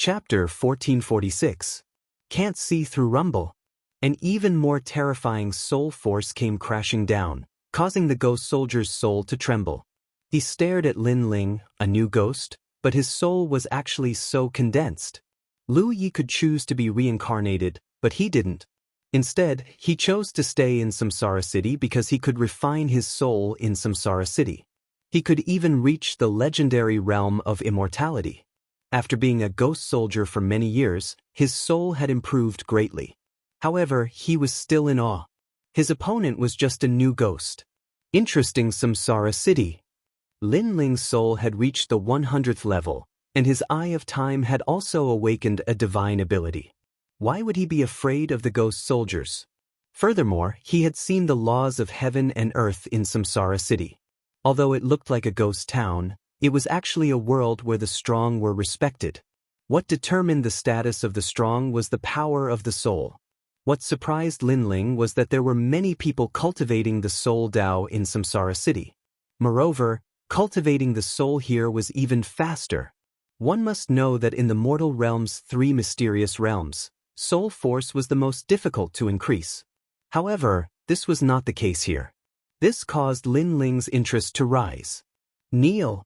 Chapter 1446. Can't see through rumble. An even more terrifying soul force came crashing down, causing the ghost soldier's soul to tremble. He stared at Lin Ling, a new ghost, but his soul was actually so condensed. Lu Yi could choose to be reincarnated, but he didn't. Instead, he chose to stay in Samsara City because he could refine his soul in Samsara City. He could even reach the legendary realm of immortality. After being a ghost soldier for many years, his soul had improved greatly. However, he was still in awe. His opponent was just a new ghost. Interesting. Samsara City. Lin Ling's soul had reached the 100th level, and his Eye of Time had also awakened a divine ability. Why would he be afraid of the ghost soldiers? Furthermore, he had seen the laws of heaven and earth in Samsara City. Although it looked like a ghost town, it was actually a world where the strong were respected. What determined the status of the strong was the power of the soul. What surprised Lin Ling was that there were many people cultivating the soul Dao in Samsara City. Moreover, cultivating the soul here was even faster. One must know that in the mortal realm's 3 mysterious realms, soul force was the most difficult to increase. However, this was not the case here. This caused Lin Ling's interest to rise. Kneel.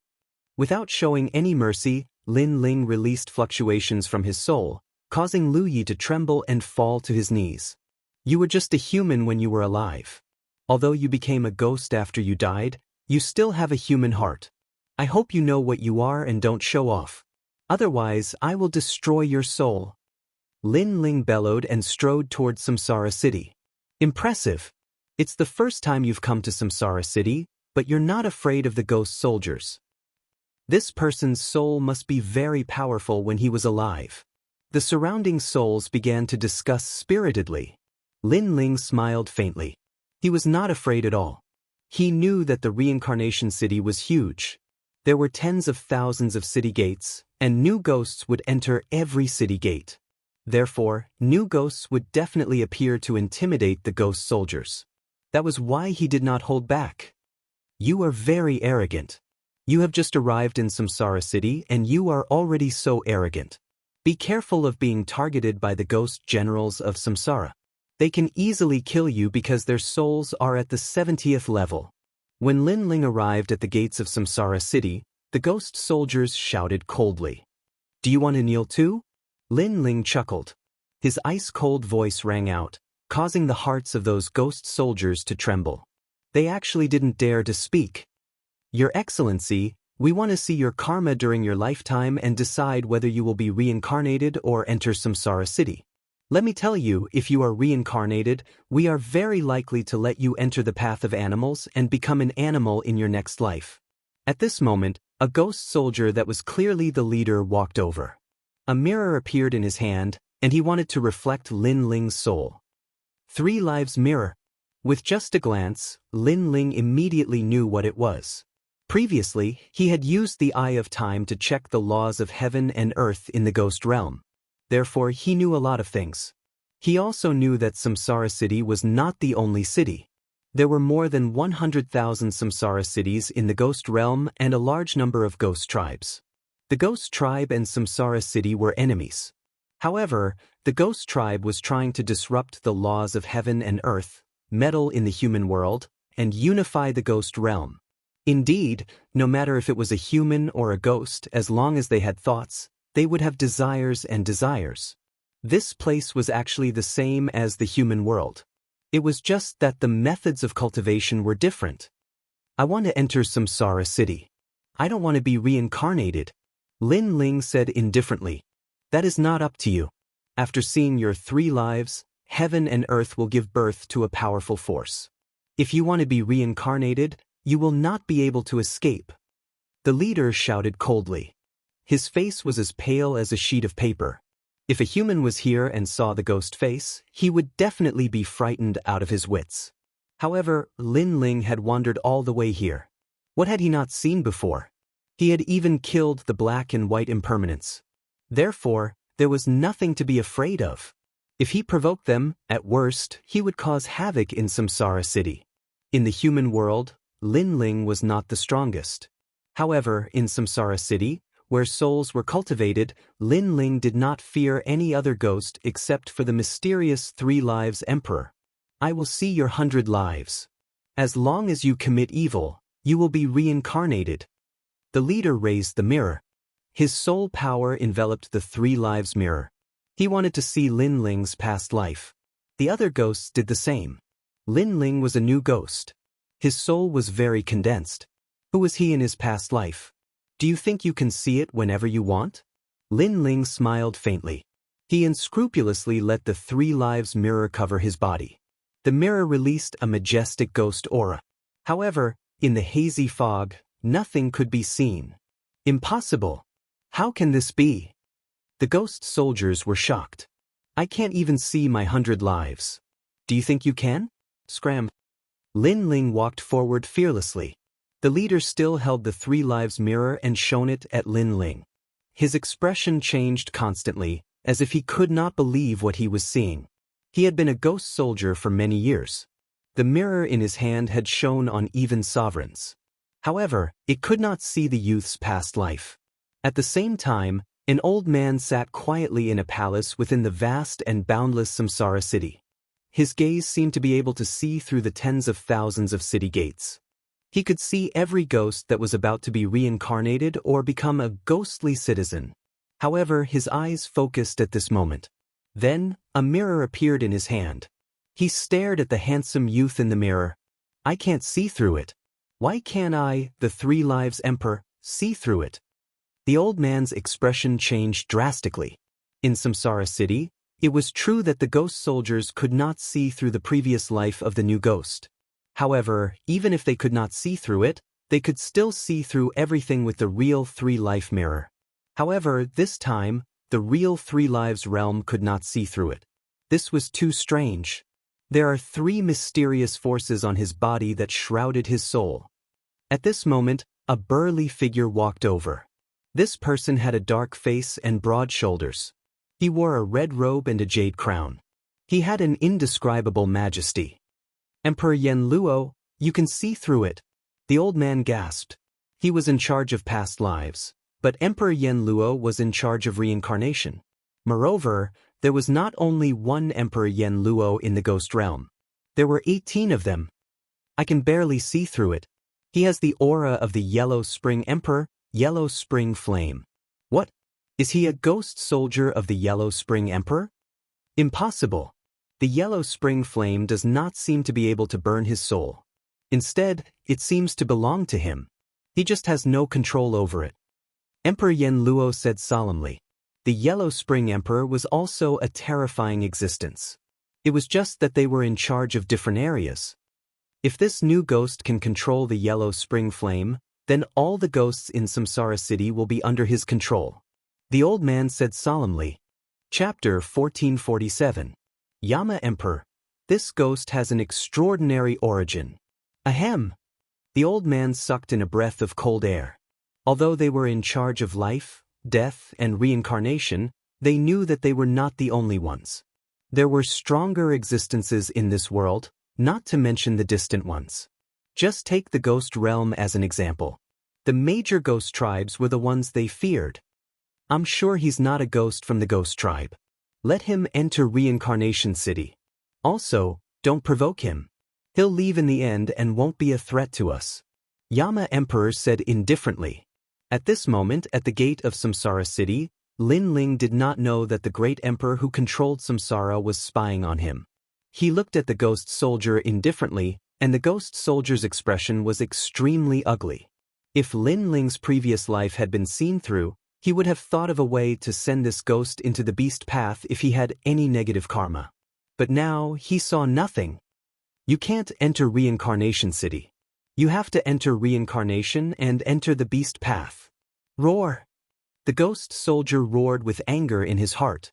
Without showing any mercy, Lin Ling released fluctuations from his soul, causing Lu Yi to tremble and fall to his knees. You were just a human when you were alive. Although you became a ghost after you died, you still have a human heart. I hope you know what you are and don't show off. Otherwise, I will destroy your soul. Lin Ling bellowed and strode towards Samsara City. Impressive. It's the first time you've come to Samsara City, but you're not afraid of the ghost soldiers. This person's soul must be very powerful when he was alive. The surrounding souls began to discuss spiritedly. Lin Ling smiled faintly. He was not afraid at all. He knew that the reincarnation city was huge. There were tens of thousands of city gates, and new ghosts would enter every city gate. Therefore, new ghosts would definitely appear to intimidate the ghost soldiers. That was why he did not hold back. You are very arrogant. You have just arrived in Samsara City and you are already so arrogant. Be careful of being targeted by the ghost generals of Samsara. They can easily kill you because their souls are at the 70th level. When Lin Ling arrived at the gates of Samsara City, the ghost soldiers shouted coldly. Do you want to kneel too? Lin Ling chuckled. His ice-cold voice rang out, causing the hearts of those ghost soldiers to tremble. They actually didn't dare to speak. Your Excellency, we want to see your karma during your lifetime and decide whether you will be reincarnated or enter Samsara City. Let me tell you, if you are reincarnated, we are very likely to let you enter the path of animals and become an animal in your next life. At this moment, a ghost soldier that was clearly the leader walked over. A mirror appeared in his hand, and he wanted to reflect Lin Ling's soul. 3 lives mirror. With just a glance, Lin Ling immediately knew what it was. Previously, he had used the Eye of Time to check the laws of heaven and earth in the ghost realm. Therefore, he knew a lot of things. He also knew that Samsara City was not the only city. There were more than 100,000 Samsara cities in the ghost realm and a large number of ghost tribes. The ghost tribe and Samsara City were enemies. However, the ghost tribe was trying to disrupt the laws of heaven and earth, meddle in the human world, and unify the ghost realm. Indeed, no matter if it was a human or a ghost, as long as they had thoughts, they would have desires and desires. This place was actually the same as the human world. It was just that the methods of cultivation were different. I want to enter Samsara City. I don't want to be reincarnated, Lin Ling said indifferently. That is not up to you. After seeing your 3 lives, heaven and earth will give birth to a powerful force. If you want to be reincarnated, you will not be able to escape. The leader shouted coldly. His face was as pale as a sheet of paper. If a human was here and saw the ghost face, he would definitely be frightened out of his wits. However, Lin Ling had wandered all the way here. What had he not seen before? He had even killed the black and white impermanents. Therefore, there was nothing to be afraid of. If he provoked them, at worst, he would cause havoc in Samsara City. In the human world, Lin Ling was not the strongest. However, in Samsara City, where souls were cultivated, Lin Ling did not fear any other ghost except for the mysterious 3 Lives Emperor. I will see your 100 lives. As long as you commit evil, you will be reincarnated. The leader raised the mirror. His soul power enveloped the 3 Lives mirror. He wanted to see Lin Ling's past life. The other ghosts did the same. Lin Ling was a new ghost. His soul was very condensed. Who was he in his past life? Do you think you can see it whenever you want? Lin Ling smiled faintly. He unscrupulously let the 3 Lives mirror cover his body. The mirror released a majestic ghost aura. However, in the hazy fog, nothing could be seen. Impossible! How can this be? The ghost soldiers were shocked. I can't even see my 100 lives. Do you think you can? Scram. Lin Ling walked forward fearlessly. The leader still held the 3 Lives mirror and shone it at Lin Ling. His expression changed constantly, as if he could not believe what he was seeing. He had been a ghost soldier for many years. The mirror in his hand had shone on even sovereigns. However, it could not see the youth's past life. At the same time, an old man sat quietly in a palace within the vast and boundless Samsara city. His gaze seemed to be able to see through the tens of thousands of city gates. He could see every ghost that was about to be reincarnated or become a ghostly citizen. However, his eyes focused at this moment. Then, a mirror appeared in his hand. He stared at the handsome youth in the mirror. I can't see through it. Why can't I, the 3 Lives Emperor, see through it? The old man's expression changed drastically. In Samsara City, it was true that the ghost soldiers could not see through the previous life of the new ghost. However, even if they could not see through it, they could still see through everything with the real 3 Life mirror. However, this time, the real 3 Lives realm could not see through it. This was too strange. There are 3 mysterious forces on his body that shrouded his soul. At this moment, a burly figure walked over. This person had a dark face and broad shoulders. He wore a red robe and a jade crown. He had an indescribable majesty. Emperor Yen Luo, you can see through it. The old man gasped. He was in charge of past lives, but Emperor Yen Luo was in charge of reincarnation. Moreover, there was not only one Emperor Yen Luo in the ghost realm. There were 18 of them. I can barely see through it. He has the aura of the Yellow Spring Emperor, Yellow Spring Flame. What? Is he a ghost soldier of the Yellow Spring Emperor? Impossible. The Yellow Spring Flame does not seem to be able to burn his soul. Instead, it seems to belong to him. He just has no control over it. Emperor Yen Luo said solemnly. The Yellow Spring Emperor was also a terrifying existence. It was just that they were in charge of different areas. If this new ghost can control the Yellow Spring Flame, then all the ghosts in Samsara City will be under his control. The old man said solemnly. Chapter 1447. Yama Emperor. This ghost has an extraordinary origin. Ahem. The old man sucked in a breath of cold air. Although they were in charge of life, death, and reincarnation, they knew that they were not the only ones. There were stronger existences in this world, not to mention the distant ones. Just take the ghost realm as an example. The major ghost tribes were the ones they feared. I'm sure he's not a ghost from the ghost tribe. Let him enter Reincarnation City. Also, don't provoke him. He'll leave in the end and won't be a threat to us. Yama Emperor said indifferently. At this moment, at the gate of Samsara City, Lin Ling did not know that the great emperor who controlled Samsara was spying on him. He looked at the ghost soldier indifferently, and the ghost soldier's expression was extremely ugly. If Lin Ling's previous life had been seen through, he would have thought of a way to send this ghost into the beast path if he had any negative karma. But now, he saw nothing. You can't enter Reincarnation City. You have to enter reincarnation and enter the beast path. Roar! The ghost soldier roared with anger in his heart.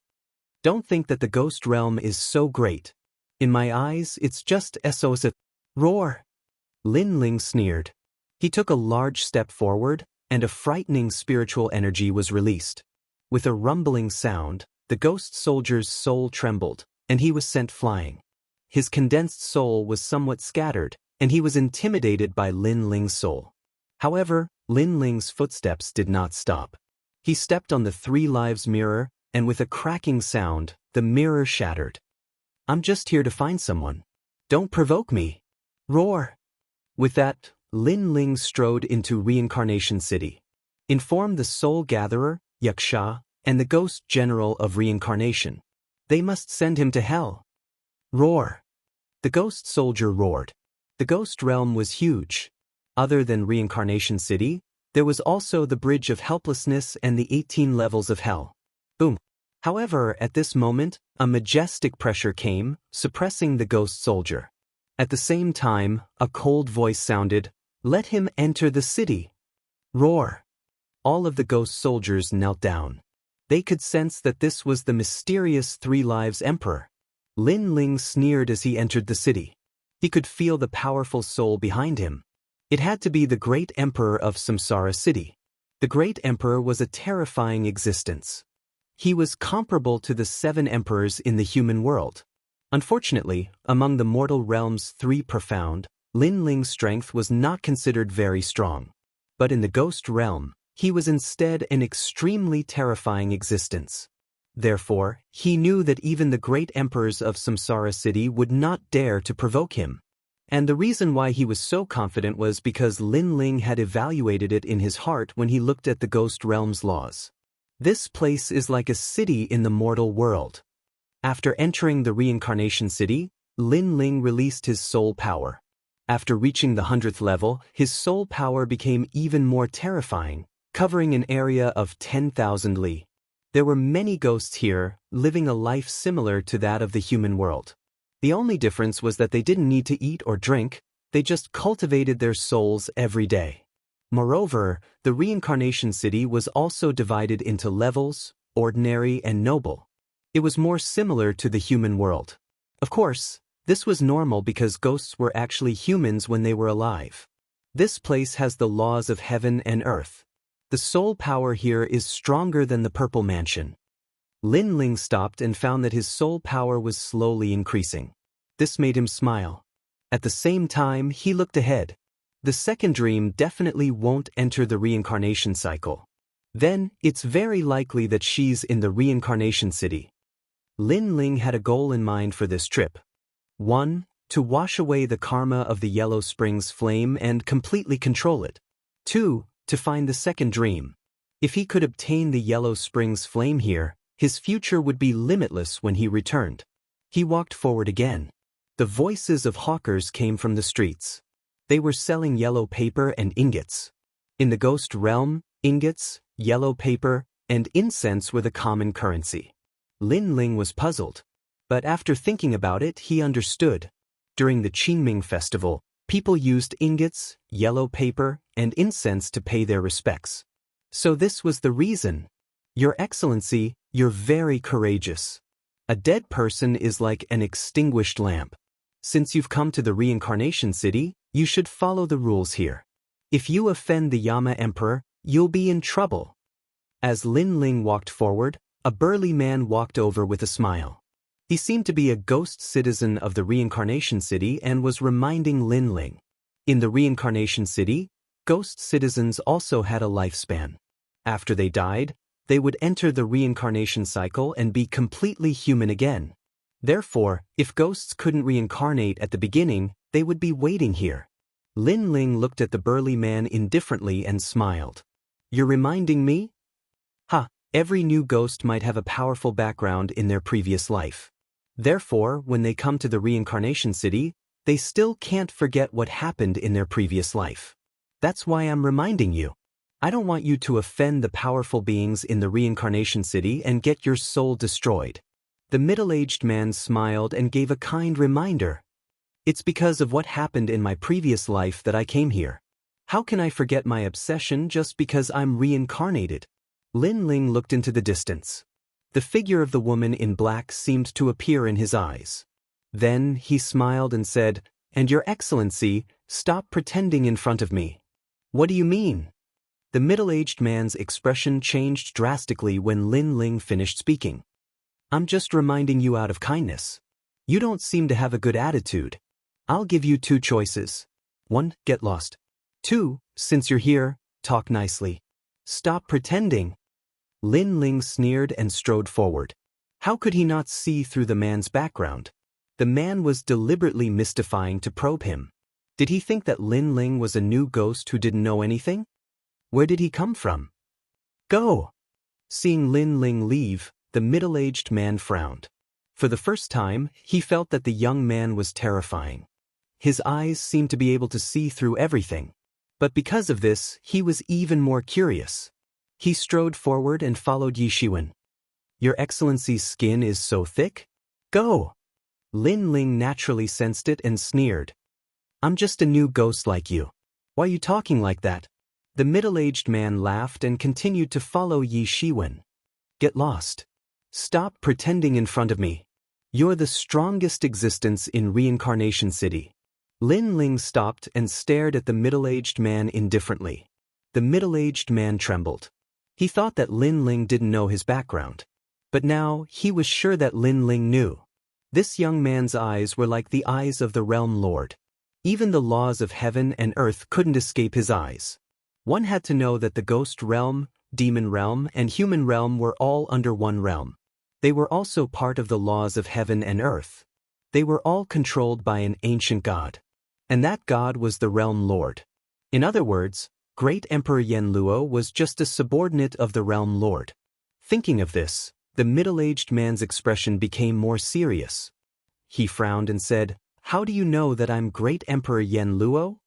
Don't think that the ghost realm is so great. In my eyes, it's just SOS. Roar! Lin Ling sneered. He took a large step forward, and a frightening spiritual energy was released. With a rumbling sound, the ghost soldier's soul trembled, and he was sent flying. His condensed soul was somewhat scattered, and he was intimidated by Lin Ling's soul. However, Lin Ling's footsteps did not stop. He stepped on the 3 lives mirror, and with a cracking sound, the mirror shattered. I'm just here to find someone. Don't provoke me. Roar. With that, Lin Ling strode into Reincarnation City. Informed the Soul Gatherer, Wuxia, and the Ghost General of Reincarnation. They must send him to hell. Roar. The Ghost Soldier roared. The Ghost Realm was huge. Other than Reincarnation City, there was also the Bridge of Helplessness and the 18 levels of hell. Boom. However, at this moment, a majestic pressure came, suppressing the Ghost Soldier. At the same time, a cold voice sounded, "Let him enter the city." Roar. All of the Ghost Soldiers knelt down. They could sense that this was the mysterious 3 Lives Emperor. Lin Ling sneered as he entered the city. He could feel the powerful soul behind him. It had to be the Great Emperor of Samsara City. The Great Emperor was a terrifying existence. He was comparable to the 7 emperors in the human world. Unfortunately, among the mortal realms 3 profound, Lin Ling's strength was not considered very strong. But in the ghost realm, he was instead an extremely terrifying existence. Therefore, he knew that even the great emperors of Samsara City would not dare to provoke him. And the reason why he was so confident was because Lin Ling had evaluated it in his heart when he looked at the ghost realm's laws. This place is like a city in the mortal world. After entering the reincarnation city, Lin Ling released his soul power. After reaching the 100th level, his soul power became even more terrifying, covering an area of 10,000 li. There were many ghosts here, living a life similar to that of the human world. The only difference was that they didn't need to eat or drink, they just cultivated their souls every day. Moreover, the reincarnation city was also divided into levels, ordinary and noble. It was more similar to the human world. Of course, this was normal because ghosts were actually humans when they were alive. This place has the laws of heaven and earth. The soul power here is stronger than the Purple Mansion. Lin Ling stopped and found that his soul power was slowly increasing. This made him smile. At the same time, he looked ahead. The second dream definitely won't enter the reincarnation cycle. Then, it's very likely that she's in the reincarnation city. Lin Ling had a goal in mind for this trip. 1. To wash away the karma of the Yellow Springs flame and completely control it. 2. To find the second dream. If he could obtain the Yellow Springs flame here, his future would be limitless when he returned. He walked forward again. The voices of hawkers came from the streets. They were selling yellow paper and ingots. In the ghost realm, ingots, yellow paper, and incense were the common currency. Lin Ling was puzzled. But after thinking about it, he understood. During the Qingming festival, people used ingots, yellow paper, and incense to pay their respects. So this was the reason. Your Excellency, you're very courageous. A dead person is like an extinguished lamp. Since you've come to the reincarnation city, you should follow the rules here. If you offend the Yama Emperor, you'll be in trouble. As Lin Ling walked forward, a burly man walked over with a smile. He seemed to be a ghost citizen of the reincarnation city and was reminding Lin Ling. In the reincarnation city, ghost citizens also had a lifespan. After they died, they would enter the reincarnation cycle and be completely human again. Therefore, if ghosts couldn't reincarnate at the beginning, they would be waiting here. Lin Ling looked at the burly man indifferently and smiled. You're reminding me? Ha, every new ghost might have a powerful background in their previous life. Therefore, when they come to the reincarnation city, they still can't forget what happened in their previous life. That's why I'm reminding you. I don't want you to offend the powerful beings in the reincarnation city and get your soul destroyed. The middle-aged man smiled and gave a kind reminder. It's because of what happened in my previous life that I came here. How can I forget my obsession just because I'm reincarnated? Lin Ling looked into the distance. The figure of the woman in black seemed to appear in his eyes. Then he smiled and said, "And Your Excellency, stop pretending in front of me." What do you mean? The middle-aged man's expression changed drastically when Lin Ling finished speaking. I'm just reminding you out of kindness. You don't seem to have a good attitude. I'll give you 2 choices. 1. Get lost. 2. Since you're here, talk nicely. Stop pretending. Lin Ling sneered and strode forward. How could he not see through the man's background? The man was deliberately mystifying to probe him. Did he think that Lin Ling was a new ghost who didn't know anything? Where did he come from? Go! Seeing Lin Ling leave, the middle-aged man frowned. For the first time, he felt that the young man was terrifying. His eyes seemed to be able to see through everything. But because of this, he was even more curious. He strode forward and followed Yi Shiwen. Your Excellency's skin is so thick? Go! Lin Ling naturally sensed it and sneered. I'm just a new ghost like you. Why are you talking like that? The middle-aged man laughed and continued to follow Yi Shiwen. Get lost. Stop pretending in front of me. You're the strongest existence in Reincarnation City. Lin Ling stopped and stared at the middle-aged man indifferently. The middle-aged man trembled. He thought that Lin Ling didn't know his background. But now, he was sure that Lin Ling knew. This young man's eyes were like the eyes of the Realm Lord. Even the laws of heaven and earth couldn't escape his eyes. One had to know that the ghost realm, demon realm, and human realm were all under one realm. They were also part of the laws of heaven and earth. They were all controlled by an ancient god. And that god was the Realm Lord. In other words, Great Emperor Yen Luo was just a subordinate of the Realm Lord. Thinking of this, the middle-aged man's expression became more serious. He frowned and said, How do you know that I'm Great Emperor Yen Luo?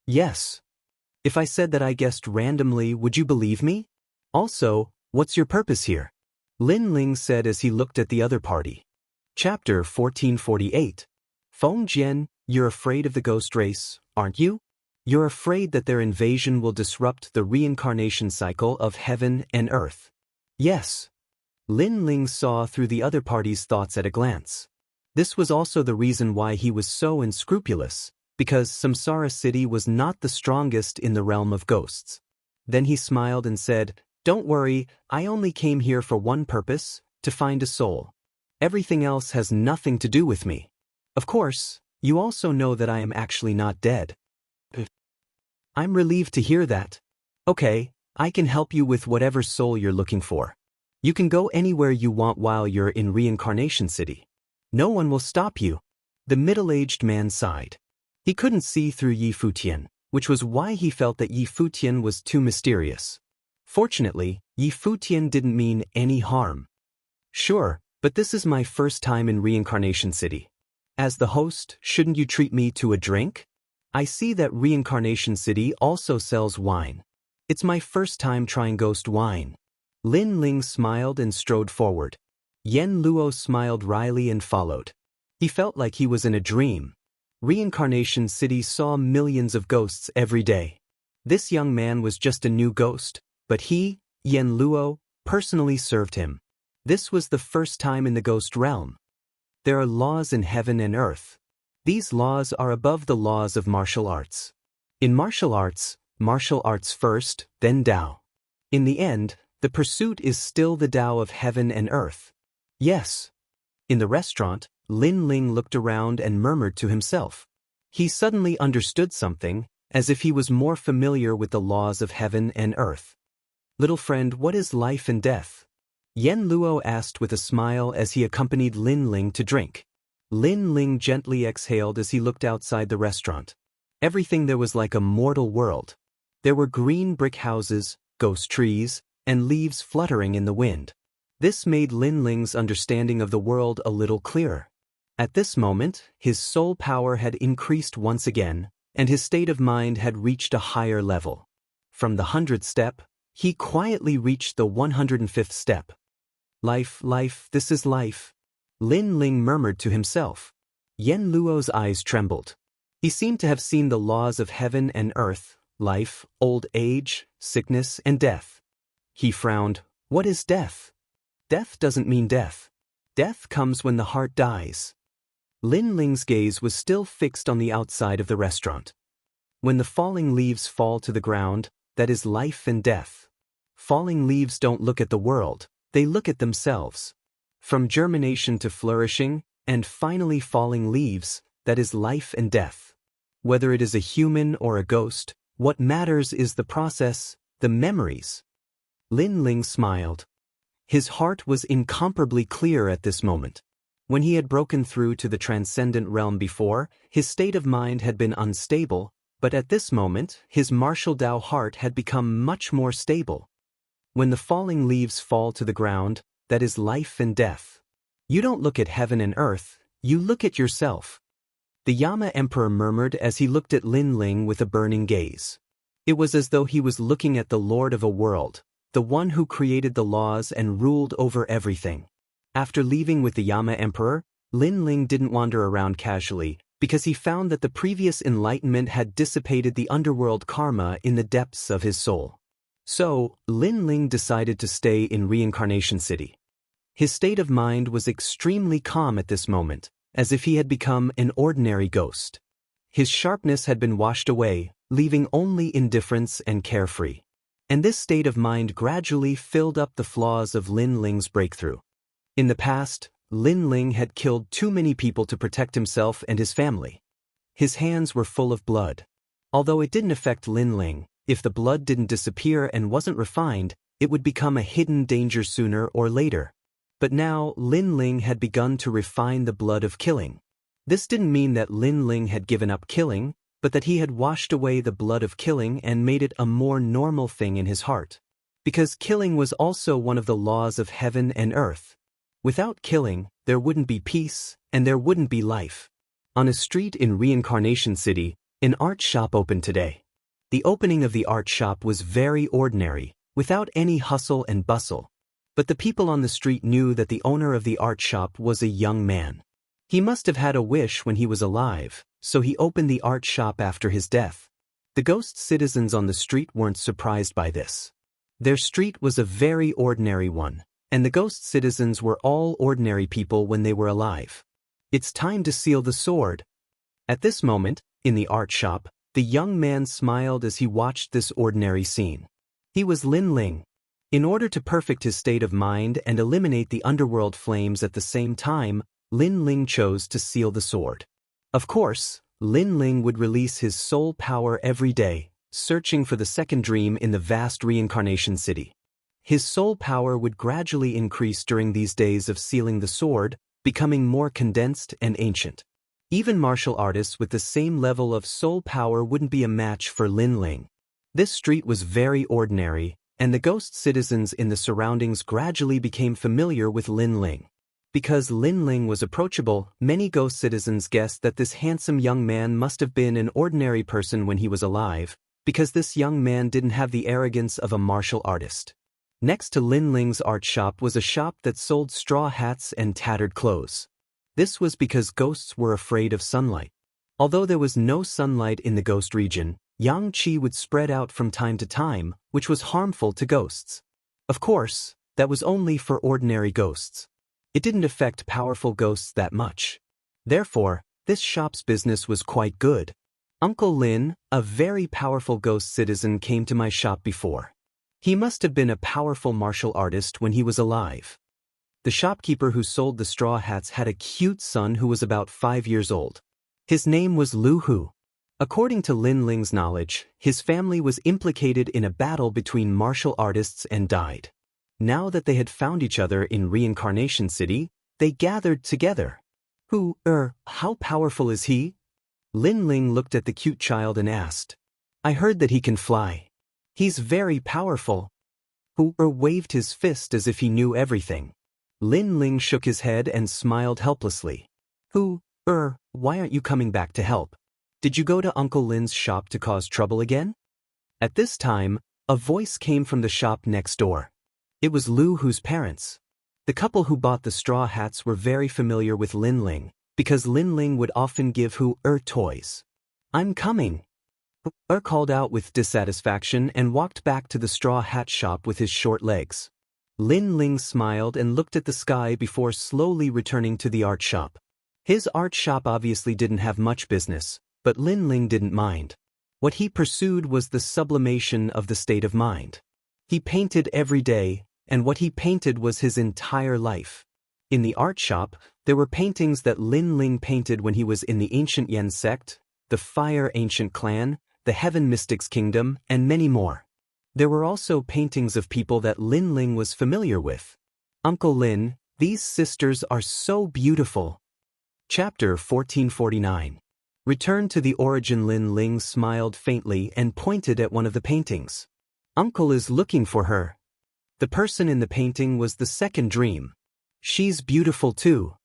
Yes. If I said that I guessed randomly, would you believe me? Also, what's your purpose here? Lin Ling said as he looked at the other party. Chapter 1448. Feng Jian, you're afraid of the ghost race, aren't you? You're afraid that their invasion will disrupt the reincarnation cycle of heaven and earth. Yes. Lin Ling saw through the other party's thoughts at a glance. This was also the reason why he was so unscrupulous, because Samsara City was not the strongest in the realm of ghosts. Then he smiled and said, Don't worry, I only came here for one purpose, to find a soul. Everything else has nothing to do with me. Of course, you also know that I am actually not dead. I'm relieved to hear that. Okay, I can help you with whatever soul you're looking for. You can go anywhere you want while you're in Reincarnation City. No one will stop you. The middle-aged man sighed. He couldn't see through Yi Futian, which was why he felt that Yi Futian was too mysterious. Fortunately, Yi Futian didn't mean any harm. Sure, but this is my first time in Reincarnation City. As the host, shouldn't you treat me to a drink? I see that Reincarnation City also sells wine. It's my first time trying ghost wine. Lin Ling smiled and strode forward. Yen Luo smiled wryly and followed. He felt like he was in a dream. Reincarnation City saw millions of ghosts every day. This young man was just a new ghost, but he, Yen Luo, personally served him. This was the first time in the ghost realm. There are laws in heaven and earth. These laws are above the laws of martial arts. In martial arts first, then Tao. In the end, the pursuit is still the Tao of heaven and earth. Yes. In the restaurant, Lin Ling looked around and murmured to himself. He suddenly understood something, as if he was more familiar with the laws of heaven and earth. Little friend, what is life and death? Yen Luo asked with a smile as he accompanied Lin Ling to drink. Lin Ling gently exhaled as he looked outside the restaurant. Everything there was like a mortal world. There were green brick houses, ghost trees, and leaves fluttering in the wind. This made Lin Ling's understanding of the world a little clearer. At this moment, his soul power had increased once again, and his state of mind had reached a higher level. From the 100th step, he quietly reached the 105th step. Life, this is life. Lin Ling murmured to himself. Yen Luo's eyes trembled. He seemed to have seen the laws of heaven and earth, life, old age, sickness, and death. He frowned. What is death? Death doesn't mean death. Death comes when the heart dies. Lin Ling's gaze was still fixed on the outside of the restaurant. When the falling leaves fall to the ground, that is life and death. Falling leaves don't look at the world, they look at themselves. From germination to flourishing, and finally falling leaves, that is life and death. Whether it is a human or a ghost, what matters is the process, the memories. Lin Ling smiled. His heart was incomparably clear at this moment. When he had broken through to the transcendent realm before, his state of mind had been unstable, but at this moment, his martial Tao heart had become much more stable. When the falling leaves fall to the ground, that is life and death. You don't look at heaven and earth, you look at yourself. The Yama Emperor murmured as he looked at Lin Ling with a burning gaze. It was as though he was looking at the Lord of a world, the one who created the laws and ruled over everything. After leaving with the Yama Emperor, Lin Ling didn't wander around casually, because he found that the previous enlightenment had dissipated the underworld karma in the depths of his soul. So, Lin Ling decided to stay in Reincarnation City. His state of mind was extremely calm at this moment, as if he had become an ordinary ghost. His sharpness had been washed away, leaving only indifference and carefree. And this state of mind gradually filled up the flaws of Lin Ling's breakthrough. In the past, Lin Ling had killed too many people to protect himself and his family. His hands were full of blood. Although it didn't affect Lin Ling, if the blood didn't disappear and wasn't refined, it would become a hidden danger sooner or later. But now Lin Ling had begun to refine the blood of killing. This didn't mean that Lin Ling had given up killing, but that he had washed away the blood of killing and made it a more normal thing in his heart. Because killing was also one of the laws of heaven and earth. Without killing, there wouldn't be peace, and there wouldn't be life. On a street in Reincarnation City, an art shop opened today. The opening of the art shop was very ordinary, without any hustle and bustle. But the people on the street knew that the owner of the art shop was a young man. He must have had a wish when he was alive, so he opened the art shop after his death. The ghost citizens on the street weren't surprised by this. Their street was a very ordinary one, and the ghost citizens were all ordinary people when they were alive. It's time to seal the sword. At this moment, in the art shop, the young man smiled as he watched this ordinary scene. He was Lin Ling. In order to perfect his state of mind and eliminate the underworld flames at the same time, Lin Ling chose to seal the sword. Of course, Lin Ling would release his soul power every day, searching for the second dream in the vast reincarnation city. His soul power would gradually increase during these days of sealing the sword, becoming more condensed and ancient. Even martial artists with the same level of soul power wouldn't be a match for Lin Ling. This street was very ordinary, and the ghost citizens in the surroundings gradually became familiar with Lin Ling. Because Lin Ling was approachable, many ghost citizens guessed that this handsome young man must have been an ordinary person when he was alive, because this young man didn't have the arrogance of a martial artist. Next to Lin Ling's art shop was a shop that sold straw hats and tattered clothes. This was because ghosts were afraid of sunlight. Although there was no sunlight in the ghost region, yang qi would spread out from time to time, which was harmful to ghosts. Of course, that was only for ordinary ghosts. It didn't affect powerful ghosts that much. Therefore, this shop's business was quite good. Uncle Lin, a very powerful ghost citizen, came to my shop before. He must have been a powerful martial artist when he was alive. The shopkeeper who sold the straw hats had a cute son who was about 5 years old. His name was Lu Hu. According to Lin Ling's knowledge, his family was implicated in a battle between martial artists and died. Now that they had found each other in Reincarnation City, they gathered together. How powerful is he? Lin Ling looked at the cute child and asked. I heard that he can fly. He's very powerful. Hu waved his fist as if he knew everything. Lin Ling shook his head and smiled helplessly. Why aren't you coming back to help? Did you go to Uncle Lin's shop to cause trouble again? At this time, a voice came from the shop next door. It was Lu Hu's parents. The couple who bought the straw hats were very familiar with Lin Ling, because Lin Ling would often give Hu toys. I'm coming. Hu called out with dissatisfaction and walked back to the straw hat shop with his short legs. Lin Ling smiled and looked at the sky before slowly returning to the art shop. His art shop obviously didn't have much business, but Lin Ling didn't mind. What he pursued was the sublimation of the state of mind. He painted every day, and what he painted was his entire life. In the art shop, there were paintings that Lin Ling painted when he was in the Ancient Yen sect, the Fire Ancient Clan, the Heaven Mystics Kingdom, and many more. There were also paintings of people that Lin Ling was familiar with. Uncle Lin, these sisters are so beautiful. Chapter 1449. Return to the origin. Lin Ling smiled faintly and pointed at one of the paintings. Uncle is looking for her. The person in the painting was the second dream. She's beautiful too.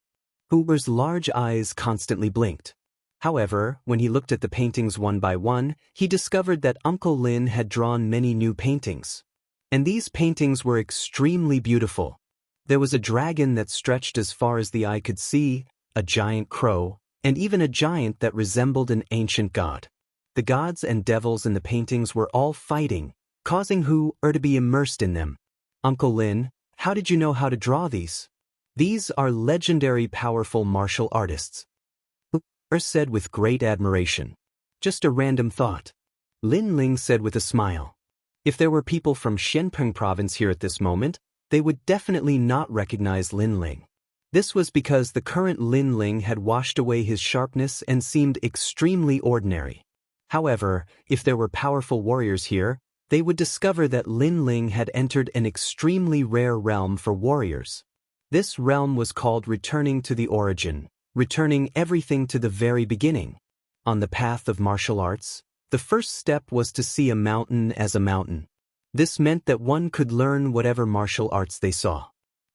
Uber's large eyes constantly blinked. However, when he looked at the paintings one by one, he discovered that Uncle Lin had drawn many new paintings. And these paintings were extremely beautiful. There was a dragon that stretched as far as the eye could see, a giant crow, and even a giant that resembled an ancient god. The gods and devils in the paintings were all fighting, causing Hu-Er to be immersed in them. Uncle Lin, how did you know how to draw these? These are legendary powerful martial artists. Hu-Er said with great admiration. Just a random thought. Lin Ling said with a smile. If there were people from Shenpeng province here at this moment, they would definitely not recognize Lin Ling. This was because the current Lin Ling had washed away his sharpness and seemed extremely ordinary. However, if there were powerful warriors here, they would discover that Lin Ling had entered an extremely rare realm for warriors. This realm was called returning to the origin, returning everything to the very beginning. On the path of martial arts, the first step was to see a mountain as a mountain. This meant that one could learn whatever martial arts they saw.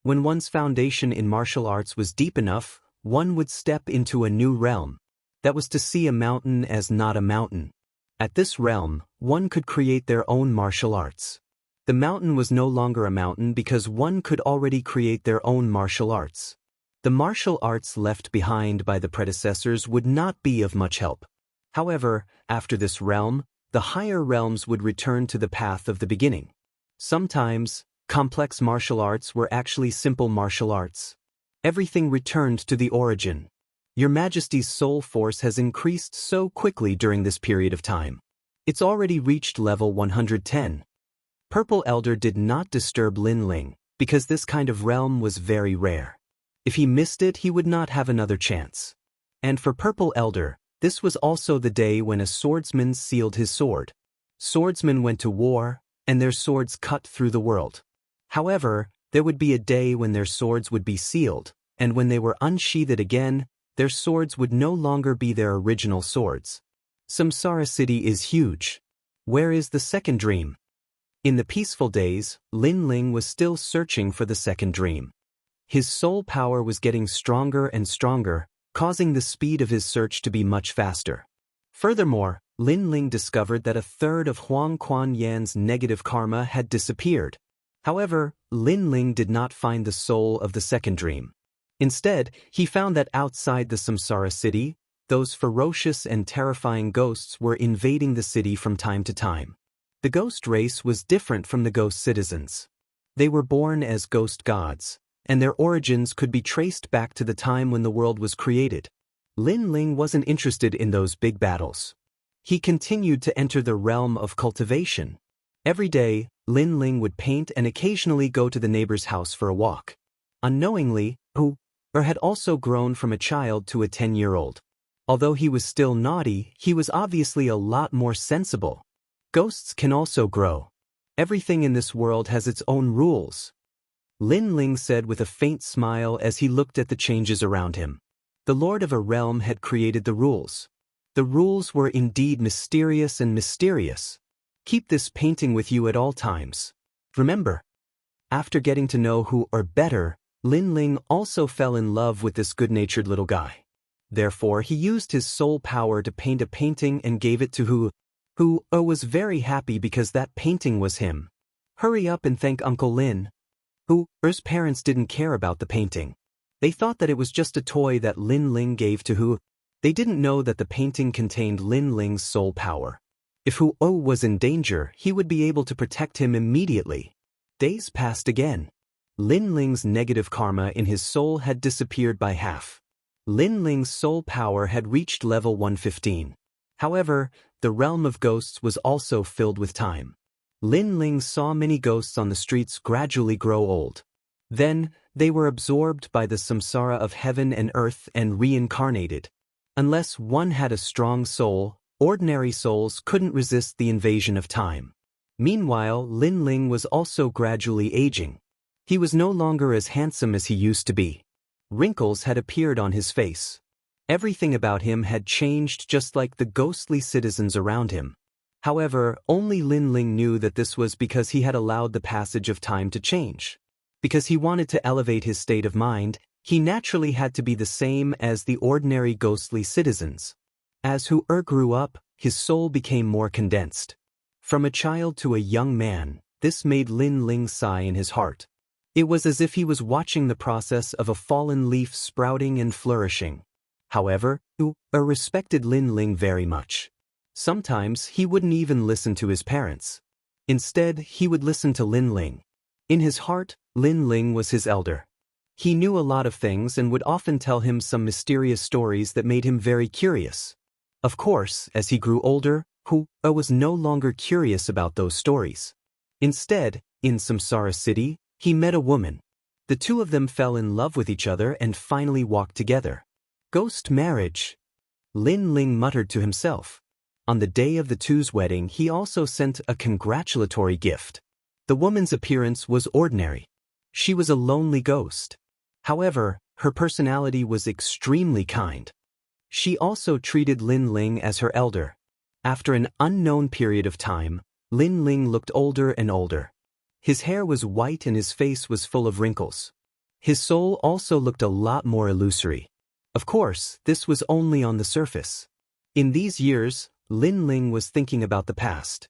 When one's foundation in martial arts was deep enough, one would step into a new realm. That was to see a mountain as not a mountain. At this realm, one could create their own martial arts. The mountain was no longer a mountain because one could already create their own martial arts. The martial arts left behind by the predecessors would not be of much help. However, after this realm, the higher realms would return to the path of the beginning. Sometimes, complex martial arts were actually simple martial arts. Everything returned to the origin. Your Majesty's soul force has increased so quickly during this period of time. It's already reached level 110. Purple Elder did not disturb Lin Ling, because this kind of realm was very rare. If he missed it, he would not have another chance. And for Purple Elder, this was also the day when a swordsman sealed his sword. Swordsmen went to war, and their swords cut through the world. However, there would be a day when their swords would be sealed, and when they were unsheathed again, their swords would no longer be their original swords. Samsara City is huge. Where is the second dream? In the peaceful days, Lin Ling was still searching for the second dream. His soul power was getting stronger and stronger, causing the speed of his search to be much faster. Furthermore, Lin Ling discovered that a third of Huang Quan Yan's negative karma had disappeared. However, Lin Ling did not find the soul of the second dream. Instead, he found that outside the Samsara City, those ferocious and terrifying ghosts were invading the city from time to time. The ghost race was different from the ghost citizens. They were born as ghost gods, and their origins could be traced back to the time when the world was created. Lin Ling wasn't interested in those big battles. He continued to enter the realm of cultivation. Every day, Lin Ling would paint and occasionally go to the neighbor's house for a walk. Unknowingly, Hu-Er had also grown from a child to a 10-year-old. Although he was still naughty, he was obviously a lot more sensible. Ghosts can also grow. Everything in this world has its own rules. Lin Ling said with a faint smile as he looked at the changes around him. The Lord of a realm had created the rules. The rules were indeed mysterious and mysterious. Keep this painting with you at all times. Remember. After getting to know Hu-Er better, Lin Ling also fell in love with this good-natured little guy. Therefore, he used his soul power to paint a painting and gave it to Hu-Er was very happy because that painting was him. Hurry up and thank Uncle Lin. Hu-Er's parents didn't care about the painting. They thought that it was just a toy that Lin Ling gave to Hu. They didn't know that the painting contained Lin Ling's soul power. If Hu-Er was in danger, he would be able to protect him immediately. Days passed again. Lin Ling's negative karma in his soul had disappeared by half. Lin Ling's soul power had reached level 115. However, the realm of ghosts was also filled with time. Lin Ling saw many ghosts on the streets gradually grow old. Then, they were absorbed by the samsara of heaven and earth and reincarnated. Unless one had a strong soul, ordinary souls couldn't resist the invasion of time. Meanwhile, Lin Ling was also gradually aging. He was no longer as handsome as he used to be. Wrinkles had appeared on his face. Everything about him had changed just like the ghostly citizens around him. However, only Lin Ling knew that this was because he had allowed the passage of time to change. Because he wanted to elevate his state of mind, he naturally had to be the same as the ordinary ghostly citizens. As Hu grew up, his soul became more condensed. From a child to a young man, this made Lin Ling sigh in his heart. It was as if he was watching the process of a fallen leaf sprouting and flourishing. However, Hu respected Lin Ling very much. Sometimes he wouldn't even listen to his parents. Instead, he would listen to Lin Ling. In his heart, Lin Ling was his elder. He knew a lot of things and would often tell him some mysterious stories that made him very curious. Of course, as he grew older, Hu was no longer curious about those stories. Instead, in Samsara City, he met a woman. The two of them fell in love with each other and finally walked together. Ghost marriage. Lin Ling muttered to himself. On the day of the two's wedding, he also sent a congratulatory gift. The woman's appearance was ordinary. She was a lonely ghost. However, her personality was extremely kind. She also treated Lin Ling as her elder. After an unknown period of time, Lin Ling looked older and older. His hair was white and his face was full of wrinkles. His soul also looked a lot more illusory. Of course, this was only on the surface. In these years, Lin Ling was thinking about the past.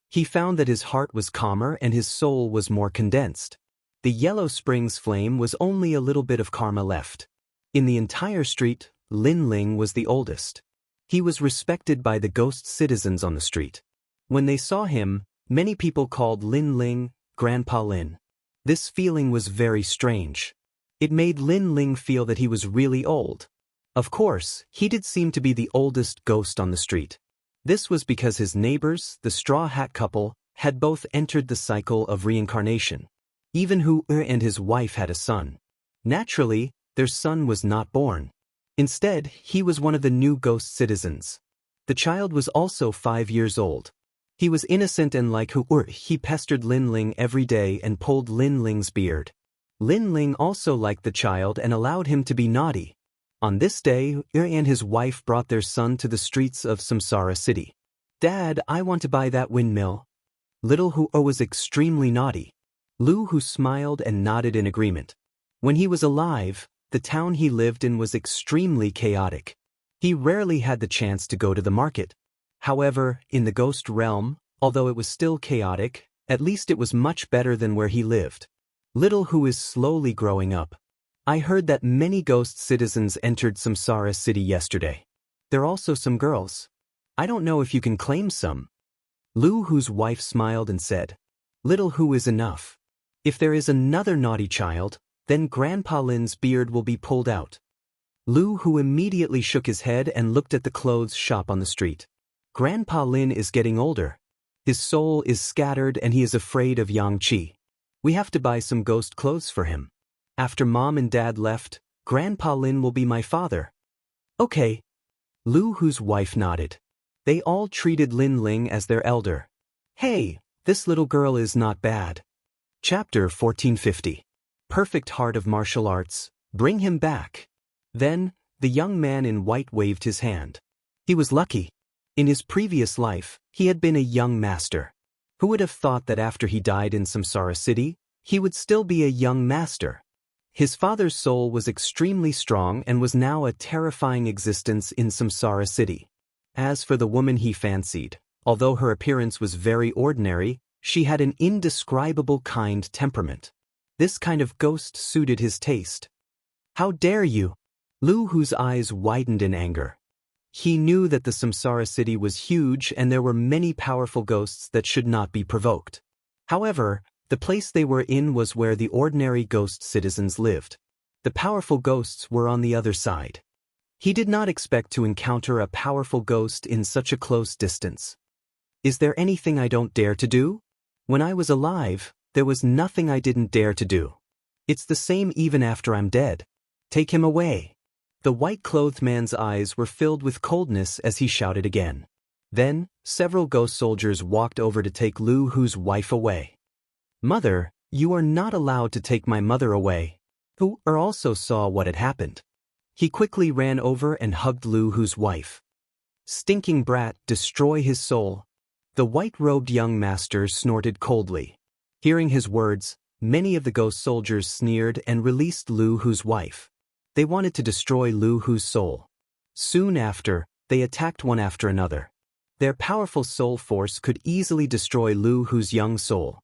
He found that his heart was calmer and his soul was more condensed. The Yellow Springs flame was only a little bit of karma left. In the entire street, Lin Ling was the oldest. He was respected by the ghost citizens on the street. When they saw him, many people called Lin Ling Grandpa Lin. This feeling was very strange. It made Lin Ling feel that he was really old. Of course, he did seem to be the oldest ghost on the street. This was because his neighbors, the Straw Hat couple, had both entered the cycle of reincarnation. Even Hu and his wife had a son. Naturally, their son was not born. Instead, he was one of the new ghost citizens. The child was also 5 years old. He was innocent and like Hu, he pestered Lin Ling every day and pulled Lin Ling's beard. Lin Ling also liked the child and allowed him to be naughty. On this day, Hu and his wife brought their son to the streets of Samsara City. "Dad, I want to buy that windmill." Little Hu was extremely naughty. Hu smiled and nodded in agreement. When he was alive, the town he lived in was extremely chaotic. He rarely had the chance to go to the market. However, in the ghost realm, although it was still chaotic, at least it was much better than where he lived. Little Hu is slowly growing up. I heard that many ghost citizens entered Samsara City yesterday. There are also some girls. I don't know if you can claim some. Hu's wife smiled and said, "Little Hu is enough. If there is another naughty child, then Grandpa Lin's beard will be pulled out." Hu immediately shook his head and looked at the clothes shop on the street. Grandpa Lin is getting older. His soul is scattered and he is afraid of Yang Qi. We have to buy some ghost clothes for him. After Mom and Dad left, Grandpa Lin will be my father. Okay. Hu's wife nodded. They all treated Lin Ling as their elder. Hey, this little girl is not bad. Chapter 1450. Perfect heart of martial arts, bring him back. Then, the young man in white waved his hand. He was lucky. In his previous life, he had been a young master. Who would have thought that after he died in Samsara City, he would still be a young master? His father's soul was extremely strong and was now a terrifying existence in Samsara City. As for the woman he fancied, although her appearance was very ordinary, she had an indescribable kind temperament. This kind of ghost suited his taste. "How dare you?" Hu's eyes widened in anger. He knew that the Samsara City was huge and there were many powerful ghosts that should not be provoked. However, the place they were in was where the ordinary ghost citizens lived. The powerful ghosts were on the other side. He did not expect to encounter a powerful ghost in such a close distance. "Is there anything I don't dare to do? When I was alive, there was nothing I didn't dare to do. It's the same even after I'm dead. Take him away." The white-clothed man's eyes were filled with coldness as he shouted again. Then, several ghost soldiers walked over to take Lu Hu's wife away. "Mother, you are not allowed to take my mother away." Hu also saw what had happened. He quickly ran over and hugged Lu Hu's wife. "Stinking brat, destroy his soul." The white-robed young master snorted coldly. Hearing his words, many of the ghost soldiers sneered and released Lu Hu's wife. They wanted to destroy Lu Hu's soul. Soon after, they attacked one after another. Their powerful soul force could easily destroy Lu Hu's young soul.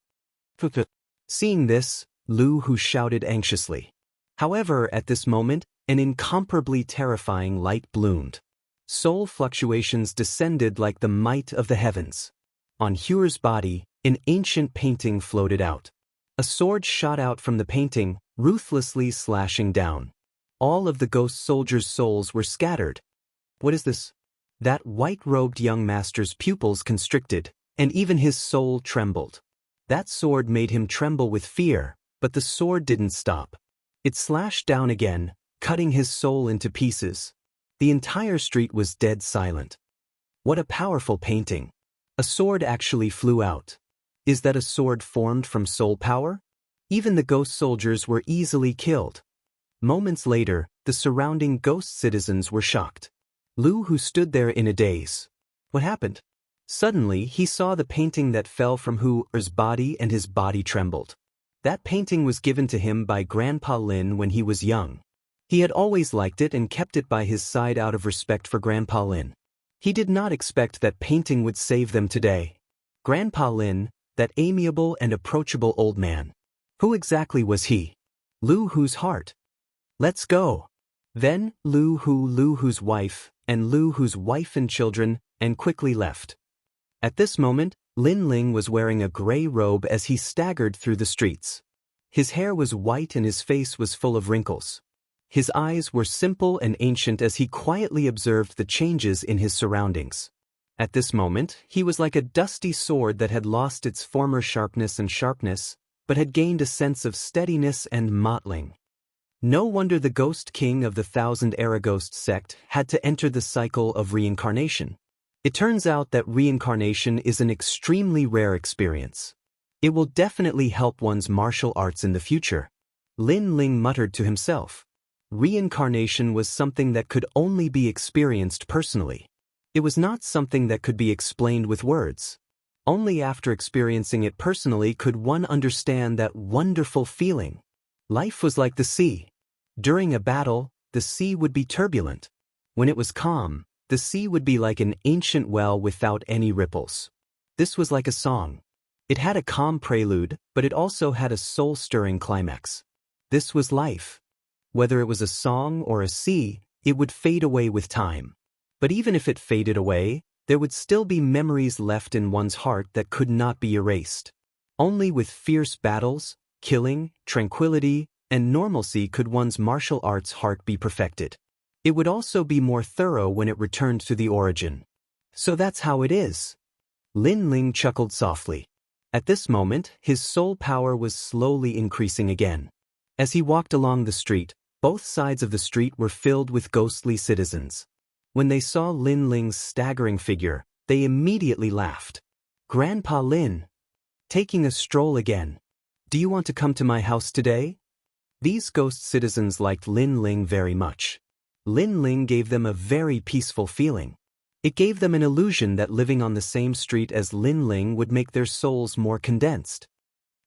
Seeing this, Lu Hu shouted anxiously. However, at this moment, an incomparably terrifying light bloomed. Soul fluctuations descended like the might of the heavens. On Hu's body, an ancient painting floated out. A sword shot out from the painting, ruthlessly slashing down. All of the ghost soldiers' souls were scattered. "What is this?" That white-robed young master's pupils constricted, and even his soul trembled. That sword made him tremble with fear, but the sword didn't stop. It slashed down again, cutting his soul into pieces. The entire street was dead silent. What a powerful painting. A sword actually flew out. Is that a sword formed from soul power? Even the ghost soldiers were easily killed. Moments later, the surrounding ghost citizens were shocked. Lu Hu stood there in a daze. What happened? Suddenly, he saw the painting that fell from Hu's body and his body trembled. That painting was given to him by Grandpa Lin when he was young. He had always liked it and kept it by his side out of respect for Grandpa Lin. He did not expect that painting would save them today. Grandpa Lin, that amiable and approachable old man. Who exactly was he? Lu Hu's heart. "Let's go." Then, Lu Hu's wife, and Lu Hu's wife and children, and quickly left. At this moment, Lin Ling was wearing a gray robe as he staggered through the streets. His hair was white and his face was full of wrinkles. His eyes were simple and ancient as he quietly observed the changes in his surroundings. At this moment, he was like a dusty sword that had lost its former sharpness, but had gained a sense of steadiness and mottling. No wonder the Ghost King of the Thousand Era Ghost sect had to enter the cycle of reincarnation. It turns out that reincarnation is an extremely rare experience. It will definitely help one's martial arts in the future. Lin Ling muttered to himself. Reincarnation was something that could only be experienced personally. It was not something that could be explained with words. Only after experiencing it personally could one understand that wonderful feeling. Life was like the sea. During a battle, the sea would be turbulent. When it was calm, the sea would be like an ancient well without any ripples. This was like a song. It had a calm prelude, but it also had a soul-stirring climax. This was life. Whether it was a song or a sea, it would fade away with time. But even if it faded away, there would still be memories left in one's heart that could not be erased. Only with fierce battles, killing, tranquility, and normalcy could one's martial arts heart be perfected. It would also be more thorough when it returned to the origin. So that's how it is. Lin Ling chuckled softly. At this moment, his soul power was slowly increasing again. As he walked along the street, both sides of the street were filled with ghostly citizens. When they saw Lin Ling's staggering figure, they immediately laughed. "Grandpa Lin, taking a stroll again. Do you want to come to my house today?" These ghost citizens liked Lin Ling very much. Lin Ling gave them a very peaceful feeling. It gave them an illusion that living on the same street as Lin Ling would make their souls more condensed.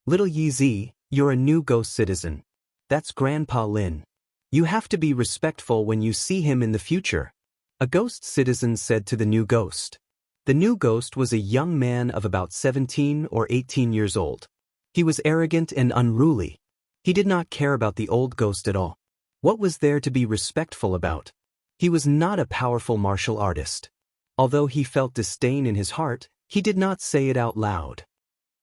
"Little Yi, you're a new ghost citizen. That's Grandpa Lin. You have to be respectful when you see him in the future," a ghost citizen said to the new ghost. The new ghost was a young man of about 17 or 18 years old. He was arrogant and unruly. He did not care about the old ghost at all. What was there to be respectful about? He was not a powerful martial artist. Although he felt disdain in his heart, he did not say it out loud.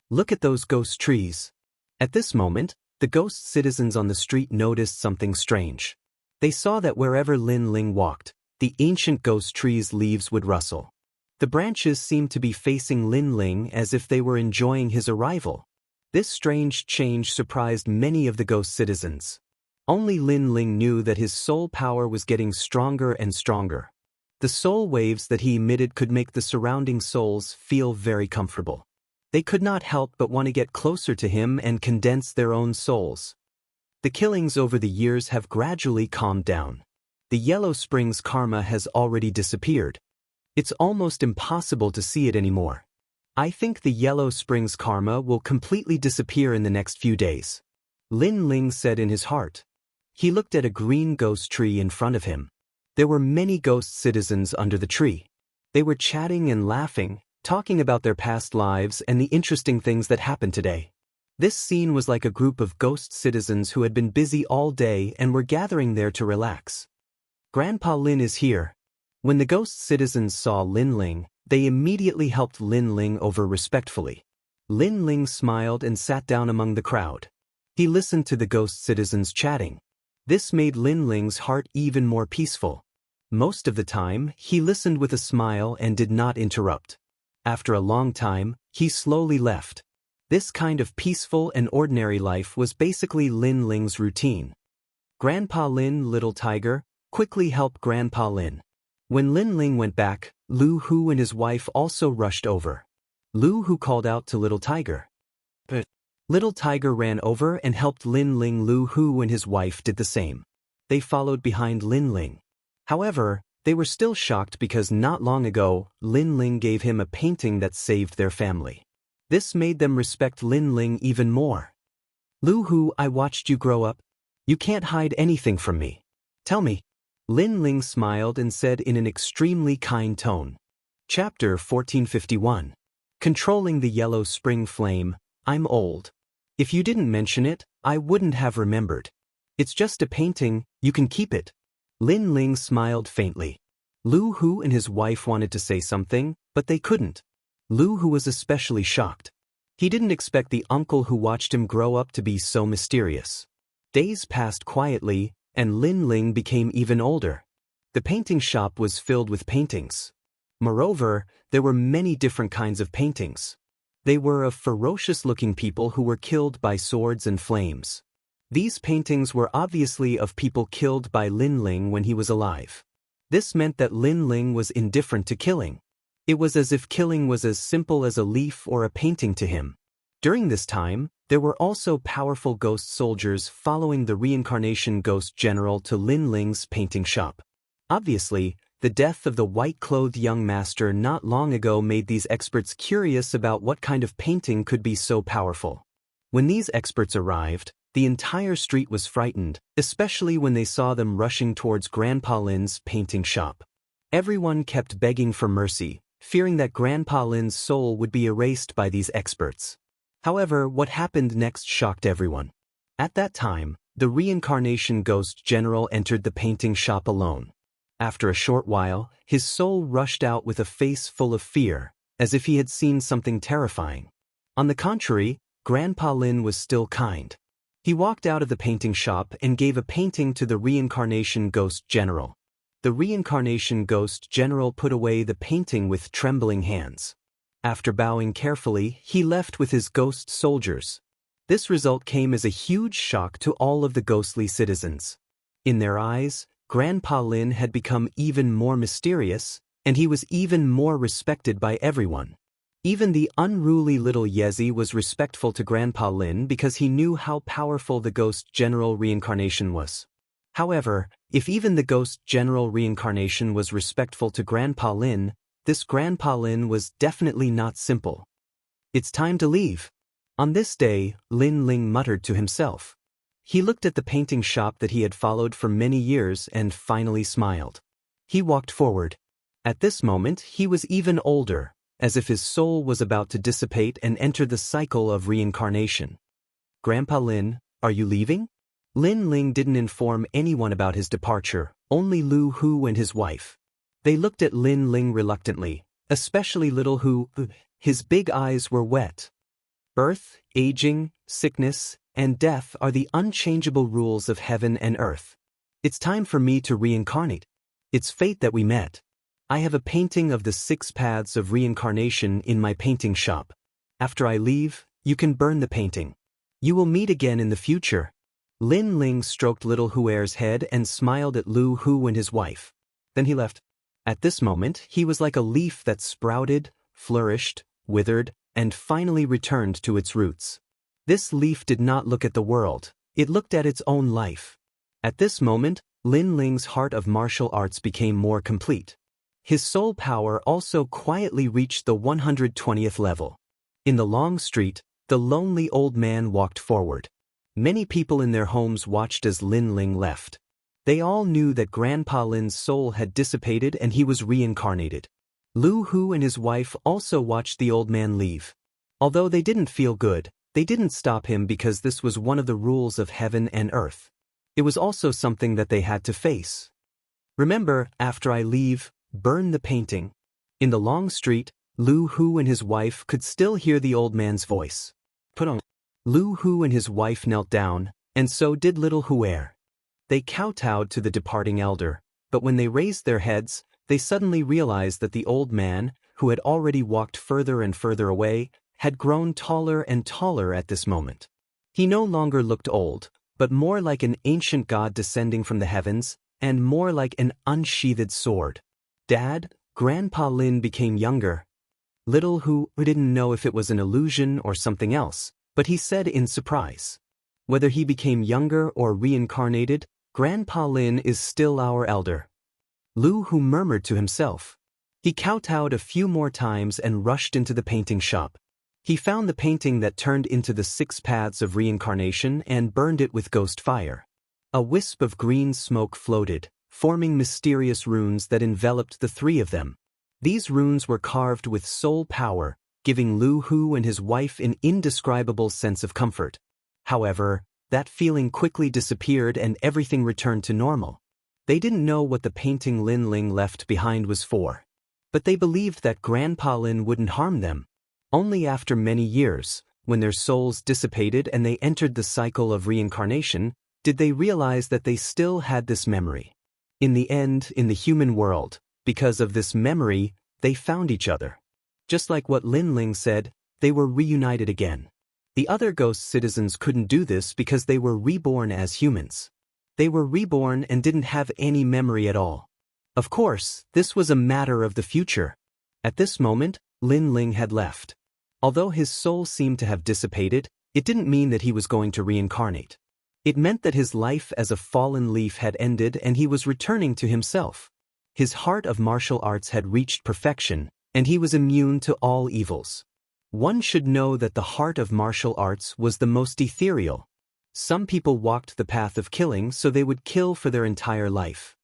"Look at those ghost trees." At this moment, the ghost citizens on the street noticed something strange. They saw that wherever Lin Ling walked, the ancient ghost trees' leaves would rustle. The branches seemed to be facing Lin Ling as if they were enjoying his arrival. This strange change surprised many of the ghost citizens. Only Lin Ling knew that his soul power was getting stronger and stronger. The soul waves that he emitted could make the surrounding souls feel very comfortable. They could not help but want to get closer to him and condense their own souls. The killings over the years have gradually calmed down. The Yellow Springs karma has already disappeared. It's almost impossible to see it anymore. I think the Yellow Springs karma will completely disappear in the next few days. Lin Ling said in his heart. He looked at a green ghost tree in front of him. There were many ghost citizens under the tree. They were chatting and laughing, talking about their past lives and the interesting things that happened today. This scene was like a group of ghost citizens who had been busy all day and were gathering there to relax. Grandpa Lin is here. When the ghost citizens saw Lin Ling, they immediately helped Lin Ling over respectfully. Lin Ling smiled and sat down among the crowd. He listened to the ghost citizens chatting. This made Lin Ling's heart even more peaceful. Most of the time, he listened with a smile and did not interrupt. After a long time, he slowly left. This kind of peaceful and ordinary life was basically Lin Ling's routine. Grandpa Lin, Little Tiger, quickly helped Grandpa Lin. When Lin Ling went back, Lu Hu and his wife also rushed over. Lu Hu called out to Little Tiger. But Little Tiger ran over and helped Lin Ling. Lu Hu and his wife did the same. They followed behind Lin Ling. However, they were still shocked because not long ago, Lin Ling gave him a painting that saved their family. This made them respect Lin Ling even more. Lu Hu, I watched you grow up. You can't hide anything from me. Tell me. Lin Ling smiled and said in an extremely kind tone. Chapter 1451. Controlling the Yellow Spring Flame. I'm old. If you didn't mention it, I wouldn't have remembered. It's just a painting, you can keep it. Lin Ling smiled faintly. Lu Hu and his wife wanted to say something, but they couldn't. Lu Hu was especially shocked. He didn't expect the uncle who watched him grow up to be so mysterious. Days passed quietly, and Lin Ling became even older. The painting shop was filled with paintings. Moreover, there were many different kinds of paintings. They were of ferocious-looking people who were killed by swords and flames. These paintings were obviously of people killed by Lin Ling when he was alive. This meant that Lin Ling was indifferent to killing. It was as if killing was as simple as a leaf or a painting to him. During this time, there were also powerful ghost soldiers following the reincarnation ghost general to Lin Ling's painting shop. Obviously, the death of the white-clothed young master not long ago made these experts curious about what kind of painting could be so powerful. When these experts arrived, the entire street was frightened, especially when they saw them rushing towards Grandpa Lin's painting shop. Everyone kept begging for mercy, fearing that Grandpa Lin's soul would be erased by these experts. However, what happened next shocked everyone. At that time, the reincarnation ghost general entered the painting shop alone. After a short while, his soul rushed out with a face full of fear, as if he had seen something terrifying. On the contrary, Grandpa Lin was still kind. He walked out of the painting shop and gave a painting to the reincarnation ghost general. The reincarnation ghost general put away the painting with trembling hands. After bowing carefully, he left with his ghost soldiers. This result came as a huge shock to all of the ghostly citizens. In their eyes, Grandpa Lin had become even more mysterious, and he was even more respected by everyone. Even the unruly little Yezi was respectful to Grandpa Lin because he knew how powerful the ghost general reincarnation was. However, if even the ghost general reincarnation was respectful to Grandpa Lin, this Grandpa Lin was definitely not simple. It's time to leave. On this day, Lin Ling muttered to himself. He looked at the painting shop that he had followed for many years and finally smiled. He walked forward. At this moment, he was even older, as if his soul was about to dissipate and enter the cycle of reincarnation. Grandpa Lin, are you leaving? Lin Ling didn't inform anyone about his departure, only Lu Hu and his wife. They looked at Lin Ling reluctantly, especially little Hu. His big eyes were wet. Birth, aging, sickness, and death are the unchangeable rules of heaven and earth. It's time for me to reincarnate. It's fate that we met. I have a painting of the 6 paths of reincarnation in my painting shop. After I leave, you can burn the painting. You will meet again in the future. Lin Ling stroked little Huer's head and smiled at Lu Hu and his wife. Then he left. At this moment, he was like a leaf that sprouted, flourished, withered, and finally returned to its roots. This leaf did not look at the world, it looked at its own life. At this moment, Lin Ling's heart of martial arts became more complete. His soul power also quietly reached the 120th level. In the long street, the lonely old man walked forward. Many people in their homes watched as Lin Ling left. They all knew that Grandpa Lin's soul had dissipated and he was reincarnated. Lu Hu and his wife also watched the old man leave. Although they didn't feel good, they didn't stop him because this was one of the rules of heaven and earth. It was also something that they had to face. Remember, after I leave, burn the painting. In the long street, Lu Hu and his wife could still hear the old man's voice. Put on. Lu Hu and his wife knelt down, and so did little Huer. They kowtowed to the departing elder, but when they raised their heads, they suddenly realized that the old man, who had already walked further and further away, had grown taller and taller at this moment. He no longer looked old, but more like an ancient god descending from the heavens, and more like an unsheathed sword. Dad, Grandpa Lin became younger. Little Hu didn't know if it was an illusion or something else, but he said in surprise. Whether he became younger or reincarnated, Grandpa Lin is still our elder. Lu Hu murmured to himself. He kowtowed a few more times and rushed into the painting shop. He found the painting that turned into the 6 paths of reincarnation and burned it with ghost fire. A wisp of green smoke floated, forming mysterious runes that enveloped the 3 of them. These runes were carved with soul power, giving Lu Hu and his wife an indescribable sense of comfort. However, that feeling quickly disappeared and everything returned to normal. They didn't know what the painting Lin Ling left behind was for. But they believed that Grandpa Lin wouldn't harm them. Only after many years, when their souls dissipated and they entered the cycle of reincarnation, did they realize that they still had this memory. In the end, in the human world, because of this memory, they found each other. Just like what Lin Ling said, they were reunited again. The other ghost citizens couldn't do this because they were reborn as humans. They were reborn and didn't have any memory at all. Of course, this was a matter of the future. At this moment, Lin Ling had left. Although his soul seemed to have dissipated, it didn't mean that he was going to reincarnate. It meant that his life as a fallen leaf had ended and he was returning to himself. His heart of martial arts had reached perfection, and he was immune to all evils. One should know that the heart of martial arts was the most ethereal. Some people walked the path of killing so they would kill for their entire life.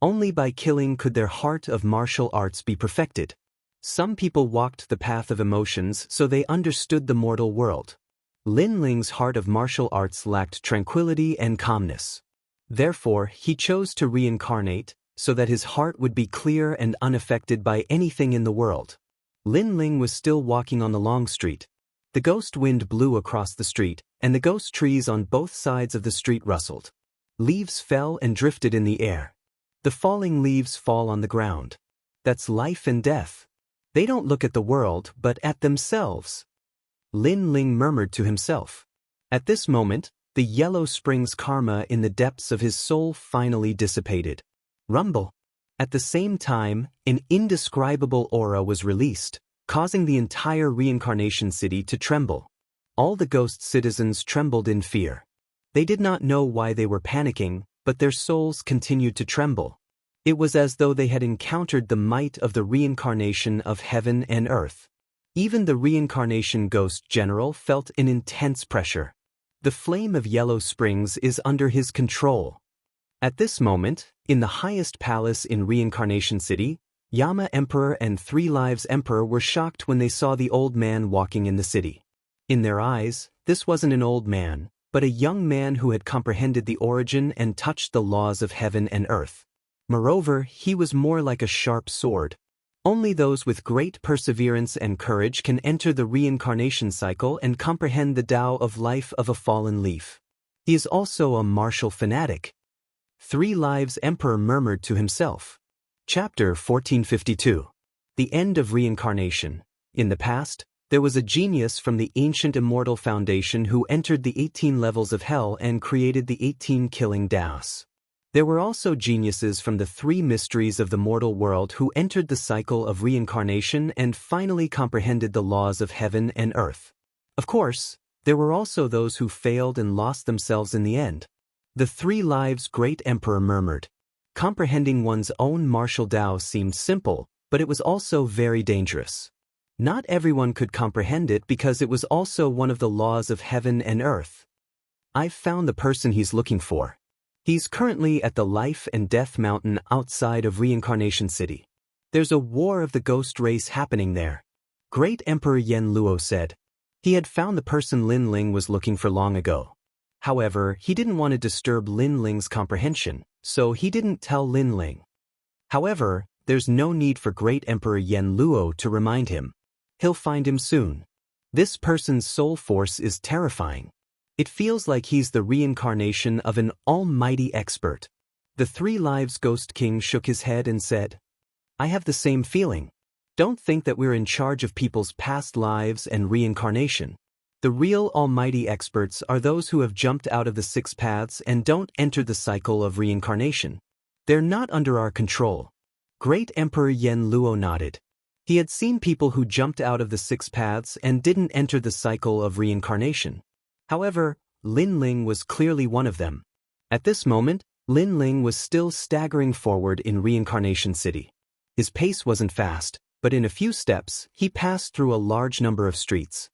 Only by killing could their heart of martial arts be perfected. Some people walked the path of emotions so they understood the mortal world. Lin Ling's heart of martial arts lacked tranquility and calmness. Therefore, he chose to reincarnate, so that his heart would be clear and unaffected by anything in the world. Lin Ling was still walking on the long street. The ghost wind blew across the street, and the ghost trees on both sides of the street rustled. Leaves fell and drifted in the air. The falling leaves fall on the ground. That's life and death. They don't look at the world, but at themselves. Lin Ling murmured to himself. At this moment, the yellow spring's karma in the depths of his soul finally dissipated. Rumble. At the same time, an indescribable aura was released, causing the entire reincarnation city to tremble. All the ghost citizens trembled in fear. They did not know why they were panicking, but their souls continued to tremble. It was as though they had encountered the might of the reincarnation of heaven and earth. Even the reincarnation ghost general felt an intense pressure. The flame of Yellow Springs is under his control. At this moment, in the highest palace in Reincarnation City, Yama Emperor and 3 Lives Emperor were shocked when they saw the old man walking in the city. In their eyes, this wasn't an old man, but a young man who had comprehended the origin and touched the laws of heaven and earth. Moreover, he was more like a sharp sword. Only those with great perseverance and courage can enter the reincarnation cycle and comprehend the Tao of life of a fallen leaf. He is also a martial fanatic. 3 Lives Emperor murmured to himself. Chapter 1452. The End of Reincarnation. In the past, there was a genius from the ancient Immortal Foundation who entered the 18 levels of hell and created the 18 killing Taos. There were also geniuses from the three mysteries of the mortal world who entered the cycle of reincarnation and finally comprehended the laws of heaven and earth. Of course, there were also those who failed and lost themselves in the end. The 3 lives great emperor murmured. Comprehending one's own martial Tao seemed simple, but it was also very dangerous. Not everyone could comprehend it because it was also one of the laws of heaven and earth. I've found the person he's looking for. He's currently at the Life and Death Mountain outside of Reincarnation City. There's a war of the ghost race happening there. Great Emperor Yen Luo said. He had found the person Lin Ling was looking for long ago. However, he didn't want to disturb Lin Ling's comprehension, so he didn't tell Lin Ling. However, there's no need for Great Emperor Yen Luo to remind him. He'll find him soon. This person's soul force is terrifying. It feels like he's the reincarnation of an almighty expert. The 3 Lives Ghost King shook his head and said, I have the same feeling. Don't think that we're in charge of people's past lives and reincarnation. The real almighty experts are those who have jumped out of the 6 paths and don't enter the cycle of reincarnation. They're not under our control. Great Emperor Yen Luo nodded. He had seen people who jumped out of the 6 paths and didn't enter the cycle of reincarnation. However, Lin Ling was clearly one of them. At this moment, Lin Ling was still staggering forward in Reincarnation City. His pace wasn't fast, but in a few steps, he passed through a large number of streets.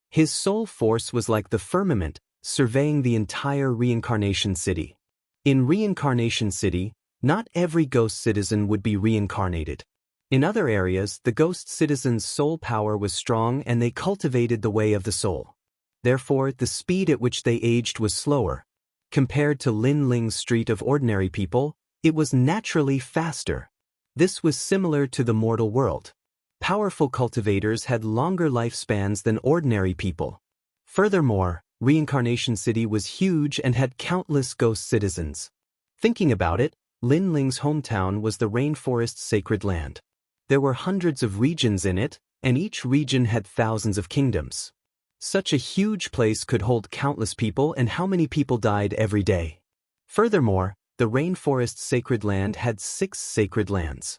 His soul force was like the firmament, surveying the entire Reincarnation City. In Reincarnation City, not every ghost citizen would be reincarnated. In other areas, the ghost citizens' soul power was strong and they cultivated the way of the soul. Therefore, the speed at which they aged was slower. Compared to Lin Ling's street of ordinary people, it was naturally faster. This was similar to the mortal world. Powerful cultivators had longer lifespans than ordinary people. Furthermore, Reincarnation City was huge and had countless ghost citizens. Thinking about it, Lin Ling's hometown was the rainforest's sacred land. There were hundreds of regions in it, and each region had thousands of kingdoms. Such a huge place could hold countless people, and how many people died every day. Furthermore, the rainforest's sacred land had 6 sacred lands.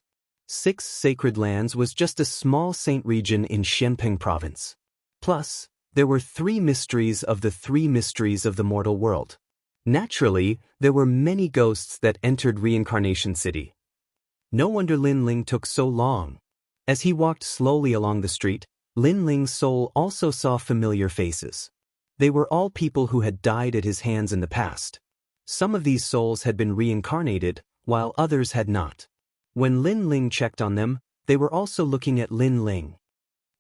6 sacred lands was just a small saint region in Xianping province. Plus, there were 3 mysteries of the 3 mysteries of the mortal world. Naturally, there were many ghosts that entered Reincarnation City. No wonder Lin Ling took so long. As he walked slowly along the street, Lin Ling's soul also saw familiar faces. They were all people who had died at his hands in the past. Some of these souls had been reincarnated, while others had not. When Lin Ling checked on them, they were also looking at Lin Ling.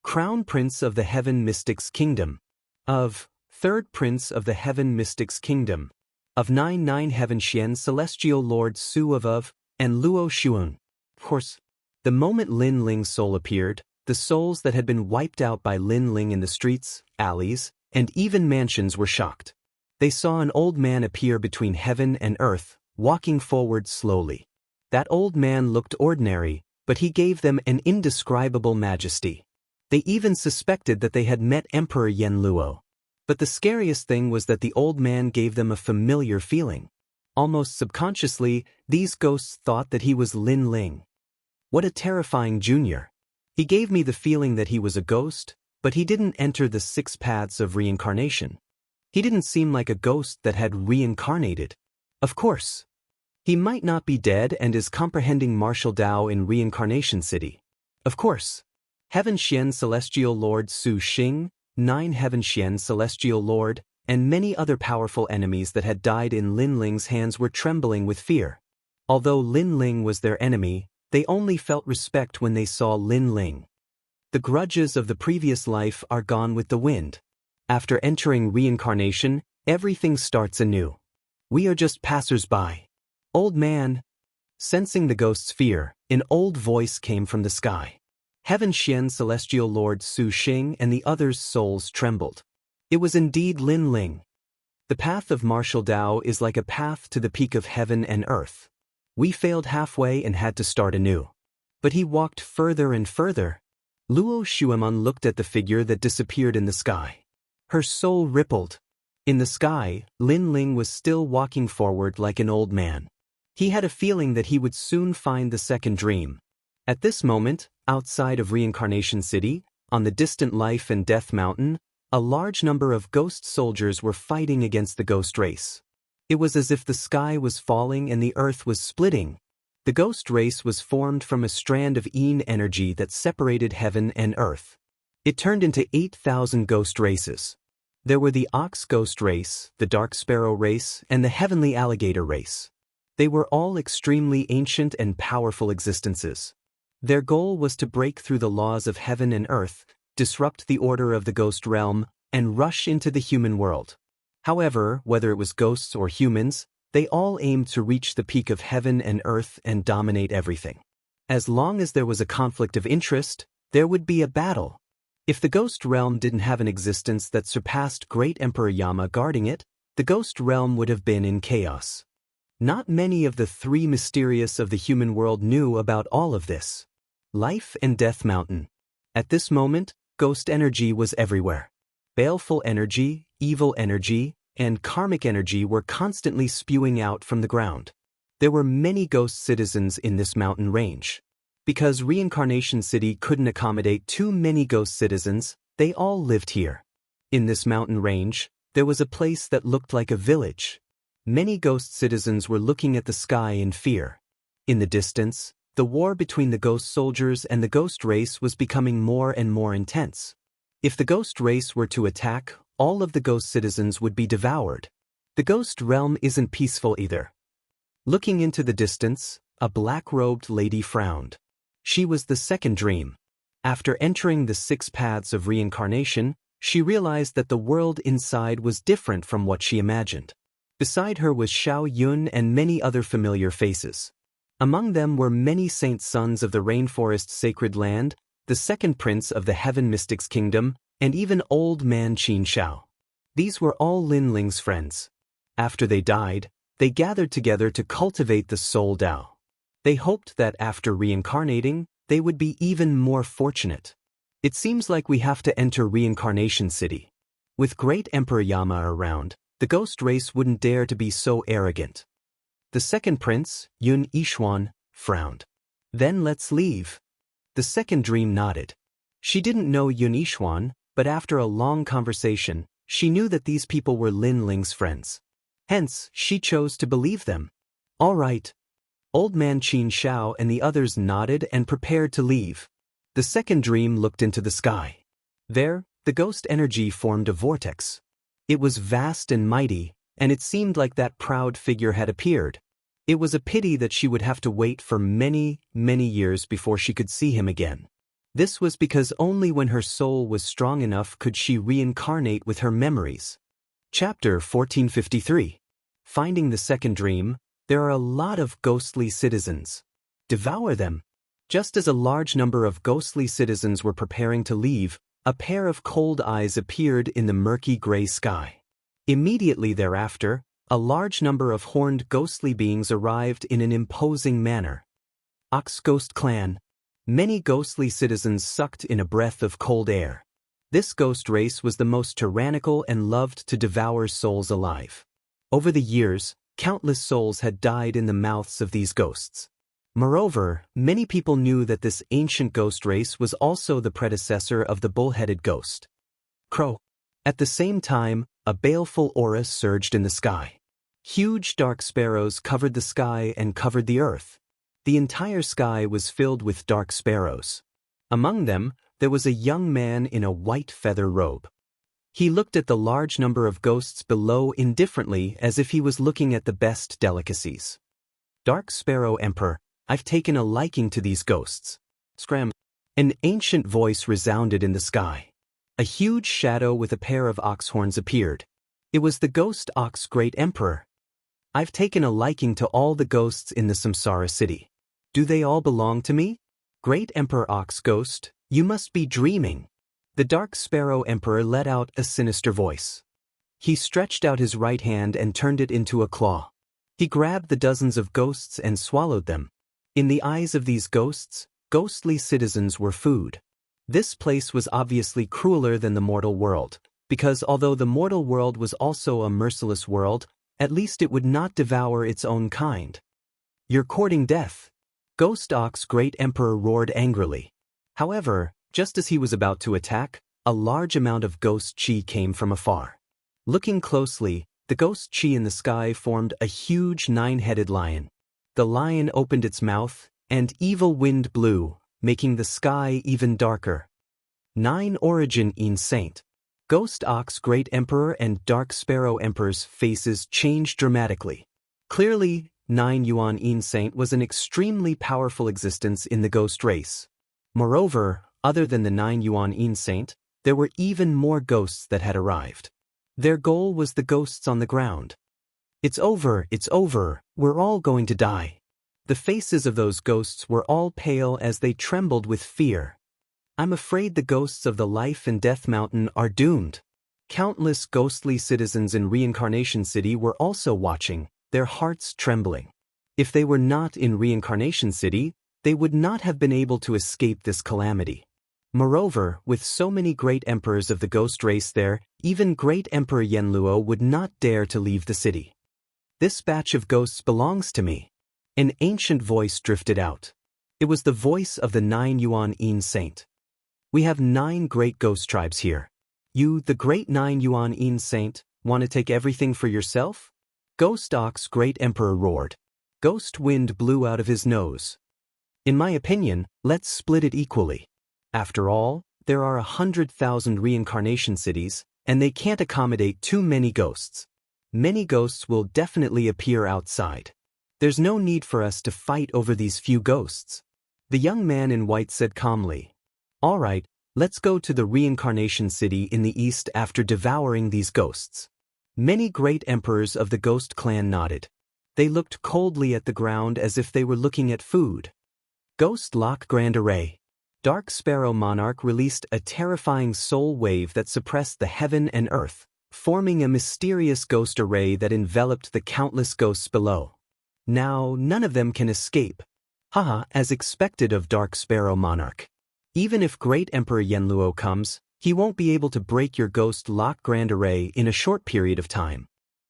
Crown Prince of the Heaven Mystics Kingdom. Of 3rd Prince of the Heaven Mystics Kingdom. Of 9 Heaven Xian Celestial Lord Su of, and Luo Xuan. Of course, the moment Lin Ling's soul appeared, the souls that had been wiped out by Lin Ling in the streets, alleys, and even mansions were shocked. They saw an old man appear between heaven and earth, walking forward slowly. That old man looked ordinary, but he gave them an indescribable majesty. They even suspected that they had met Emperor Yen Luo. But the scariest thing was that the old man gave them a familiar feeling. Almost subconsciously, these ghosts thought that he was Lin Ling. What a terrifying junior. He gave me the feeling that he was a ghost, but he didn't enter the 6 paths of reincarnation. He didn't seem like a ghost that had reincarnated. Of course. He might not be dead and is comprehending martial Tao in Reincarnation City. Of course. Heaven Xian Celestial Lord Su Xing, 9 Heaven Xian Celestial Lord, and many other powerful enemies that had died in Lin Ling's hands were trembling with fear. Although Lin Ling was their enemy, they only felt respect when they saw Lin Ling. The grudges of the previous life are gone with the wind. After entering reincarnation, everything starts anew. We are just passers-by. Old man. Sensing the ghost's fear, an old voice came from the sky. Heaven Xian Celestial Lord Su Xing and the others' souls trembled. It was indeed Lin Ling. The path of martial Tao is like a path to the peak of heaven and earth. We failed halfway and had to start anew. But he walked further and further. Luo Xueman looked at the figure that disappeared in the sky. Her soul rippled. In the sky, Lin Ling was still walking forward like an old man. He had a feeling that he would soon find the second dream. At this moment, outside of Reincarnation City, on the distant Life and Death Mountain, a large number of ghost soldiers were fighting against the ghost race. It was as if the sky was falling and the earth was splitting. The ghost race was formed from a strand of Yin energy that separated heaven and earth. It turned into 8,000 ghost races. There were the Ox Ghost race, the Dark Sparrow race, and the Heavenly Alligator race. They were all extremely ancient and powerful existences. Their goal was to break through the laws of heaven and earth, disrupt the order of the ghost realm, and rush into the human world. However, whether it was ghosts or humans, they all aimed to reach the peak of heaven and earth and dominate everything. As long as there was a conflict of interest, there would be a battle. If the ghost realm didn't have an existence that surpassed Great Emperor Yama guarding it, the ghost realm would have been in chaos. Not many of the three mysterious of the human world knew about all of this. Life and Death Mountain. At this moment, ghost energy was everywhere. Baleful energy, evil energy, and karmic energy were constantly spewing out from the ground. There were many ghost citizens in this mountain range. Because Reincarnation City couldn't accommodate too many ghost citizens, they all lived here. In this mountain range, there was a place that looked like a village. Many ghost citizens were looking at the sky in fear. In the distance, the war between the ghost soldiers and the ghost race was becoming more and more intense. If the ghost race were to attack, all of the ghost citizens would be devoured. The ghost realm isn't peaceful either. Looking into the distance, a black-robed lady frowned. She was the second dream. After entering the 6 paths of reincarnation, she realized that the world inside was different from what she imagined. Beside her was Xiao Yun and many other familiar faces. Among them were many saint sons of the rainforest sacred land, the second prince of the heaven mystics kingdom, and even old man Qin Shao. These were all Lin Ling's friends. After they died, they gathered together to cultivate the soul Dao. They hoped that after reincarnating, they would be even more fortunate. It seems like we have to enter Reincarnation City. With Great Emperor Yama around, the ghost race wouldn't dare to be so arrogant. The second prince, Yun Yishuan, frowned. Then let's leave. The second dream nodded. She didn't know Yun Yishuan, but after a long conversation, she knew that these people were Lin Ling's friends. Hence, she chose to believe them. All right. Old man Qin Shao and the others nodded and prepared to leave. The second dream looked into the sky. There, the ghost energy formed a vortex. It was vast and mighty, and it seemed like that proud figure had appeared. It was a pity that she would have to wait for many, many years before she could see him again. This was because only when her soul was strong enough could she reincarnate with her memories. Chapter 1453. Finding the second dream. There are a lot of ghostly citizens. Devour them. Just as a large number of ghostly citizens were preparing to leave, a pair of cold eyes appeared in the murky gray sky. Immediately thereafter, a large number of horned ghostly beings arrived in an imposing manner. Ox Ghost Clan. Many ghostly citizens sucked in a breath of cold air. This ghost race was the most tyrannical and loved to devour souls alive. Over the years, countless souls had died in the mouths of these ghosts. Moreover, many people knew that this ancient ghost race was also the predecessor of the bull-headed ghost. Crow. At the same time, a baleful aura surged in the sky. Huge dark sparrows covered the sky and covered the earth. The entire sky was filled with dark sparrows. Among them, there was a young man in a white feather robe. He looked at the large number of ghosts below indifferently as if he was looking at the best delicacies. Dark Sparrow Emperor, I've taken a liking to these ghosts. Scram. An ancient voice resounded in the sky. A huge shadow with a pair of ox horns appeared. It was the ghost ox Great Emperor. I've taken a liking to all the ghosts in the Samsara city. Do they all belong to me? Great Emperor Ox Ghost, you must be dreaming. The Dark Sparrow Emperor let out a sinister voice. He stretched out his right hand and turned it into a claw. He grabbed the dozens of ghosts and swallowed them. In the eyes of these ghosts, ghostly citizens were food. This place was obviously crueler than the mortal world, because although the mortal world was also a merciless world, at least it would not devour its own kind. You're courting death. Ghost Ox Great Emperor roared angrily. However, just as he was about to attack, a large amount of ghost chi came from afar. Looking closely, the ghost chi in the sky formed a huge 9-headed lion. The lion opened its mouth, and evil wind blew, making the sky even darker. 9 Origin in Saint. Ghost Ox Great Emperor and Dark Sparrow Emperor's faces changed dramatically. Clearly, 9 Yuan In Saint was an extremely powerful existence in the ghost race. Moreover, other than the 9 Yuan In Saint, there were even more ghosts that had arrived. Their goal was the ghosts on the ground. It's over, we're all going to die. The faces of those ghosts were all pale as they trembled with fear. I'm afraid the ghosts of the Life and Death Mountain are doomed. Countless ghostly citizens in Reincarnation City were also watching, their hearts trembling. If they were not in Reincarnation City, they would not have been able to escape this calamity. Moreover, with so many great emperors of the ghost race there, even Great Emperor Yenluo would not dare to leave the city. This batch of ghosts belongs to me. An ancient voice drifted out. It was the voice of the 9 Yuan In Saint. We have 9 great ghost tribes here. You, the great 9 Yuan In Saint, want to take everything for yourself? Ghost Ox Great Emperor roared. Ghost wind blew out of his nose. In my opinion, let's split it equally. After all, there are 100,000 reincarnation cities, and they can't accommodate too many ghosts. Many ghosts will definitely appear outside. There's no need for us to fight over these few ghosts. The young man in white said calmly. All right, let's go to the reincarnation city in the east after devouring these ghosts. Many great emperors of the ghost clan nodded. They looked coldly at the ground as if they were looking at food. Ghost Lock Grand Array. Dark Sparrow Monarch released a terrifying soul wave that suppressed the heaven and earth, forming a mysterious ghost array that enveloped the countless ghosts below. Now, none of them can escape. Haha, as expected of Dark Sparrow Monarch. Even if Great Emperor Yenluo comes, he won't be able to break your Ghost Lock Grand Array in a short period of time.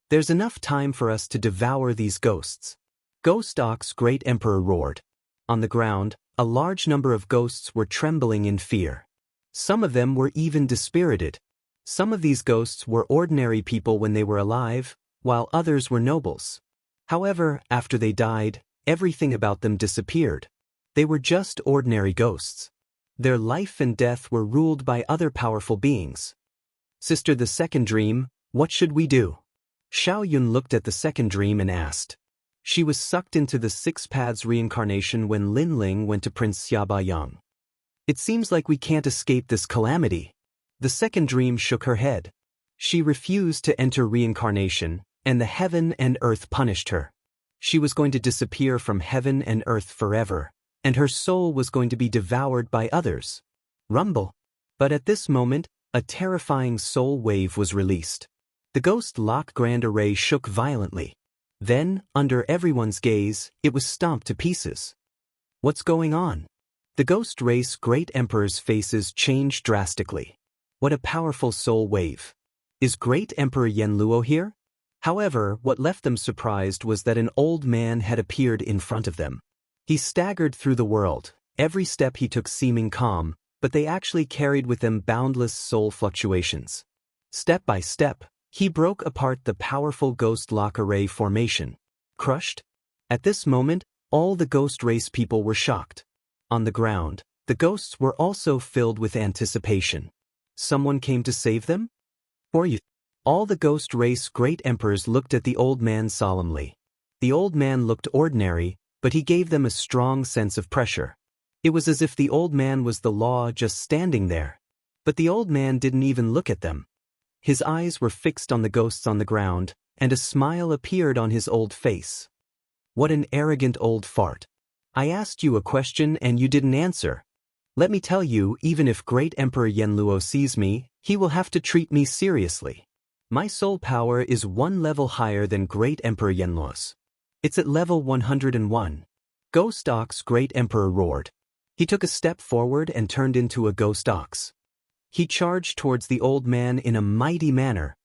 There's enough time for us to devour these ghosts. Ghost Ox Great Emperor roared. On the ground, a large number of ghosts were trembling in fear. Some of them were even dispirited. Some of these ghosts were ordinary people when they were alive, while others were nobles. However, after they died, everything about them disappeared. They were just ordinary ghosts. Their life and death were ruled by other powerful beings. Sister, the second dream, what should we do? Xiao Yun looked at the second dream and asked. She was sucked into the 6 paths reincarnation when Lin Ling went to Prince Xiaobayang. It seems like we can't escape this calamity. The second dream shook her head. She refused to enter reincarnation, and the heaven and earth punished her. She was going to disappear from heaven and earth forever, and her soul was going to be devoured by others. Rumble. But at this moment, a terrifying soul wave was released. The Ghost Lock Grand Array shook violently. Then, under everyone's gaze, it was stomped to pieces. What's going on? The ghost race great emperor's faces changed drastically. What a powerful soul wave. Is Great Emperor Yenluo here? However, what left them surprised was that an old man had appeared in front of them. He staggered through the world, every step he took seeming calm, but they actually carried with them boundless soul fluctuations. Step by step, he broke apart the powerful Ghost Lock Array formation. Crushed? At this moment, all the ghost race people were shocked. On the ground, the ghosts were also filled with anticipation. Someone came to save them? For you. All the ghost race great emperors looked at the old man solemnly. The old man looked ordinary, but he gave them a strong sense of pressure. It was as if the old man was the law just standing there. But the old man didn't even look at them. His eyes were fixed on the ghosts on the ground, and a smile appeared on his old face. What an arrogant old fart. I asked you a question and you didn't answer. Let me tell you, even if Great Emperor Yenluo sees me, he will have to treat me seriously. My soul power is 1 level higher than Great Emperor Yenluo's. It's at level 101. Ghost Ox Great Emperor roared. He took a step forward and turned into a ghost ox. He charged towards the old man in a mighty manner.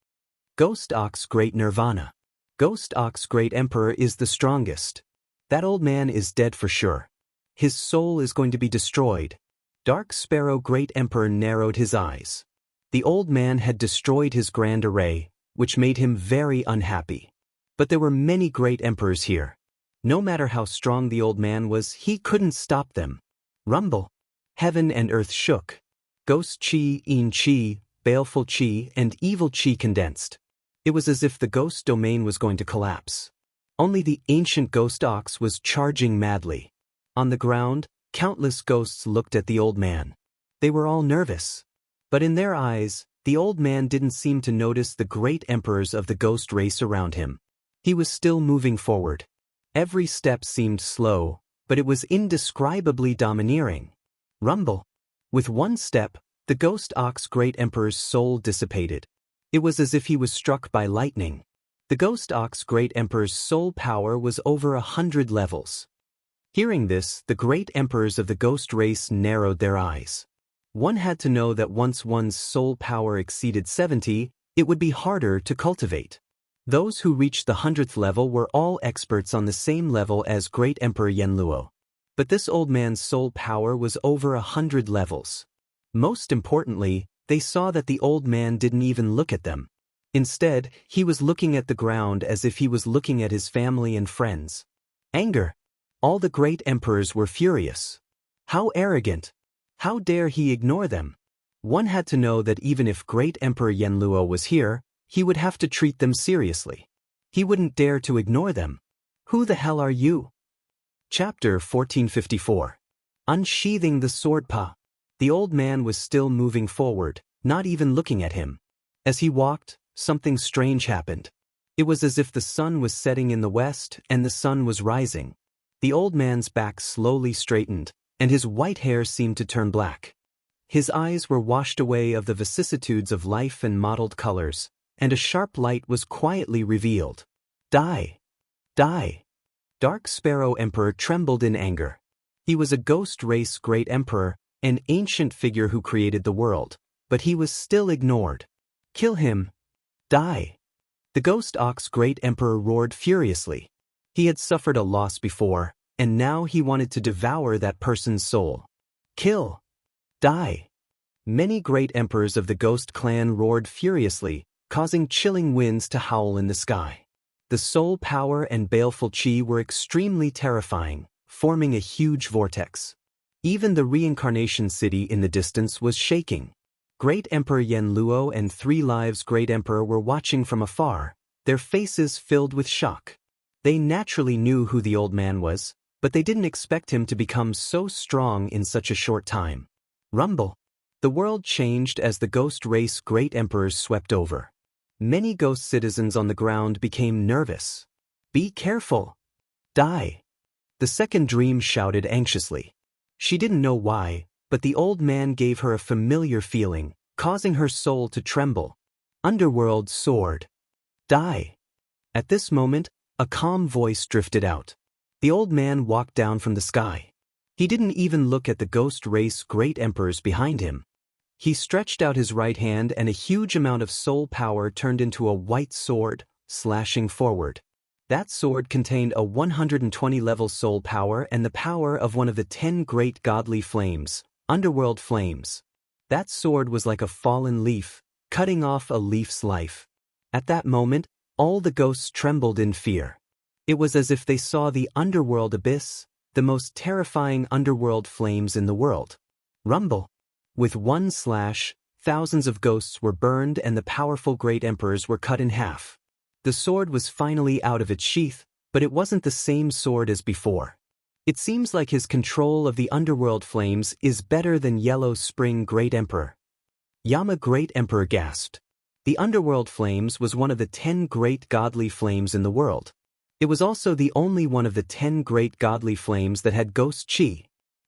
Ghost Ox Great Nirvana. Ghost Ox Great Emperor is the strongest. That old man is dead for sure. His soul is going to be destroyed. Dark Sparrow Great Emperor narrowed his eyes. The old man had destroyed his grand array, which made him very unhappy. But there were many great emperors here. No matter how strong the old man was, he couldn't stop them. Rumble. Heaven and earth shook. Ghost Chi, Yin Chi, Baleful Chi, and Evil Chi condensed. It was as if the ghost domain was going to collapse. Only the ancient ghost ox was charging madly. On the ground, countless ghosts looked at the old man. They were all nervous. But in their eyes, the old man didn't seem to notice the great emperors of the ghost race around him. He was still moving forward. Every step seemed slow, but it was indescribably domineering. Rumble. With one step, the ghost ox great emperor's soul dissipated. It was as if he was struck by lightning. The ghost ox great emperor's soul power was over 100 levels. Hearing this, the great emperors of the ghost race narrowed their eyes. One had to know that once one's soul power exceeded 70, it would be harder to cultivate. Those who reached the 100th level were all experts on the same level as Great Emperor Yenluo. But this old man's soul power was over 100 levels. Most importantly, they saw that the old man didn't even look at them. Instead, he was looking at the ground as if he was looking at his family and friends. Anger. All the great emperors were furious. How arrogant! How dare he ignore them? One had to know that even if Great Emperor Yenluo was here, he would have to treat them seriously. He wouldn't dare to ignore them. Who the hell are you? Chapter 1454. Unsheathing the Sword Pa. The old man was still moving forward, not even looking at him. As he walked, something strange happened. It was as if the sun was setting in the west and the sun was rising. The old man's back slowly straightened, and his white hair seemed to turn black. His eyes were washed away of the vicissitudes of life and mottled colors, and a sharp light was quietly revealed. Die! Die! Dark Sparrow Emperor trembled in anger. He was a ghost race great emperor, an ancient figure who created the world, but he was still ignored. Kill him! Die! The ghost ox great emperor roared furiously. He had suffered a loss before, and now he wanted to devour that person's soul. Kill! Die! Many great emperors of the ghost clan roared furiously, causing chilling winds to howl in the sky. The soul power and baleful chi were extremely terrifying, forming a huge vortex. Even the reincarnation city in the distance was shaking. Great Emperor Yenluo and Three Lives Great Emperor were watching from afar, their faces filled with shock. They naturally knew who the old man was, but they didn't expect him to become so strong in such a short time. Rumble. The world changed as the ghost race great emperors swept over. Many ghost citizens on the ground became nervous. Be careful! Die! The second dream shouted anxiously. She didn't know why, but the old man gave her a familiar feeling, causing her soul to tremble. Underworld sword. Die! At this moment, a calm voice drifted out. The old man walked down from the sky. He didn't even look at the ghost race great emperors behind him. He stretched out his right hand and a huge amount of soul power turned into a white sword, slashing forward. That sword contained a 120-level soul power and the power of one of the 10 great godly flames, underworld flames. That sword was like a fallen leaf, cutting off a leaf's life. At that moment, all the ghosts trembled in fear. It was as if they saw the underworld abyss, the most terrifying underworld flames in the world. Rumble. With one slash, thousands of ghosts were burned and the powerful great emperors were cut in half. The sword was finally out of its sheath, but it wasn't the same sword as before. It seems like his control of the underworld flames is better than Yellow Spring Great Emperor. Yama Great Emperor gasped. The underworld flames was one of the 10 great godly flames in the world. It was also the only one of the 10 great godly flames that had ghost chi.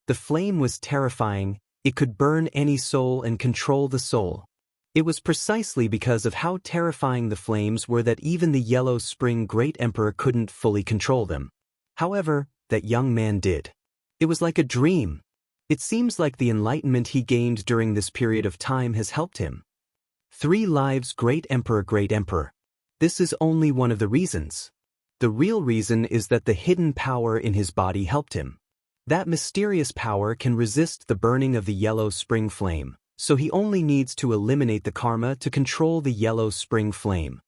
The flame was terrifying, it could burn any soul and control the soul. It was precisely because of how terrifying the flames were that even the Yellow Spring Great Emperor couldn't fully control them. However, that young man did. It was like a dream. It seems like the enlightenment he gained during this period of time has helped him. 3 Lives Great Emperor. This is only one of the reasons. The real reason is that the hidden power in his body helped him. That mysterious power can resist the burning of the yellow spring flame, so he only needs to eliminate the karma to control the yellow spring flame.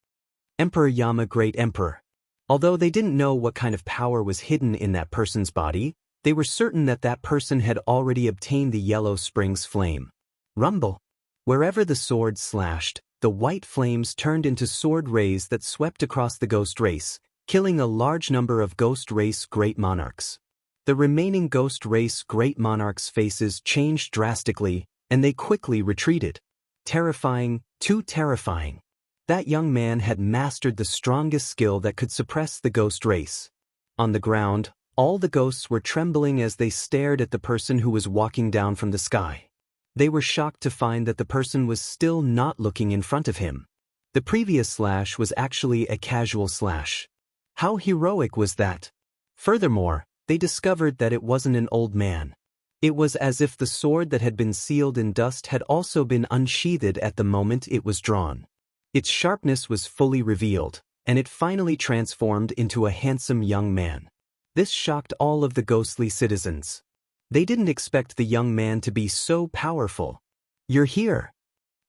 Emperor Yama, Great Emperor. Although they didn't know what kind of power was hidden in that person's body, they were certain that that person had already obtained the yellow spring's flame. Rumble. Wherever the sword slashed, the white flames turned into sword rays that swept across the ghost race, killing a large number of ghost race great monarchs. The remaining ghost race great monarchs' faces changed drastically, and they quickly retreated. Terrifying, too terrifying. That young man had mastered the strongest skill that could suppress the ghost race. On the ground, all the ghosts were trembling as they stared at the person who was walking down from the sky. They were shocked to find that the person was still not looking in front of him. The previous slash was actually a casual slash. How heroic was that? Furthermore, they discovered that it wasn't an old man. It was as if the sword that had been sealed in dust had also been unsheathed at the moment it was drawn. Its sharpness was fully revealed, and it finally transformed into a handsome young man. This shocked all of the ghostly citizens. They didn't expect the young man to be so powerful. "You're here."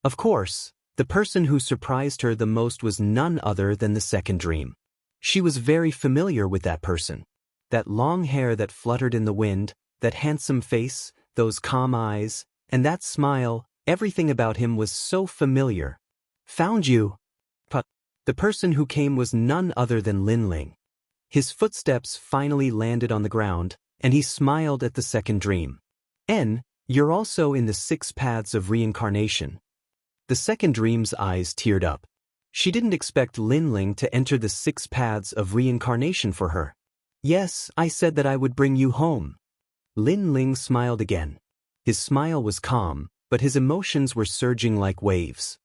Of course, the person who surprised her the most was none other than the second dream. She was very familiar with that person. That long hair that fluttered in the wind, that handsome face, those calm eyes, and that smile, everything about him was so familiar. "Found you." But the person who came was none other than Lin Ling. His footsteps finally landed on the ground, and he smiled at the second dream. "You're also in the 6 paths of reincarnation." The second dream's eyes teared up. She didn't expect Lin Ling to enter the 6 paths of reincarnation for her. "Yes, I said that I would bring you home." Lin Ling smiled again. His smile was calm, but his emotions were surging like waves.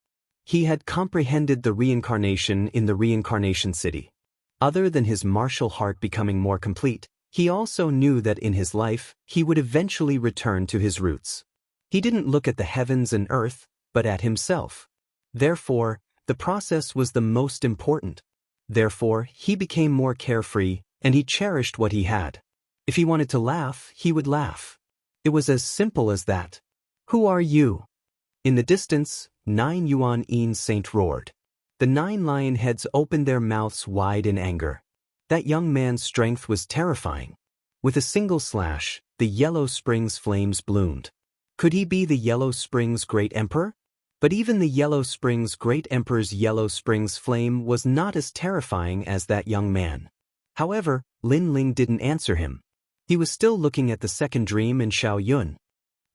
He had comprehended the reincarnation in the reincarnation city. Other than his martial heart becoming more complete, he also knew that in his life, he would eventually return to his roots. He didn't look at the heavens and earth, but at himself. Therefore, the process was the most important. Therefore, he became more carefree, and he cherished what he had. If he wanted to laugh, he would laugh. It was as simple as that. "Who are you?" In the distance, 9 Yuan Yin Saint roared. The 9 lion heads opened their mouths wide in anger. That young man's strength was terrifying. With a single slash, the Yellow Springs flames bloomed. Could he be the Yellow Springs Great Emperor? But even the Yellow Springs Great Emperor's Yellow Springs flame was not as terrifying as that young man. However, Lin Ling didn't answer him. He was still looking at the second dream in Xiao Yun.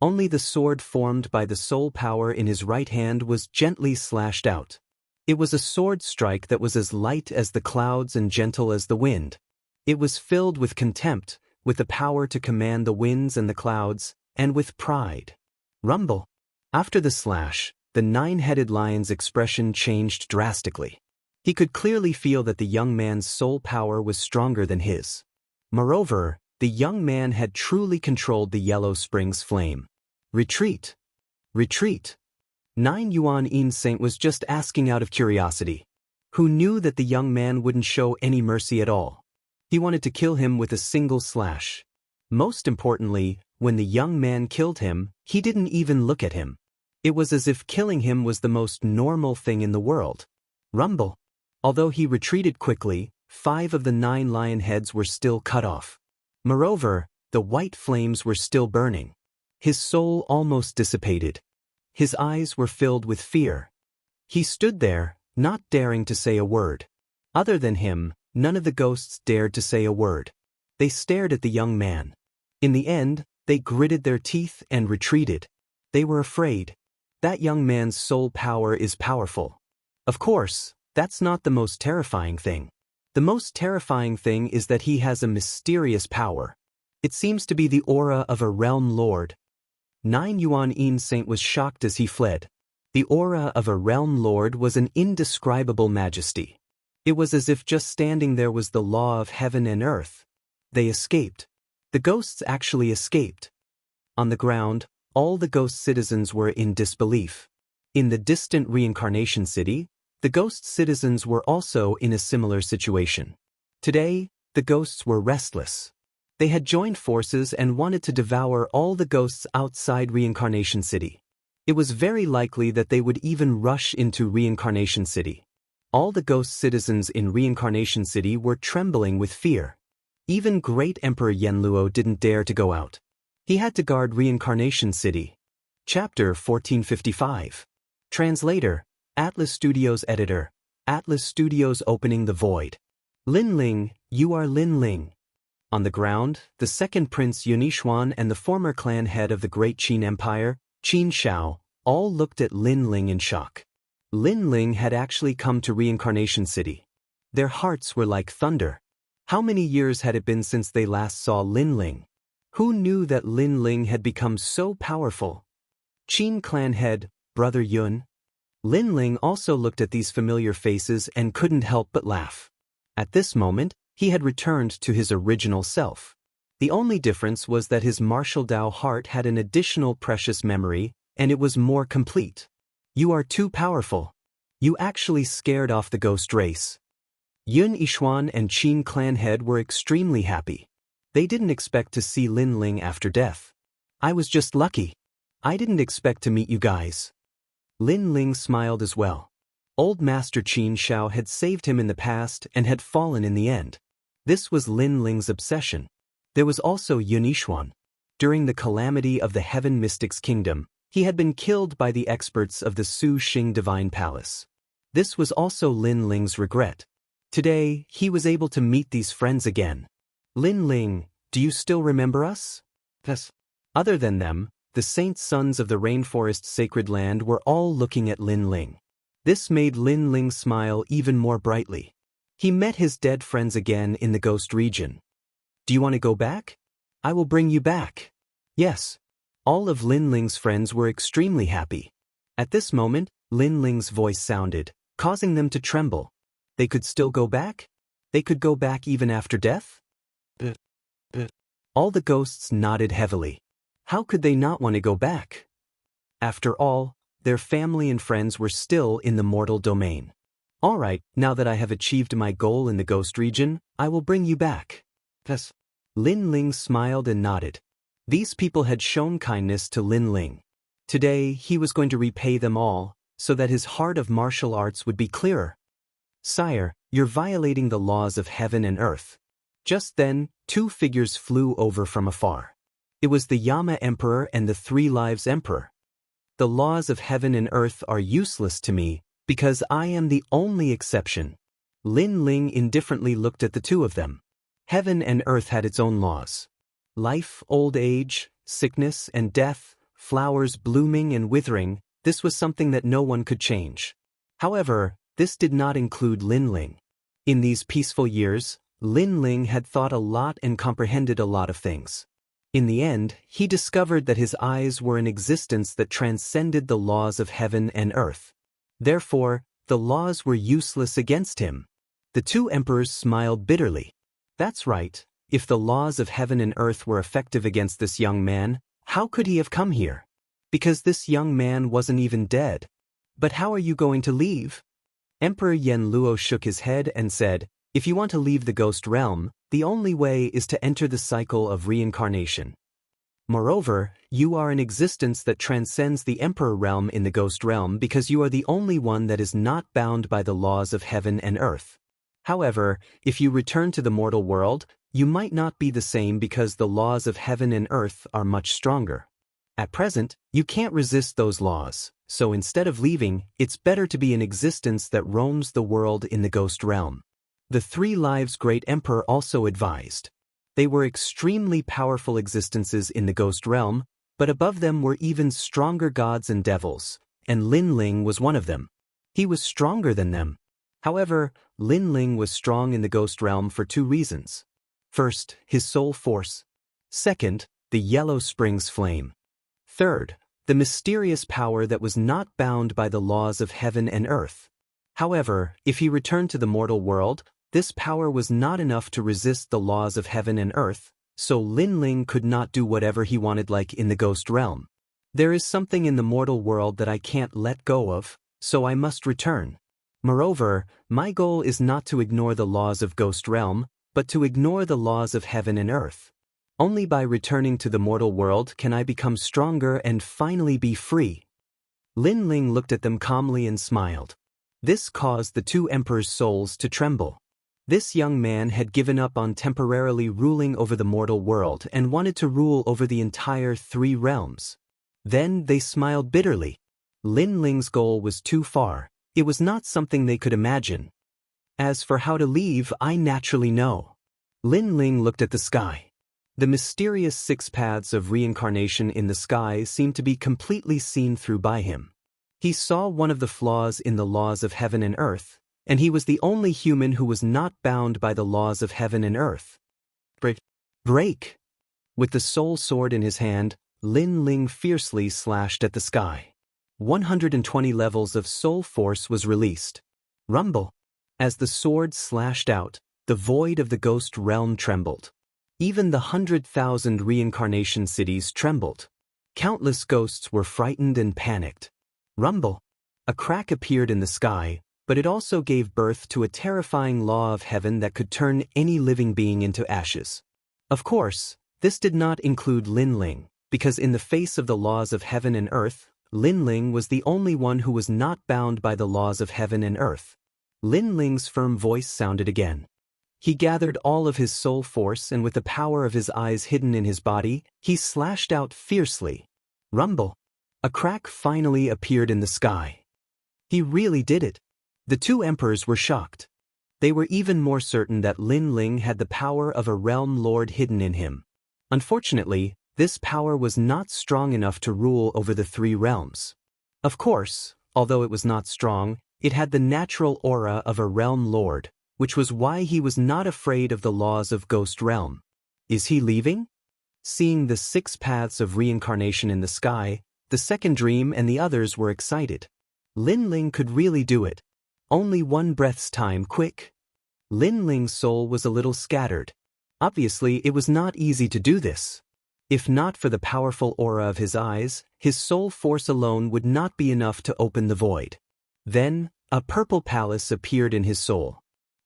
Only the sword formed by the soul power in his right hand was gently slashed out. It was a sword strike that was as light as the clouds and gentle as the wind. It was filled with contempt, with the power to command the winds and the clouds, and with pride. Rumble. After the slash, the 9-headed lion's expression changed drastically. He could clearly feel that the young man's soul power was stronger than his. Moreover, the young man had truly controlled the Yellow Springs flame. "Retreat. Retreat." 9 Yuan Yin Saint was just asking out of curiosity. Who knew that the young man wouldn't show any mercy at all? He wanted to kill him with a single slash. Most importantly, when the young man killed him, he didn't even look at him. It was as if killing him was the most normal thing in the world. Rumble. Although he retreated quickly, 5 of the 9 lion heads were still cut off. Moreover, the white flames were still burning. His soul almost dissipated. His eyes were filled with fear. He stood there, not daring to say a word. Other than him, none of the ghosts dared to say a word. They stared at the young man. In the end, they gritted their teeth and retreated. They were afraid. That young man's soul power is powerful. Of course, that's not the most terrifying thing. The most terrifying thing is that he has a mysterious power. It seems to be the aura of a realm lord. 9 Yuan Yin Saint was shocked as he fled. The aura of a realm lord was an indescribable majesty. It was as if just standing there was the law of heaven and earth. They escaped. The ghosts actually escaped. On the ground, all the ghost citizens were in disbelief. In the distant reincarnation city, the ghost citizens were also in a similar situation. Today, the ghosts were restless. They had joined forces and wanted to devour all the ghosts outside Reincarnation City. It was very likely that they would even rush into Reincarnation City. All the ghost citizens in Reincarnation City were trembling with fear. Even Great Emperor Yenluo didn't dare to go out. He had to guard Reincarnation City. Chapter 1455. Translator, Atlas Studios Editor, Atlas Studios Opening the Void. Lin Ling, you are Lin Ling. On the ground, the second Prince Yunixuan and the former clan head of the Great Qin Empire, Qin Shao, all looked at Lin Ling in shock. Lin Ling had actually come to Reincarnation City. Their hearts were like thunder. How many years had it been since they last saw Lin Ling? Who knew that Lin Ling had become so powerful? Qin clan head, Brother Yun. Lin Ling also looked at these familiar faces and couldn't help but laugh. At this moment, he had returned to his original self. The only difference was that his martial Dao heart had an additional precious memory, and it was more complete. You are too powerful. You actually scared off the ghost race. Yun Yixuan and Qin clan head were extremely happy. They didn't expect to see Lin Ling after death. I was just lucky. I didn't expect to meet you guys. Lin Ling smiled as well. Old Master Qin Shao had saved him in the past and had fallen in the end. This was Lin Ling's obsession. There was also Yun Yixuan. During the calamity of the Heaven Mystics Kingdom, he had been killed by the experts of the Su Xing Divine Palace. This was also Lin Ling's regret. Today, he was able to meet these friends again. Lin Ling, do you still remember us? Yes. Other than them, the saint sons of the rainforest sacred land were all looking at Lin Ling. This made Lin Ling smile even more brightly. He met his dead friends again in the ghost region. Do you want to go back? I will bring you back. Yes. All of Lin Ling's friends were extremely happy. At this moment, Lin Ling's voice sounded, causing them to tremble. They could still go back? They could go back even after death? All the ghosts nodded heavily. How could they not want to go back? After all, their family and friends were still in the mortal domain. All right, now that I have achieved my goal in the ghost region, I will bring you back. Yes. Lin Ling smiled and nodded. These people had shown kindness to Lin Ling. Today, he was going to repay them all, so that his heart of martial arts would be clearer. Sire, you're violating the laws of heaven and earth. Just then, two figures flew over from afar. It was the Yama Emperor and the Three Lives Emperor. The laws of heaven and earth are useless to me, because I am the only exception. Lin Ling indifferently looked at the two of them. Heaven and earth had its own laws. Life, old age, sickness and death, flowers blooming and withering, this was something that no one could change. However, this did not include Lin Ling. In these peaceful years, Lin Ling had thought a lot and comprehended a lot of things. In the end, he discovered that his eyes were an existence that transcended the laws of heaven and earth. Therefore, the laws were useless against him. The two emperors smiled bitterly. That's right, if the laws of heaven and earth were effective against this young man, how could he have come here? Because this young man wasn't even dead. But how are you going to leave? Emperor Yenluo shook his head and said, if you want to leave the ghost realm, the only way is to enter the cycle of reincarnation. Moreover, you are an existence that transcends the emperor realm in the ghost realm because you are the only one that is not bound by the laws of heaven and earth. However, if you return to the mortal world, you might not be the same because the laws of heaven and earth are much stronger. At present, you can't resist those laws, so instead of leaving, it's better to be an existence that roams the world in the ghost realm. The Three Lives Great Emperor also advised. They were extremely powerful existences in the ghost realm, but above them were even stronger gods and devils, and Lin Ling was one of them. He was stronger than them. However, Lin Ling was strong in the ghost realm for two reasons. First, his soul force. Second, the Yellow Springs flame. Third, the mysterious power that was not bound by the laws of heaven and earth. However, if he returned to the mortal world, this power was not enough to resist the laws of heaven and earth, so Lin Ling could not do whatever he wanted like in the ghost realm. There is something in the mortal world that I can't let go of, so I must return. Moreover, my goal is not to ignore the laws of ghost realm, but to ignore the laws of heaven and earth. Only by returning to the mortal world can I become stronger and finally be free. Lin Ling looked at them calmly and smiled. This caused the two emperors' souls to tremble. This young man had given up on temporarily ruling over the mortal world and wanted to rule over the entire 3 realms. Then they smiled bitterly. Lin Ling's goal was too far. It was not something they could imagine. As for how to leave, I naturally know. Lin Ling looked at the sky. The mysterious 6 paths of reincarnation in the sky seemed to be completely seen through by him. He saw one of the flaws in the laws of heaven and earth, and he was the only human who was not bound by the laws of heaven and earth. Break! With the soul sword in his hand, Lin Ling fiercely slashed at the sky. 120 levels of soul force was released. Rumble! As the sword slashed out, the void of the ghost realm trembled. Even the 100,000 reincarnation cities trembled. Countless ghosts were frightened and panicked. Rumble! A crack appeared in the sky, but it also gave birth to a terrifying law of heaven that could turn any living being into ashes. Of course, this did not include Lin Ling, because in the face of the laws of heaven and earth, Lin Ling was the only one who was not bound by the laws of heaven and earth. Lin Ling's firm voice sounded again. He gathered all of his soul force and with the power of his eyes hidden in his body, he slashed out fiercely. Rumble! A crack finally appeared in the sky. He really did it. The two emperors were shocked. They were even more certain that Lin Ling had the power of a realm lord hidden in him. Unfortunately, this power was not strong enough to rule over the 3 realms. Of course, although it was not strong, it had the natural aura of a realm lord, which was why he was not afraid of the laws of Ghost Realm. Is he leaving? Seeing the 6 paths of reincarnation in the sky, the second dream and the others were excited. Lin Ling could really do it. Only 1 breath's time, quick. Lin Ling's soul was a little scattered. Obviously, it was not easy to do this. If not for the powerful aura of his eyes, his soul force alone would not be enough to open the void. Then, a purple palace appeared in his soul.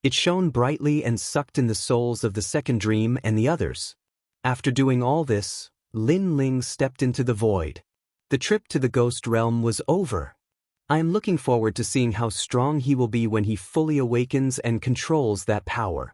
It shone brightly and sucked in the souls of the second dream and the others. After doing all this, Lin Ling stepped into the void. The trip to the ghost realm was over. I am looking forward to seeing how strong he will be when he fully awakens and controls that power.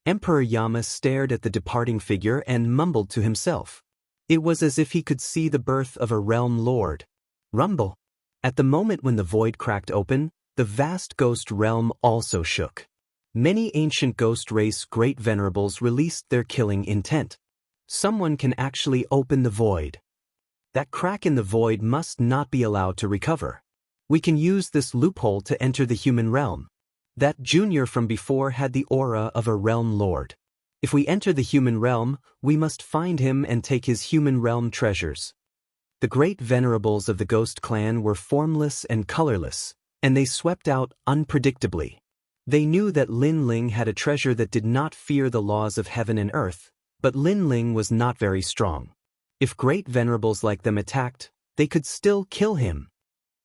Emperor Yama stared at the departing figure and mumbled to himself. It was as if he could see the birth of a realm lord. Rumble! At the moment when the void cracked open, the vast ghost realm also shook. Many ancient ghost race great venerables released their killing intent. Someone can actually open the void. That crack in the void must not be allowed to recover. We can use this loophole to enter the human realm. That junior from before had the aura of a realm lord. If we enter the human realm, we must find him and take his human realm treasures. The great venerables of the ghost clan were formless and colorless, and they swept out unpredictably. They knew that Lin Ling had a treasure that did not fear the laws of heaven and earth, but Lin Ling was not very strong. If great venerables like them attacked, they could still kill him.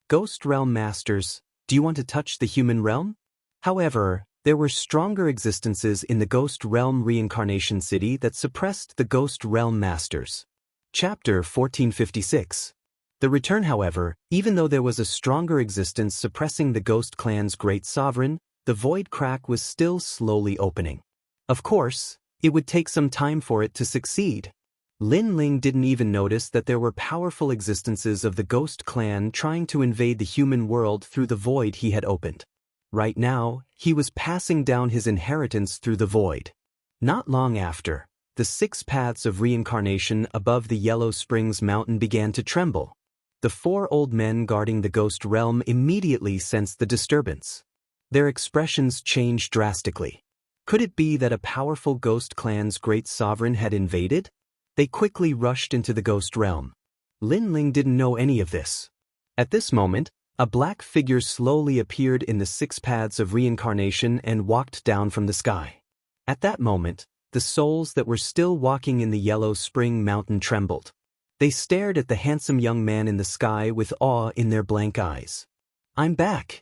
Ghost realm masters, do you want to touch the human realm? However, there were stronger existences in the ghost realm reincarnation city that suppressed the ghost realm masters. Chapter 1456. The return, however, even though there was a stronger existence suppressing the ghost clan's great sovereign, the void crack was still slowly opening. Of course, it would take some time for it to succeed. Lin Ling didn't even notice that there were powerful existences of the ghost clan trying to invade the human world through the void he had opened. Right now, he was passing down his inheritance through the void. Not long after, the 6 paths of reincarnation above the Yellow Springs mountain began to tremble. The 4 old men guarding the ghost realm immediately sensed the disturbance. Their expressions changed drastically. Could it be that a powerful ghost clan's great sovereign had invaded? They quickly rushed into the ghost realm. Lin Ling didn't know any of this. At this moment, a black figure slowly appeared in the 6 paths of reincarnation and walked down from the sky. At that moment, the souls that were still walking in the Yellow Spring mountain trembled. They stared at the handsome young man in the sky with awe in their blank eyes. I'm back.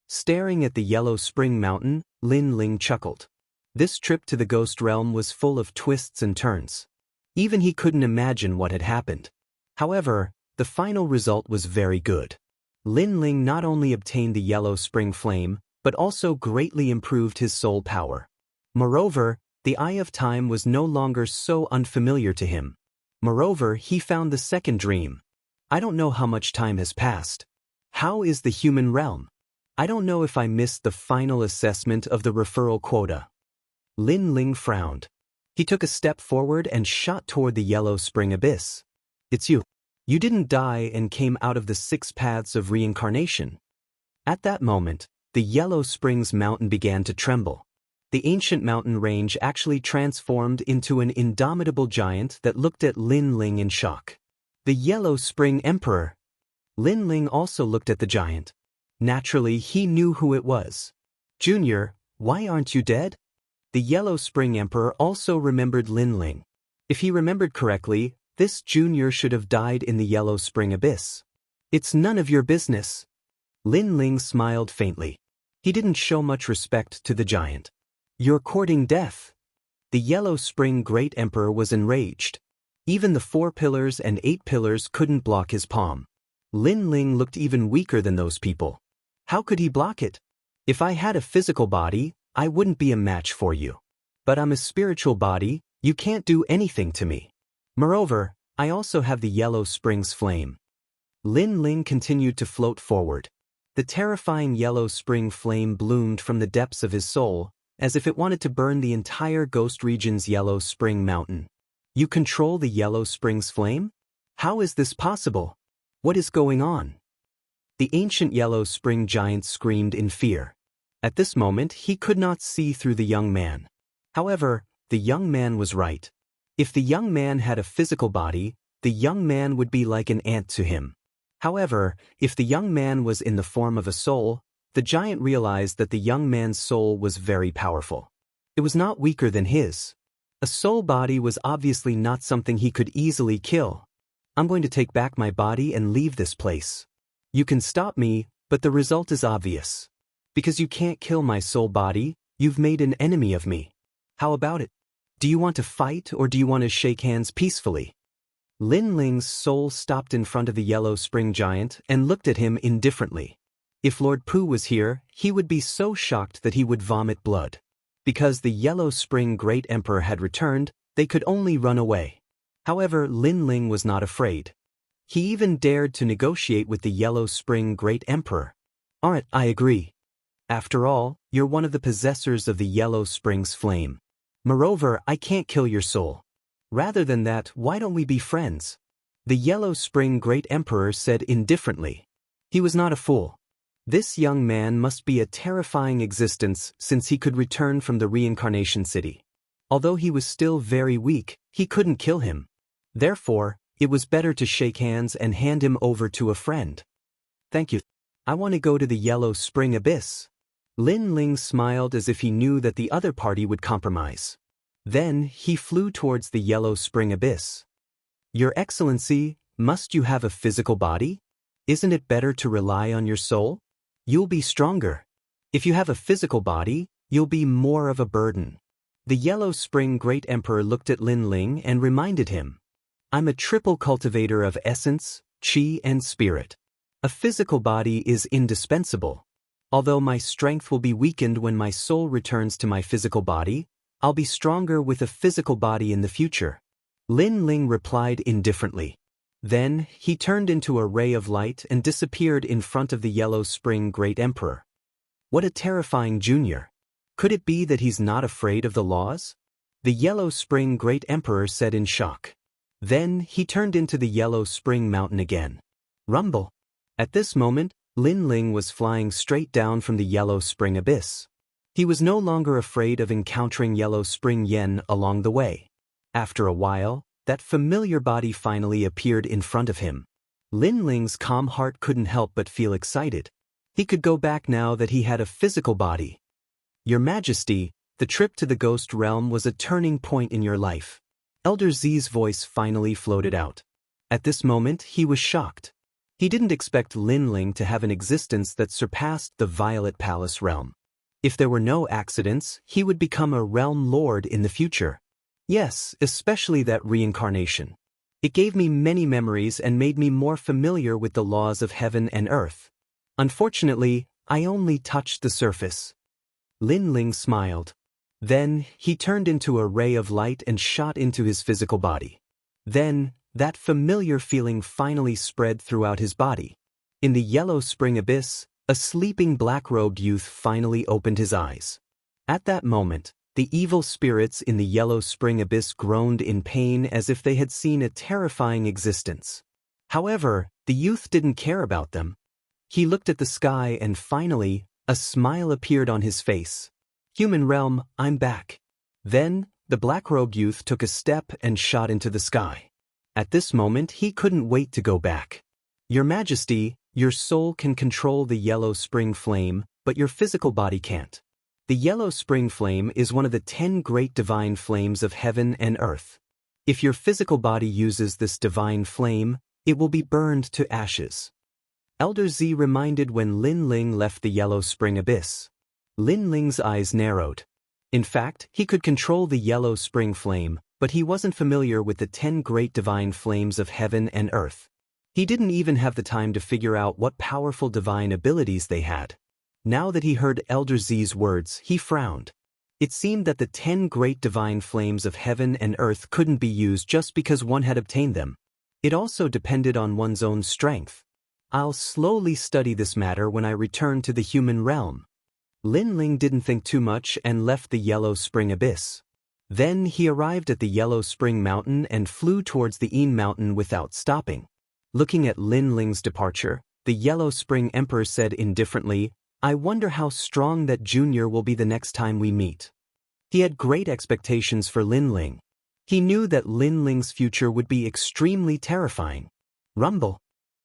Staring at the Yellow Spring mountain, Lin Ling chuckled. This trip to the ghost realm was full of twists and turns. Even he couldn't imagine what had happened. However, the final result was very good. Lin Ling not only obtained the yellow spring flame, but also greatly improved his soul power. Moreover, the Eye of Time was no longer so unfamiliar to him. Moreover, he found the second dream. I don't know how much time has passed. How is the human realm? I don't know if I missed the final assessment of the referral quota. Lin Ling frowned. He took a step forward and shot toward the yellow spring abyss. It's you. You didn't die and came out of the 6 paths of reincarnation. At that moment, the Yellow Springs mountain began to tremble. The ancient mountain range actually transformed into an indomitable giant that looked at Lin Ling in shock. The Yellow Spring Emperor. Lin Ling also looked at the giant. Naturally, he knew who it was. Junior, why aren't you dead? The Yellow Spring Emperor also remembered Lin Ling. If he remembered correctly, this junior should have died in the Yellow Spring Abyss. It's none of your business. Lin Ling smiled faintly. He didn't show much respect to the giant. You're courting death. The Yellow Spring Great Emperor was enraged. Even the 4 pillars and 8 pillars couldn't block his palm. Lin Ling looked even weaker than those people. How could he block it? If I had a physical body, I wouldn't be a match for you. But I'm a spiritual body, you can't do anything to me. Moreover, I also have the Yellow Springs flame. Lin Ling continued to float forward. The terrifying Yellow Spring flame bloomed from the depths of his soul, as if it wanted to burn the entire ghost region's Yellow Spring mountain. You control the Yellow Springs flame? How is this possible? What is going on? The ancient Yellow Spring giant screamed in fear. At this moment, he could not see through the young man. However, the young man was right. If the young man had a physical body, the young man would be like an ant to him. However, if the young man was in the form of a soul, the giant realized that the young man's soul was very powerful. It was not weaker than his. A soul body was obviously not something he could easily kill. I'm going to take back my body and leave this place. You can stop me, but the result is obvious. Because you can't kill my soul body, you've made an enemy of me. How about it? Do you want to fight or do you want to shake hands peacefully? Lin Ling's soul stopped in front of the Yellow Spring giant and looked at him indifferently. If Lord Pu was here, he would be so shocked that he would vomit blood. Because the Yellow Spring Great Emperor had returned, they could only run away. However, Lin Ling was not afraid. He even dared to negotiate with the Yellow Spring Great Emperor. Alright, I agree. After all, you're one of the possessors of the Yellow Springs flame. Moreover, I can't kill your soul. Rather than that, why don't we be friends? The Yellow Spring Great Emperor said indifferently. He was not a fool. This young man must be a terrifying existence since he could return from the reincarnation city. Although he was still very weak, he couldn't kill him. Therefore, it was better to shake hands and hand him over to a friend. Thank you. I want to go to the Yellow Spring Abyss. Lin Ling smiled as if he knew that the other party would compromise. Then, he flew towards the Yellow Spring Abyss. Your Excellency, must you have a physical body? Isn't it better to rely on your soul? You'll be stronger. If you have a physical body, you'll be more of a burden. The Yellow Spring Great Emperor looked at Lin Ling and reminded him. I'm a triple cultivator of essence, qi and spirit. A physical body is indispensable. Although my strength will be weakened when my soul returns to my physical body, I'll be stronger with a physical body in the future. Lin Ling replied indifferently. Then, he turned into a ray of light and disappeared in front of the Yellow Spring Great Emperor. What a terrifying junior. Could it be that he's not afraid of the laws? The Yellow Spring Great Emperor said in shock. Then, he turned into the Yellow Spring Mountain again. Rumble. At this moment, Lin Ling was flying straight down from the Yellow Spring Abyss. He was no longer afraid of encountering Yellow Spring Yen along the way. After a while, that familiar body finally appeared in front of him. Lin Ling's calm heart couldn't help but feel excited. He could go back now that he had a physical body. Your Majesty, the trip to the ghost realm was a turning point in your life. Elder Z's voice finally floated out. At this moment, he was shocked. He didn't expect Lin Ling to have an existence that surpassed the Violet Palace realm. If there were no accidents, he would become a realm lord in the future. Yes, especially that reincarnation. It gave me many memories and made me more familiar with the laws of heaven and earth. Unfortunately, I only touched the surface. Lin Ling smiled. Then, he turned into a ray of light and shot into his physical body. Then, that familiar feeling finally spread throughout his body. In the yellow spring abyss, a sleeping black-robed youth finally opened his eyes. At that moment, the evil spirits in the yellow spring abyss groaned in pain as if they had seen a terrifying existence. However, the youth didn't care about them. He looked at the sky and finally, a smile appeared on his face. "Human realm, I'm back." Then, the black-robed youth took a step and shot into the sky. At this moment, he couldn't wait to go back. "Your Majesty, your soul can control the yellow spring flame, but your physical body can't. The yellow spring flame is one of the 10 great divine flames of heaven and earth. If your physical body uses this divine flame, it will be burned to ashes." Elder Z reminded when Lin Ling left the yellow spring abyss. Lin Ling's eyes narrowed. In fact, he could control the yellow spring flame, but he wasn't familiar with the 10 great divine flames of heaven and earth. He didn't even have the time to figure out what powerful divine abilities they had. Now that he heard Elder Z's words, he frowned. It seemed that the 10 great divine flames of heaven and earth couldn't be used just because one had obtained them. It also depended on one's own strength. "I'll slowly study this matter when I return to the human realm." Lin Ling didn't think too much and left the yellow spring abyss. Then he arrived at the yellow spring mountain and flew towards the Een mountain without stopping. Looking at Lin Ling's departure, the yellow spring emperor said indifferently, "I wonder how strong that junior will be the next time we meet." He had great expectations for Lin Ling. He knew that Lin Ling's future would be extremely terrifying. Rumble.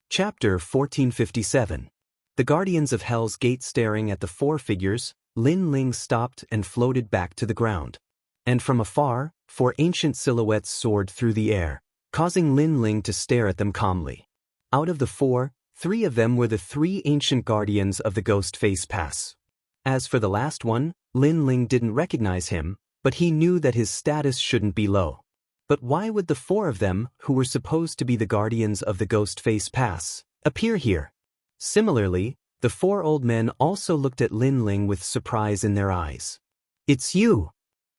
Chapter 1457. The guardians of Hell's Gate. Staring at the 4 figures, Lin Ling stopped and floated back to the ground. And from afar, 4 ancient silhouettes soared through the air, causing Lin Ling to stare at them calmly. Out of the 4, 3 of them were the 3 ancient guardians of the Ghost Face Pass. As for the last one, Lin Ling didn't recognize him, but he knew that his status shouldn't be low. But why would the 4 of them, who were supposed to be the guardians of the Ghost Face Pass, appear here? Similarly, the 4 old men also looked at Lin Ling with surprise in their eyes. "It's you!"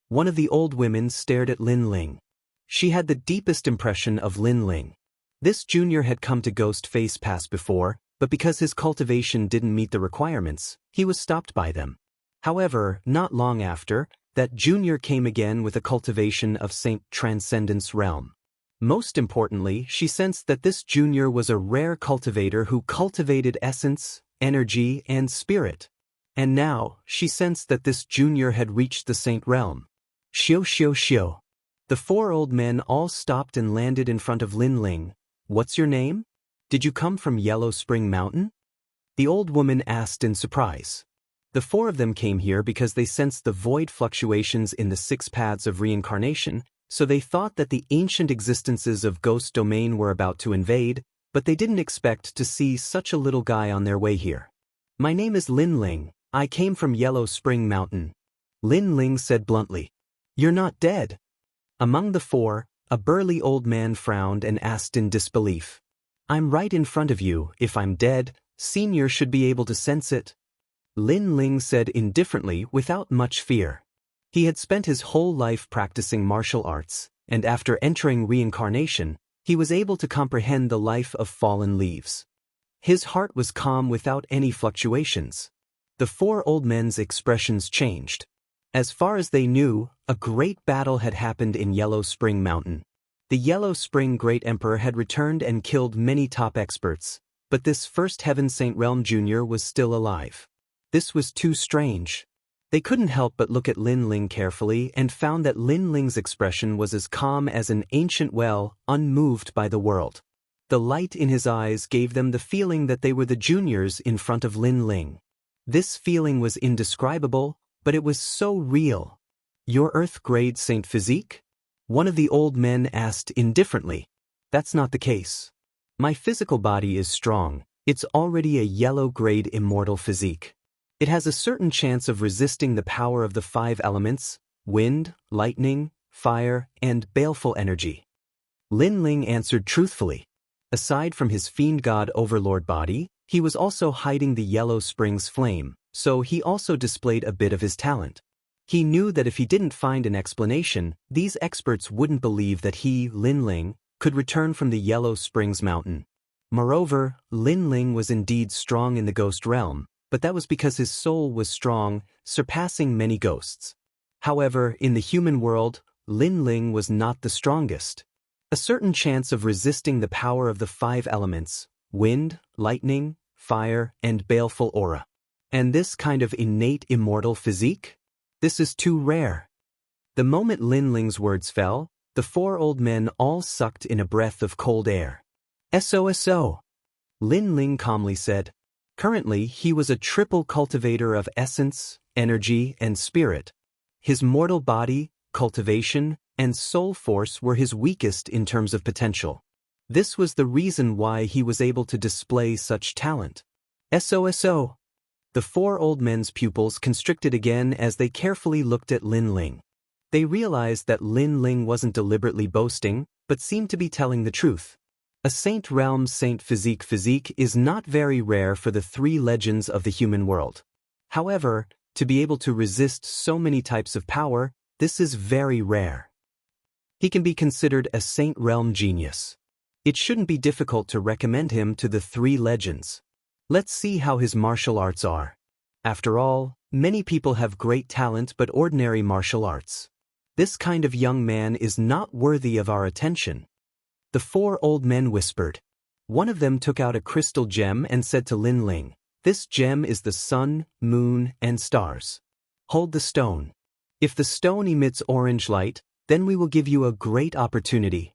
One of the old women stared at Lin Ling. She had the deepest impression of Lin Ling. This junior had come to Ghost Face Pass before, but because his cultivation didn't meet the requirements, he was stopped by them. However, not long after, that junior came again with a cultivation of Saint Transcendence Realm. Most importantly, she sensed that this junior was a rare cultivator who cultivated essence, energy, and spirit. And now, she sensed that this junior had reached the Saint Realm. Xiao xiao xiao. The 4 old men all stopped and landed in front of Lin Ling. "What's your name? Did you come from Yellow Spring Mountain?" the old woman asked in surprise. The 4 of them came here because they sensed the void fluctuations in the 6 paths of reincarnation, so they thought that the ancient existences of Ghost Domain were about to invade, but they didn't expect to see such a little guy on their way here. "My name is Lin Ling. I came from Yellow Spring Mountain." Lin Ling said bluntly. "You're not dead." Among the 4, a burly old man frowned and asked in disbelief. "I'm right in front of you. If I'm dead, Senior should be able to sense it." Lin Ling said indifferently without much fear. He had spent his whole life practicing martial arts, and after entering reincarnation, he was able to comprehend the life of fallen leaves. His heart was calm without any fluctuations. The 4 old men's expressions changed. As far as they knew, a great battle had happened in Yellow Spring Mountain. The Yellow Spring Great Emperor had returned and killed many top experts, but this first Heaven Saint Realm Jr. was still alive. This was too strange. They couldn't help but look at Lin Ling carefully and found that Lin Ling's expression was as calm as an ancient well, unmoved by the world. The light in his eyes gave them the feeling that they were the juniors in front of Lin Ling. This feeling was indescribable, but it was so real. "Your Earth-grade Saint Physique?" one of the old men asked indifferently. "That's not the case. My physical body is strong. It's already a yellow-grade Immortal physique. It has a certain chance of resisting the power of the 5 elements: wind, lightning, fire, and baleful energy. Lin Ling answered truthfully. Aside from his fiend god overlord body, he was also hiding the yellow spring's flame, so he also displayed a bit of his talent. He knew that if he didn't find an explanation, these experts wouldn't believe that he, Lin Ling, could return from the Yellow Springs Mountain. Moreover, Lin Ling was indeed strong in the ghost realm, but that was because his soul was strong, surpassing many ghosts. However, in the human world, Lin Ling was not the strongest. A certain chance of resisting the power of the 5 elements: wind, lightning, fire, and baleful aura. And this kind of innate immortal physique? This is too rare. The moment Lin Ling's words fell, the 4 old men all sucked in a breath of cold air. "So. Lin Ling calmly said. Currently, he was a triple cultivator of essence, energy, and spirit. His mortal body, cultivation, and soul force were his weakest in terms of potential. This was the reason why he was able to display such talent. So. The 4 old men's pupils constricted again as they carefully looked at Lin Ling. They realized that Lin Ling wasn't deliberately boasting, but seemed to be telling the truth. A saint realm saint physique is not very rare for the 3 legends of the human world. However, to be able to resist so many types of power, this is very rare. He can be considered a saint realm genius. It shouldn't be difficult to recommend him to the 3 legends. Let's see how his martial arts are. After all, many people have great talent but ordinary martial arts. This kind of young man is not worthy of our attention." The 4 old men whispered. One of them took out a crystal gem and said to Lin Ling, "This gem is the sun, moon, and stars. Hold the stone. If the stone emits orange light, then we will give you a great opportunity."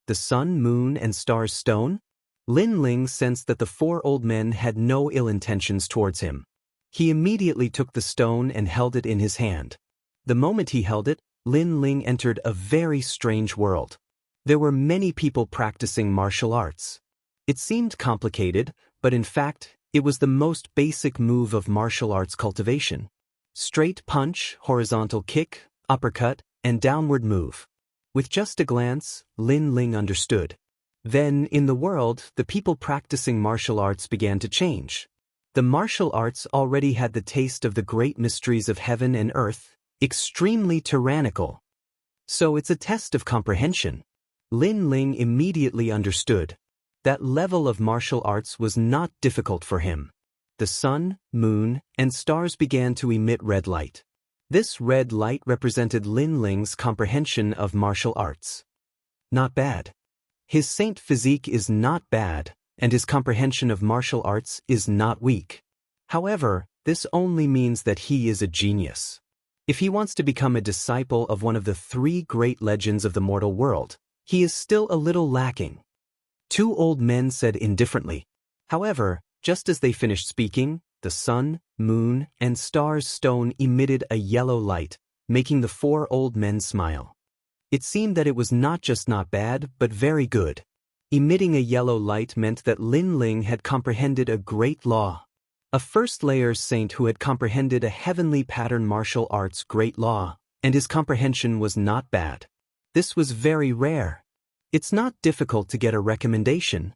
The sun, moon, and stars stone? Lin Ling sensed that the 4 old men had no ill intentions towards him. He immediately took the stone and held it in his hand. The moment he held it, Lin Ling entered a very strange world. There were many people practicing martial arts. It seemed complicated, but in fact, it was the most basic move of martial arts cultivation. Straight punch, horizontal kick, uppercut, and downward move. With just a glance, Lin Ling understood. Then, in the world, the people practicing martial arts began to change. The martial arts already had the taste of the great mysteries of heaven and earth, extremely tyrannical. So it's a test of comprehension. Lin Ling immediately understood. That level of martial arts was not difficult for him. The sun, moon, and stars began to emit red light. This red light represented Lin Ling's comprehension of martial arts. Not bad. His saint physique is not bad, and his comprehension of martial arts is not weak. However, this only means that he is a genius. If he wants to become a disciple of one of the 3 great legends of the mortal world, he is still a little lacking. 2 old men said indifferently. However, just as they finished speaking, the sun, moon, and stars stone emitted a yellow light, making the 4 old men smile. It seemed that it was not just not bad, but very good. Emitting a yellow light meant that Lin Ling had comprehended a great law. A first-layer saint who had comprehended a heavenly pattern martial arts great law, and his comprehension was not bad. This was very rare. It's not difficult to get a recommendation,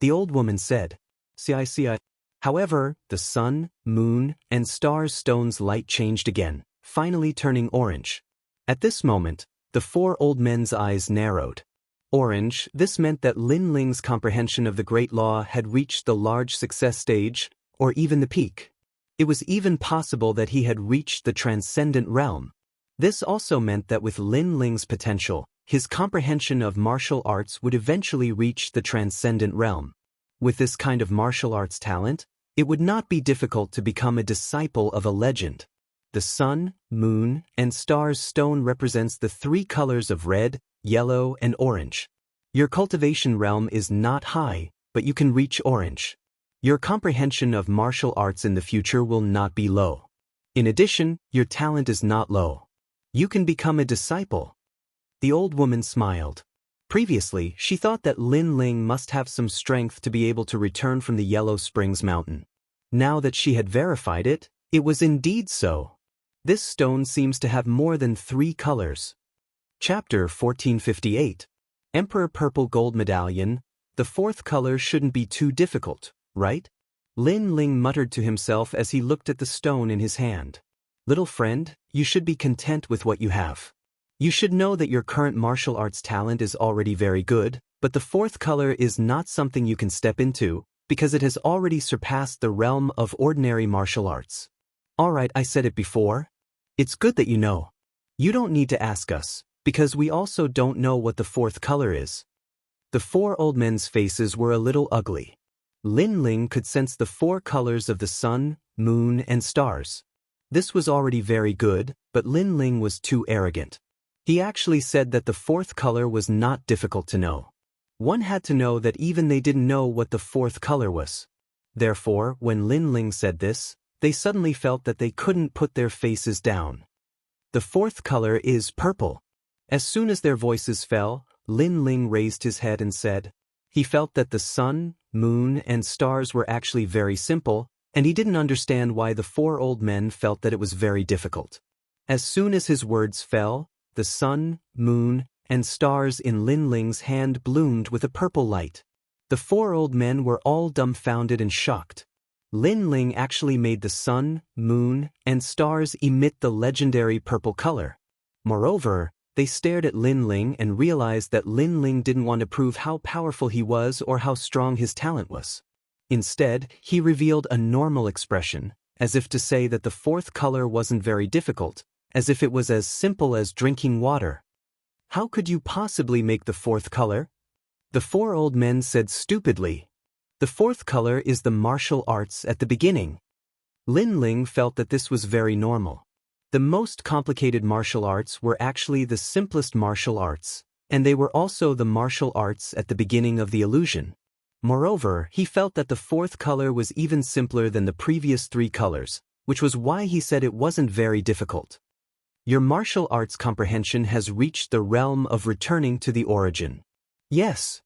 the old woman said. See. However, the sun, moon, and stars stone's light changed again, finally turning orange. At this moment, the 4 old men's eyes narrowed. Orange, this meant that Lin Ling's comprehension of the great law had reached the large success stage, or even the peak. It was even possible that he had reached the transcendent realm. This also meant that with Lin Ling's potential, his comprehension of martial arts would eventually reach the transcendent realm. With this kind of martial arts talent, it would not be difficult to become a disciple of a legend. The sun, moon, and stars stone represents the 3 colors of red, yellow, and orange. Your cultivation realm is not high, but you can reach orange. Your comprehension of martial arts in the future will not be low. In addition, your talent is not low. You can become a disciple. The old woman smiled. Previously, she thought that Lin Ling must have some strength to be able to return from the Yellow Springs Mountain. Now that she had verified it, it was indeed so. This stone seems to have more than 3 colors. Chapter 1458. Emperor Purple Gold Medallion. The 4th color shouldn't be too difficult, right? Lin Ling muttered to himself as he looked at the stone in his hand. Little friend, you should be content with what you have. You should know that your current martial arts talent is already very good, but the 4th color is not something you can step into, because it has already surpassed the realm of ordinary martial arts. Alright, I said it before. It's good that you know. You don't need to ask us, because we also don't know what the 4th color is. The 4 old men's faces were a little ugly. Lin Ling could sense the 4 colors of the sun, moon, and stars. This was already very good, but Lin Ling was too arrogant. He actually said that the 4th color was not difficult to know. One had to know that even they didn't know what the 4th color was. Therefore, when Lin Ling said this, they suddenly felt that they couldn't put their faces down. The 4th color is purple. As soon as their voices fell, Lin Ling raised his head and said, he felt that the sun, moon, and stars were actually very simple, and he didn't understand why the 4 old men felt that it was very difficult. As soon as his words fell, the sun, moon, and stars in Lin Ling's hand bloomed with a purple light. The 4 old men were all dumbfounded and shocked. Lin Ling actually made the sun, moon, and stars emit the legendary purple color. Moreover, they stared at Lin Ling and realized that Lin Ling didn't want to prove how powerful he was or how strong his talent was. Instead, he revealed a normal expression, as if to say that the 4th color wasn't very difficult, as if it was as simple as drinking water. How could you possibly make the 4th color? The 4 old men said stupidly. The 4th color is the martial arts at the beginning. Lin Ling felt that this was very normal. The most complicated martial arts were actually the simplest martial arts, and they were also the martial arts at the beginning of the illusion. Moreover, he felt that the 4th color was even simpler than the previous 3 colors, which was why he said it wasn't very difficult. Your martial arts comprehension has reached the realm of returning to the origin. Yes.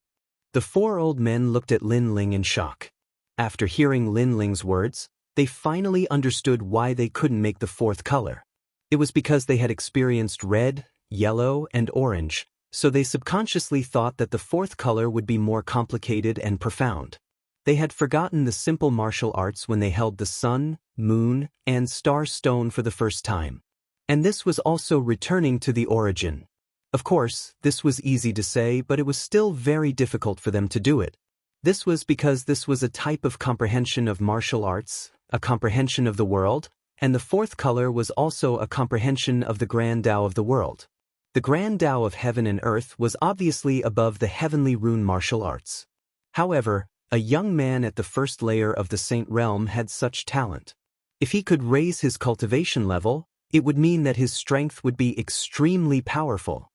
The 4 old men looked at Lin Ling in shock. After hearing Lin Ling's words, they finally understood why they couldn't make the 4th color. It was because they had experienced red, yellow, and orange, so they subconsciously thought that the 4th color would be more complicated and profound. They had forgotten the simple martial arts when they held the sun, moon, and star stone for the first time. And this was also returning to the origin. Of course, this was easy to say, but it was still very difficult for them to do it. This was because this was a type of comprehension of martial arts, a comprehension of the world, and the 4th color was also a comprehension of the Grand Tao of the world. The Grand Tao of heaven and earth was obviously above the heavenly rune martial arts. However, a young man at the first layer of the Saint Realm had such talent. If he could raise his cultivation level, it would mean that his strength would be extremely powerful.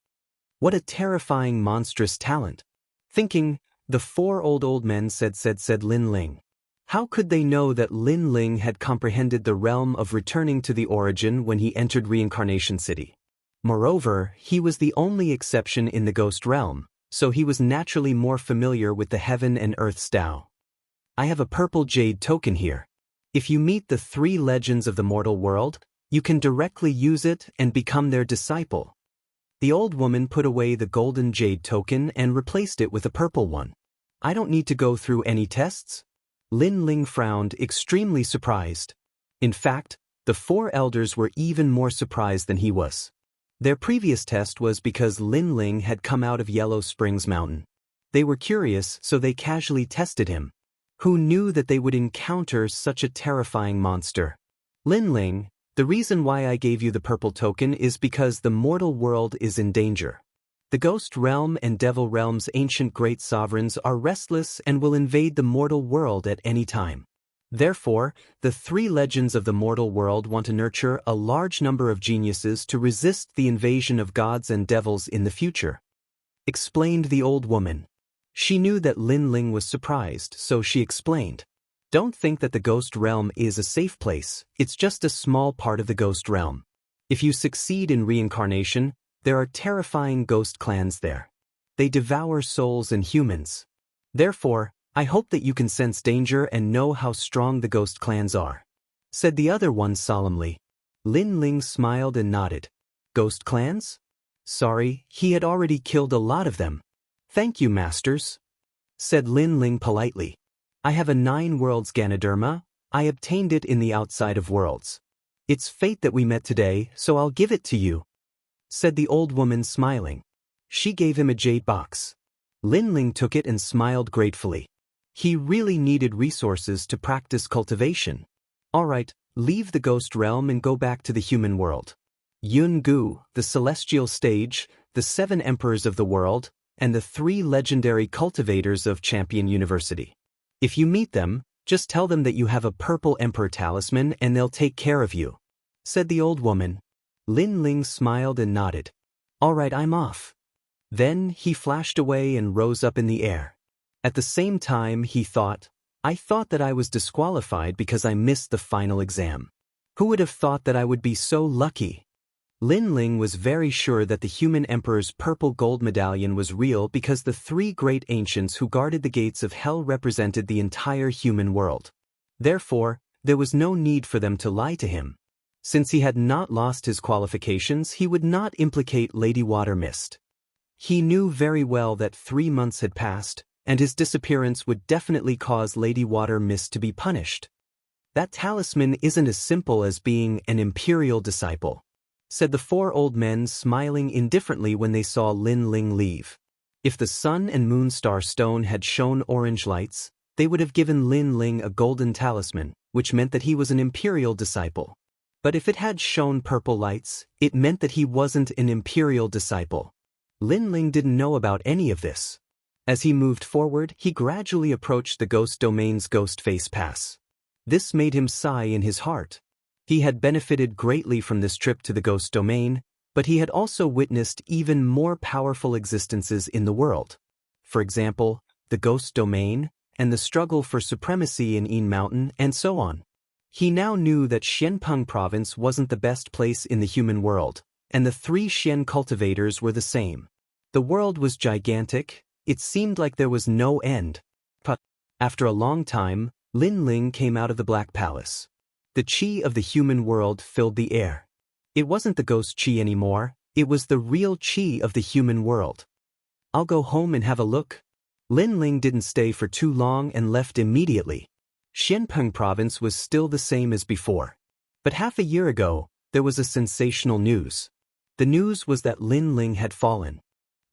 What a terrifying monstrous talent. Thinking, the 4 old men said Lin Ling. How could they know that Lin Ling had comprehended the realm of returning to the origin when he entered Reincarnation City? Moreover, he was the only exception in the ghost realm, so he was naturally more familiar with the heaven and earth's Tao. I have a purple jade token here. If you meet the 3 legends of the mortal world, you can directly use it and become their disciple. The old woman put away the golden jade token and replaced it with a purple one. I don't need to go through any tests? Lin Ling frowned, extremely surprised. In fact, the 4 elders were even more surprised than he was. Their previous test was because Lin Ling had come out of Yellow Springs Mountain. They were curious, so they casually tested him. Who knew that they would encounter such a terrifying monster? Lin Ling, the reason why I gave you the purple token is because the mortal world is in danger. The ghost realm and devil realm's ancient great sovereigns are restless and will invade the mortal world at any time. Therefore, the 3 legends of the mortal world want to nurture a large number of geniuses to resist the invasion of gods and devils in the future. Explained the old woman. She knew that Lin Ling was surprised, so she explained. Don't think that the ghost realm is a safe place, it's just a small part of the ghost realm. If you succeed in reincarnation, there are terrifying ghost clans there. They devour souls and humans. Therefore, I hope that you can sense danger and know how strong the ghost clans are," said the other one solemnly. Lin Ling smiled and nodded. Ghost clans? Sorry, he had already killed a lot of them. "Thank you, masters," said Lin Ling politely. "I have a 9 worlds Ganoderma. I obtained it in the outside of worlds. It's fate that we met today, so I'll give it to you," said the old woman smiling. She gave him a jade box. Lin Ling took it and smiled gratefully. He really needed resources to practice cultivation. Alright, leave the ghost realm and go back to the human world. Yun Gu, the celestial stage, the 7 emperors of the world, and the 3 legendary cultivators of Champion University. If you meet them, just tell them that you have a purple emperor talisman and they'll take care of you," said the old woman. Lin Ling smiled and nodded. "Alright, I'm off." Then he flashed away and rose up in the air. At the same time he thought, "I thought that I was disqualified because I missed the final exam. Who would have thought that I would be so lucky?" Lin Ling was very sure that the human emperor's purple gold medallion was real because the 3 great ancients who guarded the gates of hell represented the entire human world. Therefore, there was no need for them to lie to him. Since he had not lost his qualifications, he would not implicate Lady Water Mist. He knew very well that 3 months had passed, and his disappearance would definitely cause Lady Water Mist to be punished. "That talisman isn't as simple as being an imperial disciple," said the 4 old men, smiling indifferently when they saw Lin Ling leave. If the sun and moon star stone had shown orange lights, they would have given Lin Ling a golden talisman, which meant that he was an imperial disciple. But if it had shown purple lights, it meant that he wasn't an imperial disciple. Lin Ling didn't know about any of this. As he moved forward, he gradually approached the ghost domain's ghost face pass. This made him sigh in his heart. He had benefited greatly from this trip to the ghost domain, but he had also witnessed even more powerful existences in the world. For example, the ghost domain, and the struggle for supremacy in Yin Mountain, and so on. He now knew that Xianpeng province wasn't the best place in the human world, and the 3 Xian cultivators were the same. The world was gigantic. It seemed like there was no end. But after a long time, Lin Ling came out of the Black Palace. The qi of the human world filled the air. It wasn't the ghost qi anymore, it was the real qi of the human world. "I'll go home and have a look." Lin Ling didn't stay for too long and left immediately. Xianpeng province was still the same as before. But half a year ago, there was a sensational news. The news was that Lin Ling had fallen.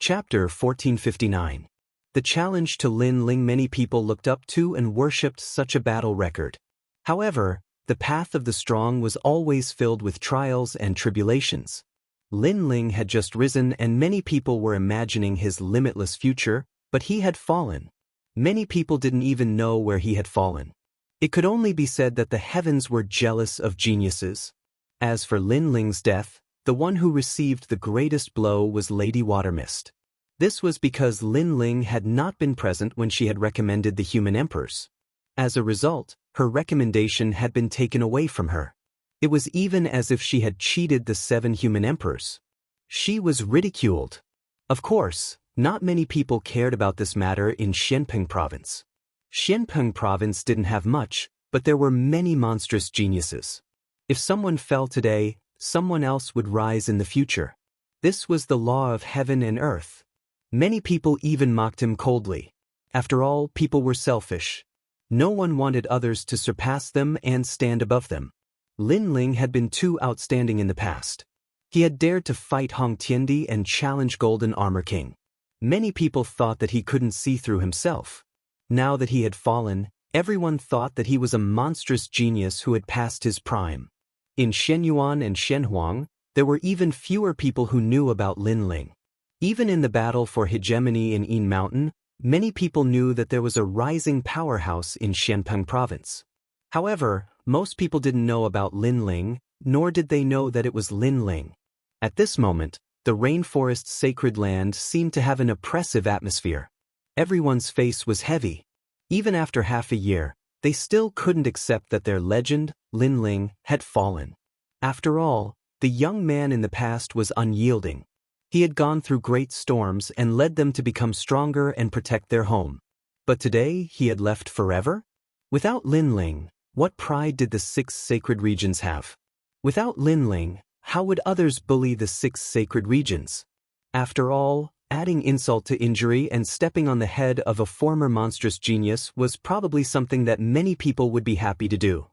Chapter 1459. The challenge to Lin Ling. Many people looked up to and worshipped such a battle record. However, the path of the strong was always filled with trials and tribulations. Lin Ling had just risen and many people were imagining his limitless future, but he had fallen. Many people didn't even know where he had fallen. It could only be said that the heavens were jealous of geniuses. As for Lin Ling's death, the one who received the greatest blow was Lady Watermist. This was because Lin Ling had not been present when she had recommended the human emperors. As a result, her recommendation had been taken away from her. It was even as if she had cheated the 7 human emperors. She was ridiculed. Of course, not many people cared about this matter in Xianpeng province. Xianpeng province didn't have much, but there were many monstrous geniuses. If someone fell today, someone else would rise in the future. This was the law of heaven and earth. Many people even mocked him coldly. After all, people were selfish. No one wanted others to surpass them and stand above them. Lin Ling had been too outstanding in the past. He had dared to fight Hong Tiendi and challenge Golden Armor King. Many people thought that he couldn't see through himself. Now that he had fallen, everyone thought that he was a monstrous genius who had passed his prime. In Shenyuan and Shenhuang, there were even fewer people who knew about Lin Ling. Even in the battle for hegemony in Yin Mountain, many people knew that there was a rising powerhouse in Xianpeng province. However, most people didn't know about Lin Ling, nor did they know that it was Lin Ling. At this moment, the rainforest's sacred land seemed to have an oppressive atmosphere. Everyone's face was heavy. Even after half a year, they still couldn't accept that their legend, Lin Ling, had fallen. After all, the young man in the past was unyielding. He had gone through great storms and led them to become stronger and protect their home. But today he had left forever? Without Linling, what pride did the 6 sacred regions have? Without Linling, how would others bully the 6 sacred regions? After all, adding insult to injury and stepping on the head of a former monstrous genius was probably something that many people would be happy to do.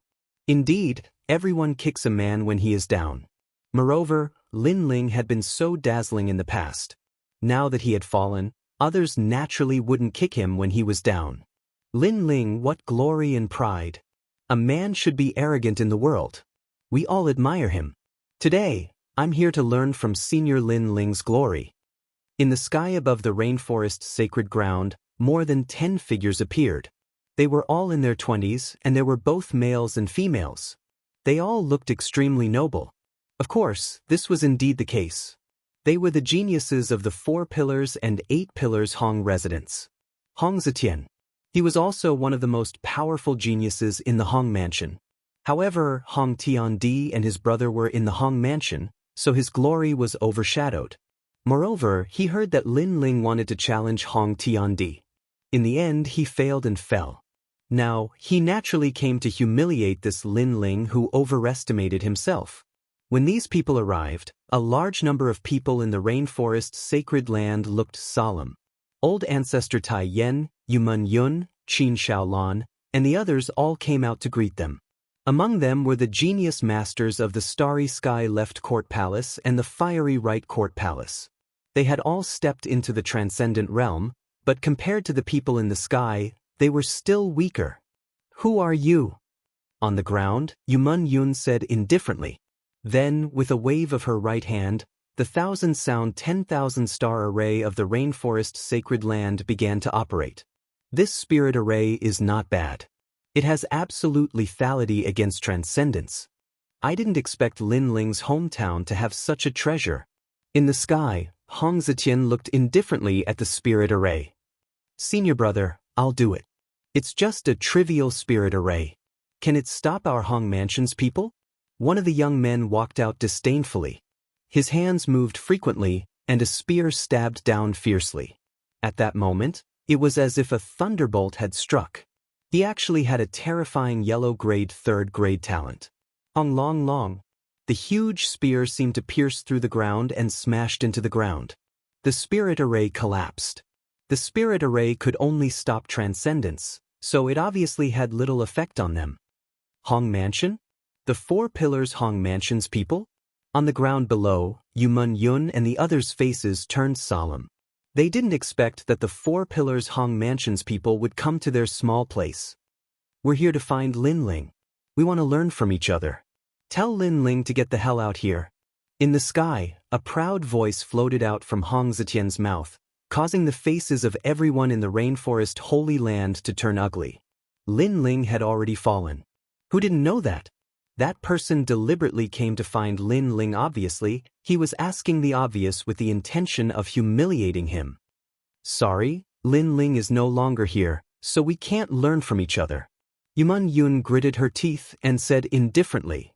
Indeed, everyone kicks a man when he is down. Moreover, Linling had been so dazzling in the past. Now that he had fallen, others naturally wouldn't kick him when he was down. Linling, what glory and pride! A man should be arrogant in the world. We all admire him. Today, I'm here to learn from Senior Linling's glory. In the sky above the rainforest's sacred ground, more than 10 figures appeared. They were all in their 20s, and there were both males and females. They all looked extremely noble. Of course, this was indeed the case. They were the geniuses of the 4 Pillars and 8 Pillars Hong residence. Hong Zetian. He was also one of the most powerful geniuses in the Hong mansion. However, Hong Tiandi and his brother were in the Hong mansion, so his glory was overshadowed. Moreover, he heard that Linling wanted to challenge Hong Tiandi. In the end, he failed and fell. Now, he naturally came to humiliate this Linling who overestimated himself. When these people arrived, a large number of people in the rainforest's sacred land looked solemn. Old ancestor Tai Yen, Yumun Yun, Qin Shaolan, and the others all came out to greet them. Among them were the genius masters of the Starry Sky Left Court Palace and the Fiery Right Court Palace. They had all stepped into the transcendent realm, but compared to the people in the sky, they were still weaker. "Who are you?" On the ground, Yumun Yun said indifferently. Then, with a wave of her right hand, the 1,000-sound 10,000-star array of the rainforest sacred land began to operate. This spirit array is not bad. It has absolute lethality against transcendence. I didn't expect Linling's hometown to have such a treasure. In the sky, Hong Zetian looked indifferently at the spirit array. "Senior brother, I'll do it. It's just a trivial spirit array. Can it stop our Hong mansion's people?" One of the young men walked out disdainfully. His hands moved frequently, and a spear stabbed down fiercely. At that moment, it was as if a thunderbolt had struck. He actually had a terrifying yellow-grade 3rd-grade talent. Hong Long Long. The huge spear seemed to pierce through the ground and smashed into the ground. The spirit array collapsed. The spirit array could only stop transcendence, so it obviously had little effect on them. Hong Mansion? The 4 Pillars Hong Mansion's people? On the ground below, Yumun Yun and the others' faces turned solemn. They didn't expect that the 4 Pillars Hong Mansion's people would come to their small place. "We're here to find Linling. We want to learn from each other. Tell Linling to get the hell out here." In the sky, a proud voice floated out from Hong Zetian's mouth, causing the faces of everyone in the rainforest holy land to turn ugly. Linling had already fallen. Who didn't know that? That person deliberately came to find Linling. Obviously, he was asking the obvious with the intention of humiliating him. "Sorry, Linling is no longer here, so we can't learn from each other." Yumun Yun gritted her teeth and said indifferently.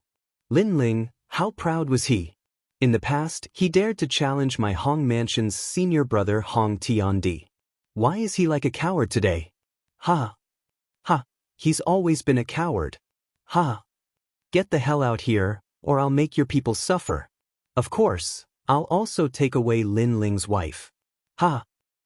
"Linling, how proud was he? In the past, he dared to challenge my Hong Mansion's senior brother Hong Tiandi. Why is he like a coward today? Ha! Ha! He's always been a coward. Ha! Get the hell out here, or I'll make your people suffer. Of course, I'll also take away Linling's wife. Ha!"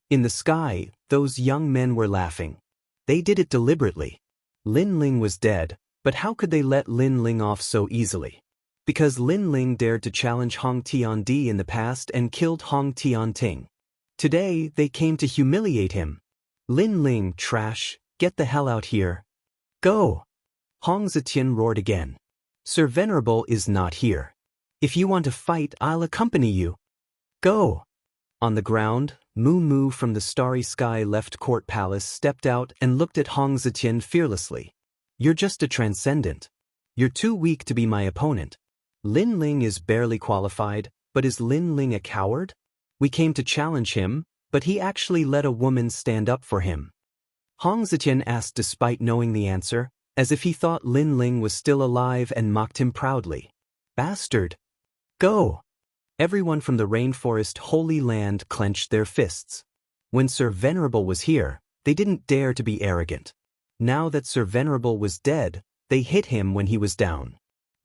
In the sky, those young men were laughing. They did it deliberately. Linling was dead, but how could they let Linling off so easily? Because Linling dared to challenge Hong Tiandi in the past and killed Hong Tianting. Today, they came to humiliate him. "Linling, trash, get the hell out here. Go!" Hong Zetian roared again. "Sir Venerable is not here. If you want to fight, I'll accompany you. Go!" On the ground, Mu Mu from the Starry Sky Left Court Palace stepped out and looked at Hong Zetian fearlessly. "You're just a transcendent. You're too weak to be my opponent. Linling is barely qualified, but is Linling a coward? We came to challenge him, but he actually let a woman stand up for him." Hong Zetian asked despite knowing the answer, as if he thought Linling was still alive and mocked him proudly. "Bastard! Go!" Everyone from the rainforest holy land clenched their fists. When Sir Venerable was here, They didn't dare to be arrogant. Now that Sir Venerable was dead, they hit him when he was down.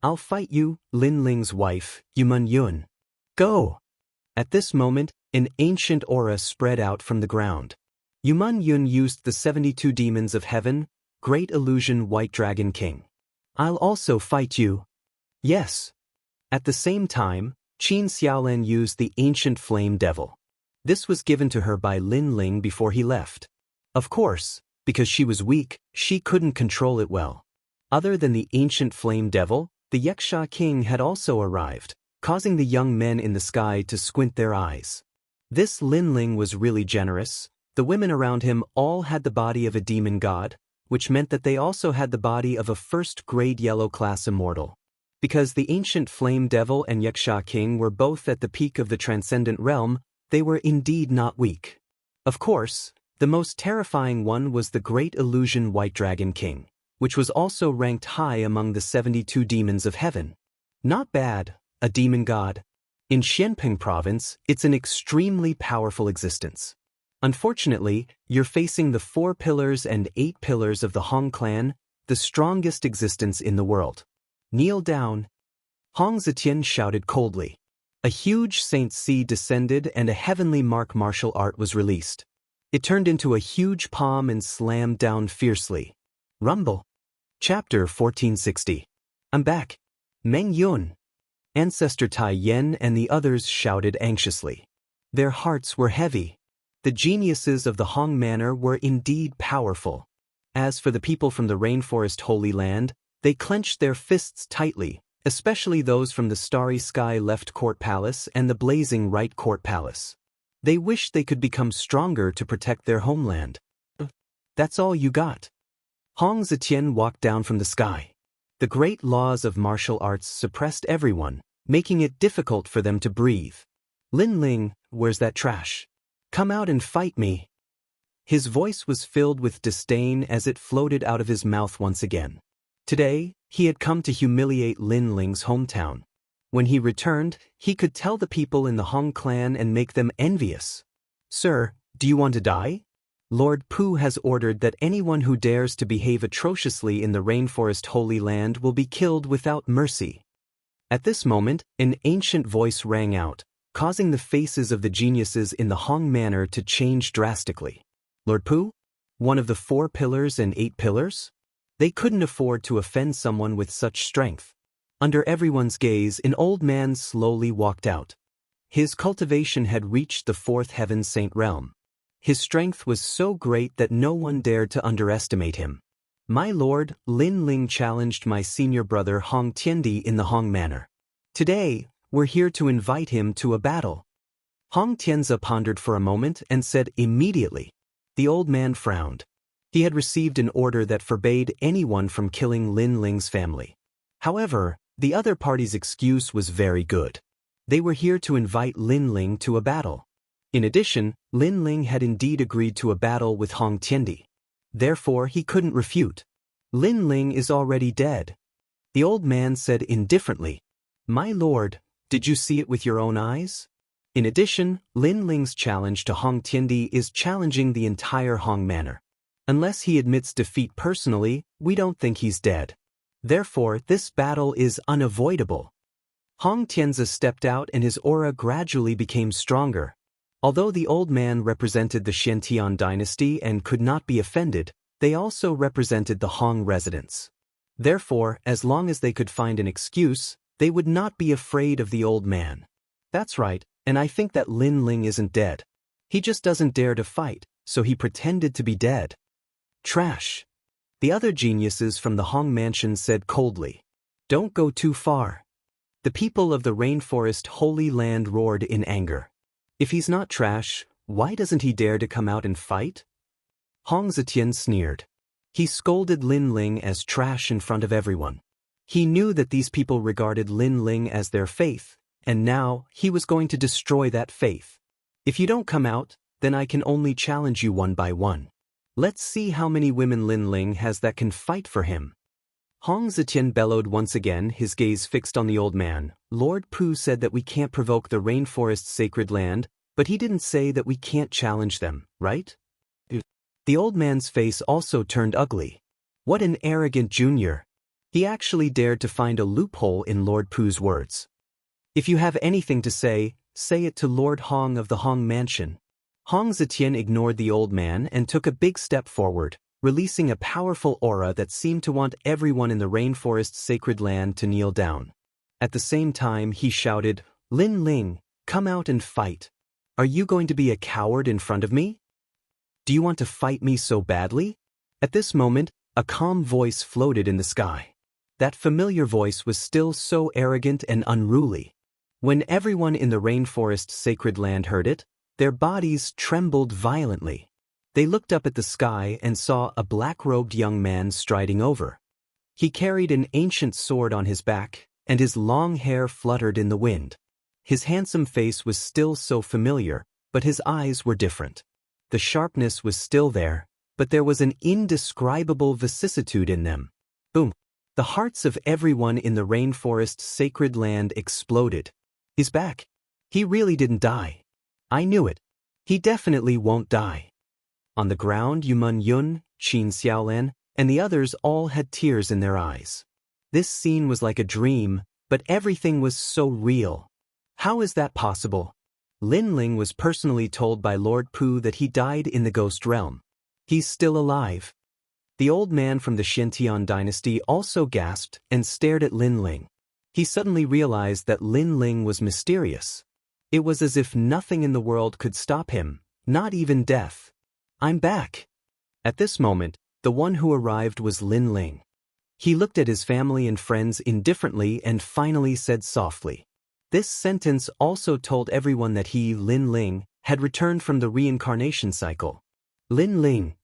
I'll fight you, Lin Ling's wife, Yumun Yun. Go! At this moment, an ancient aura spread out from the ground. Yumun Yun used the 72 demons of heaven, Great Illusion White Dragon King. I'll also fight you. Yes. At the same time, Qin Xiaolan used the ancient flame devil. This was given to her by Lin Ling before he left. Of course, because she was weak, she couldn't control it well. Other than the ancient flame devil, the Yaksha king had also arrived, causing the young men in the sky to squint their eyes. This Lin Ling was really generous. The women around him all had the body of a demon god, which meant that they also had the body of a first-grade yellow-class immortal. Because the ancient flame devil and Yaksha king were both at the peak of the transcendent realm, they were indeed not weak. Of course, the most terrifying one was the Great Illusion White Dragon King, which was also ranked high among the 72 demons of heaven. Not bad, a demon god. In Xianping province, it's an extremely powerful existence. Unfortunately, you're facing the 4 pillars and 8 pillars of the Hong clan, the strongest existence in the world. Kneel down. Hong Zetian shouted coldly. A huge Saint C descended and a heavenly martial art was released. It turned into a huge palm and slammed down fiercely. Rumble. Chapter 1460. I'm back. Meng Yun. Ancestor Tai Yen and the others shouted anxiously. Their hearts were heavy. The geniuses of the Hong Manor were indeed powerful. As for the people from the Rainforest Holy Land, they clenched their fists tightly, especially those from the Starry Sky Left Court Palace and the Blazing Right Court Palace. They wished they could become stronger to protect their homeland. That's all you got. Hong Zetian walked down from the sky. The great laws of martial arts suppressed everyone, making it difficult for them to breathe. Lin Ling, where's that trash? Come out and fight me. His voice was filled with disdain as it floated out of his mouth once again. Today, he had come to humiliate Lin Ling's hometown. When he returned, he could tell the people in the Hong clan and make them envious. Sir, do you want to die? Lord Pu has ordered that anyone who dares to behave atrociously in the Rainforest Holy Land will be killed without mercy. At this moment, an ancient voice rang out, causing the faces of the geniuses in the Hong Manor to change drastically. Lord Pu? One of the 4 pillars and 8 pillars? They couldn't afford to offend someone with such strength. Under everyone's gaze, an old man slowly walked out. His cultivation had reached the 4th heaven saint realm. His strength was so great that no one dared to underestimate him. My lord, Lin Ling challenged my senior brother Hong Tiendi in the Hong Manor. Today, we're here to invite him to a battle. Hong Tianzi pondered for a moment and said immediately. The old man frowned. He had received an order that forbade anyone from killing Lin Ling's family. However, the other party's excuse was very good. They were here to invite Lin Ling to a battle. In addition, Lin Ling had indeed agreed to a battle with Hong Tiendi. Therefore, he couldn't refute. Lin Ling is already dead. The old man said indifferently. My lord, did you see it with your own eyes? In addition, Lin Ling's challenge to Hong Tiendi is challenging the entire Hong Manor. Unless he admits defeat personally, we don't think he's dead. Therefore, this battle is unavoidable. Hong Tianzi stepped out and his aura gradually became stronger. Although the old man represented the Xiantian dynasty and could not be offended, they also represented the Hong residents. Therefore, as long as they could find an excuse, they would not be afraid of the old man. That's right, and I think that Lin Ling isn't dead. He just doesn't dare to fight, so he pretended to be dead. Trash. The other geniuses from the Hong mansion said coldly. Don't go too far. The people of the Rainforest Holy Land roared in anger. If he's not trash, why doesn't he dare to come out and fight? Hong Zetian sneered. He scolded Lin Ling as trash in front of everyone. He knew that these people regarded Lin Ling as their faith, and now he was going to destroy that faith. If you don't come out, then I can only challenge you one by one. Let's see how many women Lin Ling has that can fight for him. Hong Zetian bellowed once again, his gaze fixed on the old man. Lord Pu said that we can't provoke the Rainforest's sacred land, but he didn't say that we can't challenge them, right? The old man's face also turned ugly. What an arrogant junior. He actually dared to find a loophole in Lord Pu's words. If you have anything to say it to Lord Hong of the Hong Mansion. Hong Zetian ignored the old man and took a big step forward, releasing a powerful aura that seemed to want everyone in the rainforest's sacred land to kneel down. At the same time, he shouted, "Lin Ling, come out and fight. Are you going to be a coward in front of me? Do you want to fight me so badly?" At this moment, a calm voice floated in the sky. That familiar voice was still so arrogant and unruly. When everyone in the rainforest's sacred land heard it, their bodies trembled violently. They looked up at the sky and saw a black-robed young man striding over. He carried an ancient sword on his back, and his long hair fluttered in the wind. His handsome face was still so familiar, but his eyes were different. The sharpness was still there, but there was an indescribable vicissitude in them. Boom! The hearts of everyone in the rainforest's sacred land exploded. He's back. He really didn't die. I knew it. He definitely won't die. On the ground, Yumun Yun, Qin Xiaolan, and the others all had tears in their eyes. This scene was like a dream, but everything was so real. How is that possible? Lin Ling was personally told by Lord Pu that he died in the ghost realm. He's still alive. The old man from the Xintian dynasty also gasped and stared at Lin Ling. He suddenly realized that Lin Ling was mysterious. It was as if nothing in the world could stop him, not even death. "I'm back." At this moment, the one who arrived was Lin Ling. He looked at his family and friends indifferently and finally said softly. This sentence also told everyone that he, Lin Ling, had returned from the reincarnation cycle. Lin Ling.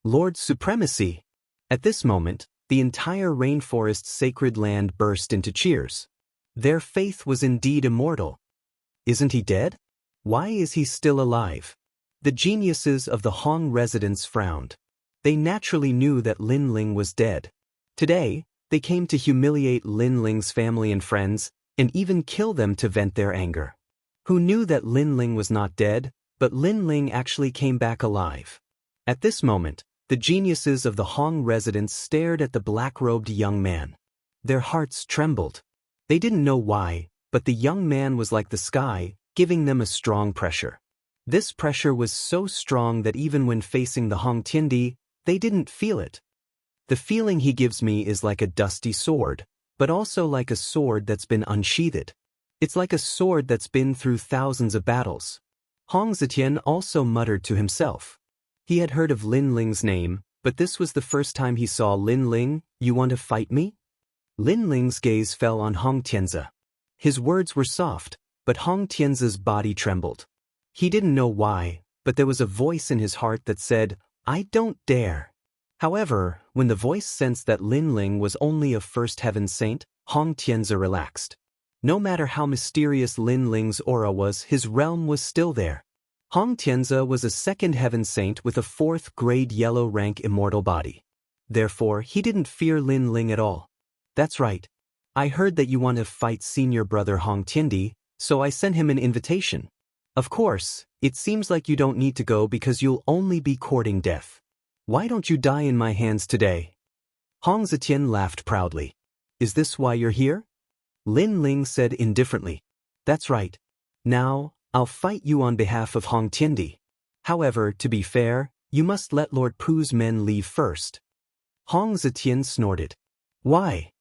Lord Supremacy. At this moment, the entire rainforest's sacred land burst into cheers. Their faith was indeed immortal. Isn't he dead? Why is he still alive? The geniuses of the Hong residents frowned. They naturally knew that Lin Ling was dead. Today, they came to humiliate Lin Ling's family and friends, and even kill them to vent their anger. Who knew that Lin Ling was not dead, but Lin Ling actually came back alive. At this moment, the geniuses of the Hong residents stared at the black-robed young man. Their hearts trembled. They didn't know why, but the young man was like the sky, giving them a strong pressure. This pressure was so strong that even when facing the Hong Tiandi, they didn't feel it. The feeling he gives me is like a dusty sword, but also like a sword that's been unsheathed. It's like a sword that's been through thousands of battles. Hong Zetian also muttered to himself. He had heard of Lin Ling's name, but this was the first time he saw Lin Ling. "You want to fight me?" Lin Ling's gaze fell on Hong Tianzi. His words were soft, but Hong Tianzi's body trembled. He didn't know why, but there was a voice in his heart that said, "I don't dare." However, when the voice sensed that Lin Ling was only a first heaven saint, Hong Tianzi relaxed. No matter how mysterious Lin Ling's aura was, his realm was still there. Hong Tianzi was a second heaven saint with a fourth-grade yellow rank immortal body. Therefore, he didn't fear Lin Ling at all. "That's right. I heard that you want to fight senior brother Hong Tiandi, so I sent him an invitation. Of course, it seems like you don't need to go because you'll only be courting death. Why don't you die in my hands today?" Hong Zetian laughed proudly. "Is this why you're here?" Lin Ling said indifferently. "That's right. Now, I'll fight you on behalf of Hong Tiandi. However, to be fair, you must let Lord Pu's men leave first." Hong Zetian snorted. "Why?"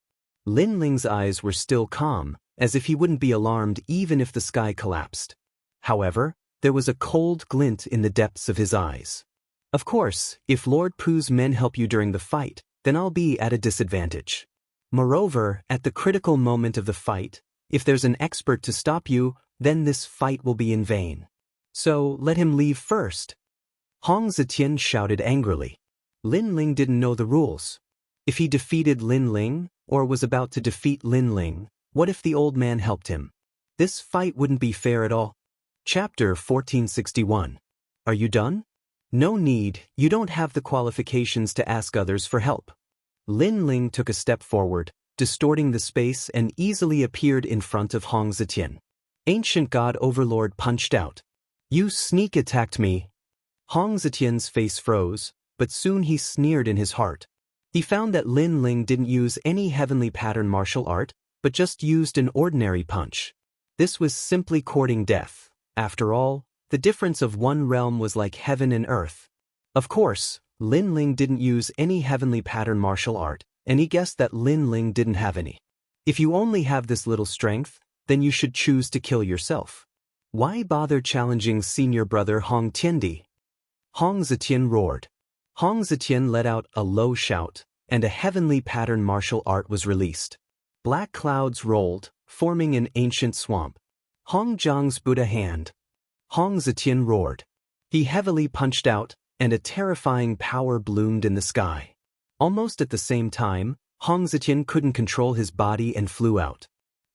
Lin Ling's eyes were still calm, as if he wouldn't be alarmed even if the sky collapsed. However, there was a cold glint in the depths of his eyes. "Of course, if Lord Pu's men help you during the fight, then I'll be at a disadvantage. Moreover, at the critical moment of the fight, if there's an expert to stop you, then this fight will be in vain. So let him leave first." Hong Zetian shouted angrily. Lin Ling didn't know the rules. If he defeated Lin Ling, or was about to defeat Lin Ling, what if the old man helped him? This fight wouldn't be fair at all. Chapter 1461. Are you done? No need, you don't have the qualifications to ask others for help. Lin Ling took a step forward, distorting the space and easily appeared in front of Hong Zetian. Ancient God Overlord punched out. "You sneak attacked me." Hong Zetian's face froze, but soon he sneered in his heart. He found that Lin Ling didn't use any heavenly pattern martial art, but just used an ordinary punch. This was simply courting death. After all, the difference of one realm was like heaven and earth. Of course, Lin Ling didn't use any heavenly pattern martial art, and he guessed that Lin Ling didn't have any. If you only have this little strength, then you should choose to kill yourself. Why bother challenging senior brother Hong Tiandi? Hong Zetian roared. Hong Zetian let out a low shout, and a heavenly pattern martial art was released. Black clouds rolled, forming an ancient swamp. Hong Zhang's Buddha hand. Hong Zetian roared. He heavily punched out, and a terrifying power bloomed in the sky. Almost at the same time, Hong Zetian couldn't control his body and flew out.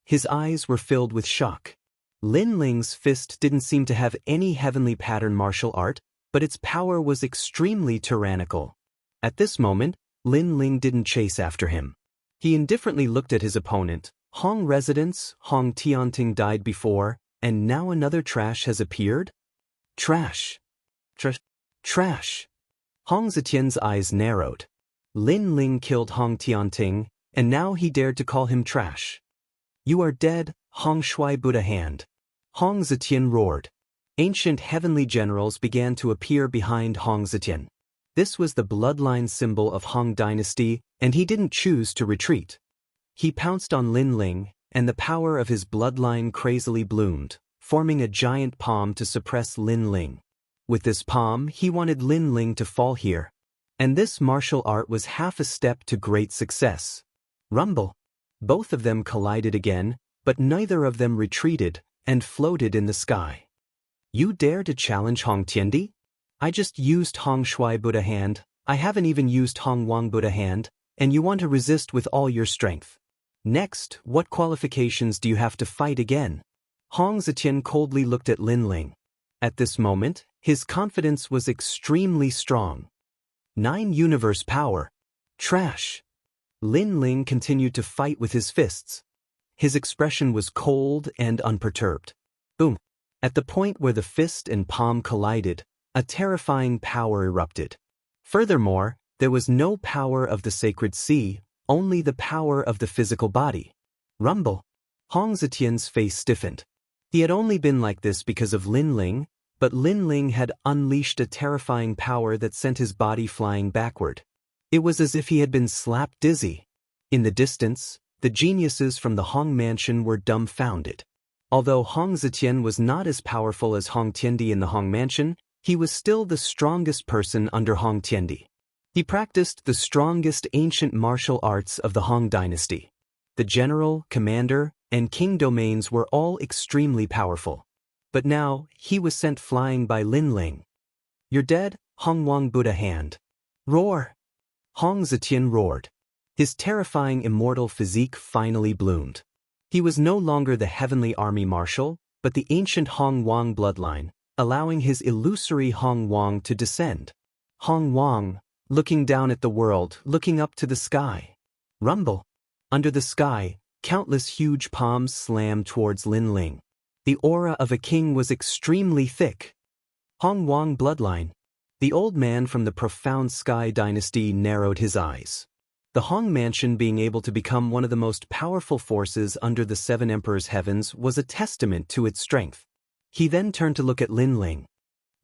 His eyes were filled with shock. Lin Ling's fist didn't seem to have any heavenly pattern martial art, but its power was extremely tyrannical. At this moment, Lin Ling didn't chase after him. He indifferently looked at his opponent. Hong residents, Hong Tianting died before, and now another trash has appeared? Trash. Trash. Hong Zetian's eyes narrowed. Lin Ling killed Hong Tianting, and now he dared to call him trash. You are dead, Hong Shui Buddha hand. Hong Zetian roared. Ancient heavenly generals began to appear behind Hong Zetian. This was the bloodline symbol of Hong dynasty, and he didn't choose to retreat. He pounced on Lin Ling, and the power of his bloodline crazily bloomed, forming a giant palm to suppress Lin Ling. With this palm, he wanted Lin Ling to fall here. And this martial art was half a step to great success. Rumble. Both of them collided again, but neither of them retreated, and floated in the sky. You dare to challenge Hong Tiandi? I just used Hong Shui Buddha hand, I haven't even used Hong Wang Buddha hand, and you want to resist with all your strength. Next, what qualifications do you have to fight again? Hong Zetian coldly looked at Lin Ling. At this moment, his confidence was extremely strong. 9 universe power. Trash. Lin Ling continued to fight with his fists. His expression was cold and unperturbed. Boom. At the point where the fist and palm collided, a terrifying power erupted. Furthermore, there was no power of the sacred sea, only the power of the physical body. Rumble. Hong Zetian's face stiffened. He had only been like this because of Lin Ling, but Lin Ling had unleashed a terrifying power that sent his body flying backward. It was as if he had been slapped dizzy. In the distance, the geniuses from the Hong mansion were dumbfounded. Although Hong Zetian was not as powerful as Hong Tiandi in the Hong mansion, he was still the strongest person under Hong Tiandi. He practiced the strongest ancient martial arts of the Hong dynasty. The general, commander, and king domains were all extremely powerful. But now, he was sent flying by Lin Ling. You're dead, Hong Wang Buddha hand. Roar! Hong Zetian roared. His terrifying immortal physique finally bloomed. He was no longer the heavenly army marshal, but the ancient Hong Wang bloodline, allowing his illusory Hong Wang to descend. Hong Wang, looking down at the world, looking up to the sky. Rumble. Under the sky, countless huge palms slammed towards Lin Ling. The aura of a king was extremely thick. Hong Wang bloodline. The old man from the profound Sky dynasty narrowed his eyes. The Hong mansion being able to become one of the most powerful forces under the 7 Emperors' heavens was a testament to its strength. He then turned to look at Lin Ling.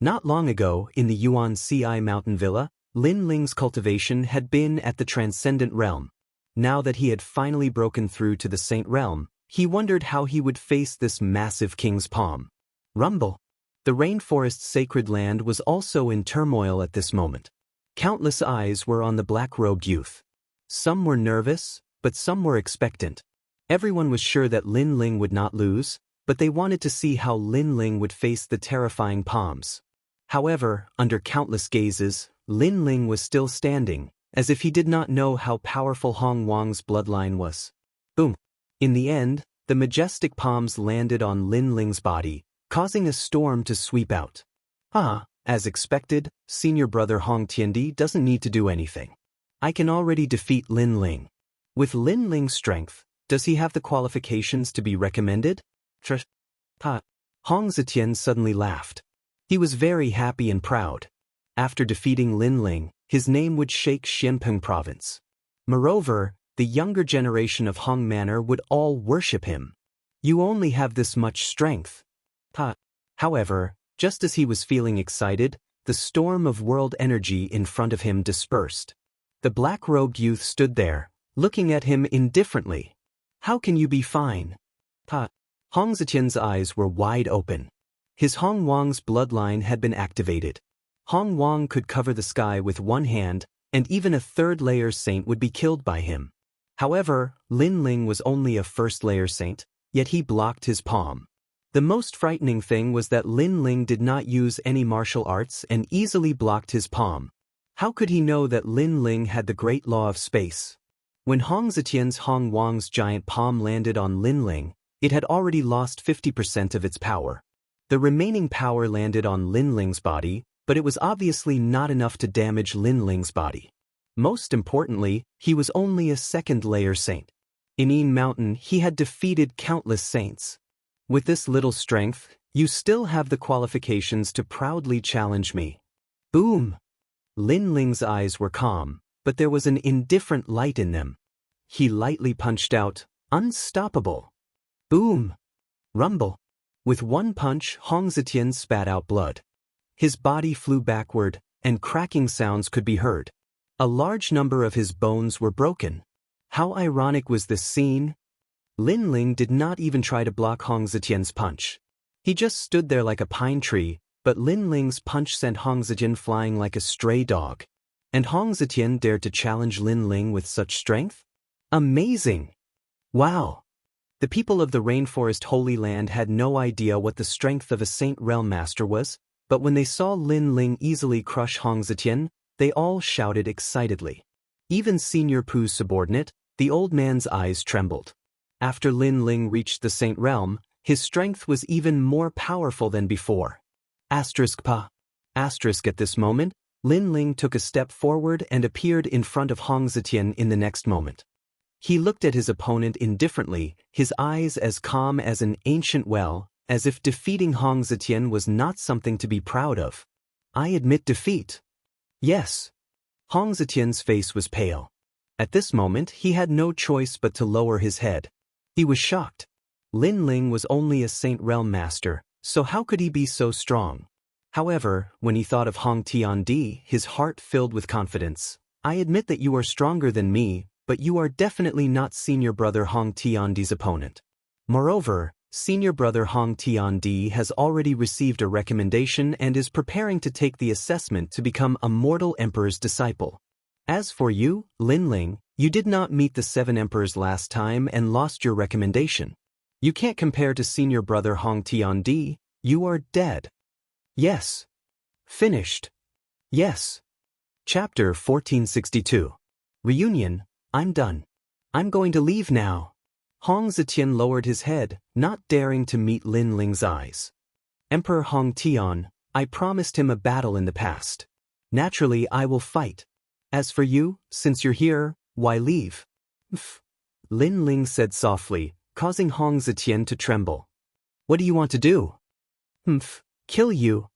Not long ago, in the Yuan Ci mountain villa, Lin Ling's cultivation had been at the transcendent realm. Now that he had finally broken through to the Saint realm, he wondered how he would face this massive king's palm. Rumble. The rainforest's sacred land was also in turmoil at this moment. Countless eyes were on the black-robed youth. Some were nervous, but some were expectant. Everyone was sure that Lin Ling would not lose, but they wanted to see how Lin Ling would face the terrifying palms. However, under countless gazes, Lin Ling was still standing, as if he did not know how powerful Hong Wang's bloodline was. Boom! In the end, the majestic palms landed on Lin Ling's body, causing a storm to sweep out. As expected, senior brother Hong Tiandi doesn't need to do anything. I can already defeat Lin Ling. With Lin Ling's strength, does he have the qualifications to be recommended? Hong Zetian suddenly laughed. He was very happy and proud. After defeating Lin Ling, his name would shake Xianpeng province. Moreover, the younger generation of Hong Manor would all worship him. You only have this much strength. However, just as he was feeling excited, the storm of world energy in front of him dispersed. The black-robed youth stood there, looking at him indifferently. How can you be fine? Hong Zetian's eyes were wide open. His Hong Wang's bloodline had been activated. Hong Wang could cover the sky with one hand, and even a third-layer saint would be killed by him. However, Lin Ling was only a first-layer saint, yet he blocked his palm. The most frightening thing was that Lin Ling did not use any martial arts and easily blocked his palm. How could he know that Lin Ling had the great law of space? When Hong Zetian's Hong Wang's giant palm landed on Lin Ling, it had already lost 50% of its power. The remaining power landed on Lin Ling's body, but it was obviously not enough to damage Lin Ling's body. Most importantly, he was only a second-layer saint. In Yin Mountain, he had defeated countless saints. With this little strength, you still have the qualifications to proudly challenge me. Boom! Lin Ling's eyes were calm, but there was an indifferent light in them. He lightly punched out, unstoppable. Boom! Rumble! With one punch, Hong Zetian spat out blood. His body flew backward, and cracking sounds could be heard. A large number of his bones were broken. How ironic was this scene? Lin Ling did not even try to block Hong Zetian's punch. He just stood there like a pine tree, but Lin Ling's punch sent Hong Zetian flying like a stray dog. And Hong Zetian dared to challenge Lin Ling with such strength? Amazing! Wow! The people of the Rainforest Holy Land had no idea what the strength of a Saint Realm Master was, but when they saw Lin Ling easily crush Hong Zetian, they all shouted excitedly. Even Senior Pu's subordinate, the old man's eyes trembled. After Lin Ling reached the Saint Realm, his strength was even more powerful than before. *Pa. At this moment, Lin Ling took a step forward and appeared in front of Hong Zetian in the next moment. He looked at his opponent indifferently, his eyes as calm as an ancient well, as if defeating Hong Zetian was not something to be proud of. I admit defeat. Yes. Hong Zetian's face was pale. At this moment, he had no choice but to lower his head. He was shocked. Lin Ling was only a Saint Realm Master, so how could he be so strong? However, when he thought of Hong Tiandi, his heart filled with confidence. I admit that you are stronger than me, but you are definitely not Senior Brother Hong Tiandi's opponent. Moreover, Senior Brother Hong Tiandi has already received a recommendation and is preparing to take the assessment to become a mortal emperor's disciple. As for you, Lin Ling, you did not meet the 7 emperors last time and lost your recommendation. You can't compare to Senior Brother Hong Tiandi, you are dead. Yes. Finished. Yes. Chapter 1462. Reunion, I'm done. I'm going to leave now. Hong Zetian lowered his head, not daring to meet Lin Ling's eyes. Emperor Hong Tian, I promised him a battle in the past. Naturally, I will fight. As for you, since you're here, why leave? Lin Ling said softly, causing Hong Zetian to tremble. What do you want to do? Kill you.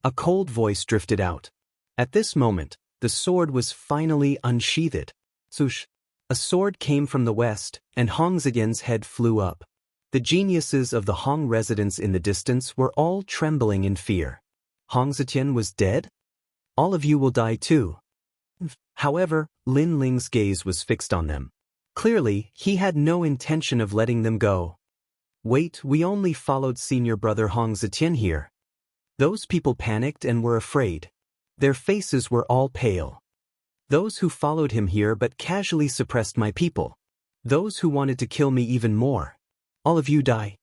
A cold voice drifted out. At this moment, the sword was finally unsheathed. Swoosh. A sword came from the west, and Hong Zetian's head flew up. The geniuses of the Hong residents in the distance were all trembling in fear. Hong Zetian was dead? All of you will die too. However, Lin Ling's gaze was fixed on them. Clearly, he had no intention of letting them go. Wait, we only followed Senior Brother Hong Zetian here. Those people panicked and were afraid. Their faces were all pale. Those who followed him here but casually suppressed my people. Those who wanted to kill me even more. All of you die.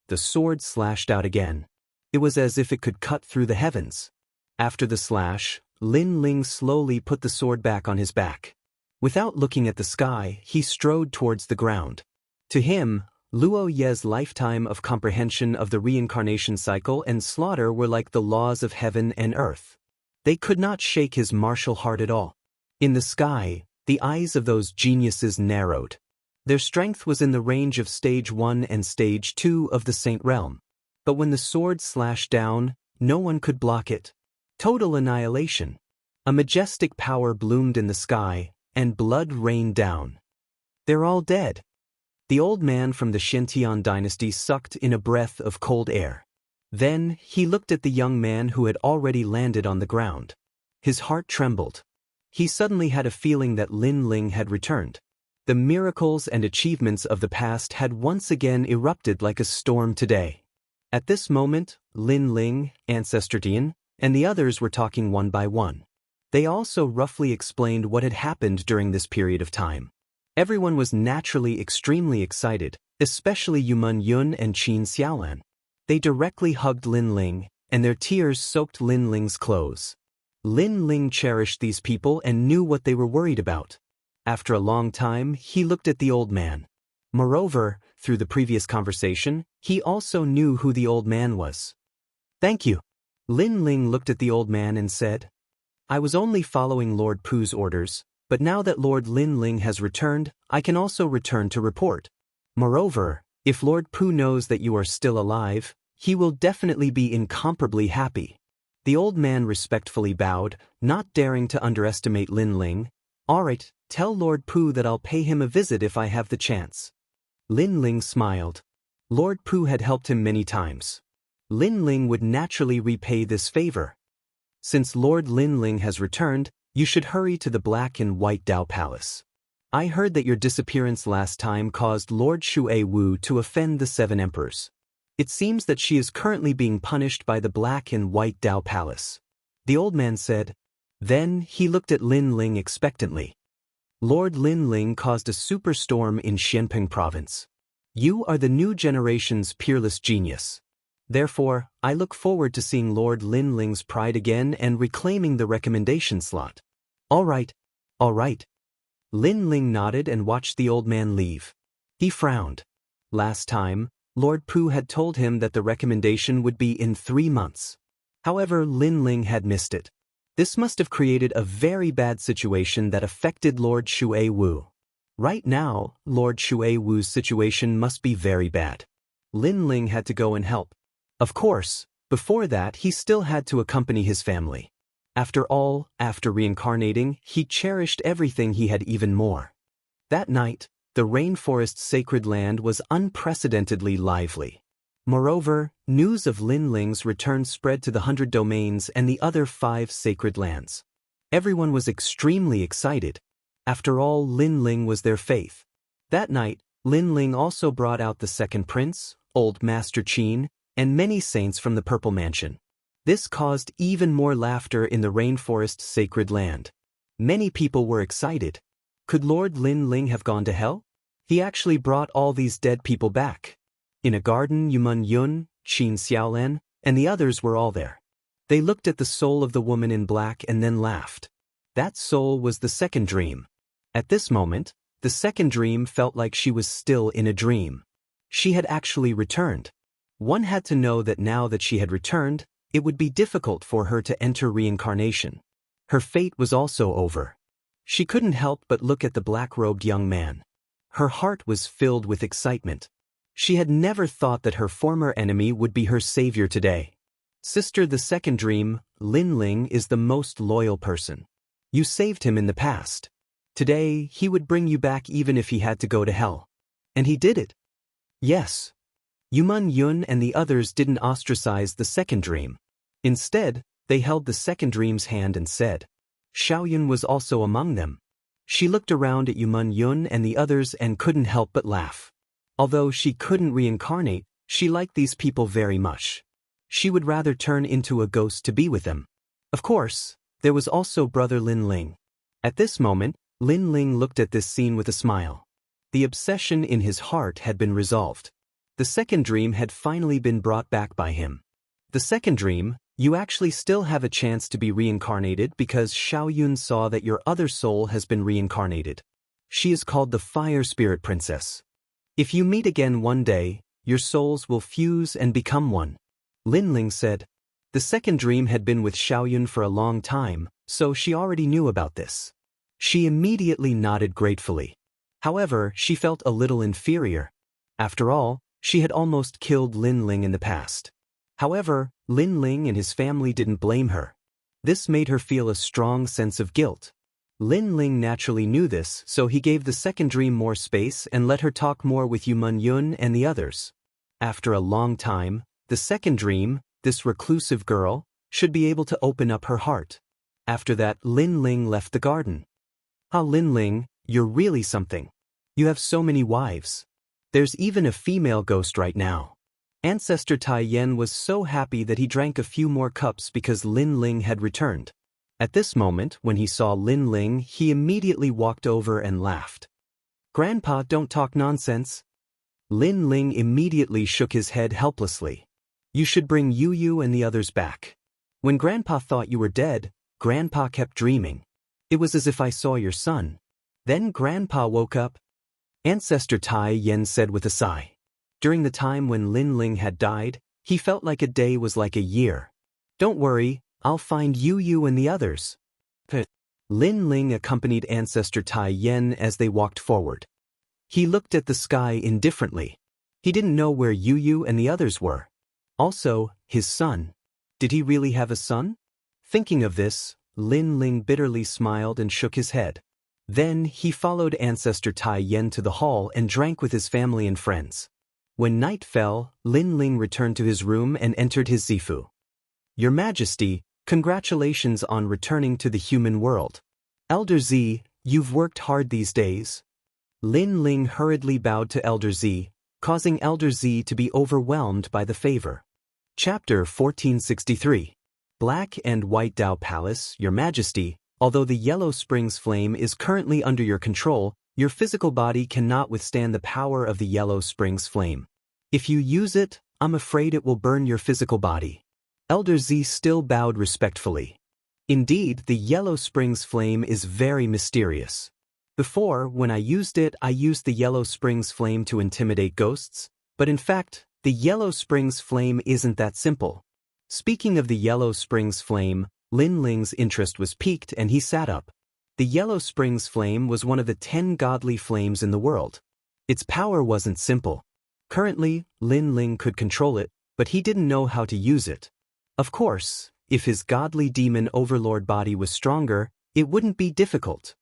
The sword slashed out again. It was as if it could cut through the heavens. After the slash, Lin Ling slowly put the sword back on his back. Without looking at the sky, he strode towards the ground. To him, Luo Ye's lifetime of comprehension of the reincarnation cycle and slaughter were like the laws of heaven and earth. They could not shake his martial heart at all. In the sky, the eyes of those geniuses narrowed. Their strength was in the range of Stage 1 and Stage 2 of the Saint Realm. But when the sword slashed down, no one could block it. Total annihilation. A majestic power bloomed in the sky, and blood rained down. They're all dead. The old man from the Xintian dynasty sucked in a breath of cold air. Then, he looked at the young man who had already landed on the ground. His heart trembled. He suddenly had a feeling that Lin Ling had returned. The miracles and achievements of the past had once again erupted like a storm today. At this moment, Lin Ling, Ancestor Tian, and the others were talking one by one. They also roughly explained what had happened during this period of time. Everyone was naturally extremely excited, especially Yuman Yun and Qin Xiaolan. They directly hugged Lin Ling, and their tears soaked Lin Ling's clothes. Lin Ling cherished these people and knew what they were worried about. After a long time, he looked at the old man. Moreover, through the previous conversation, he also knew who the old man was. "Thank you." Lin Ling looked at the old man and said, "I was only following Lord Pu's orders, but now that Lord Lin Ling has returned, I can also return to report. Moreover, if Lord Pu knows that you are still alive, he will definitely be incomparably happy." The old man respectfully bowed, not daring to underestimate Lin Ling. "Alright, tell Lord Pu that I'll pay him a visit if I have the chance." Lin Ling smiled. Lord Pu had helped him many times. Lin Ling would naturally repay this favor. "Since Lord Lin Ling has returned, you should hurry to the Black and White Dao Palace. I heard that your disappearance last time caused Lord Shui Wu to offend the 7 emperors. It seems that she is currently being punished by the Black and White Dao Palace." The old man said. Then he looked at Lin Ling expectantly. "Lord Lin Ling caused a superstorm in Xianping province. You are the new generation's peerless genius. Therefore, I look forward to seeing Lord Lin Ling's pride again and reclaiming the recommendation slot." All right. Lin Ling nodded and watched the old man leave. He frowned. Last time, Lord Pu had told him that the recommendation would be in 3 months. However, Lin Ling had missed it. This must have created a very bad situation that affected Lord Shui Wu. Right now, Lord Shui Wu's situation must be very bad. Lin Ling had to go and help. Of course, before that he still had to accompany his family. After all, after reincarnating, he cherished everything he had even more. That night, the rainforest's sacred land was unprecedentedly lively. Moreover, news of Lin Ling's return spread to the 100 domains and the other 5 sacred lands. Everyone was extremely excited. After all, Lin Ling was their faith. That night, Lin Ling also brought out the second prince, Old Master Qin, and many saints from the Purple Mansion. This caused even more laughter in the rainforest's sacred land. Many people were excited. Could Lord Lin Ling have gone to hell? He actually brought all these dead people back. In a garden, Yuman Yun, Qin Xiaolan, and the others were all there. They looked at the soul of the woman in black and then laughed. That soul was the second dream. At this moment, the second dream felt like she was still in a dream. She had actually returned. One had to know that now that she had returned, it would be difficult for her to enter reincarnation. Her fate was also over. She couldn't help but look at the black-robed young man. Her heart was filled with excitement. She had never thought that her former enemy would be her savior today. "Sister, the second dream, Lin Ling is the most loyal person. You saved him in the past. Today, he would bring you back even if he had to go to hell. And he did it." Yes. Yuman Yun and the others didn't ostracize the second dream. Instead, they held the second dream's hand and said. Xiaoyun was also among them. She looked around at Yuman Yun and the others and couldn't help but laugh. Although she couldn't reincarnate, she liked these people very much. She would rather turn into a ghost to be with them. Of course, there was also brother Lin Ling. At this moment, Lin Ling looked at this scene with a smile. The obsession in his heart had been resolved. The second dream had finally been brought back by him. The second dream, you actually still have a chance to be reincarnated because Xiaoyun saw that your other soul has been reincarnated. She is called the Fire Spirit Princess. If you meet again one day, your souls will fuse and become one. Lin Ling said. The second dream had been with Xiaoyun for a long time, so she already knew about this. She immediately nodded gratefully. However, she felt a little inferior. After all, she had almost killed Lin Ling in the past. However, Lin Ling and his family didn't blame her. This made her feel a strong sense of guilt. Lin Ling naturally knew this, so he gave the second dream more space and let her talk more with Yu Men Yun and the others. After a long time, the second dream, this reclusive girl, should be able to open up her heart. After that, Lin Ling left the garden. Ah, Lin Ling, you're really something. You have so many wives. There's even a female ghost right now. Ancestor Tai Yen was so happy that he drank a few more cups because Lin Ling had returned. At this moment, when he saw Lin Ling, he immediately walked over and laughed. Grandpa, don't talk nonsense. Lin Ling immediately shook his head helplessly. You should bring Yu Yu and the others back. When Grandpa thought you were dead, Grandpa kept dreaming. It was as if I saw your son. Then Grandpa woke up. Ancestor Tai Yen said with a sigh. During the time when Lin Ling had died, he felt like a day was like a year. Don't worry, I'll find Yu Yu and the others. Lin Ling accompanied Ancestor Tai Yen as they walked forward. He looked at the sky indifferently. He didn't know where Yu Yu and the others were. Also, his son. Did he really have a son? Thinking of this, Lin Ling bitterly smiled and shook his head. Then he followed Ancestor Tai Yen to the hall and drank with his family and friends. When night fell, Lin Ling returned to his room and entered his zifu. Your Majesty, congratulations on returning to the human world. Elder Z, you've worked hard these days. Lin Ling hurriedly bowed to Elder Z, causing Elder Z to be overwhelmed by the favor. Chapter 1463. Black and White Dao Palace, Your Majesty, although the Yellow Springs flame is currently under your control, your physical body cannot withstand the power of the Yellow Springs flame. If you use it, I'm afraid it will burn your physical body. Elder Z still bowed respectfully. Indeed, the Yellow Springs flame is very mysterious. Before, when I used the Yellow Springs flame to intimidate ghosts, but in fact, the Yellow Springs flame isn't that simple. Speaking of the Yellow Springs flame, Lin Ling's interest was piqued and he sat up. The Yellow Springs flame was one of the 10 godly flames in the world. Its power wasn't simple. Currently, Lin Ling could control it, but he didn't know how to use it. Of course, if his godly demon overlord body was stronger, it wouldn't be difficult.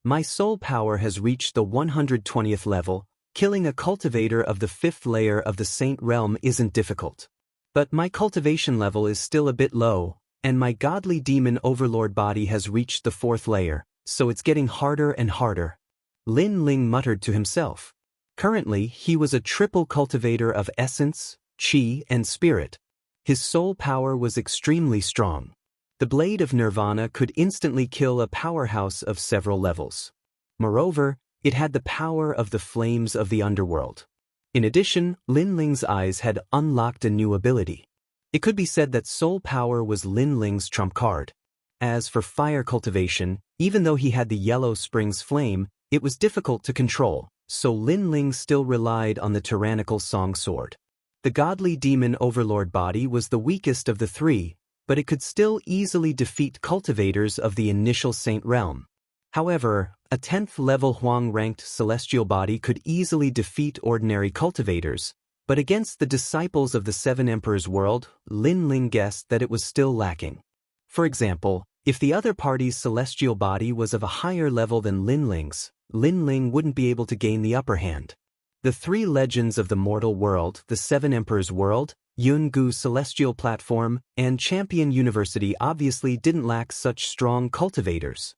My soul power has reached the 120th level. Killing a cultivator of the 5th layer of the Saint Realm isn't difficult. But my cultivation level is still a bit low, and my godly demon overlord body has reached the 4th layer, so it's getting harder and harder. Lin Ling muttered to himself. Currently, he was a triple cultivator of essence, chi, and spirit. His soul power was extremely strong. The blade of Nirvana could instantly kill a powerhouse of several levels. Moreover, it had the power of the flames of the underworld. In addition, Lin Ling's eyes had unlocked a new ability. It could be said that soul power was Lin Ling's trump card. As for fire cultivation, even though he had the Yellow Springs flame, it was difficult to control, so Lin Ling still relied on the tyrannical song sword. The godly demon overlord body was the weakest of the three, but it could still easily defeat cultivators of the initial Saint Realm. However, a 10th level Huang-ranked celestial body could easily defeat ordinary cultivators, but against the disciples of the Seven Emperors world, Lin Ling guessed that it was still lacking. For example, if the other party's celestial body was of a higher level than Lin Ling's, Lin Ling wouldn't be able to gain the upper hand. The 3 legends of the mortal world, the Seven Emperors world, Jianghu Celestial Platform, and Champion University obviously didn't lack such strong cultivators.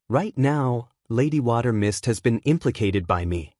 Right now, Lady Water Mist has been implicated by me.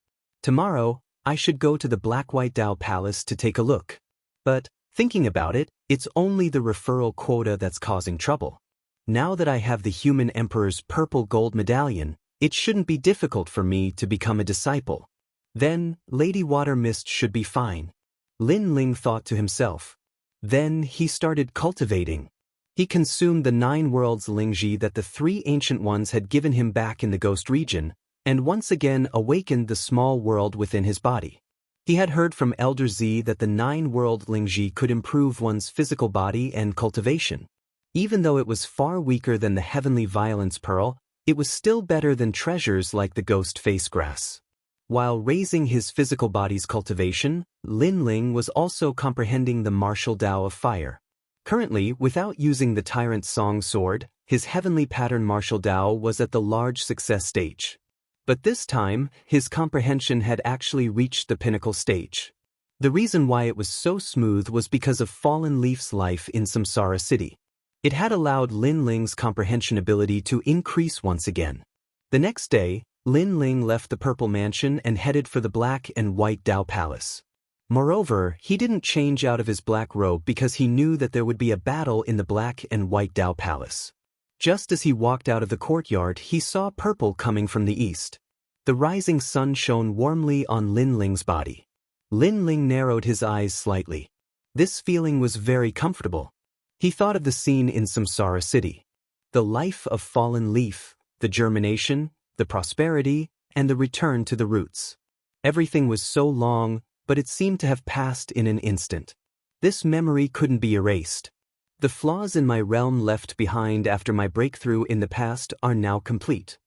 Tomorrow, I should go to the Black-White Dao Palace to take a look. But, thinking about it, it's only the referral quota that's causing trouble. Now that I have the Human Emperor's purple gold medallion, it shouldn't be difficult for me to become a disciple. Then, Lady Water Mist should be fine. Lin Ling thought to himself. Then he started cultivating. He consumed the 9 worlds Lingji that the 3 ancient ones had given him back in the ghost region, and once again awakened the small world within his body. He had heard from Elder Z that the 9 world Lingji could improve one's physical body and cultivation. Even though it was far weaker than the heavenly violence pearl, it was still better than treasures like the ghost face grass. While raising his physical body's cultivation, Lin Ling was also comprehending the martial Tao of fire. Currently, without using the Tyrant Song sword, his heavenly pattern martial Dao was at the large success stage. But this time, his comprehension had actually reached the pinnacle stage. The reason why it was so smooth was because of Fallen Leaf's life in Samsara City. It had allowed Lin Ling's comprehension ability to increase once again. The next day, Lin Ling left the Purple Mansion and headed for the Black and White Dao Palace. Moreover, he didn't change out of his black robe because he knew that there would be a battle in the Black and White Dao Palace. Just as he walked out of the courtyard, he saw purple coming from the east. The rising sun shone warmly on Lin Ling's body. Lin Ling narrowed his eyes slightly. This feeling was very comfortable. He thought of the scene in Samsara City. The life of Fallen Leaf, the germination, the prosperity, and the return to the roots. Everything was so long, but it seemed to have passed in an instant. This memory couldn't be erased. The flaws in my realm left behind after my breakthrough in the past are now complete.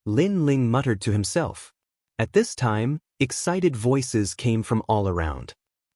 Lin Ling muttered to himself. At this time, excited voices came from all around.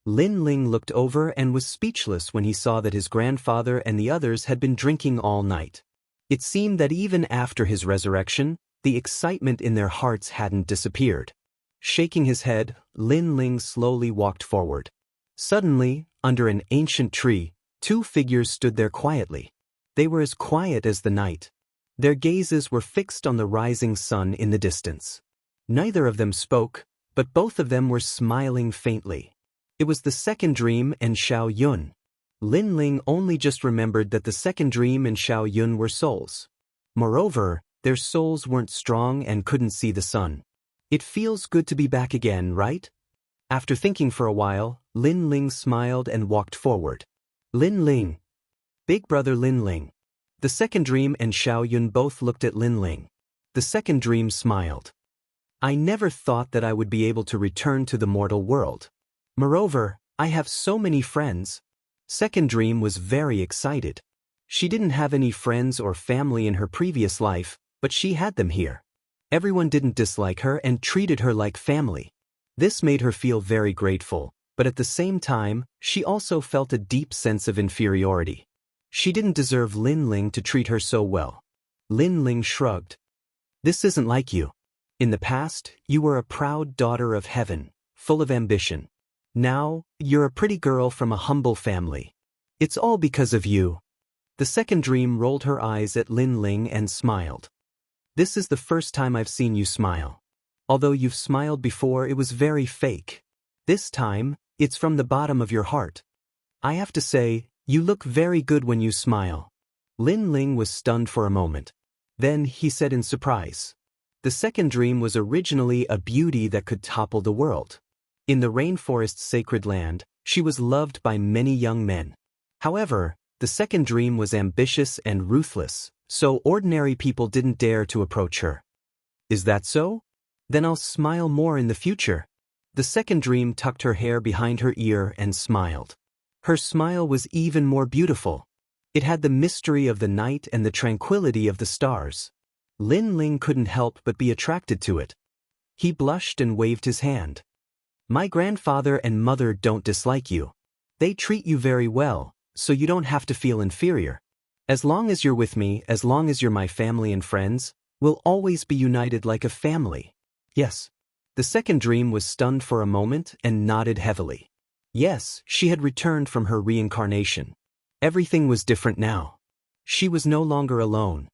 Lin Ling looked over and was speechless when he saw that his grandfather and the others had been drinking all night. It seemed that even after his resurrection, the excitement in their hearts hadn't disappeared. Shaking his head, Lin Ling slowly walked forward. Suddenly, under an ancient tree, two figures stood there quietly. They were as quiet as the night. Their gazes were fixed on the rising sun in the distance. Neither of them spoke, but both of them were smiling faintly. It was the second dream and Xiao Yun. Lin Ling only just remembered that the second dream and Xiao Yun were souls. Moreover, their souls weren't strong and couldn't see the sun. It feels good to be back again, right? After thinking for a while, Lin Ling smiled and walked forward. Lin Ling. Big brother Lin Ling. The second dream and Xiao Yun both looked at Lin Ling. The second dream smiled. I never thought that I would be able to return to the mortal world. Moreover, I have so many friends. Second dream was very excited. She didn't have any friends or family in her previous life, but she had them here. Everyone didn't dislike her and treated her like family. This made her feel very grateful, but at the same time, she also felt a deep sense of inferiority. She didn't deserve Lin Ling to treat her so well. Lin Ling shrugged. This isn't like you. In the past, you were a proud daughter of heaven, full of ambition. Now, you're a pretty girl from a humble family. It's all because of you. The second dream rolled her eyes at Lin Ling and smiled. This is the first time I've seen you smile. Although you've smiled before, it was very fake. This time, it's from the bottom of your heart. I have to say, you look very good when you smile. Lin Ling was stunned for a moment. Then he said in surprise. The second dream was originally a beauty that could topple the world. In the rainforest's sacred land, she was loved by many young men. However, the second dream was ambitious and ruthless, so ordinary people didn't dare to approach her. Is that so? Then I'll smile more in the future. The second dream tucked her hair behind her ear and smiled. Her smile was even more beautiful. It had the mystery of the night and the tranquility of the stars. Lin Ling couldn't help but be attracted to it. He blushed and waved his hand. My grandfather and mother don't dislike you. They treat you very well, so you don't have to feel inferior. As long as you're with me, as long as you're my family and friends, we'll always be united like a family. Yes. The second dream was stunned for a moment and nodded heavily. Yes, she had returned from her reincarnation. Everything was different now. She was no longer alone.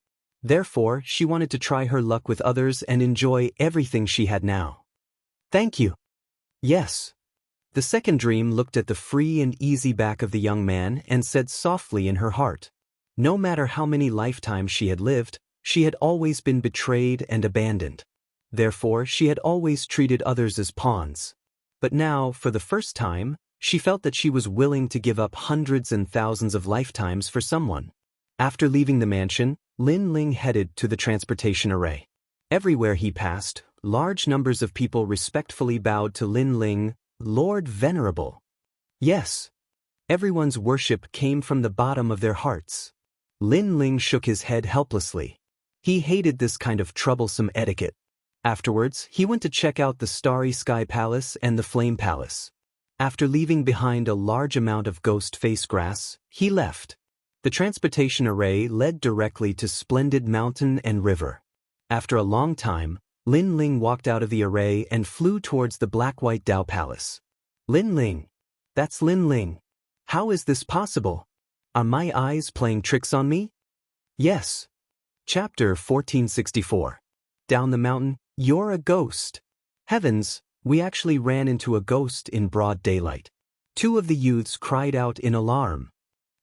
Therefore, she wanted to try her luck with others and enjoy everything she had now. Thank you. Yes. The second dream looked at the free and easy back of the young man and said softly in her heart. No matter how many lifetimes she had lived, she had always been betrayed and abandoned. Therefore, she had always treated others as pawns. But now, for the first time, she felt that she was willing to give up hundreds and thousands of lifetimes for someone. After leaving the mansion, Lin Ling headed to the transportation array. Everywhere he passed, large numbers of people respectfully bowed to Lin Ling, Lord Venerable. Yes. Everyone's worship came from the bottom of their hearts. Lin Ling shook his head helplessly. He hated this kind of troublesome etiquette. Afterwards, he went to check out the Starry Sky Palace and the Flame Palace. After leaving behind a large amount of ghost face grass, he left. The transportation array led directly to splendid mountain and river. After a long time, Lin Ling walked out of the array and flew towards the black-white Dao Palace. Lin Ling. That's Lin Ling. How is this possible? Are my eyes playing tricks on me? Yes. Chapter 1464. Down the mountain, you're a ghost. Heavens, we actually ran into a ghost in broad daylight. Two of the youths cried out in alarm.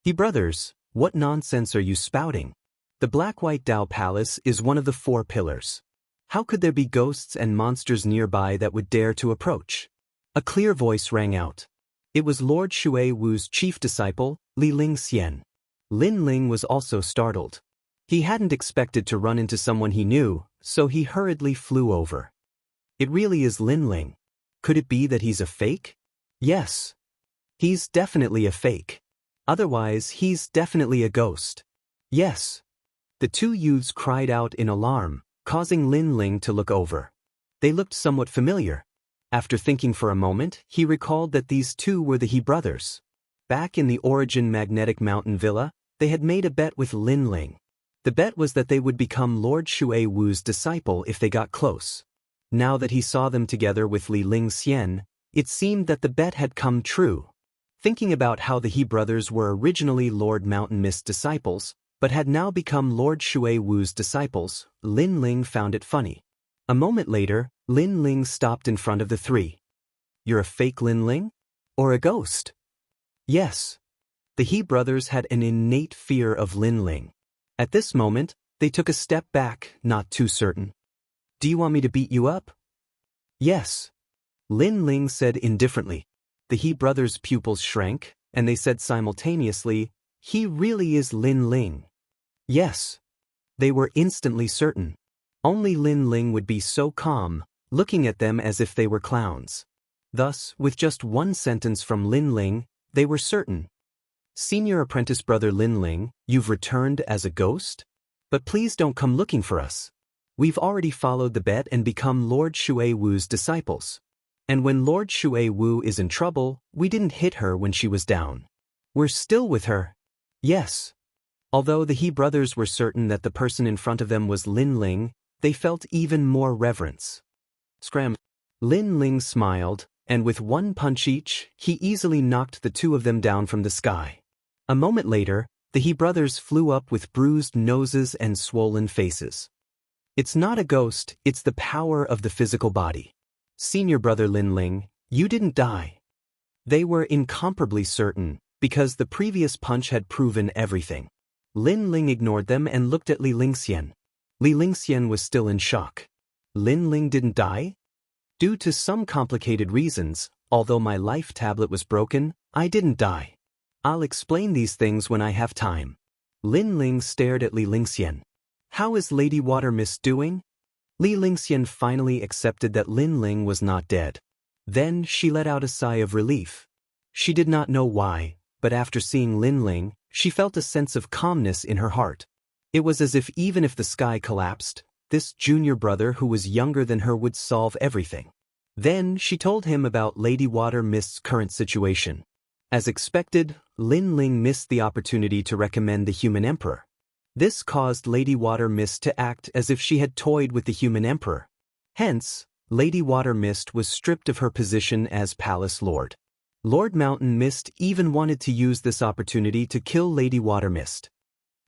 "He brothers, what nonsense are you spouting? The black-white Dao Palace is one of the 4 pillars. How could there be ghosts and monsters nearby that would dare to approach?" A clear voice rang out. It was Lord Shui Wu's chief disciple, Li Lingxian. Lin Ling was also startled. He hadn't expected to run into someone he knew, so he hurriedly flew over. It really is Lin Ling. Could it be that he's a fake? Yes. He's definitely a fake. Otherwise, he's definitely a ghost. Yes. The two youths cried out in alarm, causing Lin Ling to look over. They looked somewhat familiar. After thinking for a moment, he recalled that these two were the He brothers. Back in the Origin Magnetic Mountain Villa, they had made a bet with Lin Ling. The bet was that they would become Lord Shui Wu's disciple if they got close. Now that he saw them together with Li Lingxian, it seemed that the bet had come true. Thinking about how the He brothers were originally Lord Mountain Mist's disciples, but had now become Lord Shui Wu's disciples, Lin Ling found it funny. A moment later, Lin Ling stopped in front of the three. "You're a fake Lin Ling? Or a ghost?" Yes. The He brothers had an innate fear of Lin Ling. At this moment, they took a step back, not too certain. "Do you want me to beat you up?" "Yes." Lin Ling said indifferently. The He brothers' pupils shrank, and they said simultaneously, "He really is Lin Ling." Yes. They were instantly certain. Only Lin Ling would be so calm, looking at them as if they were clowns. Thus, with just one sentence from Lin Ling, they were certain. "Senior apprentice brother Lin Ling, you've returned as a ghost? But please don't come looking for us. We've already followed the bet and become Lord Shui Wu's disciples. And when Lord Shui Wu is in trouble, we didn't hit her when she was down. We're still with her." Yes. Although the He brothers were certain that the person in front of them was Lin Ling, they felt even more reverence. Scram. Lin Ling smiled, and with one punch each, he easily knocked the two of them down from the sky. A moment later, the He brothers flew up with bruised noses and swollen faces. It's not a ghost, it's the power of the physical body. Senior brother Lin Ling, you didn't die. They were incomparably certain, because the previous punch had proven everything. Lin Ling ignored them and looked at Li Lingxian. Li Lingxian was still in shock. Lin Ling didn't die? Due to some complicated reasons, although my life tablet was broken, I didn't die. I'll explain these things when I have time. Lin Ling stared at Li Lingxian. How is Lady Water Mist doing? Li Lingxian finally accepted that Lin Ling was not dead. Then she let out a sigh of relief. She did not know why, but after seeing Lin Ling, she felt a sense of calmness in her heart. It was as if even if the sky collapsed, this junior brother who was younger than her would solve everything. Then she told him about Lady Water Mist's current situation. As expected, Lin Ling missed the opportunity to recommend the human emperor. This caused Lady Water Mist to act as if she had toyed with the human emperor. Hence, Lady Water Mist was stripped of her position as Palace Lord. Lord Mountain Mist even wanted to use this opportunity to kill Lady Water Mist.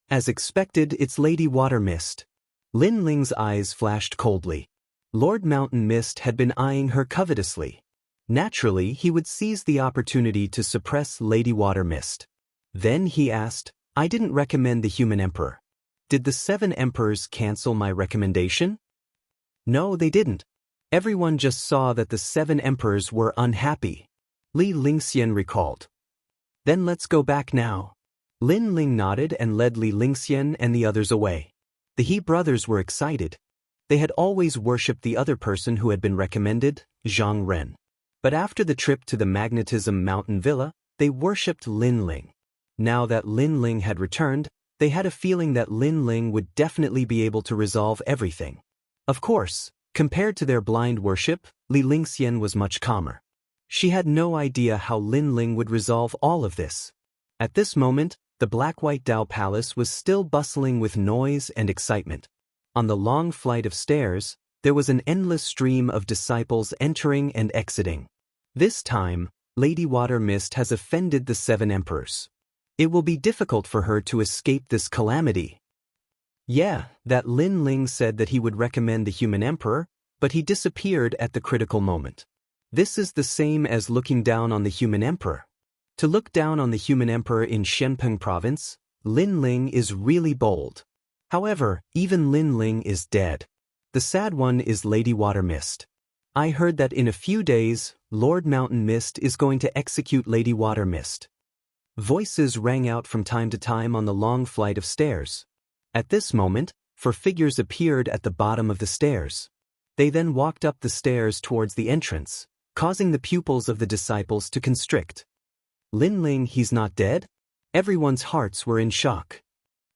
As expected, it's Lady Water Mist. Lin Ling's eyes flashed coldly. Lord Mountain Mist had been eyeing her covetously. Naturally, he would seize the opportunity to suppress Lady Water Mist. Then he asked, "I didn't recommend the human emperor. Did the 7 emperors cancel my recommendation?" No, they didn't. Everyone just saw that the 7 emperors were unhappy. Li Lingxian recalled. Then let's go back now. Lin Ling nodded and led Li Lingxian and the others away. The He brothers were excited. They had always worshipped the other person who had been recommended, Zhang Ren. But after the trip to the Magnetism Mountain Villa, they worshipped Lin Ling. Now that Lin Ling had returned, they had a feeling that Lin Ling would definitely be able to resolve everything. Of course, compared to their blind worship, Li Lingxian was much calmer. She had no idea how Lin Ling would resolve all of this. At this moment, the Black-White Dao Palace was still bustling with noise and excitement. On the long flight of stairs, there was an endless stream of disciples entering and exiting. This time, Lady Water Mist has offended the 7 emperors. It will be difficult for her to escape this calamity. Yeah, that Lin Ling said that he would recommend the human emperor, but he disappeared at the critical moment. This is the same as looking down on the human emperor. To look down on the human emperor in Shenpeng province, Lin Ling is really bold. However, even Lin Ling is dead. The sad one is Lady Water Mist. I heard that in a few days, Lord Mountain Mist is going to execute Lady Water Mist. Voices rang out from time to time on the long flight of stairs. At this moment, 4 figures appeared at the bottom of the stairs. They then walked up the stairs towards the entrance, causing the pupils of the disciples to constrict. Lin Ling, he's not dead? Everyone's hearts were in shock.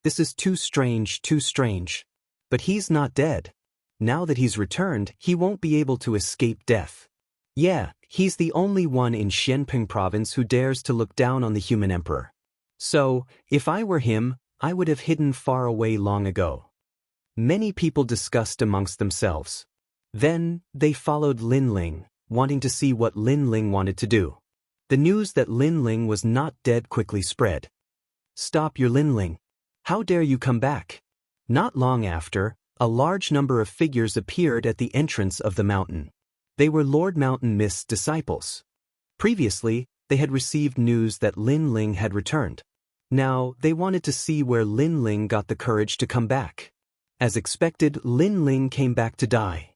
This is too strange, too strange. But he's not dead. Now that he's returned, he won't be able to escape death. Yeah, he's the only one in Shenpeng province who dares to look down on the human emperor. So, if I were him, I would have hidden far away long ago. Many people discussed amongst themselves. Then, they followed Lin Ling, wanting to see what Lin Ling wanted to do. The news that Lin Ling was not dead quickly spread. Stop your Lin Ling. How dare you come back? Not long after, a large number of figures appeared at the entrance of the mountain. They were Lord Mountain Mist's disciples. Previously, they had received news that Lin Ling had returned. Now, they wanted to see where Lin Ling got the courage to come back. As expected, Lin Ling came back to die.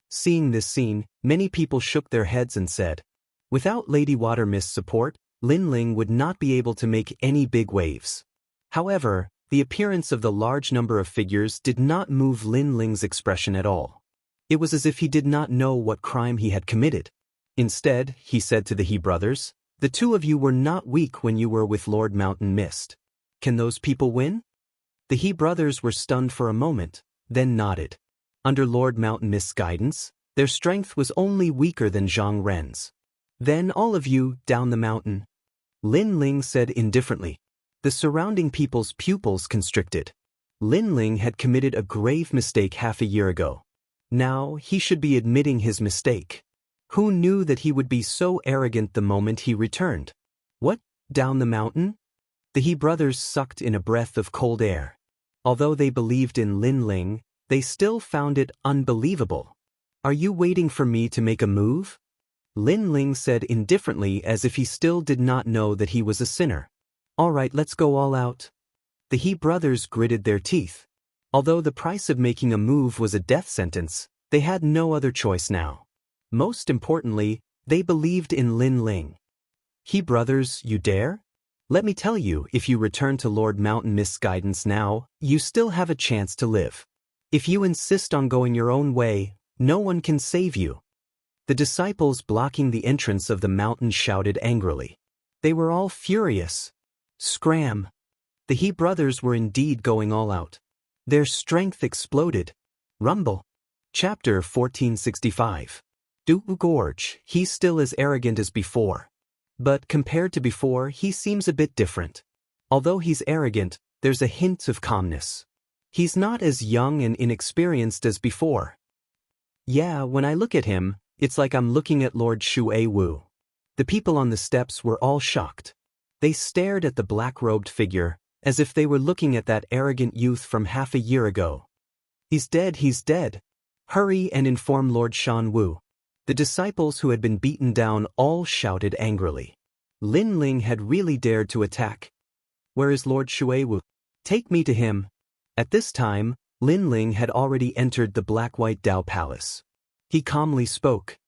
Seeing this scene, many people shook their heads and said, without Lady Water Mist's support, Lin Ling would not be able to make any big waves. However, the appearance of the large number of figures did not move Lin Ling's expression at all. It was as if he did not know what crime he had committed. Instead, he said to the He brothers, the 2 of you were not weak when you were with Lord Mountain Mist. Can those people win? The He brothers were stunned for a moment, then nodded. Under Lord Mountain Mist's guidance, their strength was only weaker than Zhang Ren's. Then all of you, down the mountain. Lin Ling said indifferently. The surrounding people's pupils constricted. Lin Ling had committed a grave mistake half a year ago. Now, he should be admitting his mistake. Who knew that he would be so arrogant the moment he returned? What, down the mountain? The He brothers sucked in a breath of cold air. Although they believed in Lin Ling, they still found it unbelievable. Are you waiting for me to make a move? Lin Ling said indifferently as if he still did not know that he was a sinner. All right, let's go all out. The He brothers gritted their teeth. Although the price of making a move was a death sentence, they had no other choice now. Most importantly, they believed in Lin Ling. He brothers, you dare? Let me tell you, if you return to Lord Mountain Mist's guidance now, you still have a chance to live. If you insist on going your own way, no one can save you. The disciples blocking the entrance of the mountain shouted angrily. They were all furious. Scram! The He brothers were indeed going all out. Their strength exploded. Rumble. Chapter 1465. Du Gorge, he's still as arrogant as before. But compared to before, he seems a bit different. Although he's arrogant, there's a hint of calmness. He's not as young and inexperienced as before. Yeah, when I look at him, it's like I'm looking at Lord Shui Wu. The people on the steps were all shocked. They stared at the black-robed figure, as if they were looking at that arrogant youth from half a year ago. He's dead, he's dead. Hurry and inform Lord Shan Wu. The disciples who had been beaten down all shouted angrily. Lin Ling had really dared to attack. Where is Lord Shui Wu? Take me to him. At this time, Lin Ling had already entered the Black-White Dao Palace. He calmly spoke.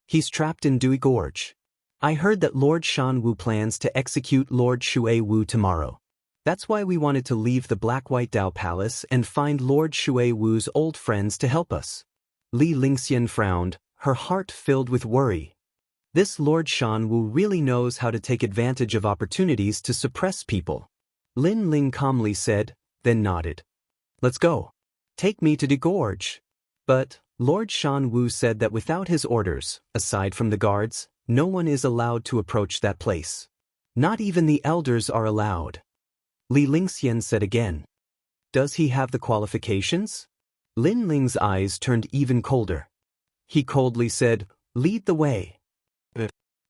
He's trapped in Dui Gorge. I heard that Lord Shan Wu plans to execute Lord Shui Wu tomorrow. That's why we wanted to leave the Black-White Dao Palace and find Lord Shui Wu's old friends to help us. Li Lingxian frowned, her heart filled with worry. This Lord Shan Wu really knows how to take advantage of opportunities to suppress people. Lin Ling calmly said, then nodded. Let's go. Take me to the gorge. But Lord Shan Wu said that without his orders, aside from the guards, No one is allowed to approach that place. Not even the elders are allowed. Li Lingxian said again. Does he have the qualifications? Lin Ling's eyes turned even colder. He coldly said, lead the way.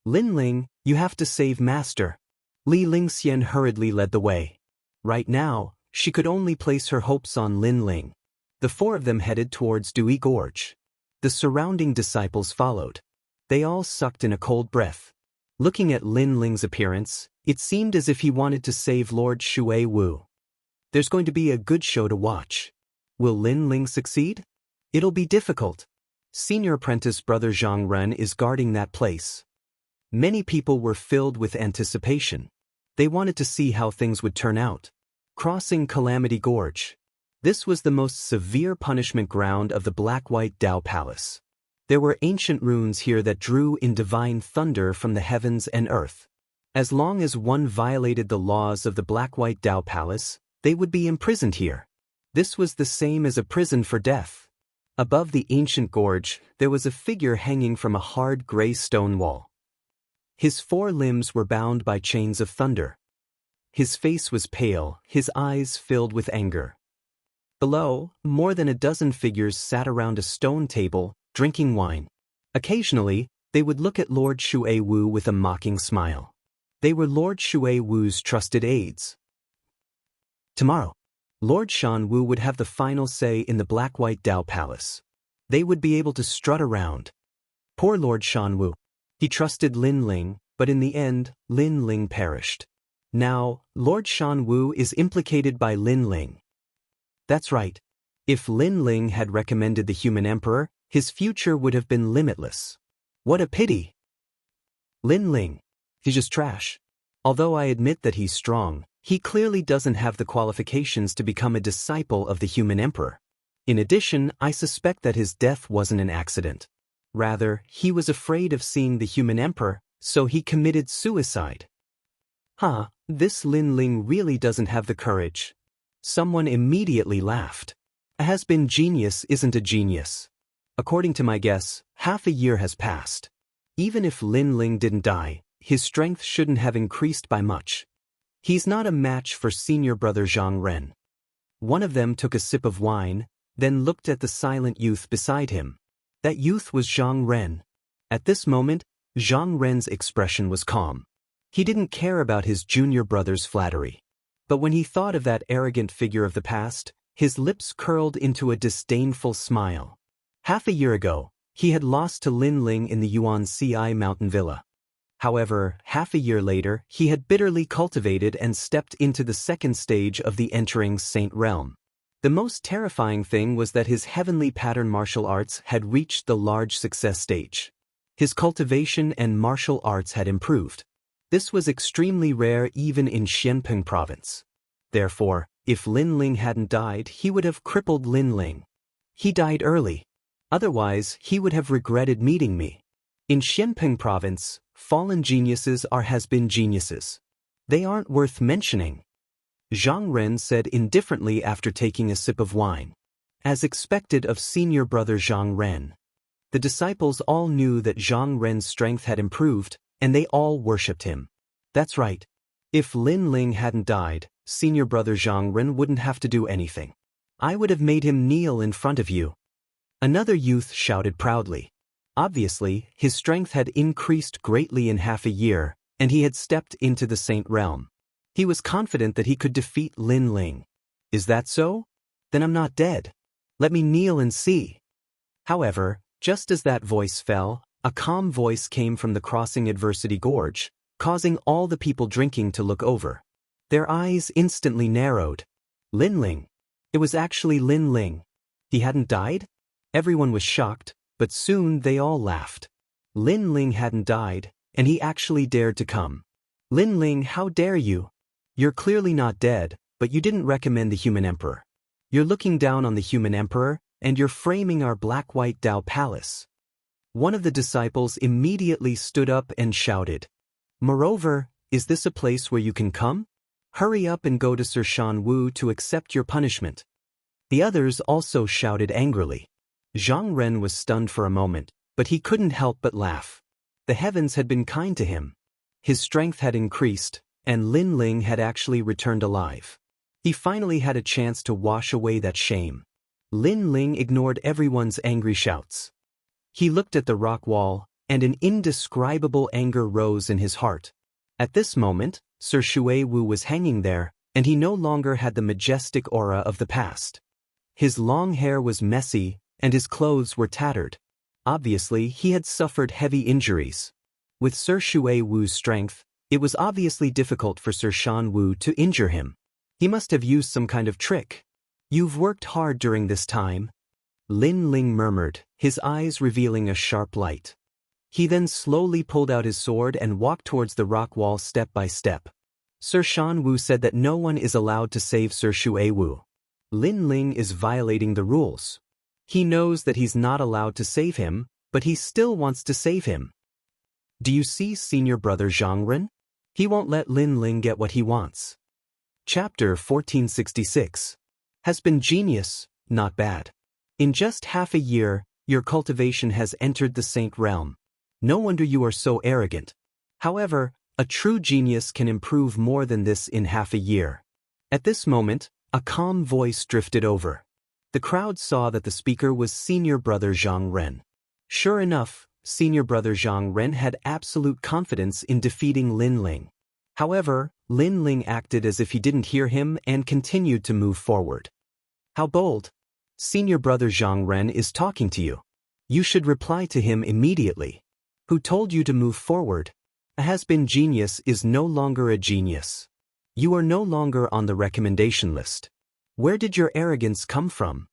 Lin Ling, you have to save Master. Li Lingxian hurriedly led the way. Right now, she could only place her hopes on Lin Ling. The four of them headed towards Dewey Gorge. The surrounding disciples followed. They all sucked in a cold breath. Looking at Lin Ling's appearance, it seemed as if he wanted to save Lord Shui Wu. There's going to be a good show to watch. Will Lin Ling succeed? It'll be difficult. Senior apprentice brother Zhang Ren is guarding that place. Many people were filled with anticipation. They wanted to see how things would turn out. Crossing Calamity Gorge. This was the most severe punishment ground of the Black-White Dao Palace. There were ancient runes here that drew in divine thunder from the heavens and earth. As long as one violated the laws of the Black-White Dao Palace, they would be imprisoned here. This was the same as a prison for death. Above the ancient gorge, there was a figure hanging from a hard gray stone wall. His four limbs were bound by chains of thunder. His face was pale, his eyes filled with anger. Below, more than a dozen figures sat around a stone table, drinking wine. Occasionally, they would look at Lord Shui Wu with a mocking smile. They were Lord Shui Wu's trusted aides. Tomorrow, Lord Shan Wu would have the final say in the Black-White Dao Palace. They would be able to strut around. Poor Lord Shan Wu. He trusted Lin Ling, but in the end, Lin Ling perished. Now, Lord Shan Wu is implicated by Lin Ling. That's right. If Lin Ling had recommended the human emperor, his future would have been limitless. What a pity. Lin Ling. He's just trash. Although I admit that he's strong, he clearly doesn't have the qualifications to become a disciple of the human emperor. In addition, I suspect that his death wasn't an accident. Rather, he was afraid of seeing the human emperor, so he committed suicide. This Lin Ling really doesn't have the courage. Someone immediately laughed. A has-been genius isn't a genius. According to my guess, half a year has passed. Even if Lin Ling didn't die, his strength shouldn't have increased by much. He's not a match for senior brother Zhang Ren. One of them took a sip of wine, then looked at the silent youth beside him. That youth was Zhang Ren. At this moment, Zhang Ren's expression was calm. He didn't care about his junior brother's flattery. But when he thought of that arrogant figure of the past, his lips curled into a disdainful smile. Half a year ago, he had lost to Lin Ling in the Yuan-Ci mountain villa. However, half a year later, he had bitterly cultivated and stepped into the second stage of the entering Saint realm. The most terrifying thing was that his heavenly pattern martial arts had reached the large success stage. His cultivation and martial arts had improved. This was extremely rare even in Xianpeng province. Therefore, if Lin Ling hadn't died, he would have crippled Lin Ling. He died early. Otherwise, he would have regretted meeting me. In Xianpeng province, fallen geniuses are has-been geniuses. They aren't worth mentioning. Zhang Ren said indifferently after taking a sip of wine. As expected of senior brother Zhang Ren. The disciples all knew that Zhang Ren's strength had improved, and they all worshipped him. That's right. If Lin Ling hadn't died, senior brother Zhang Ren wouldn't have to do anything. I would have made him kneel in front of you. Another youth shouted proudly. Obviously, his strength had increased greatly in half a year, and he had stepped into the Saint realm. He was confident that he could defeat Lin Ling. Is that so? Then I'm not dead. Let me kneel and see. However, just as that voice fell, a calm voice came from the crossing Adversity Gorge, causing all the people drinking to look over. Their eyes instantly narrowed. Lin Ling. It was actually Lin Ling. He hadn't died? Everyone was shocked, but soon they all laughed. Lin Ling hadn't died, and he actually dared to come. Lin Ling, how dare you? You're clearly not dead, but you didn't recommend the human emperor. You're looking down on the human emperor, and you're framing our Black-White Dao Palace. One of the disciples immediately stood up and shouted. Moreover, is this a place where you can come? Hurry up and go to Sir Shan Wu to accept your punishment. The others also shouted angrily. Zhang Ren was stunned for a moment, but he couldn't help but laugh. The heavens had been kind to him. His strength had increased, and Lin Ling had actually returned alive. He finally had a chance to wash away that shame. Lin Ling ignored everyone's angry shouts. He looked at the rock wall, and an indescribable anger rose in his heart. At this moment, Sir Shui Wu was hanging there, and he no longer had the majestic aura of the past. His long hair was messy, and his clothes were tattered. Obviously, he had suffered heavy injuries. With Sir Shui Wu's strength, it was obviously difficult for Sir Shan Wu to injure him. He must have used some kind of trick. "You've worked hard during this time," Lin Ling murmured, his eyes revealing a sharp light. He then slowly pulled out his sword and walked towards the rock wall step by step. Sir Shan Wu said that no one is allowed to save Sir Shui Wu. Lin Ling is violating the rules. He knows that he's not allowed to save him, but he still wants to save him. Do you see senior brother Zhang Ren? He won't let Lin Ling get what he wants. Chapter 1466. Has been genius, not bad. In just half a year, your cultivation has entered the Saint Realm. No wonder you are so arrogant. However, a true genius can improve more than this in half a year. At this moment, a calm voice drifted over. The crowd saw that the speaker was senior brother Zhang Ren. Sure enough, senior brother Zhang Ren had absolute confidence in defeating Lin Ling. However, Lin Ling acted as if he didn't hear him and continued to move forward. How bold! Senior brother Zhang Ren is talking to you. You should reply to him immediately. Who told you to move forward? A has-been genius is no longer a genius. You are no longer on the recommendation list. Where did your arrogance come from?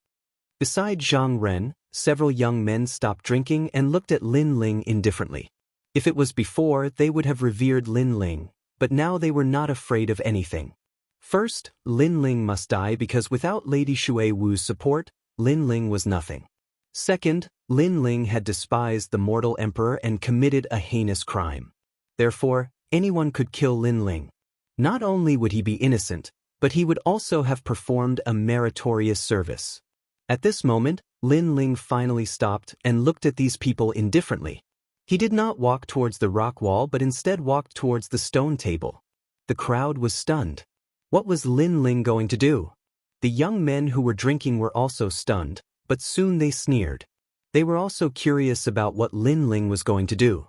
Besides Zhang Ren, several young men stopped drinking and looked at Lin Ling indifferently. If it was before, they would have revered Lin Ling, but now they were not afraid of anything. First, Lin Ling must die because without Lady Shui Wu's support, Lin Ling was nothing. Second, Lin Ling had despised the mortal emperor and committed a heinous crime. Therefore, anyone could kill Lin Ling. Not only would he be innocent, but he would also have performed a meritorious service. At this moment, Lin Ling finally stopped and looked at these people indifferently. He did not walk towards the rock wall but instead walked towards the stone table. The crowd was stunned. What was Lin Ling going to do? The young men who were drinking were also stunned, but soon they sneered. They were also curious about what Lin Ling was going to do.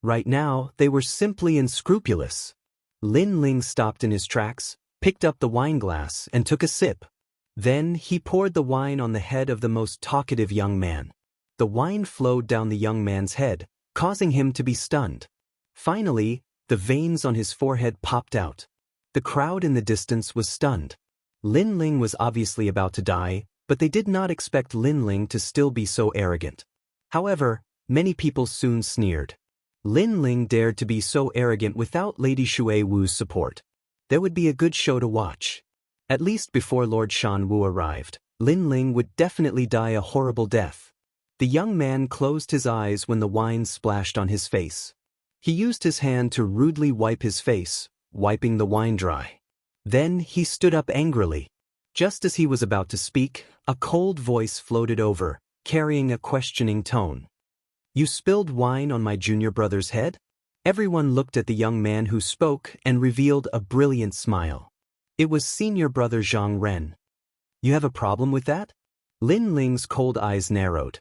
Right now, they were simply unscrupulous. Lin Ling stopped in his tracks, picked up the wine glass, and took a sip. Then he poured the wine on the head of the most talkative young man. The wine flowed down the young man's head, causing him to be stunned. Finally, the veins on his forehead popped out. The crowd in the distance was stunned. Lin Ling was obviously about to die, but they did not expect Lin Ling to still be so arrogant. However, many people soon sneered. Lin Ling dared to be so arrogant without Lady Shui Wu's support. There would be a good show to watch. At least before Lord Shan Wu arrived, Lin Ling would definitely die a horrible death. The young man closed his eyes when the wine splashed on his face. He used his hand to rudely wipe his face, wiping the wine dry. Then he stood up angrily. Just as he was about to speak, a cold voice floated over, carrying a questioning tone. You spilled wine on my junior brother's head? Everyone looked at the young man who spoke and revealed a brilliant smile. It was senior brother Zhang Ren. You have a problem with that? Lin Ling's cold eyes narrowed.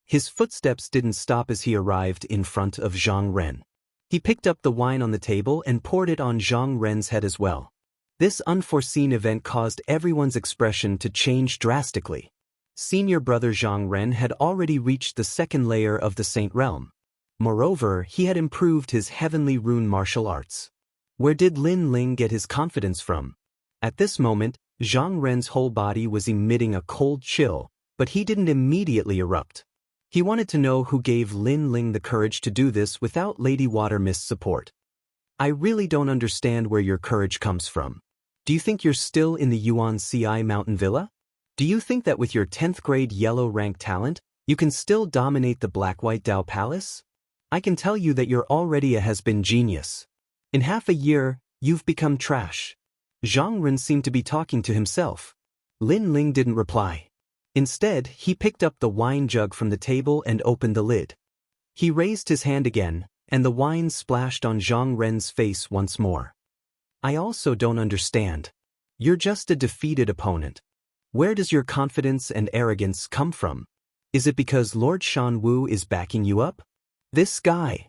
His footsteps didn't stop as he arrived in front of Zhang Ren. He picked up the wine on the table and poured it on Zhang Ren's head as well. This unforeseen event caused everyone's expression to change drastically. Senior brother Zhang Ren had already reached the second layer of the Saint Realm. Moreover, he had improved his heavenly rune martial arts. Where did Lin Ling get his confidence from? At this moment, Zhang Ren's whole body was emitting a cold chill, but he didn't immediately erupt. He wanted to know who gave Lin Ling the courage to do this without Lady Watermist's support. I really don't understand where your courage comes from. Do you think you're still in the Yuan Ci Mountain Villa? Do you think that with your 10th grade yellow rank talent, you can still dominate the Black-White Dao Palace? I can tell you that you're already a has-been genius. In half a year, you've become trash. Zhang Ren seemed to be talking to himself. Lin Ling didn't reply. Instead, he picked up the wine jug from the table and opened the lid. He raised his hand again, and the wine splashed on Zhang Ren's face once more. I also don't understand. You're just a defeated opponent. Where does your confidence and arrogance come from? Is it because Lord Shan Wu is backing you up? This guy.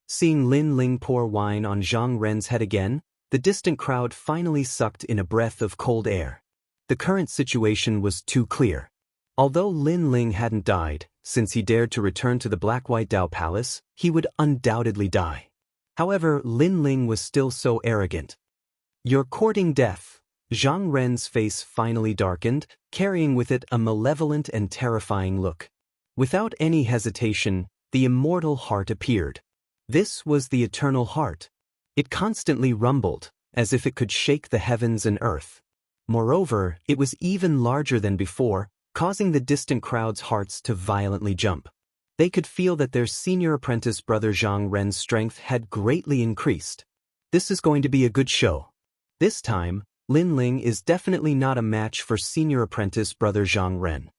Seeing Lin Ling pour wine on Zhang Ren's head again, the distant crowd finally sucked in a breath of cold air. The current situation was too clear. Although Lin Ling hadn't died, since he dared to return to the Black-White Dao Palace, he would undoubtedly die. However, Lin Ling was still so arrogant. You're courting death. Zhang Ren's face finally darkened, carrying with it a malevolent and terrifying look. Without any hesitation, the immortal heart appeared. This was the eternal heart. It constantly rumbled, as if it could shake the heavens and earth. Moreover, it was even larger than before, causing the distant crowd's hearts to violently jump. They could feel that their senior apprentice brother Zhang Ren's strength had greatly increased. This is going to be a good show. This time, Lin Ling is definitely not a match for senior apprentice brother Zhang Ren.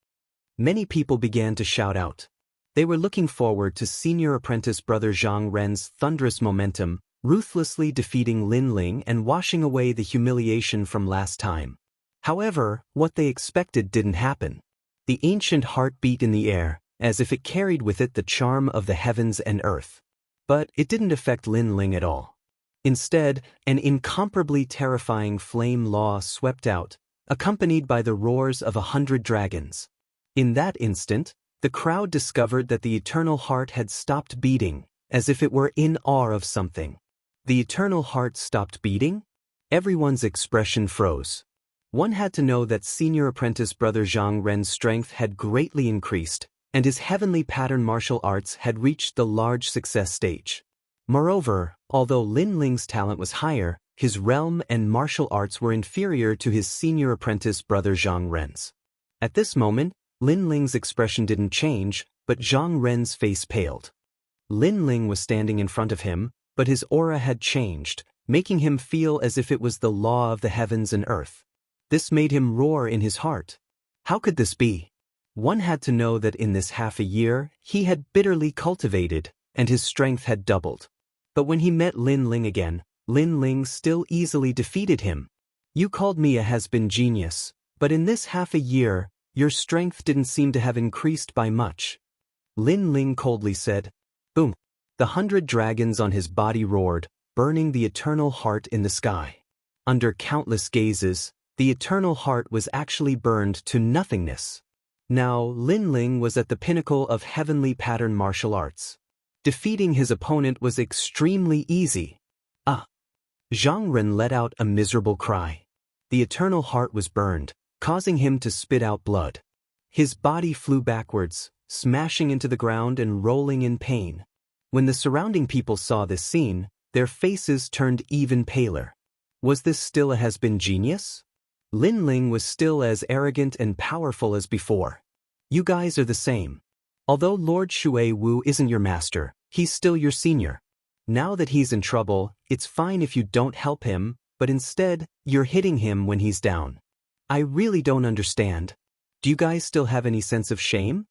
Many people began to shout out. They were looking forward to senior apprentice brother Zhang Ren's thunderous momentum, ruthlessly defeating Lin Ling and washing away the humiliation from last time. However, what they expected didn't happen. The ancient heart beat in the air, as if it carried with it the charm of the heavens and earth. But it didn't affect Lin Ling at all. Instead, an incomparably terrifying flame law swept out, accompanied by the roars of 100 dragons. In that instant, the crowd discovered that the eternal heart had stopped beating, as if it were in awe of something. The eternal heart stopped beating? Everyone's expression froze. One had to know that senior apprentice brother Zhang Ren's strength had greatly increased, and his heavenly pattern martial arts had reached the large success stage. Moreover, although Lin Ling's talent was higher, his realm and martial arts were inferior to his senior apprentice brother Zhang Ren's. At this moment, Lin Ling's expression didn't change, but Zhang Ren's face paled. Lin Ling was standing in front of him, but his aura had changed, making him feel as if it was the law of the heavens and earth. This made him roar in his heart. How could this be? One had to know that in this half a year, he had bitterly cultivated, and his strength had doubled. But when he met Lin Ling again, Lin Ling still easily defeated him. You called me a has-been genius, but in this half a year, your strength didn't seem to have increased by much. Lin Ling coldly said. Boom. The 100 dragons on his body roared, burning the eternal heart in the sky. Under countless gazes, the eternal heart was actually burned to nothingness. Now, Lin Ling was at the pinnacle of heavenly pattern martial arts. Defeating his opponent was extremely easy. Zhang Ren let out a miserable cry. The eternal heart was burned, causing him to spit out blood. His body flew backwards, smashing into the ground and rolling in pain. When the surrounding people saw this scene, their faces turned even paler. Was this still a has-been genius? Lin Ling was still as arrogant and powerful as before. You guys are the same. Although Lord Shui Wu isn't your master, he's still your senior. Now that he's in trouble, it's fine if you don't help him, but instead, you're hitting him when he's down. I really don't understand. Do you guys still have any sense of shame?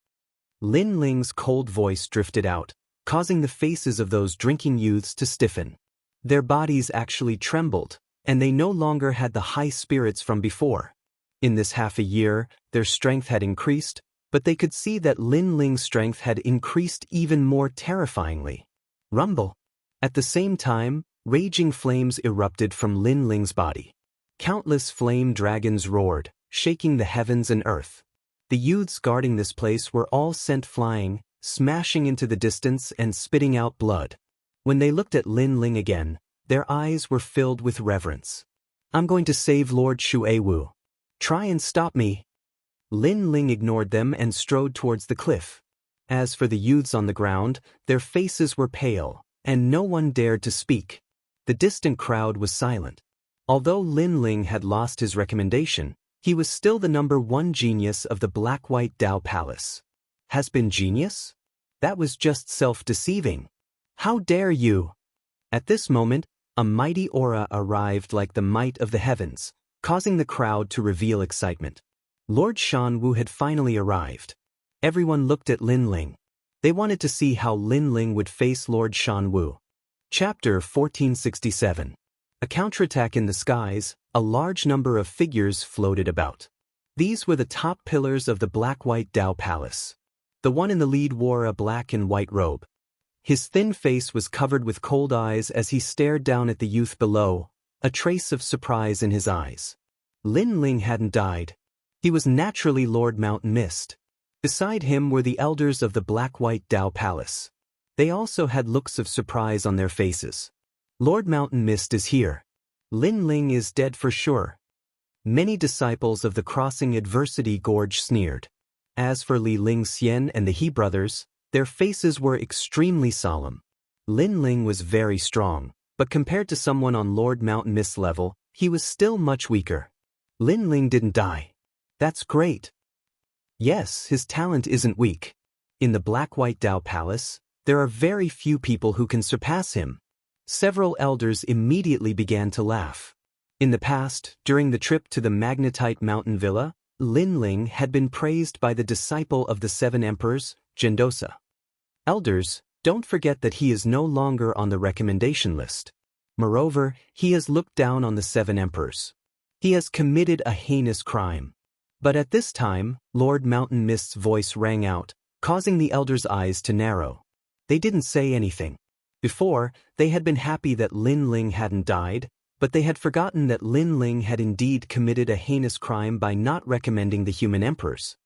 Lin Ling's cold voice drifted out, causing the faces of those drinking youths to stiffen. Their bodies actually trembled, and they no longer had the high spirits from before. In this half a year, their strength had increased, but they could see that Lin Ling's strength had increased even more terrifyingly. Rumble. At the same time, raging flames erupted from Lin Ling's body. Countless flame dragons roared, shaking the heavens and earth. The youths guarding this place were all sent flying, smashing into the distance and spitting out blood. When they looked at Lin Ling again, their eyes were filled with reverence. I'm going to save Lord Shui Wu. Try and stop me. Lin Ling ignored them and strode towards the cliff. As for the youths on the ground, their faces were pale, and no one dared to speak. The distant crowd was silent. Although Lin Ling had lost his recommendation, he was still the #1 genius of the Black-White Dao Palace. Has been genius? That was just self-deceiving. How dare you? At this moment, a mighty aura arrived like the might of the heavens, causing the crowd to reveal excitement. Lord Shan Wu had finally arrived. Everyone looked at Lin Ling. They wanted to see how Lin Ling would face Lord Shanwu. Chapter 1467. A counterattack in the skies, a large number of figures floated about. These were the top pillars of the black-white Dao Palace. The one in the lead wore a black and white robe. His thin face was covered with cold eyes as he stared down at the youth below, a trace of surprise in his eyes. Lin Ling hadn't died. He was naturally Lord Mountain Mist. Beside him were the elders of the black-white Dao Palace. They also had looks of surprise on their faces. Lord Mountain Mist is here. Lin Ling is dead for sure. Many disciples of the Crossing Adversity Gorge sneered. As for Li Ling Xian and the He brothers, their faces were extremely solemn. Lin Ling was very strong, but compared to someone on Lord Mountain Mist's level, he was still much weaker. Lin Ling didn't die. That's great. Yes, his talent isn't weak. In the black-white Dao Palace, there are very few people who can surpass him. Several elders immediately began to laugh. In the past, during the trip to the Magnetite Mountain Villa, Lin Ling had been praised by the disciple of the Seven Emperors, Gendosa. Elders, don't forget that he is no longer on the recommendation list. Moreover, he has looked down on the Seven Emperors. He has committed a heinous crime. But at this time, Lord Mountain Mist's voice rang out, causing the elders' eyes to narrow. They didn't say anything. Before, they had been happy that Lin Ling hadn't died, but they had forgotten that Lin Ling had indeed committed a heinous crime by not recommending the human emperors.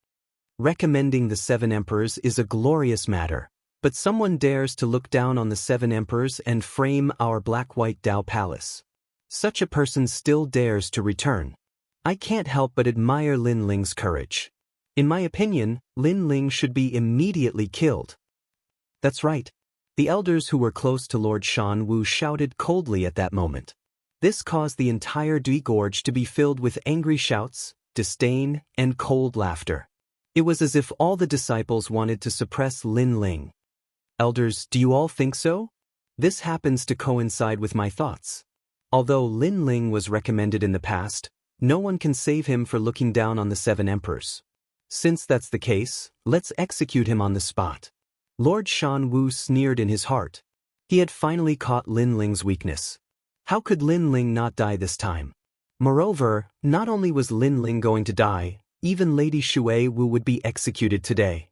Recommending the Seven Emperors is a glorious matter, but someone dares to look down on the Seven Emperors and frame our black-white Dao Palace. Such a person still dares to return. I can't help but admire Lin Ling's courage. In my opinion, Lin Ling should be immediately killed. That's right. The elders who were close to Lord Shanwu shouted coldly at that moment. This caused the entire Dui Gorge to be filled with angry shouts, disdain, and cold laughter. It was as if all the disciples wanted to suppress Lin Ling. Elders, do you all think so? This happens to coincide with my thoughts. Although Lin Ling was recommended in the past, no one can save him for looking down on the Seven Emperors. Since that's the case, let's execute him on the spot. Lord Shanwu sneered in his heart. He had finally caught Lin Ling's weakness. How could Lin Ling not die this time? Moreover, not only was Lin Ling going to die, even Lady Shui Wu would be executed today.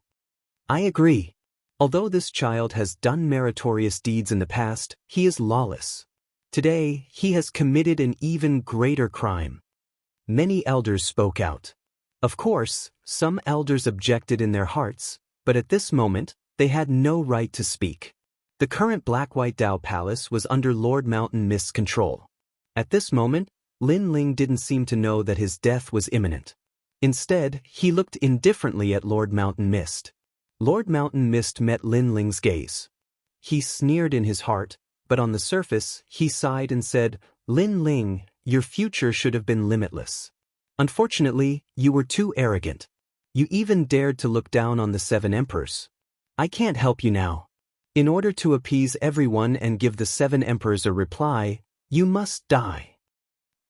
I agree. Although this child has done meritorious deeds in the past, he is lawless. Today, he has committed an even greater crime. Many elders spoke out. Of course, some elders objected in their hearts, but at this moment, they had no right to speak. The current black-white Dao Palace was under Lord Mountain Mist's control. At this moment, Lin Ling didn't seem to know that his death was imminent. Instead, he looked indifferently at Lord Mountain Mist. Lord Mountain Mist met Lin Ling's gaze. He sneered in his heart, but on the surface, he sighed and said, "Lin Ling, your future should have been limitless. Unfortunately, you were too arrogant. You even dared to look down on the Seven Emperors. I can't help you now. In order to appease everyone and give the Seven Emperors a reply, you must die."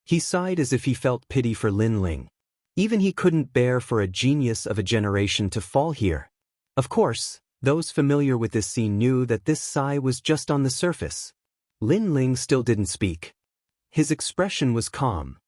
He sighed as if he felt pity for Lin Ling. Even he couldn't bear for a genius of a generation to fall here. Of course, those familiar with this scene knew that this sigh was just on the surface. Lin Ling still didn't speak. His expression was calm.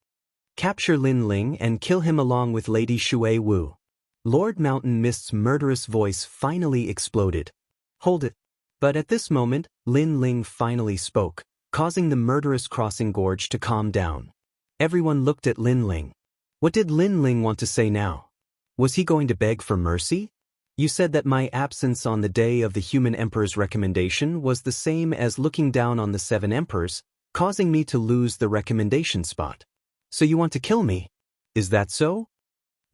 Capture Lin Ling and kill him along with Lady Shui Wu. Lord Mountain Mist's murderous voice finally exploded. Hold it. But at this moment, Lin Ling finally spoke, causing the murderous Crossing Gorge to calm down. Everyone looked at Lin Ling. What did Lin Ling want to say now? Was he going to beg for mercy? You said that my absence on the day of the human emperor's recommendation was the same as looking down on the Seven Emperors, causing me to lose the recommendation spot. So you want to kill me? Is that so?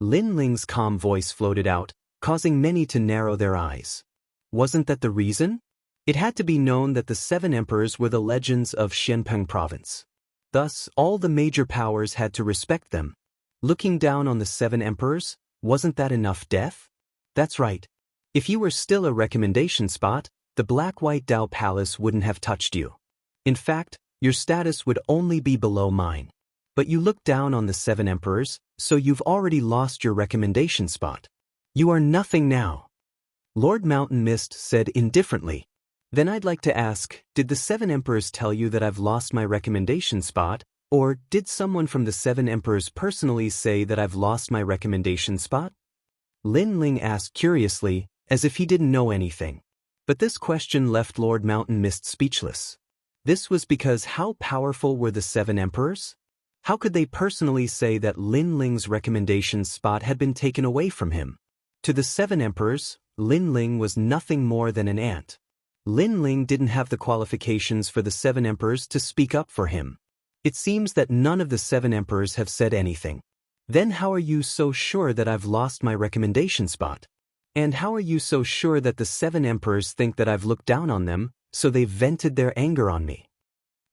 Lin Ling's calm voice floated out, causing many to narrow their eyes. Wasn't that the reason? It had to be known that the Seven Emperors were the legends of Xianpeng province. Thus, all the major powers had to respect them. Looking down on the Seven Emperors, wasn't that enough death? That's right. If you were still a recommendation spot, the black-white Dao Palace wouldn't have touched you. In fact, your status would only be below mine. But you look down on the Seven Emperors, so you've already lost your recommendation spot. You are nothing now. Lord Mountain Mist said indifferently. Then I'd like to ask, did the 7 Emperors tell you that I've lost my recommendation spot, or did someone from the 7 Emperors personally say that I've lost my recommendation spot? Lin Ling asked curiously, as if he didn't know anything. But this question left Lord Mountain Mist speechless. This was because how powerful were the 7 Emperors? How could they personally say that Lin Ling's recommendation spot had been taken away from him? To the 7 Emperors, Lin Ling was nothing more than an ant. Lin Ling didn't have the qualifications for the 7 Emperors to speak up for him. It seems that none of the 7 Emperors have said anything. Then how are you so sure that I've lost my recommendation spot? And how are you so sure that the 7 Emperors think that I've looked down on them, so they've vented their anger on me?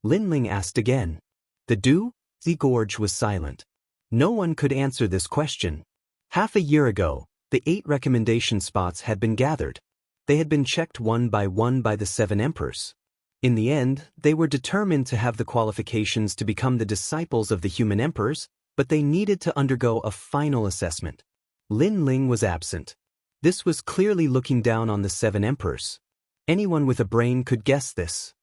Lin Ling asked again. The gorge was silent. No one could answer this question. Half a year ago, the 8 recommendation spots had been gathered. They had been checked one by the 7 Emperors. In the end, they were determined to have the qualifications to become the disciples of the human emperors, but they needed to undergo a final assessment. Lin Ling was absent. This was clearly looking down on the 7 Emperors. Anyone with a brain could guess this.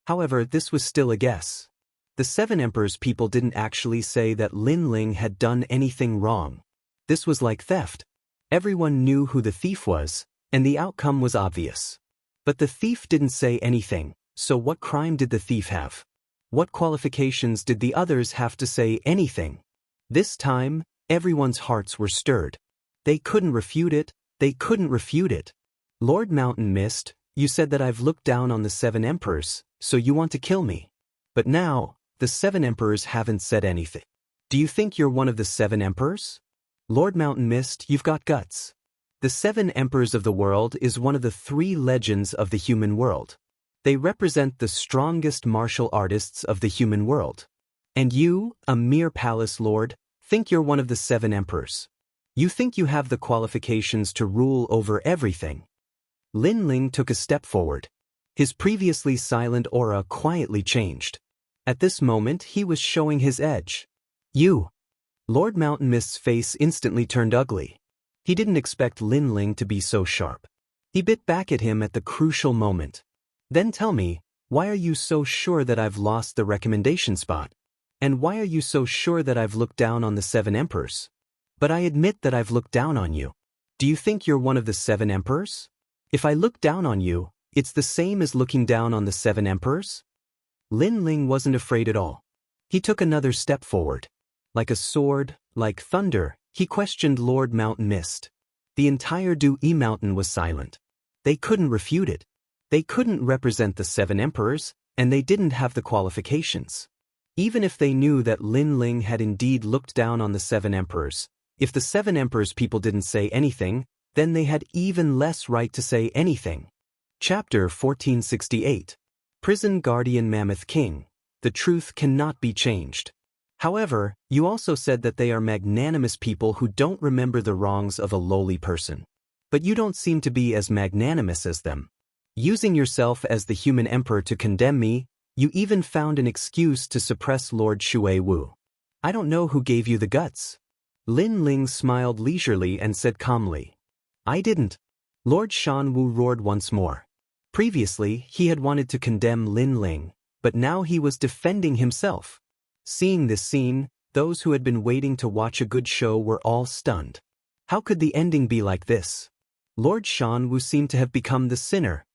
However, this was still a guess. The 7 Emperors people didn't actually say that Lin Ling had done anything wrong. This was like theft. Everyone knew who the thief was, and the outcome was obvious. But the thief didn't say anything, so what crime did the thief have? What qualifications did the others have to say anything? This time, everyone's hearts were stirred. They couldn't refute it. They couldn't refute it. Lord Mountain Mist, you said that I've looked down on the 7 Emperors, so you want to kill me. But now, the 7 Emperors haven't said anything. Do you think you're one of the 7 Emperors? Lord Mountain Mist, you've got guts. The 7 Emperors of the world is one of the 3 legends of the human world. They represent the strongest martial artists of the human world. And you, a mere palace lord, think you're one of the 7 Emperors. You think you have the qualifications to rule over everything. Lin Ling took a step forward. His previously silent aura quietly changed. At this moment, he was showing his edge. You. Lord Mountain Mist's face instantly turned ugly. He didn't expect Lin Ling to be so sharp. He bit back at him at the crucial moment. Then tell me, why are you so sure that I've lost the recommendation spot? And why are you so sure that I've looked down on the 7 Emperors? But I admit that I've looked down on you. Do you think you're one of the 7 Emperors? If I look down on you, it's the same as looking down on the 7 Emperors? Lin Ling wasn't afraid at all. He took another step forward. Like a sword, like thunder, he questioned Lord Mountain Mist. The entire Dui Mountain was silent. They couldn't refute it. They couldn't represent the 7 Emperors, and they didn't have the qualifications. Even if they knew that Lin Ling had indeed looked down on the 7 Emperors, if the 7 Emperors people didn't say anything, then they had even less right to say anything. Chapter 1468. Prison Guardian Mammoth King. The truth cannot be changed. However, you also said that they are magnanimous people who don't remember the wrongs of a lowly person. But you don't seem to be as magnanimous as them. Using yourself as the human emperor to condemn me, you even found an excuse to suppress Lord Shui Wu. I don't know who gave you the guts. Lin Ling smiled leisurely and said calmly. I didn't. Lord Shan Wu roared once more. Previously, he had wanted to condemn Lin Ling, but now he was defending himself. Seeing this scene, those who had been waiting to watch a good show were all stunned. How could the ending be like this? Lord Shan Wu seemed to have become the sinner.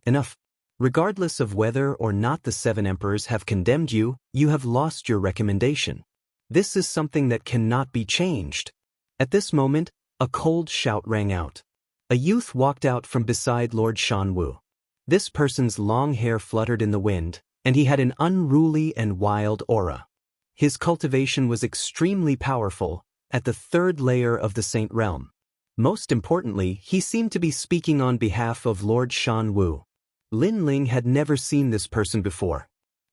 Enough. Regardless of whether or not the 7 Emperors have condemned you, you have lost your recommendation. This is something that cannot be changed. At this moment, a cold shout rang out. A youth walked out from beside Lord Shan Wu. This person's long hair fluttered in the wind, and he had an unruly and wild aura. His cultivation was extremely powerful, at the 3rd layer of the Saint Realm. Most importantly, he seemed to be speaking on behalf of Lord Shan Wu. Lin Ling had never seen this person before.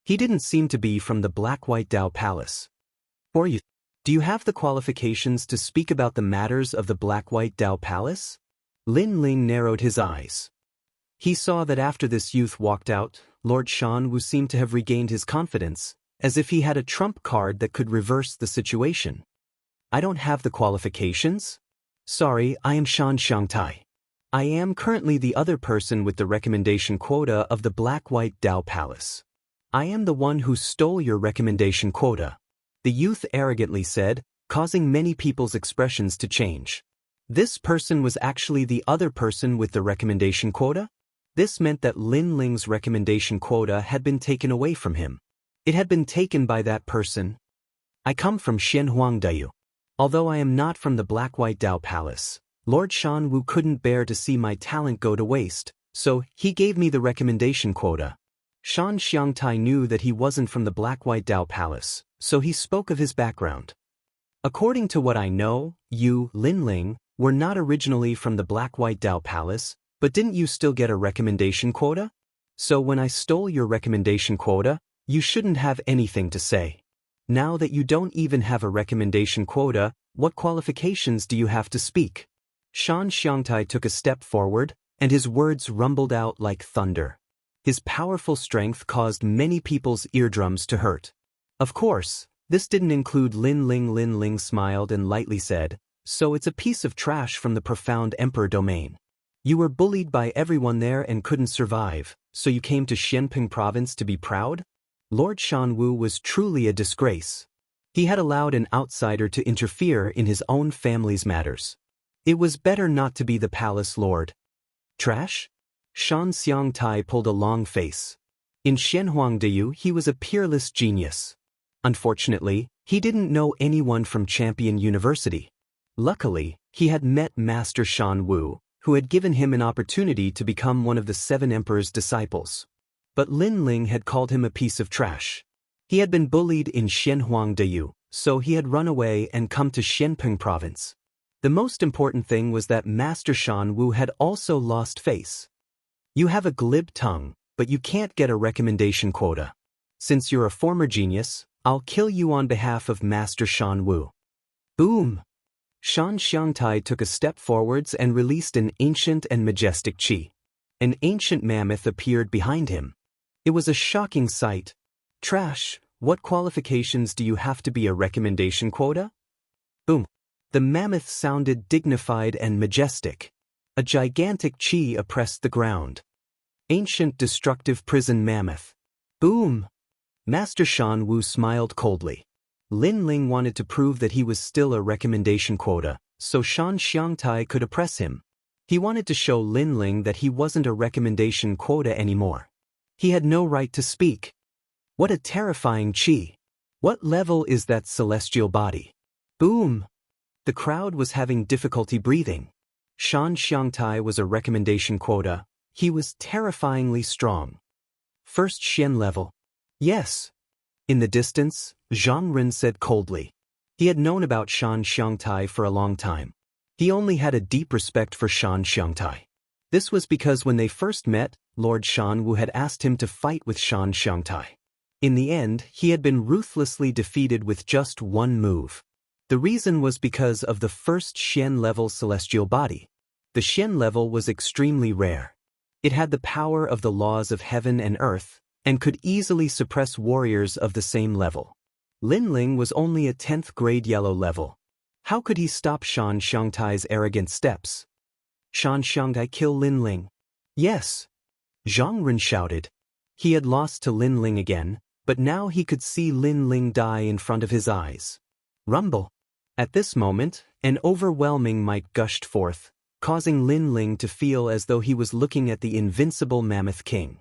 He didn't seem to be from the Black-White Dao Palace. Or you, do you have the qualifications to speak about the matters of the Black-White Dao Palace? Lin Ling narrowed his eyes. He saw that after this youth walked out, Lord Shan Wu seemed to have regained his confidence, as if he had a trump card that could reverse the situation. I don't have the qualifications? Sorry, I am Shan Xiangtai. I am currently the other person with the recommendation quota of the Black-White Dao Palace. I am the one who stole your recommendation quota, the youth arrogantly said, causing many people's expressions to change. This person was actually the other person with the recommendation quota? This meant that Lin Ling's recommendation quota had been taken away from him. It had been taken by that person. I come from Xianhuangdayu. Although I am not from the Black-White Dao Palace, Lord Shanwu couldn't bear to see my talent go to waste, so he gave me the recommendation quota. Shan Xiangtai knew that he wasn't from the Black-White Dao Palace, so he spoke of his background. According to what I know, you, Lin Ling, were not originally from the Black-White Dao Palace, but didn't you still get a recommendation quota? So when I stole your recommendation quota, you shouldn't have anything to say. Now that you don't even have a recommendation quota, what qualifications do you have to speak? Shan Xiangtai took a step forward, and his words rumbled out like thunder. His powerful strength caused many people's eardrums to hurt. Of course, this didn't include Lin Ling. Lin Ling smiled and lightly said, so it's a piece of trash from the profound emperor domain. You were bullied by everyone there and couldn't survive, so you came to Xianping province to be proud? Lord Shanwu was truly a disgrace. He had allowed an outsider to interfere in his own family's matters. It was better not to be the palace lord. Trash? Shan Xiangtai pulled a long face. In Xianhuangdayu he was a peerless genius. Unfortunately, he didn't know anyone from Champion University. Luckily, he had met Master Shan Wu, who had given him an opportunity to become one of the 7 emperors' disciples. But Lin Ling had called him a piece of trash. He had been bullied in Xianhuangdayu, so he had run away and come to Xianping province. The most important thing was that Master Shan Wu had also lost face. You have a glib tongue, but you can't get a recommendation quota. Since you're a former genius, I'll kill you on behalf of Master Shan Wu. Boom! Shan Xiangtai took a step forwards and released an ancient and majestic qi. An ancient mammoth appeared behind him. It was a shocking sight. Trash, what qualifications do you have to be a recommendation quota? Boom! The mammoth sounded dignified and majestic. A gigantic qi oppressed the ground. Ancient destructive prison mammoth. Boom! Master Shan Wu smiled coldly. Lin Ling wanted to prove that he was still a recommendation quota, so Shan Xiangtai could oppress him. He wanted to show Lin Ling that he wasn't a recommendation quota anymore. He had no right to speak. What a terrifying qi! What level is that celestial body? Boom! The crowd was having difficulty breathing. Shan Xiangtai was a recommendation quota. He was terrifyingly strong. First Xian level. Yes. In the distance, Zhang Ren said coldly. He had known about Shan Xiangtai for a long time. He only had a deep respect for Shan Xiangtai. This was because when they first met, Lord Shanwu had asked him to fight with Shan Xiangtai. In the end, he had been ruthlessly defeated with just one move. The reason was because of the first Xian level celestial body. The Xian level was extremely rare. It had the power of the laws of heaven and earth, and could easily suppress warriors of the same level. Lin Ling was only a 10th grade yellow level. How could he stop Shan Xiangtai's arrogant steps? Shan Xiangtai kill Lin Ling? Yes. Zhang Ren shouted. He had lost to Lin Ling again, but now he could see Lin Ling die in front of his eyes. Rumble. At this moment, an overwhelming might gushed forth, causing Lin Ling to feel as though he was looking at the invincible Mammoth King.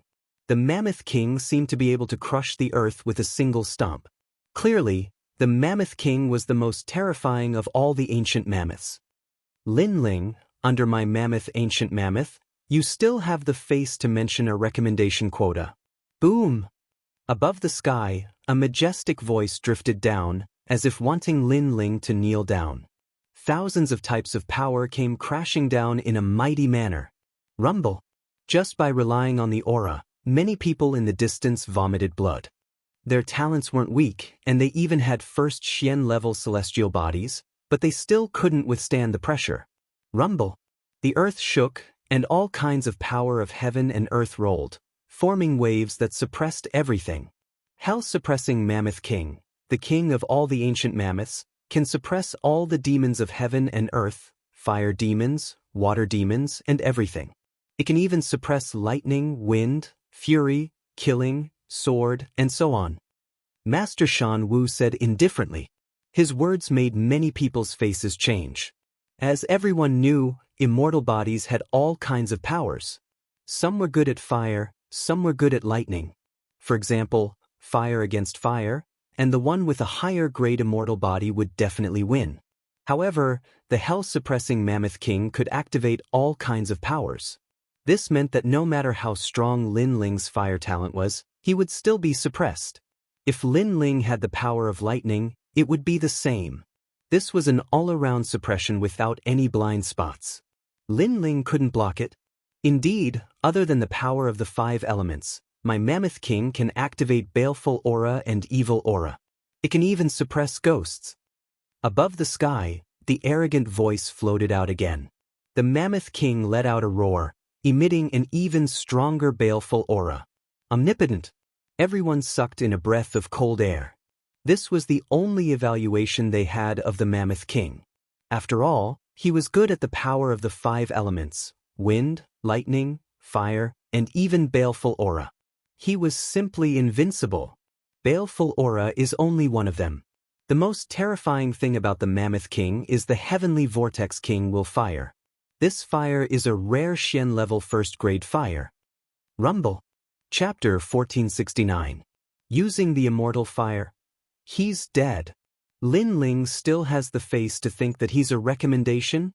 The Mammoth King seemed to be able to crush the earth with a single stomp. Clearly, the Mammoth King was the most terrifying of all the ancient mammoths. Lin Ling, under my mammoth ancient mammoth, you still have the face to mention a recommendation quota. Boom! Above the sky, a majestic voice drifted down, as if wanting Lin Ling to kneel down. Thousands of types of power came crashing down in a mighty manner. Rumble. Just by relying on the aura, many people in the distance vomited blood. Their talents weren't weak, and they even had first Xian-level celestial bodies, but they still couldn't withstand the pressure. Rumble. The earth shook, and all kinds of power of heaven and earth rolled, forming waves that suppressed everything. Hell-suppressing Mammoth King, the king of all the ancient mammoths, can suppress all the demons of heaven and earth, fire demons, water demons, and everything. It can even suppress lightning, wind, fury, killing, sword, and so on. Master Shan Wu said indifferently. His words made many people's faces change. As everyone knew, immortal bodies had all kinds of powers. Some were good at fire, some were good at lightning. For example, fire against fire, and the one with a higher grade immortal body would definitely win. However, the hell-suppressing Mammoth King could activate all kinds of powers. This meant that no matter how strong Lin Ling's fire talent was, he would still be suppressed. If Lin Ling had the power of lightning, it would be the same. This was an all-around suppression without any blind spots. Lin Ling couldn't block it. Indeed, other than the power of the 5 elements, my Mammoth King can activate baleful aura and evil aura. It can even suppress ghosts. Above the sky, the arrogant voice floated out again. The Mammoth King let out a roar, emitting an even stronger baleful aura. Omnipotent. Everyone sucked in a breath of cold air. This was the only evaluation they had of the Mammoth King. After all, he was good at the power of the 5 elements: wind, lightning, fire, and even baleful aura. He was simply invincible. Baleful aura is only one of them. The most terrifying thing about the Mammoth King is the Heavenly Vortex King will fire. This fire is a rare Xian level 1st grade fire. Rumble. Chapter 1469. Using the Immortal Fire. He's dead. Lin Ling still has the face to think that he's a recommendation?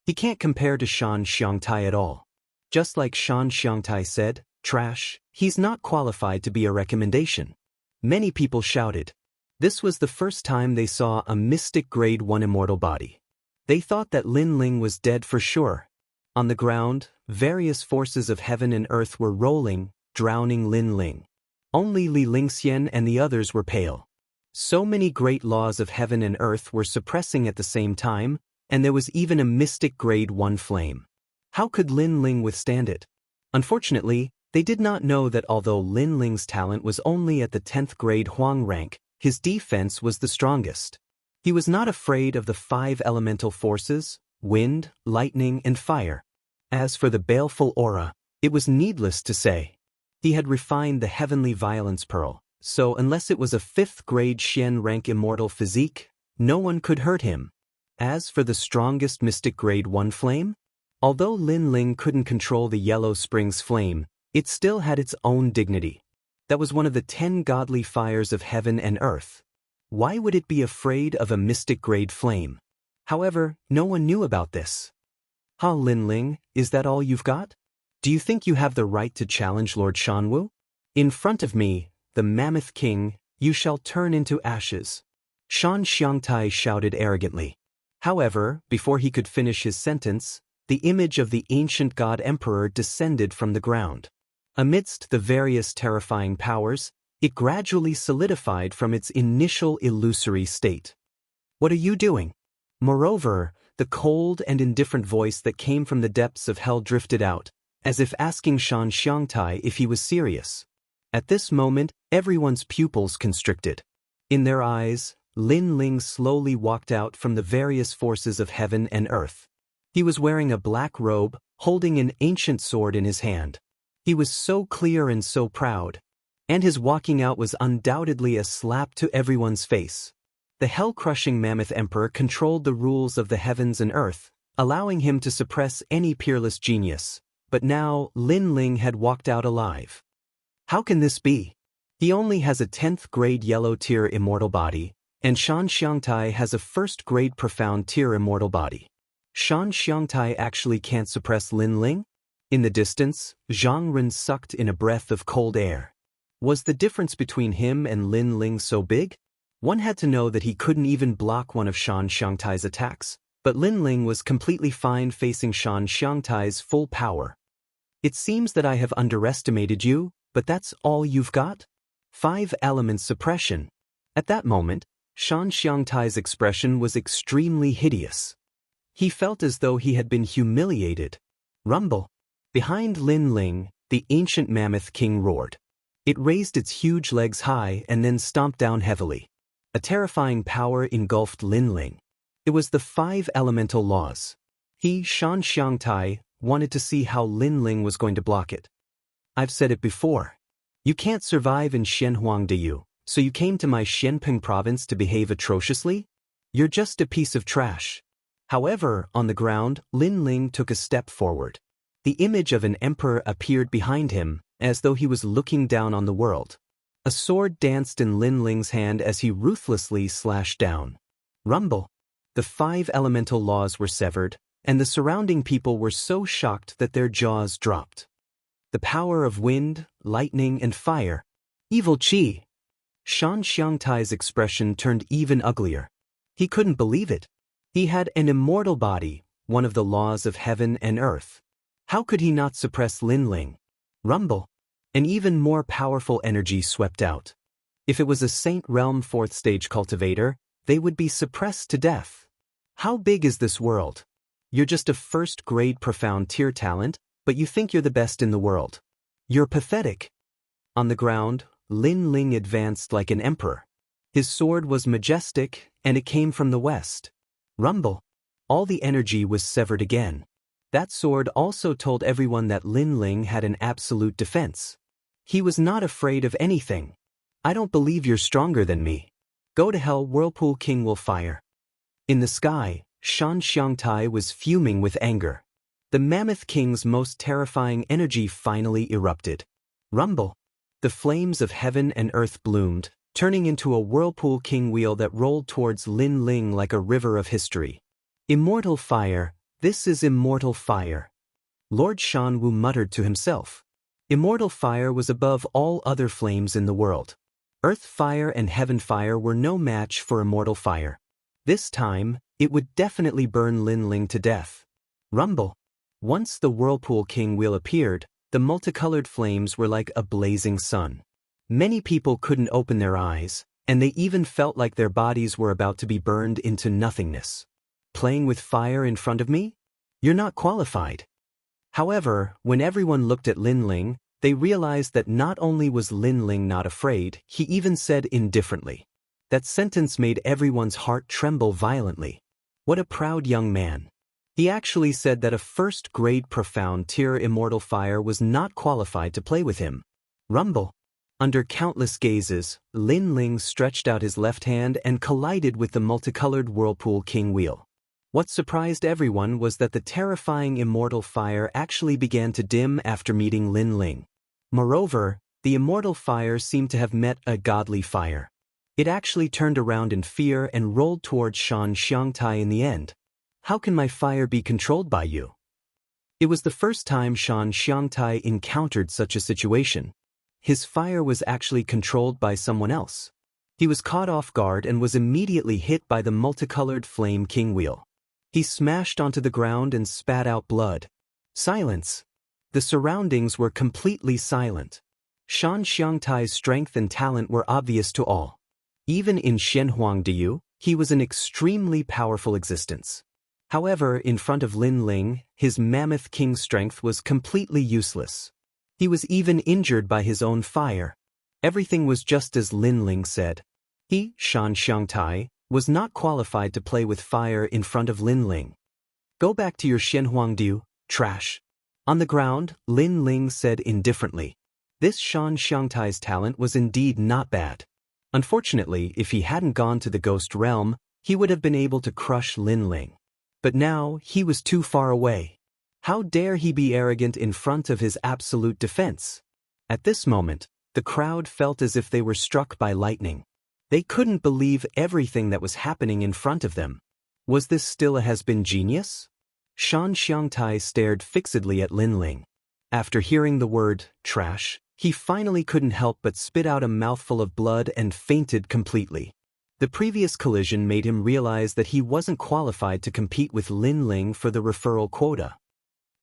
He can't compare to Shan Xiangtai at all. Just like Shan Xiangtai said, trash, he's not qualified to be a recommendation. Many people shouted. This was the first time they saw a mystic grade 1 immortal body. They thought that Lin Ling was dead for sure. On the ground, various forces of heaven and earth were rolling, drowning Lin Ling. Only Li Lingxian and the others were pale. So many great laws of heaven and earth were suppressing at the same time, and there was even a mystic grade 1 flame. How could Lin Ling withstand it? Unfortunately, they did not know that although Lin Ling's talent was only at the 10th grade Huang rank, his defense was the strongest. He was not afraid of the 5 elemental forces: wind, lightning, and fire. As for the baleful aura, it was needless to say. He had refined the heavenly violence pearl, so unless it was a 5th grade Xian rank immortal physique, no one could hurt him. As for the strongest mystic grade 1 flame, although Lin Ling couldn't control the Yellow Springs flame, it still had its own dignity. That was one of the 10 godly fires of heaven and earth. Why would it be afraid of a mystic grade flame? However, no one knew about this. Ha, Lin Ling, is that all you've got? Do you think you have the right to challenge Lord Shanwu? In front of me, the Mammoth King, you shall turn into ashes. Shan Xiangtai shouted arrogantly. However, before he could finish his sentence, the image of the ancient god emperor descended from the ground. Amidst the various terrifying powers, it gradually solidified from its initial illusory state. What are you doing? Moreover, the cold and indifferent voice that came from the depths of hell drifted out, as if asking Shan Xiangtai if he was serious. At this moment, everyone's pupils constricted. In their eyes, Lin Ling slowly walked out from the various forces of heaven and earth. He was wearing a black robe, holding an ancient sword in his hand. He was so clear and so proud. And his walking out was undoubtedly a slap to everyone's face. The hell-crushing Mammoth Emperor controlled the rules of the heavens and earth, allowing him to suppress any peerless genius. But now, Lin Ling had walked out alive. How can this be? He only has a 10th grade yellow tier immortal body, and Shan Xiangtai has a 1st grade profound tier immortal body. Shan Xiangtai actually can't suppress Lin Ling? In the distance, Zhang Ren sucked in a breath of cold air. Was the difference between him and Lin Ling so big? One had to know that he couldn't even block one of Shan Xiangtai's attacks, but Lin Ling was completely fine facing Shan Xiangtai's full power. It seems that I have underestimated you, but that's all you've got? 5 elements suppression. At that moment, Shan Xiangtai's expression was extremely hideous. He felt as though he had been humiliated. Rumble. Behind Lin Ling, the ancient Mammoth King roared. It raised its huge legs high and then stomped down heavily. A terrifying power engulfed Lin Ling. It was the 5 elemental laws. He, Shan Xiangtai, wanted to see how Lin Ling was going to block it. I've said it before. You can't survive in Shenhuangdiyu, so you came to my Xianping province to behave atrociously? You're just a piece of trash. However, on the ground, Lin Ling took a step forward. The image of an emperor appeared behind him, as though he was looking down on the world. A sword danced in Lin Ling's hand as he ruthlessly slashed down. Rumble. The 5 elemental laws were severed, and the surrounding people were so shocked that their jaws dropped. The power of wind, lightning, and fire. Evil Qi. Shan Xiangtai's expression turned even uglier. He couldn't believe it. He had an immortal body, one of the laws of heaven and earth. How could he not suppress Lin Ling? Rumble. An even more powerful energy swept out. If it was a Saint Realm 4th stage cultivator, they would be suppressed to death. How big is this world? You're just a 1st grade profound tier talent, but you think you're the best in the world. You're pathetic. On the ground, Lin Ling advanced like an emperor. His sword was majestic, and it came from the west. Rumble. All the energy was severed again. That sword also told everyone that Lin Ling had an absolute defense. He was not afraid of anything. I don't believe you're stronger than me. Go to hell, Whirlpool King will fire. In the sky, Shan Xiangtai was fuming with anger. The Mammoth King's most terrifying energy finally erupted. Rumble. The flames of heaven and earth bloomed, turning into a Whirlpool King wheel that rolled towards Lin Ling like a river of history. Immortal fire, this is immortal fire. Lord Shanwu muttered to himself. Immortal fire was above all other flames in the world. Earth fire and heaven fire were no match for immortal fire. This time, it would definitely burn Lin Ling to death. Rumble. Once the Whirlpool King wheel appeared, the multicolored flames were like a blazing sun. Many people couldn't open their eyes, and they even felt like their bodies were about to be burned into nothingness. Playing with fire in front of me? You're not qualified. However, when everyone looked at Lin Ling, they realized that not only was Lin Ling not afraid, he even said indifferently. That sentence made everyone's heart tremble violently. What a proud young man. He actually said that a 1st grade profound tier immortal fire was not qualified to play with him. Rumble. Under countless gazes, Lin Ling stretched out his left hand and collided with the multicolored Whirlpool King wheel. What surprised everyone was that the terrifying immortal fire actually began to dim after meeting Lin Ling. Moreover, the immortal fire seemed to have met a godly fire. It actually turned around in fear and rolled towards Shan Xiangtai in the end. How can my fire be controlled by you? It was the first time Shan Xiangtai encountered such a situation. His fire was actually controlled by someone else. He was caught off guard and was immediately hit by the multicolored flame king wheel. He smashed onto the ground and spat out blood. Silence. The surroundings were completely silent. Shan Xiangtai's strength and talent were obvious to all. Even in Shenhuangdiyu, he was an extremely powerful existence. However, in front of Lin Ling, his Mammoth King strength was completely useless. He was even injured by his own fire. Everything was just as Lin Ling said. He, Shan Xiangtai, was not qualified to play with fire in front of Lin Ling. Go back to your Shenhuangdiyu, trash. On the ground, Lin Ling said indifferently. This Shan Xiangtai's talent was indeed not bad. Unfortunately, if he hadn't gone to the Ghost Realm, he would have been able to crush Lin Ling. But now, he was too far away. How dare he be arrogant in front of his absolute defense? At this moment, the crowd felt as if they were struck by lightning. They couldn't believe everything that was happening in front of them. Was this still a has-been genius? Shan Xiangtai stared fixedly at Lin Ling. After hearing the word, trash, he finally couldn't help but spit out a mouthful of blood and fainted completely. The previous collision made him realize that he wasn't qualified to compete with Lin Ling for the referral quota.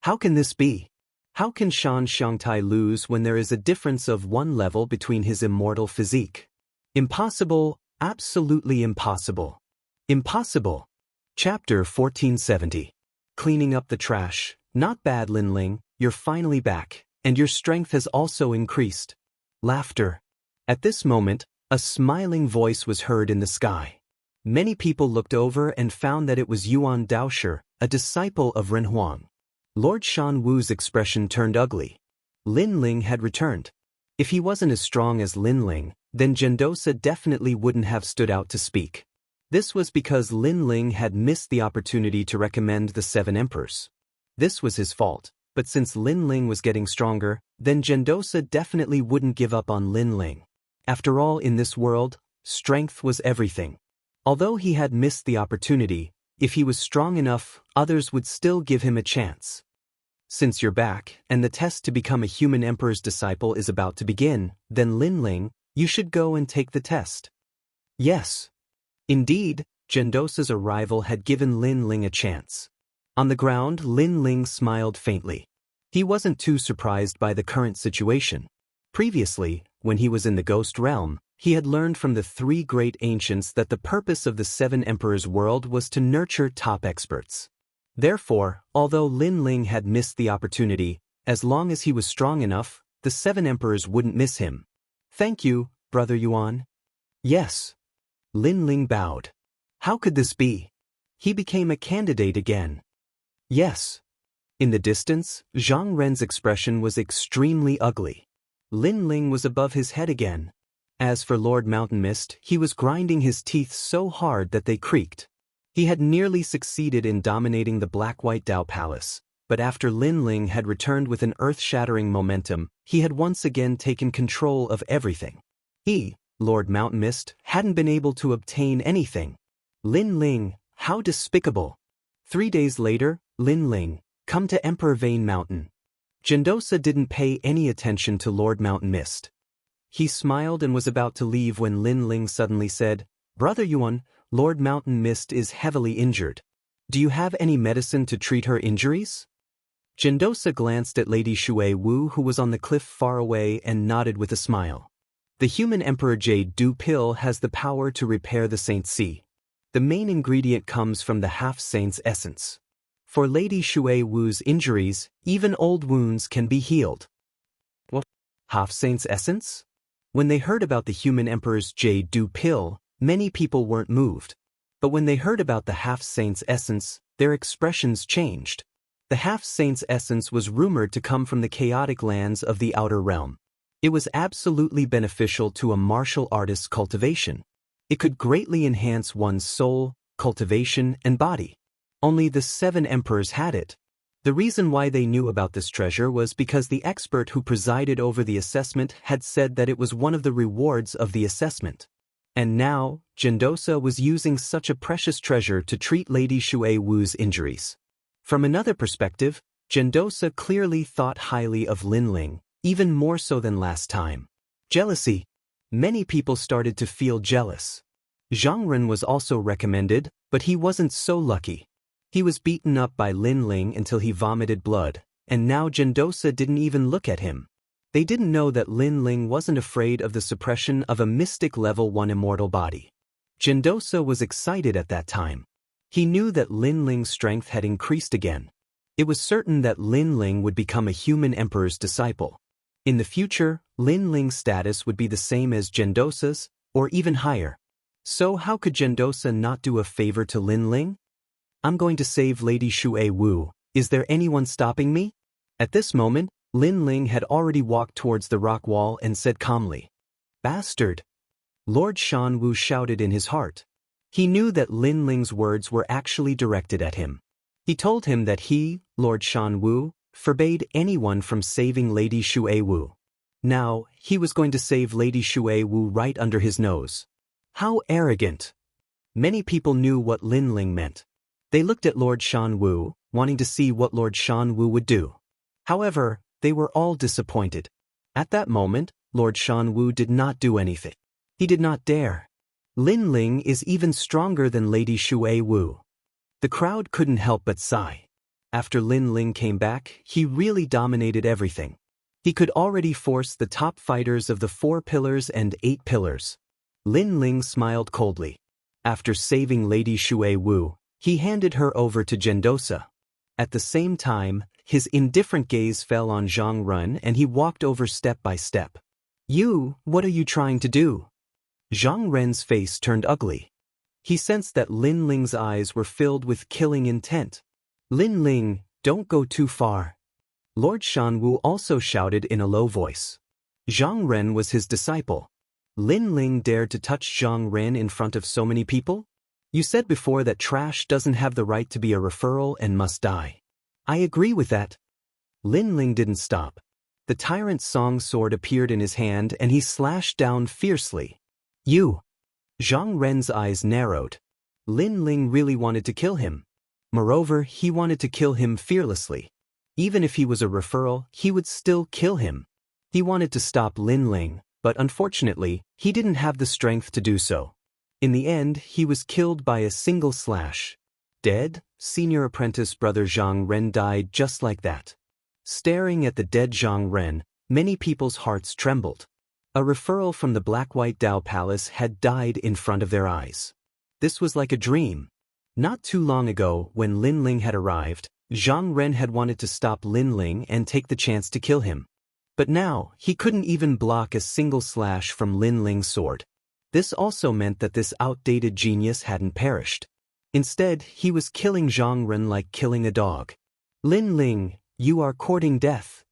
How can this be? How can Shan Xiangtai lose when there is a difference of 1 level between his immortal physique? Impossible, absolutely impossible. Impossible. Chapter 1470. Cleaning up the trash. Not bad, Lin Ling, you're finally back, and your strength has also increased. Laughter. At this moment, a smiling voice was heard in the sky. Many people looked over and found that it was Yuan Daosher, a disciple of Ren Huang. Lord Shan Wu's expression turned ugly. Lin Ling had returned. If he wasn't as strong as Lin Ling, then Gendosa definitely wouldn't have stood out to speak. This was because Lin Ling had missed the opportunity to recommend the 7 emperors. This was his fault, but since Lin Ling was getting stronger, then Gendosa definitely wouldn't give up on Lin Ling. After all, in this world, strength was everything. Although he had missed the opportunity, if he was strong enough, others would still give him a chance. Since you're back, and the test to become a human emperor's disciple is about to begin, then Lin Ling, you should go and take the test. Yes. Indeed, Gendosa's arrival had given Lin Ling a chance. On the ground, Lin Ling smiled faintly. He wasn't too surprised by the current situation. Previously, when he was in the ghost realm, he had learned from the 3 great ancients that the purpose of the 7 emperors' world was to nurture top experts. Therefore, although Lin Ling had missed the opportunity, as long as he was strong enough, the 7 emperors wouldn't miss him. Thank you, Brother Yuan. Yes. Lin Ling bowed. How could this be? He became a candidate again. Yes. In the distance, Zhang Ren's expression was extremely ugly. Lin Ling was above his head again. As for Lord Mountain Mist, he was grinding his teeth so hard that they creaked. He had nearly succeeded in dominating the Black-White Dao Palace, but after Lin Ling had returned with an earth-shattering momentum, he had once again taken control of everything. He, Lord Mountain Mist, hadn't been able to obtain anything. Lin Ling, how despicable! 3 days later, Lin Ling, come to Emperor Vane Mountain. Gendosa didn't pay any attention to Lord Mountain Mist. He smiled and was about to leave when Lin Ling suddenly said, Brother Yuan, Lord Mountain Mist is heavily injured. Do you have any medicine to treat her injuries? Gendosa glanced at Lady Shui Wu, who was on the cliff far away, and nodded with a smile. The human Emperor Jade Du Pill has the power to repair the Saint Sea. The main ingredient comes from the half-saint's essence. For Lady Shui Wu's injuries, even old wounds can be healed. What? Half-saint's essence? When they heard about the human Emperor's Jade Du Pill, many people weren't moved. But when they heard about the half-saint's essence, their expressions changed. The half-saint's essence was rumored to come from the chaotic lands of the outer realm. It was absolutely beneficial to a martial artist's cultivation. It could greatly enhance one's soul, cultivation, and body. Only the 7 emperors had it. The reason why they knew about this treasure was because the expert who presided over the assessment had said that it was one of the rewards of the assessment. And now, Gendosa was using such a precious treasure to treat Lady Shui Wu's injuries. From another perspective, Gendosa clearly thought highly of Lin Ling, even more so than last time. Jealousy. Many people started to feel jealous. Zhang Ren was also recommended, but he wasn't so lucky. He was beaten up by Lin Ling until he vomited blood, and now Gendosa didn't even look at him. They didn't know that Lin Ling wasn't afraid of the suppression of a mystic level 1 immortal body. Gendosa was excited at that time. He knew that Lin Ling's strength had increased again. It was certain that Lin Ling would become a human emperor's disciple. In the future, Lin Ling's status would be the same as Gendosa's, or even higher. So how could Gendosa not do a favor to Lin Ling? I'm going to save Lady Shui Wu. Is there anyone stopping me? At this moment, Lin Ling had already walked towards the rock wall and said calmly, Bastard! Lord Shan Wu shouted in his heart. He knew that Lin Ling's words were actually directed at him. He told him that he, Lord Shan Wu, forbade anyone from saving Lady Shui Wu. Now, he was going to save Lady Shui Wu right under his nose. How arrogant! Many people knew what Lin Ling meant. They looked at Lord Shan Wu, wanting to see what Lord Shan Wu would do. However, they were all disappointed. At that moment, Lord Shan Wu did not do anything. He did not dare. Lin Ling is even stronger than Lady Shui Wu. The crowd couldn't help but sigh. After Lin Ling came back, he really dominated everything. He could already force the top fighters of the 4 pillars and 8 pillars. Lin Ling smiled coldly. After saving Lady Shui Wu, he handed her over to Gendosa. At the same time, his indifferent gaze fell on Zhang Ren and he walked over step by step. You, what are you trying to do? Zhang Ren's face turned ugly. He sensed that Lin Ling's eyes were filled with killing intent. "Lin Ling, don't go too far." Lord Shanwu also shouted in a low voice. Zhang Ren was his disciple. Lin Ling dared to touch Zhang Ren in front of so many people? "You said before that trash doesn't have the right to be a referral and must die." "I agree with that." Lin Ling didn't stop. The tyrant's song sword appeared in his hand and he slashed down fiercely. "You!" Zhang Ren's eyes narrowed. Lin Ling really wanted to kill him. Moreover, he wanted to kill him fearlessly. Even if he was a referral, he would still kill him. He wanted to stop Lin Ling, but unfortunately, he didn't have the strength to do so. In the end, he was killed by a single slash. Dead, senior apprentice brother Zhang Ren died just like that. Staring at the dead Zhang Ren, many people's hearts trembled. A referral from the Black-White Dao Palace had died in front of their eyes. This was like a dream. Not too long ago, when Lin Ling had arrived, Zhang Ren had wanted to stop Lin Ling and take the chance to kill him. But now, he couldn't even block a single slash from Lin Ling's sword. This also meant that this outdated genius hadn't perished. Instead, he was killing Zhang Ren like killing a dog. "Lin Ling, you are courting death."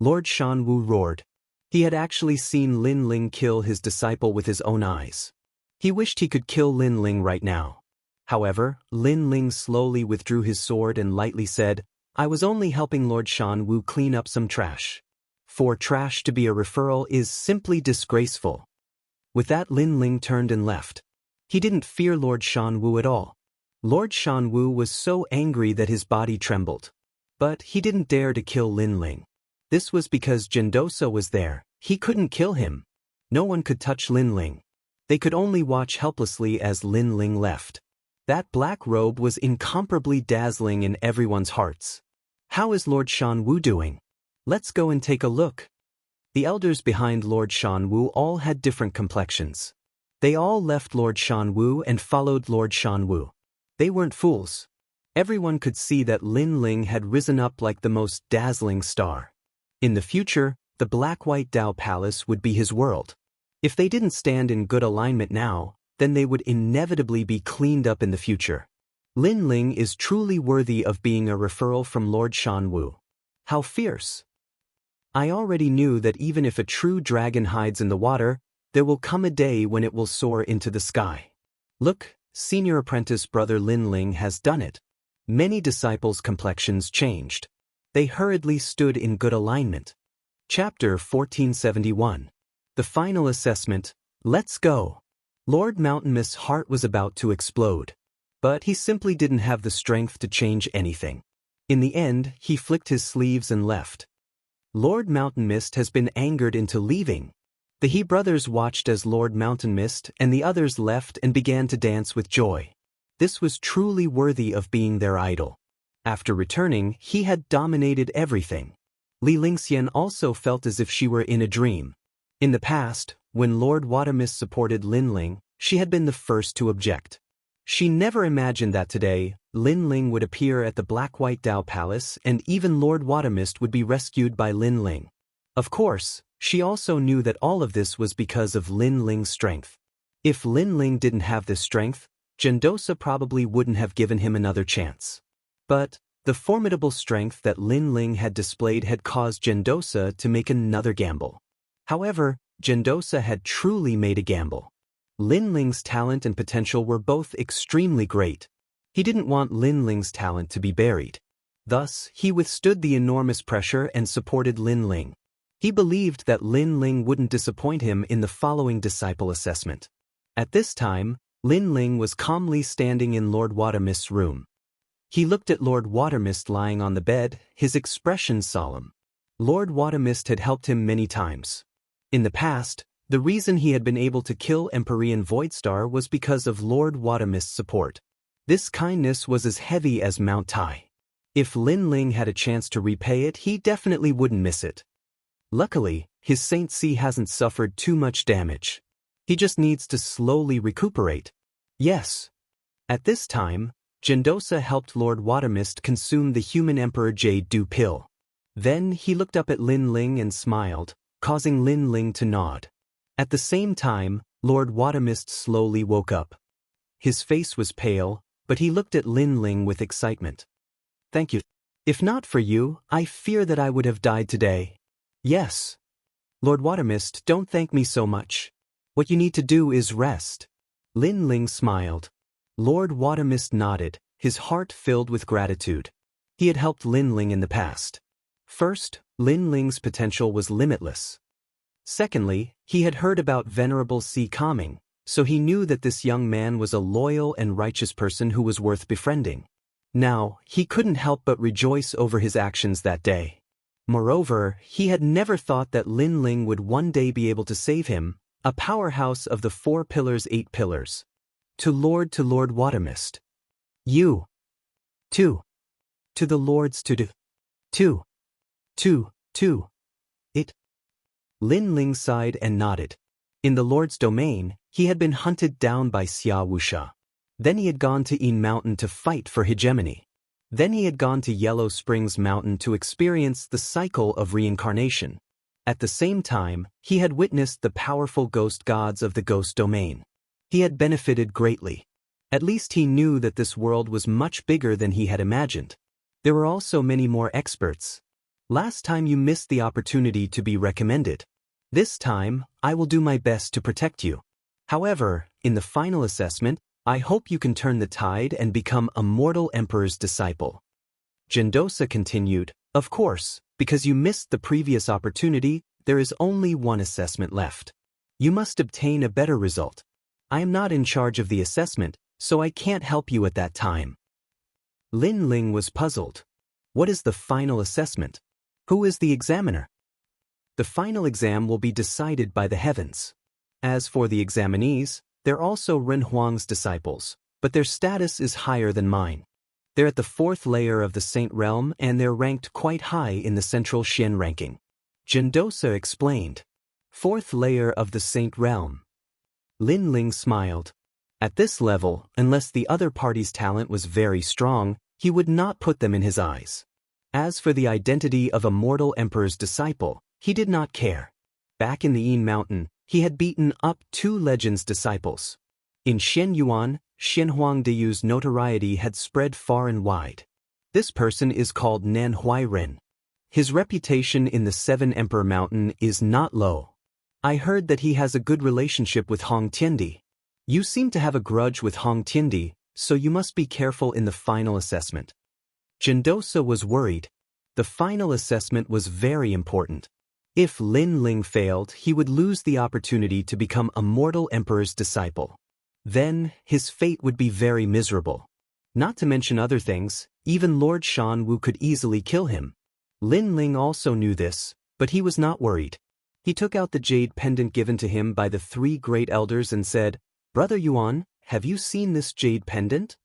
Lord Shanwu roared. He had actually seen Lin Ling kill his disciple with his own eyes. He wished he could kill Lin Ling right now. However, Lin Ling slowly withdrew his sword and lightly said, "I was only helping Lord Shanwu clean up some trash. For trash to be a referral is simply disgraceful." With that, Lin Ling turned and left. He didn't fear Lord Shanwu at all. Lord Shanwu was so angry that his body trembled. But he didn't dare to kill Lin Ling. This was because Gendosa was there. He couldn't kill him. No one could touch Lin Ling. They could only watch helplessly as Lin Ling left. That black robe was incomparably dazzling in everyone's hearts. "How is Lord Shanwu doing? Let's go and take a look." The elders behind Lord Shanwu all had different complexions. They all left Lord Shanwu and followed Lord Shanwu. They weren't fools. Everyone could see that Lin Ling had risen up like the most dazzling star. In the future, the Black-White Dao Palace would be his world. If they didn't stand in good alignment now, then they would inevitably be cleaned up in the future. Lin Ling is truly worthy of being a referral from Lord Shanwu. How fierce! I already knew that even if a true dragon hides in the water, there will come a day when it will soar into the sky. Look, senior apprentice brother Lin Ling has done it. Many disciples' complexions changed. They hurriedly stood in good alignment. Chapter 1471. The final assessment. Let's go. Lord Mountain Mist's heart was about to explode. But he simply didn't have the strength to change anything. In the end, he flicked his sleeves and left. Lord Mountain Mist has been angered into leaving. The He brothers watched as Lord Mountain Mist and the others left and began to dance with joy. This was truly worthy of being their idol. After returning, he had dominated everything. Li Lingxian also felt as if she were in a dream. In the past, when Lord Watermist supported Lin Ling, she had been the first to object. She never imagined that today, Lin Ling would appear at the Black-White Dao Palace and even Lord Watermist would be rescued by Lin Ling. Of course, she also knew that all of this was because of Lin Ling's strength. If Lin Ling didn't have this strength, Gendosa probably wouldn't have given him another chance. But the formidable strength that Lin Ling had displayed had caused Gendosa to make another gamble. However, Gendosa had truly made a gamble. Lin Ling's talent and potential were both extremely great. He didn't want Lin Ling's talent to be buried. Thus, he withstood the enormous pressure and supported Lin Ling. He believed that Lin Ling wouldn't disappoint him in the following disciple assessment. At this time, Lin Ling was calmly standing in Lord Watermist's room. He looked at Lord Watermist lying on the bed, his expression solemn. Lord Watermist had helped him many times. In the past, the reason he had been able to kill Empyrean Voidstar was because of Lord Watermist's support. This kindness was as heavy as Mount Tai. If Lin Ling had a chance to repay it, he definitely wouldn't miss it. Luckily, his Saint C hasn't suffered too much damage. He just needs to slowly recuperate. Yes. At this time, Gendosa helped Lord Watermist consume the human Emperor Jade Dew pill. Then he looked up at Lin Ling and smiled, causing Lin Ling to nod. At the same time, Lord Watermist slowly woke up. His face was pale, but he looked at Lin Ling with excitement. Thank you. If not for you, I fear that I would have died today. Yes. Lord Watermist, don't thank me so much. What you need to do is rest. Lin Ling smiled. Lord Watermist nodded, his heart filled with gratitude. He had helped Lin Ling in the past. First, Lin Ling's potential was limitless. Secondly, he had heard about Venerable Sea Calming, so he knew that this young man was a loyal and righteous person who was worth befriending. Now, he couldn't help but rejoice over his actions that day. Moreover, he had never thought that Lin Ling would one day be able to save him, a powerhouse of the 4 pillars 8 pillars. To Lord Watermist. You. To the Lords to do. To. It. Lin Ling sighed and nodded. In the Lord's domain, he had been hunted down by Xia Wuxia. Then he had gone to Yin Mountain to fight for hegemony. Then he had gone to Yellow Springs Mountain to experience the cycle of reincarnation. At the same time, he had witnessed the powerful ghost gods of the ghost domain. He had benefited greatly. At least he knew that this world was much bigger than he had imagined. There were also many more experts. Last time you missed the opportunity to be recommended. This time, I will do my best to protect you. However, in the final assessment, I hope you can turn the tide and become a mortal emperor's disciple. Gendosa continued, of course, because you missed the previous opportunity, there is only one assessment left. You must obtain a better result. I am not in charge of the assessment, so I can't help you at that time. Lin Ling was puzzled. What is the final assessment? Who is the examiner? The final exam will be decided by the heavens. As for the examinees, they're also Ren Huang's disciples, but their status is higher than mine. They're at the 4th layer of the Saint Realm and they're ranked quite high in the Central Xian ranking. Gendosa explained. 4th layer of the Saint Realm. Lin Ling smiled. At this level, unless the other party's talent was very strong, he would not put them in his eyes. As for the identity of a mortal emperor's disciple, he did not care. Back in the Yin Mountain, he had beaten up 2 legends' disciples. In Xianyuan, Xianhuang Deyu's notoriety had spread far and wide. This person is called Nan Huairen. His reputation in the 7 Emperor Mountain is not low. I heard that he has a good relationship with Hong Tiandi. You seem to have a grudge with Hong Tiandi, so you must be careful in the final assessment. Gendosa was worried. The final assessment was very important. If Lin Ling failed, he would lose the opportunity to become a mortal emperor's disciple. Then, his fate would be very miserable. Not to mention other things, even Lord Shan Wu could easily kill him. Lin Ling also knew this, but he was not worried. He took out the jade pendant given to him by the 3 great elders and said, Brother Yuan, have you seen this jade pendant?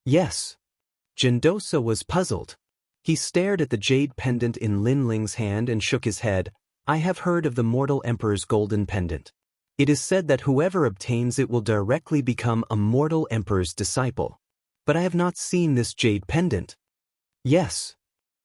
Yes. Gendosa was puzzled. He stared at the jade pendant in Lin Ling's hand and shook his head. I have heard of the mortal emperor's golden pendant. It is said that whoever obtains it will directly become a mortal emperor's disciple. But I have not seen this jade pendant. Yes.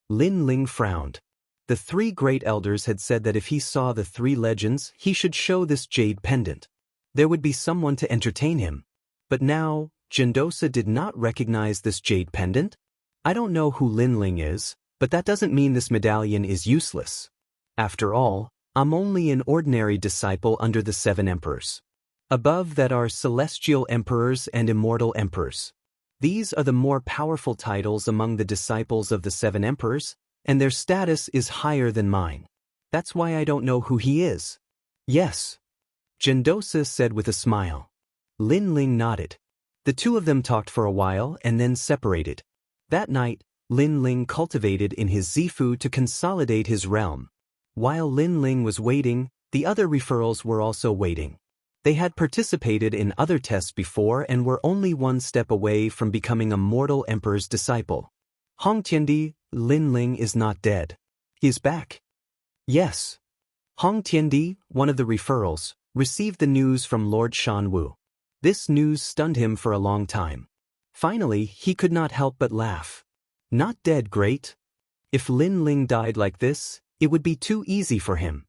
Lin Ling frowned. The 3 great elders had said that if he saw the 3 legends, he should show this jade pendant. There would be someone to entertain him. But now, Gendosa did not recognize this jade pendant. I don't know who Lin Ling is, but that doesn't mean this medallion is useless. After all, I'm only an ordinary disciple under the 7 emperors. Above that are celestial emperors and immortal emperors. These are the more powerful titles among the disciples of the 7 emperors, and their status is higher than mine. That's why I don't know who he is. Yes. Gendosa said with a smile. Lin Ling nodded. The 2 of them talked for a while and then separated. That night, Lin Ling cultivated in his Zifu to consolidate his realm. While Lin Ling was waiting, the other referrals were also waiting. They had participated in other tests before and were only 1 step away from becoming a mortal emperor's disciple. Hong Tiandi, Lin Ling is not dead. He is back. Yes. Hong Tiandi, one of the referrals, received the news from Lord Shan Wu. This news stunned him for a long time. Finally, he could not help but laugh. Not dead, great. If Lin Ling died like this, it would be too easy for him.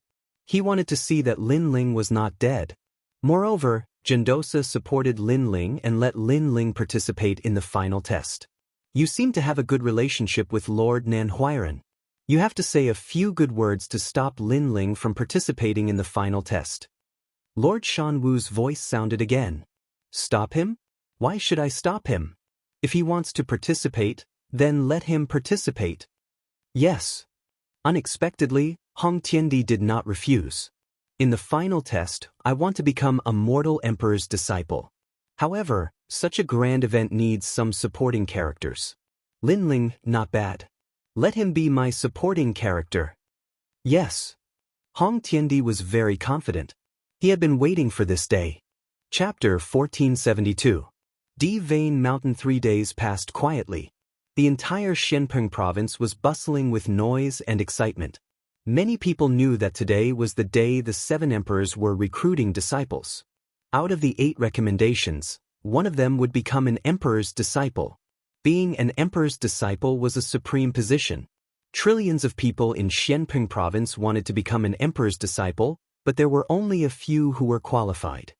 He wanted to see that Lin Ling was not dead. Moreover, Gendosa supported Lin Ling and let Lin Ling participate in the final test. You seem to have a good relationship with Lord Nanhuiren. You have to say a few good words to stop Lin Ling from participating in the final test. Lord Shanwu's voice sounded again. Stop him? Why should I stop him? If he wants to participate, then let him participate. Yes. Unexpectedly, Hong Tiandi did not refuse. In the final test, I want to become a mortal emperor's disciple. However, such a grand event needs some supporting characters. Lin Ling, not bad. Let him be my supporting character. Yes. Hong Tiandi was very confident. He had been waiting for this day. Chapter 1472. Di Vane Mountain. 3 days passed quietly. The entire Xianpeng province was bustling with noise and excitement. Many people knew that today was the day the 7 emperors were recruiting disciples. Out of the 8 recommendations, one of them would become an emperor's disciple. Being an emperor's disciple was a supreme position. Trillions of people in Xianpeng province wanted to become an emperor's disciple, but there were only a few who were qualified.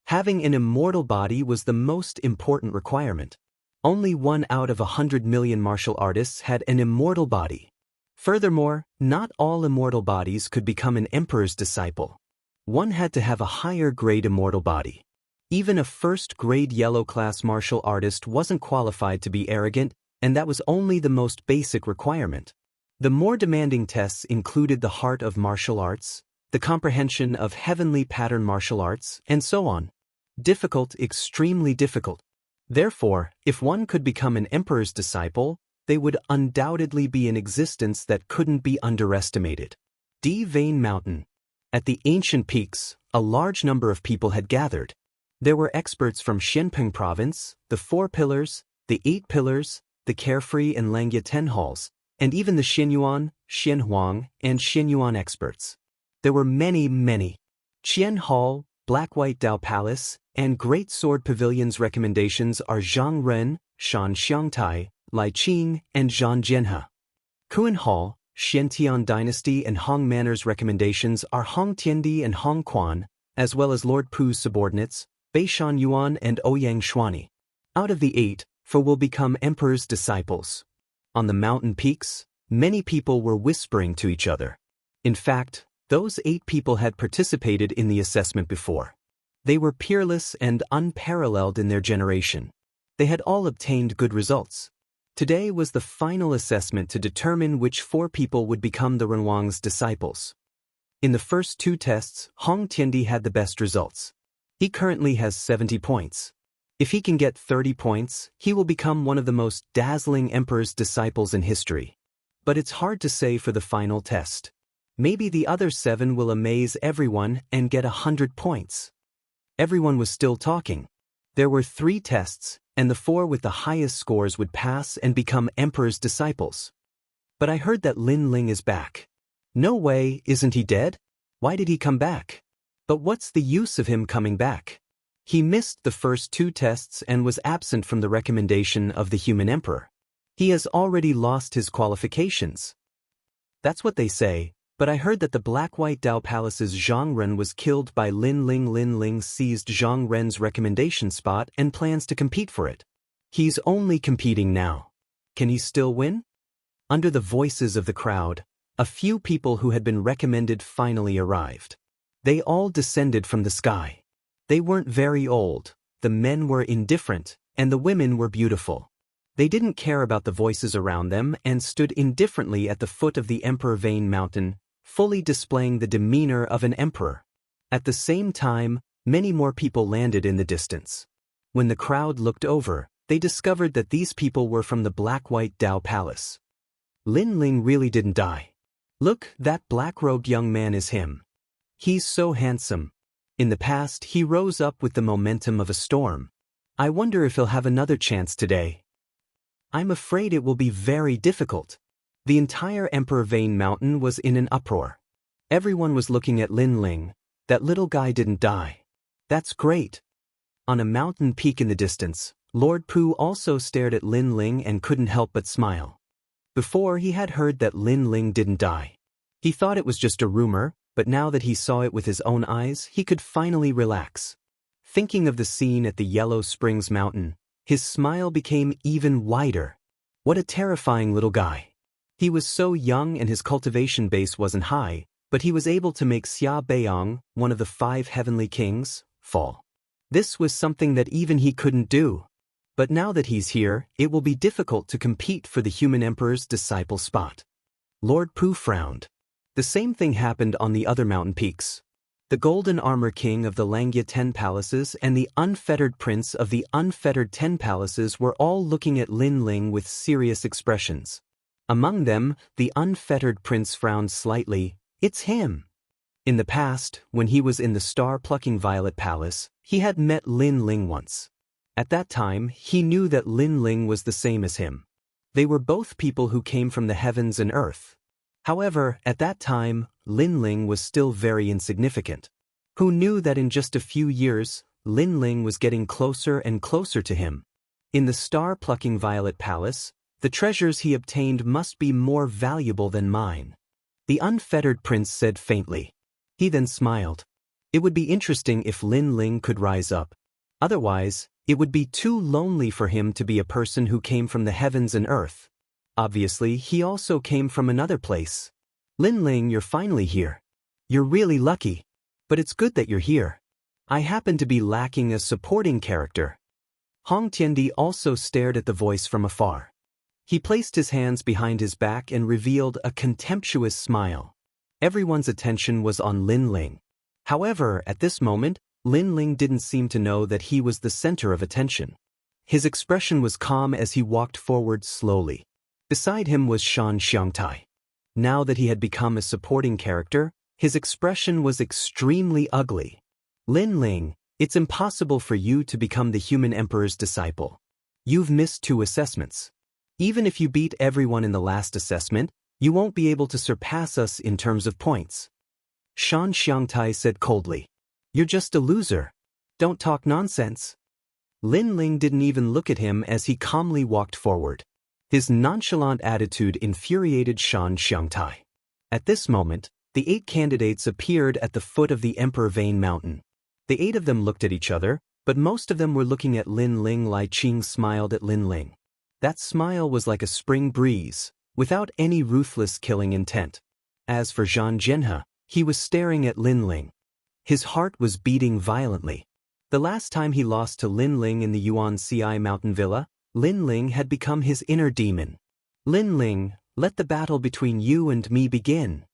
Having an immortal body was the most important requirement. Only 1 out of 100 million martial artists had an immortal body. Furthermore, not all immortal bodies could become an emperor's disciple. One had to have a higher grade immortal body. Even a first-grade yellow-class martial artist wasn't qualified to be arrogant, and that was only the most basic requirement. The more demanding tests included the heart of martial arts, the comprehension of heavenly pattern martial arts, and so on. Difficult, extremely difficult. Therefore, if one could become an emperor's disciple, they would undoubtedly be in existence that couldn't be underestimated. Di Vane Mountain. At the ancient peaks, a large number of people had gathered. There were experts from Xianpeng province, the 4 pillars, the 8 pillars, the Carefree and Langya Ten halls, and even the Xianyuan, Xianhuang, and Xianyuan experts. There were many. Qian Hall, Black-White Dao Palace, and Great Sword Pavilion's recommendations are Zhang Ren, Shan Xiangtai, Lai Qing, and Zhan Jianhe. Kuan Hall, Xiantian Dynasty and Hong Manor's recommendations are Hong Tiandi and Hong Quan, as well as Lord Pu's subordinates, Beishan Yuan and Ouyang Shuani. Out of the 8, 4 will become emperor's disciples. On the mountain peaks, many people were whispering to each other. In fact, those 8 people had participated in the assessment before. They were peerless and unparalleled in their generation. They had all obtained good results. Today was the final assessment to determine which 4 people would become the Renwang's disciples. In the first 2 tests, Hong Tiandi had the best results. He currently has 70 points. If he can get 30 points, he will become one of the most dazzling emperor's disciples in history. But it's hard to say for the final test. Maybe the other 7 will amaze everyone and get 100 points. Everyone was still talking. There were 3 tests, and the 4 with the highest scores would pass and become emperor's disciples. But I heard that Lin Ling is back. No way, isn't he dead? Why did he come back? But what's the use of him coming back? He missed the first 2 tests and was absent from the recommendation of the human emperor. He has already lost his qualifications. That's what they say, but I heard that the Black-White Dao Palace's Zhang Ren was killed by Lin Ling. Lin Ling seized Zhang Ren's recommendation spot and plans to compete for it. He's only competing now. Can he still win? Under the voices of the crowd, a few people who had been recommended finally arrived. They all descended from the sky. They weren't very old, the men were indifferent, and the women were beautiful. They didn't care about the voices around them and stood indifferently at the foot of the Emperor Vane Mountain, fully displaying the demeanor of an emperor. At the same time, many more people landed in the distance. When the crowd looked over, they discovered that these people were from the Black-White Dao Palace. Lin Ling really didn't die. Look, that black-robed young man is him. He's so handsome. In the past, he rose up with the momentum of a storm. I wonder if he'll have another chance today. I'm afraid it will be very difficult. The entire Emperor Vane Mountain was in an uproar. Everyone was looking at Lin Ling. That little guy didn't die. That's great. On a mountain peak in the distance, Lord Pu also stared at Lin Ling and couldn't help but smile. Before, he had heard that Lin Ling didn't die. He thought it was just a rumor, but now that he saw it with his own eyes, he could finally relax. Thinking of the scene at the Yellow Springs Mountain, his smile became even wider. What a terrifying little guy. He was so young and his cultivation base wasn't high, but he was able to make Xia Beiyang, one of the 5 heavenly kings, fall. This was something that even he couldn't do. But now that he's here, it will be difficult to compete for the human emperor's disciple spot. Lord Pu frowned. The same thing happened on the other mountain peaks. The Golden Armor King of the Langya 10 Palaces and the Unfettered Prince of the Unfettered 10 Palaces were all looking at Lin Ling with serious expressions. Among them, the Unfettered Prince frowned slightly. It's him. In the past, when he was in the Star-Plucking Violet Palace, he had met Lin Ling once. At that time, he knew that Lin Ling was the same as him. They were both people who came from the heavens and earth. However, at that time, Lin Ling was still very insignificant. Who knew that in just a few years, Lin Ling was getting closer and closer to him? In the Star-Plucking Violet Palace, the treasures he obtained must be more valuable than mine. The Unfettered Prince said faintly. He then smiled. It would be interesting if Lin Ling could rise up. Otherwise, it would be too lonely for him to be a person who came from the heavens and earth. Obviously, he also came from another place. Lin Ling, you're finally here. You're really lucky. But it's good that you're here. I happen to be lacking a supporting character. Hong Tiandi also stared at the voice from afar. He placed his hands behind his back and revealed a contemptuous smile. Everyone's attention was on Lin Ling. However, at this moment, Lin Ling didn't seem to know that he was the center of attention. His expression was calm as he walked forward slowly. Beside him was Shan Xiangtai. Now that he had become a supporting character, his expression was extremely ugly. Lin Ling, it's impossible for you to become the human emperor's disciple. You've missed 2 assessments. Even if you beat everyone in the last assessment, you won't be able to surpass us in terms of points. Shan Xiangtai said coldly. You're just a loser. Don't talk nonsense. Lin Ling didn't even look at him as he calmly walked forward. His nonchalant attitude infuriated Shan Xiangtai. At this moment, the 8 candidates appeared at the foot of the Emperor Vane Mountain. The 8 of them looked at each other, but most of them were looking at Lin Ling. Lai Qing smiled at Lin Ling. That smile was like a spring breeze, without any ruthless killing intent. As for Zhang Zhenhe, he was staring at Lin Ling. His heart was beating violently. The last time he lost to Lin Ling in the Yuan Ci Mountain Villa, Lin Ling had become his inner demon. Lin Ling, let the battle between you and me begin.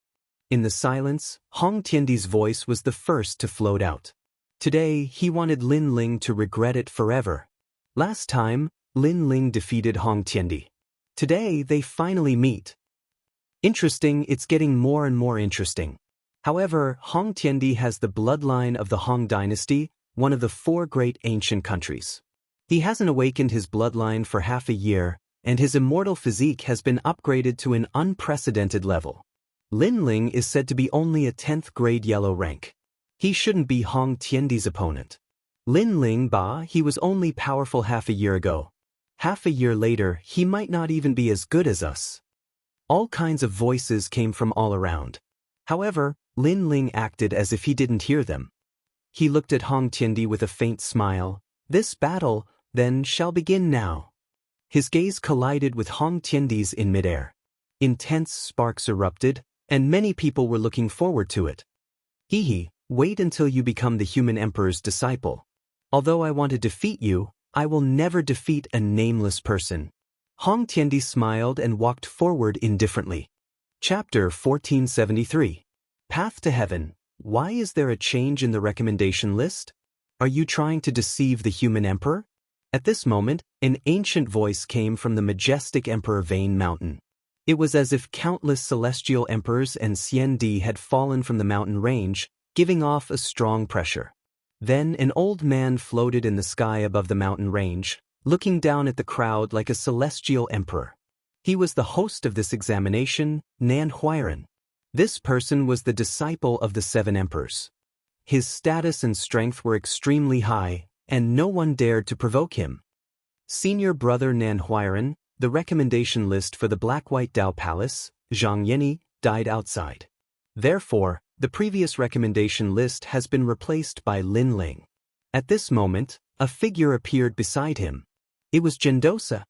In the silence, Hong Tiandi's voice was the first to float out. Today, he wanted Lin Ling to regret it forever. Last time, Lin Ling defeated Hong Tiandi. Today, they finally meet. Interesting, it's getting more and more interesting. However, Hong Tiandi has the bloodline of the Hong dynasty, one of the 4 great ancient countries. He hasn't awakened his bloodline for half a year, and his immortal physique has been upgraded to an unprecedented level. Lin Ling is said to be only a 10th grade yellow rank. He shouldn't be Hong Tiandi's opponent. Lin Ling he was only powerful half a year ago. Half a year later, he might not even be as good as us. All kinds of voices came from all around. However, Lin Ling acted as if he didn't hear them. He looked at Hong Tiandi with a faint smile. This battle, then, shall begin now. His gaze collided with Hong Tiandi's in midair. Intense sparks erupted, and many people were looking forward to it. Hehe, wait until you become the human emperor's disciple. Although I want to defeat you, I will never defeat a nameless person. Hong Tiandi smiled and walked forward indifferently. Chapter 1473. Path to Heaven. Why is there a change in the recommendation list? Are you trying to deceive the human emperor? At this moment, an ancient voice came from the majestic Emperor Vane Mountain. It was as if countless celestial emperors and Xiandi had fallen from the mountain range, giving off a strong pressure. Then an old man floated in the sky above the mountain range, looking down at the crowd like a celestial emperor. He was the host of this examination, Nan Huiran. This person was the disciple of the 7 emperors. His status and strength were extremely high, and no one dared to provoke him. Senior brother Nan Huiran, the recommendation list for the Black-White Dao Palace, Zhang Yeni, died outside. Therefore, the previous recommendation list has been replaced by Lin Ling. At this moment, a figure appeared beside him. It was Gendosa.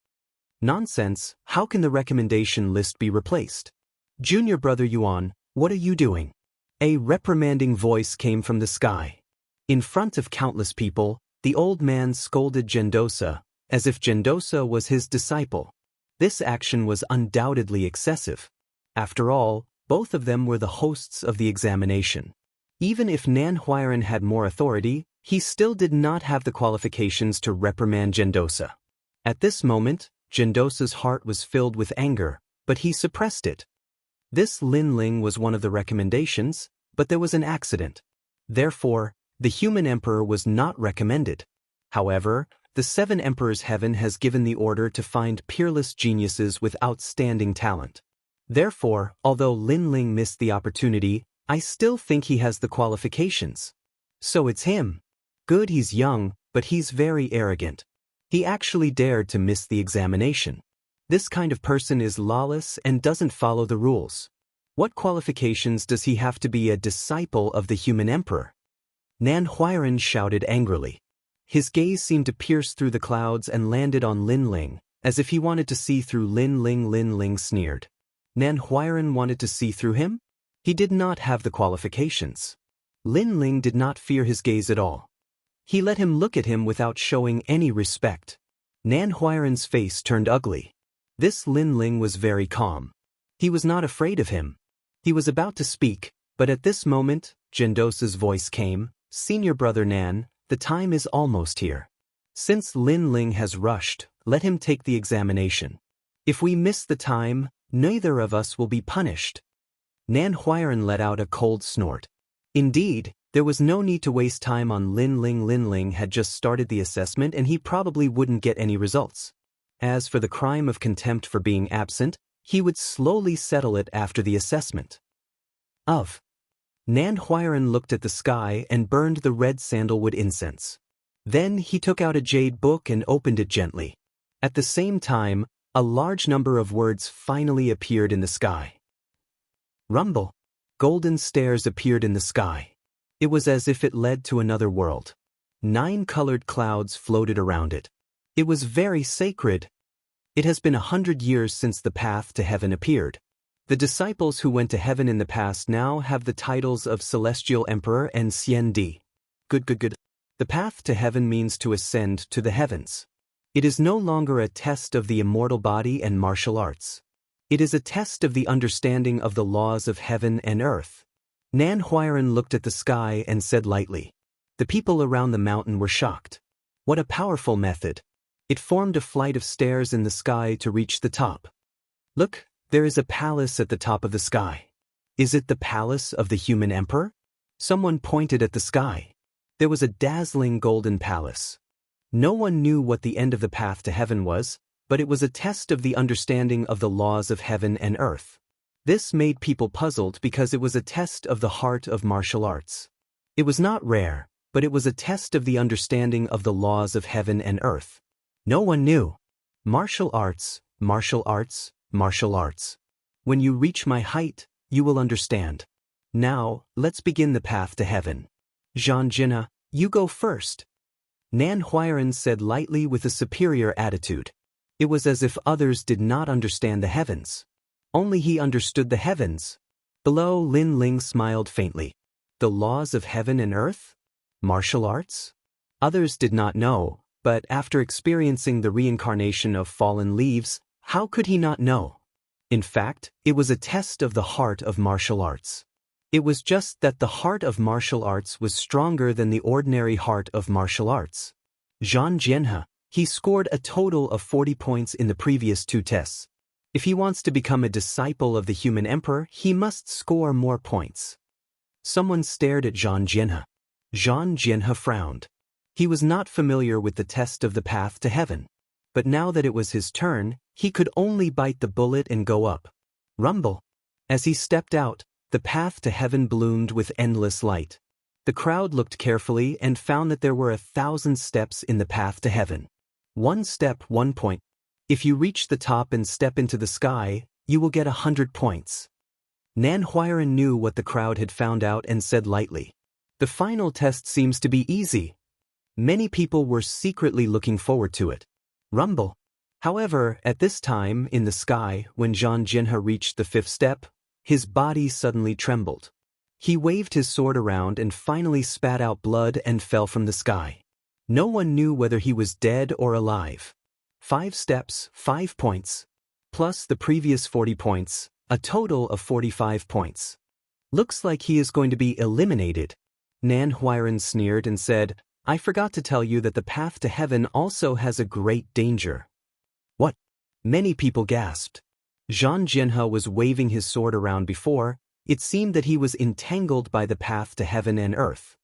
Nonsense, how can the recommendation list be replaced? Junior brother Yuan, what are you doing? A reprimanding voice came from the sky. In front of countless people, the old man scolded Gendosa, as if Gendosa was his disciple. This action was undoubtedly excessive. After all, both of them were the hosts of the examination. Even if Nan Huairan had more authority, he still did not have the qualifications to reprimand Gendosa. At this moment, Gendosa's heart was filled with anger, but he suppressed it. This Lin Ling was one of the recommendations, but there was an accident. Therefore, the human emperor was not recommended. However, the Seven Emperors' Heaven has given the order to find peerless geniuses with outstanding talent. Therefore, although Lin Ling missed the opportunity, I still think he has the qualifications. So it's him. Good, he's young, but he's very arrogant. He actually dared to miss the examination. This kind of person is lawless and doesn't follow the rules. What qualifications does he have to be a disciple of the human emperor? Nan Huairan shouted angrily. His gaze seemed to pierce through the clouds and landed on Lin Ling, as if he wanted to see through Lin Ling. Lin Ling sneered. Nan Huairan wanted to see through him? He did not have the qualifications. Lin Ling did not fear his gaze at all. He let him look at him without showing any respect. Nan Huairan's face turned ugly. This Lin Ling was very calm. He was not afraid of him. He was about to speak, but at this moment, Gendosa's voice came, "Senior brother Nan, the time is almost here. Since Lin Ling has rushed, let him take the examination. If we miss the time, neither of us will be punished." Nan Huairan let out a cold snort. Indeed, there was no need to waste time on Lin Ling. Lin Ling had just started the assessment and he probably wouldn't get any results. As for the crime of contempt for being absent, he would slowly settle it after the assessment. Nan Huairan looked at the sky and burned the red sandalwood incense. Then he took out a jade book and opened it gently. At the same time, a large number of words finally appeared in the sky. Rumble. Golden stairs appeared in the sky. It was as if it led to another world. 9 colored clouds floated around it. It was very sacred. It has been 100 years since the path to heaven appeared. The disciples who went to heaven in the past now have the titles of Celestial Emperor and Xian Di. Good. The path to heaven means to ascend to the heavens. It is no longer a test of the immortal body and martial arts. It is a test of the understanding of the laws of heaven and earth. Nan Huairan looked at the sky and said lightly. The people around the mountain were shocked. What a powerful method. It formed a flight of stairs in the sky to reach the top. Look, there is a palace at the top of the sky. Is it the palace of the human emperor? Someone pointed at the sky. There was a dazzling golden palace. No one knew what the end of the path to heaven was, but it was a test of the understanding of the laws of heaven and earth. This made people puzzled because it was a test of the heart of martial arts. It was not rare, but it was a test of the understanding of the laws of heaven and earth. No one knew. Martial arts, martial arts, martial arts. When you reach my height, you will understand. Now, let's begin the path to heaven. Zhang Jinha, you go first. Nan Huairan said lightly with a superior attitude. It was as if others did not understand the heavens. Only he understood the heavens. Below, Lin Ling smiled faintly. The laws of heaven and earth? Martial arts? Others did not know, but after experiencing the reincarnation of fallen leaves, how could he not know? In fact, it was a test of the heart of martial arts. It was just that the heart of martial arts was stronger than the ordinary heart of martial arts. Zhang Jinha, he scored a total of 40 points in the previous 2 tests. If he wants to become a disciple of the human emperor, he must score more points. Someone stared at Zhang Jinha. Zhang Jinha frowned. He was not familiar with the test of the path to heaven. But now that it was his turn, he could only bite the bullet and go up. Rumble. As he stepped out, the path to heaven bloomed with endless light. The crowd looked carefully and found that there were 1,000 steps in the path to heaven. 1 step, 1 point. If you reach the top and step into the sky, you will get 100 points. Nan Huairan knew what the crowd had found out and said lightly. The final test seems to be easy. Many people were secretly looking forward to it. Rumble. However, at this time in the sky, when Zhang Jinhe reached the 5th step, his body suddenly trembled. He waved his sword around and finally spat out blood and fell from the sky. No one knew whether he was dead or alive. 5 steps, 5 points. Plus the previous 40 points, a total of 45 points. Looks like he is going to be eliminated. Nan Huiran sneered and said, I forgot to tell you that the path to heaven also has a great danger. What? Many people gasped. Zhang Jinhe was waving his sword around before. It seemed that he was entangled by the path to heaven and earth.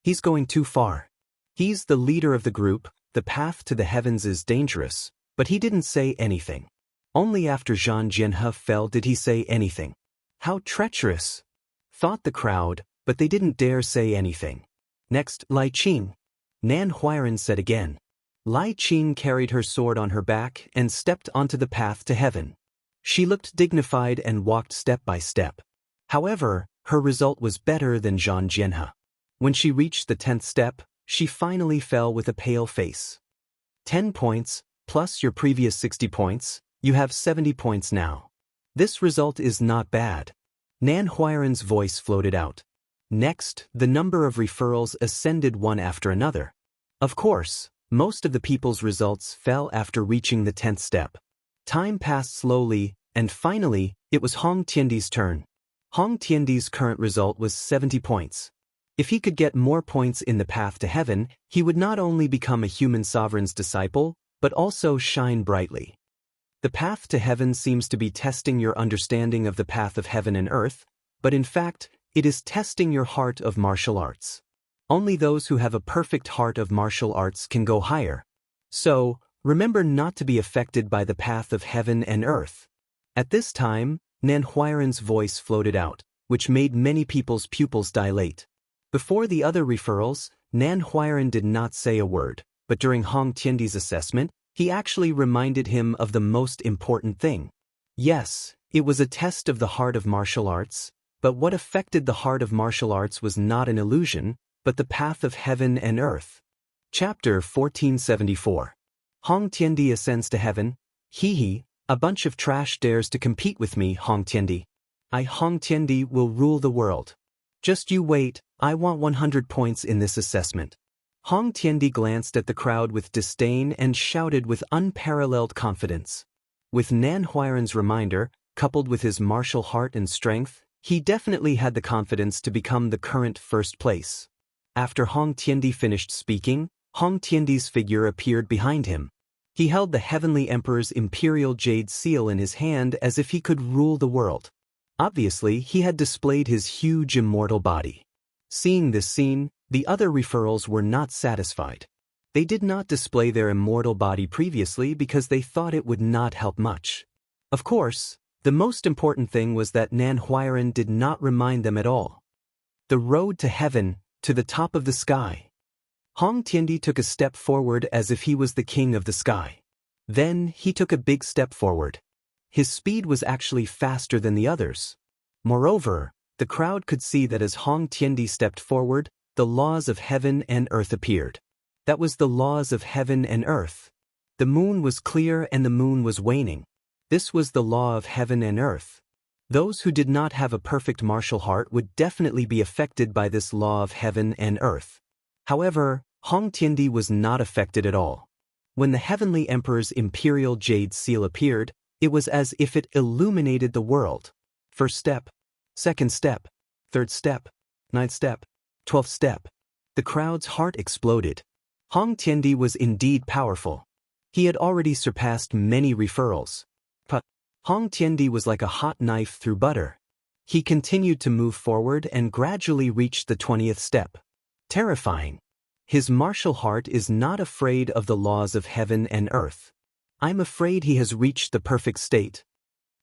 He's going too far. He's the leader of the group, the path to the heavens is dangerous, but he didn't say anything. Only after Zhang Jinhe fell did he say anything. How treacherous, thought the crowd, but they didn't dare say anything. Next, Lai Qing. Nan Huiran said again. Lai Qing carried her sword on her back and stepped onto the path to heaven. She looked dignified and walked step by step. However, her result was better than Zhang Jinhe. When she reached the 10th step, she finally fell with a pale face. 10 points, plus your previous 60 points, you have 70 points now. This result is not bad. Nan Huiran's voice floated out. Next, the number of referrals ascended one after another. Of course, most of the people's results fell after reaching the 10th step. Time passed slowly, and finally, it was Hong Tiandi's turn. Hong Tiandi's current result was 70 points. If he could get more points in the path to heaven, he would not only become a human sovereign's disciple, but also shine brightly. The path to heaven seems to be testing your understanding of the path of heaven and earth, but in fact, it is testing your heart of martial arts. Only those who have a perfect heart of martial arts can go higher. So, remember not to be affected by the path of heaven and earth. At this time, Nan Huiran's voice floated out, which made many people's pupils dilate. Before the other referrals, Nan Huiran did not say a word, but during Hong Tiandi's assessment, he actually reminded him of the most important thing. Yes, it was a test of the heart of martial arts, but what affected the heart of martial arts was not an illusion, but the path of heaven and earth. Chapter 1474. Hong Tiandi ascends to heaven. Hee, a bunch of trash dares to compete with me, Hong Tiandi. I, Hong Tiandi, will rule the world. Just you wait, I want 100 points in this assessment. Hong Tiandi glanced at the crowd with disdain and shouted with unparalleled confidence. With Nan Huiran's reminder, coupled with his martial heart and strength, he definitely had the confidence to become the current first place. After Hong Tiandi finished speaking, Hong Tiandi's figure appeared behind him. He held the Heavenly Emperor's imperial jade seal in his hand as if he could rule the world. Obviously, he had displayed his huge immortal body. Seeing this scene, the other referrals were not satisfied. They did not display their immortal body previously because they thought it would not help much. Of course, the most important thing was that Nan Huiran did not remind them at all. The road to heaven, to the top of the sky. Hong Tiandi took a step forward as if he was the king of the sky. Then he took a big step forward. His speed was actually faster than the others. Moreover, the crowd could see that as Hong Tiandi stepped forward, the laws of heaven and earth appeared. That was the laws of heaven and earth. The moon was clear and the moon was waning. This was the law of heaven and earth. Those who did not have a perfect martial heart would definitely be affected by this law of heaven and earth. However, Hong Tiandi was not affected at all. When the Heavenly Emperor's imperial jade seal appeared, it was as if it illuminated the world. First step, second step, third step, ninth step, 12th step. The crowd's heart exploded. Hong Tiandi was indeed powerful. He had already surpassed many referrals. But Hong Tiandi was like a hot knife through butter. He continued to move forward and gradually reached the 20th step. Terrifying. His martial heart is not afraid of the laws of heaven and earth. I'm afraid he has reached the perfect state.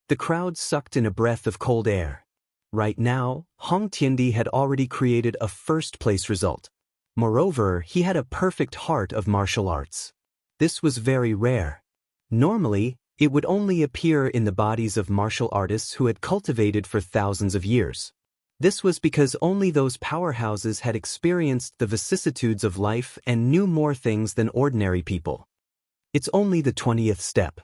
The crowd sucked in a breath of cold air. Right now, Hong Tiandi had already created a first-place result. Moreover, he had a perfect heart of martial arts. This was very rare. Normally, it would only appear in the bodies of martial artists who had cultivated for thousands of years. This was because only those powerhouses had experienced the vicissitudes of life and knew more things than ordinary people. It's only the 20th step.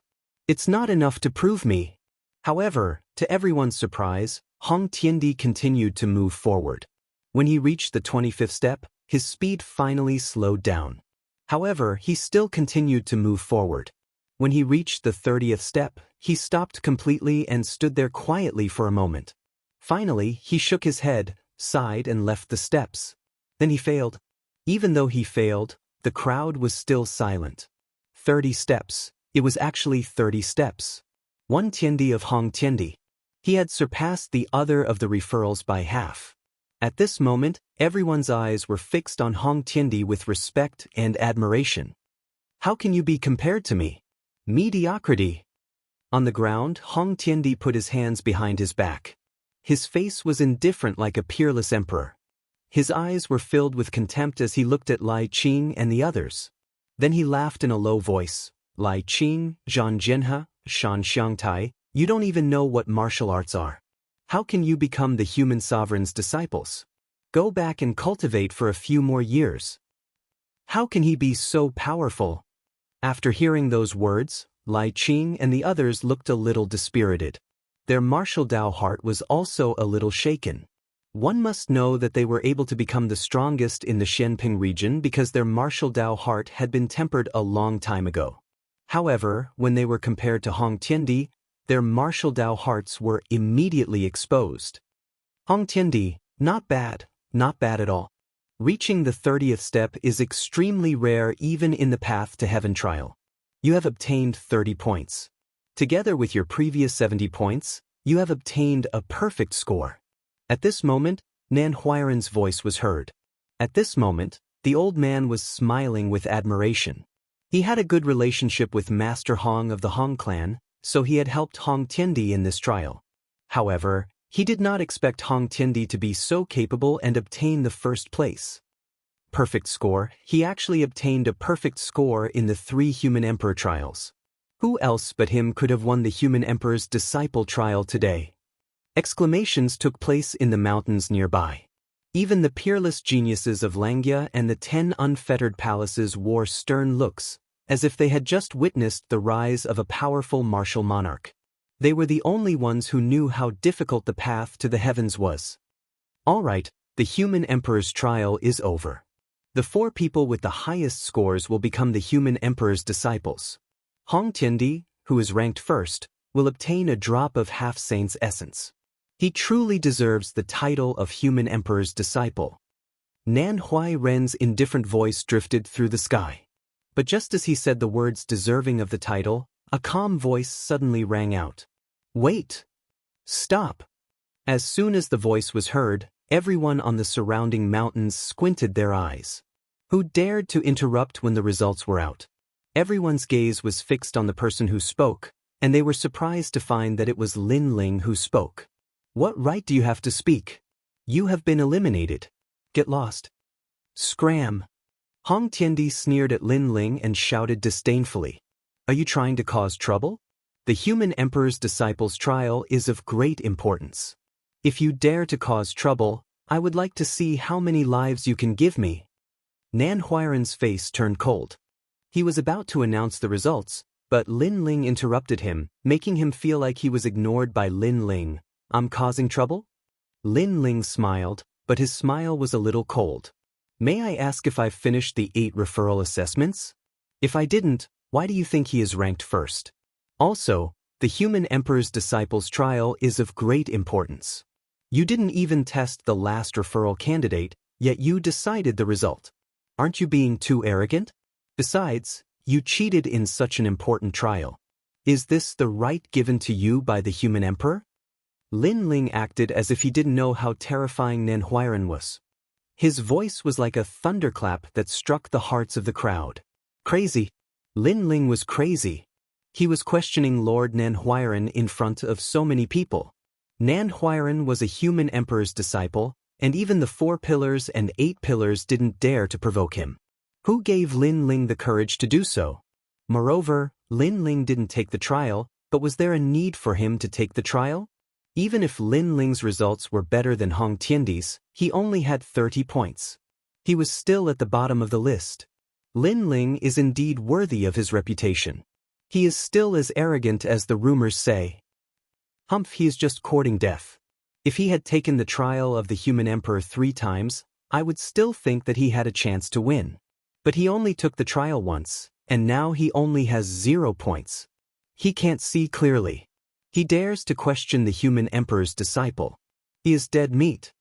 It's not enough to prove me. However, to everyone's surprise, Hong Tiandi continued to move forward. When he reached the 25th step, his speed finally slowed down. However, he still continued to move forward. When he reached the 30th step, he stopped completely and stood there quietly for a moment. Finally, he shook his head, sighed and left the steps. Then he failed. Even though he failed, the crowd was still silent. 30 steps. It was actually 30 steps. 1 Tiandi of Hong Tiandi. He had surpassed the other of the referrals by half. At this moment, everyone's eyes were fixed on Hong Tiandi with respect and admiration. How can you be compared to me? Mediocrity. On the ground, Hong Tiandi put his hands behind his back. His face was indifferent like a peerless emperor. His eyes were filled with contempt as he looked at Lai Qing and the others. Then he laughed in a low voice. Lai Qing, Zhang Jinhe, Shan Xiangtai, you don't even know what martial arts are. How can you become the human sovereign's disciples? Go back and cultivate for a few more years. How can he be so powerful? After hearing those words, Lai Qing and the others looked a little dispirited. Their martial Dao heart was also a little shaken. One must know that they were able to become the strongest in the Xianping region because their martial Dao heart had been tempered a long time ago. However, when they were compared to Hong Tiandi, their martial Dao hearts were immediately exposed. Hong Tiandi, not bad at all. Reaching the 30th step is extremely rare even in the Path to Heaven trial. You have obtained 30 points. Together with your previous 70 points, you have obtained a perfect score. At this moment, Nan Huairan's voice was heard. At this moment, the old man was smiling with admiration. He had a good relationship with Master Hong of the Hong clan, so he had helped Hong Tiandi in this trial. However, he did not expect Hong Tiandi to be so capable and obtain the first place. Perfect score. He actually obtained a perfect score in the 3 Human Emperor trials. Who else but him could have won the Human Emperor's disciple trial today? Exclamations took place in the mountains nearby. Even the peerless geniuses of Langya and the 10 unfettered palaces wore stern looks, as if they had just witnessed the rise of a powerful martial monarch. They were the only ones who knew how difficult the path to the heavens was. All right, the Human Emperor's trial is over. The 4 people with the highest scores will become the Human Emperor's disciples. Hong Tiandi, who is ranked first, will obtain a drop of half-saint's essence. He truly deserves the title of Human Emperor's disciple. Nan Huairan's indifferent voice drifted through the sky. But just as he said the words deserving of the title, a calm voice suddenly rang out. Wait! Stop! As soon as the voice was heard, everyone on the surrounding mountains squinted their eyes. Who dared to interrupt when the results were out? Everyone's gaze was fixed on the person who spoke, and they were surprised to find that it was Lin Ling who spoke. What right do you have to speak? You have been eliminated. Get lost. Scram! Hong Tiandi sneered at Lin Ling and shouted disdainfully. Are you trying to cause trouble? The Human Emperor's disciples' trial is of great importance. If you dare to cause trouble, I would like to see how many lives you can give me. Nan Huairan's face turned cold. He was about to announce the results, but Lin Ling interrupted him, making him feel like he was ignored by Lin Ling. I'm causing trouble? Lin Ling smiled, but his smile was a little cold. May I ask if I've finished the 8 referral assessments? If I didn't, why do you think he is ranked first? Also, the Human Emperor's disciples' trial is of great importance. You didn't even test the last referral candidate, yet you decided the result. Aren't you being too arrogant? Besides, you cheated in such an important trial. Is this the right given to you by the Human Emperor? Lin Ling acted as if he didn't know how terrifying Nan Huairan was. His voice was like a thunderclap that struck the hearts of the crowd. Crazy. Lin Ling was crazy. He was questioning Lord Nan Huairan in front of so many people. Nan Huairan was a Human Emperor's disciple, and even the 4 pillars and 8 pillars didn't dare to provoke him. Who gave Lin Ling the courage to do so? Moreover, Lin Ling didn't take the trial, but was there a need for him to take the trial? Even if Lin Ling's results were better than Hong Tiandi's, he only had 30 points. He was still at the bottom of the list. Lin Ling is indeed worthy of his reputation. He is still as arrogant as the rumors say. Humph, he is just courting death. If he had taken the trial of the human emperor 3 times, I would still think that he had a chance to win. But he only took the trial once, and now he only has 0 points. He can't see clearly. He dares to question the human emperor's disciple. He is dead meat.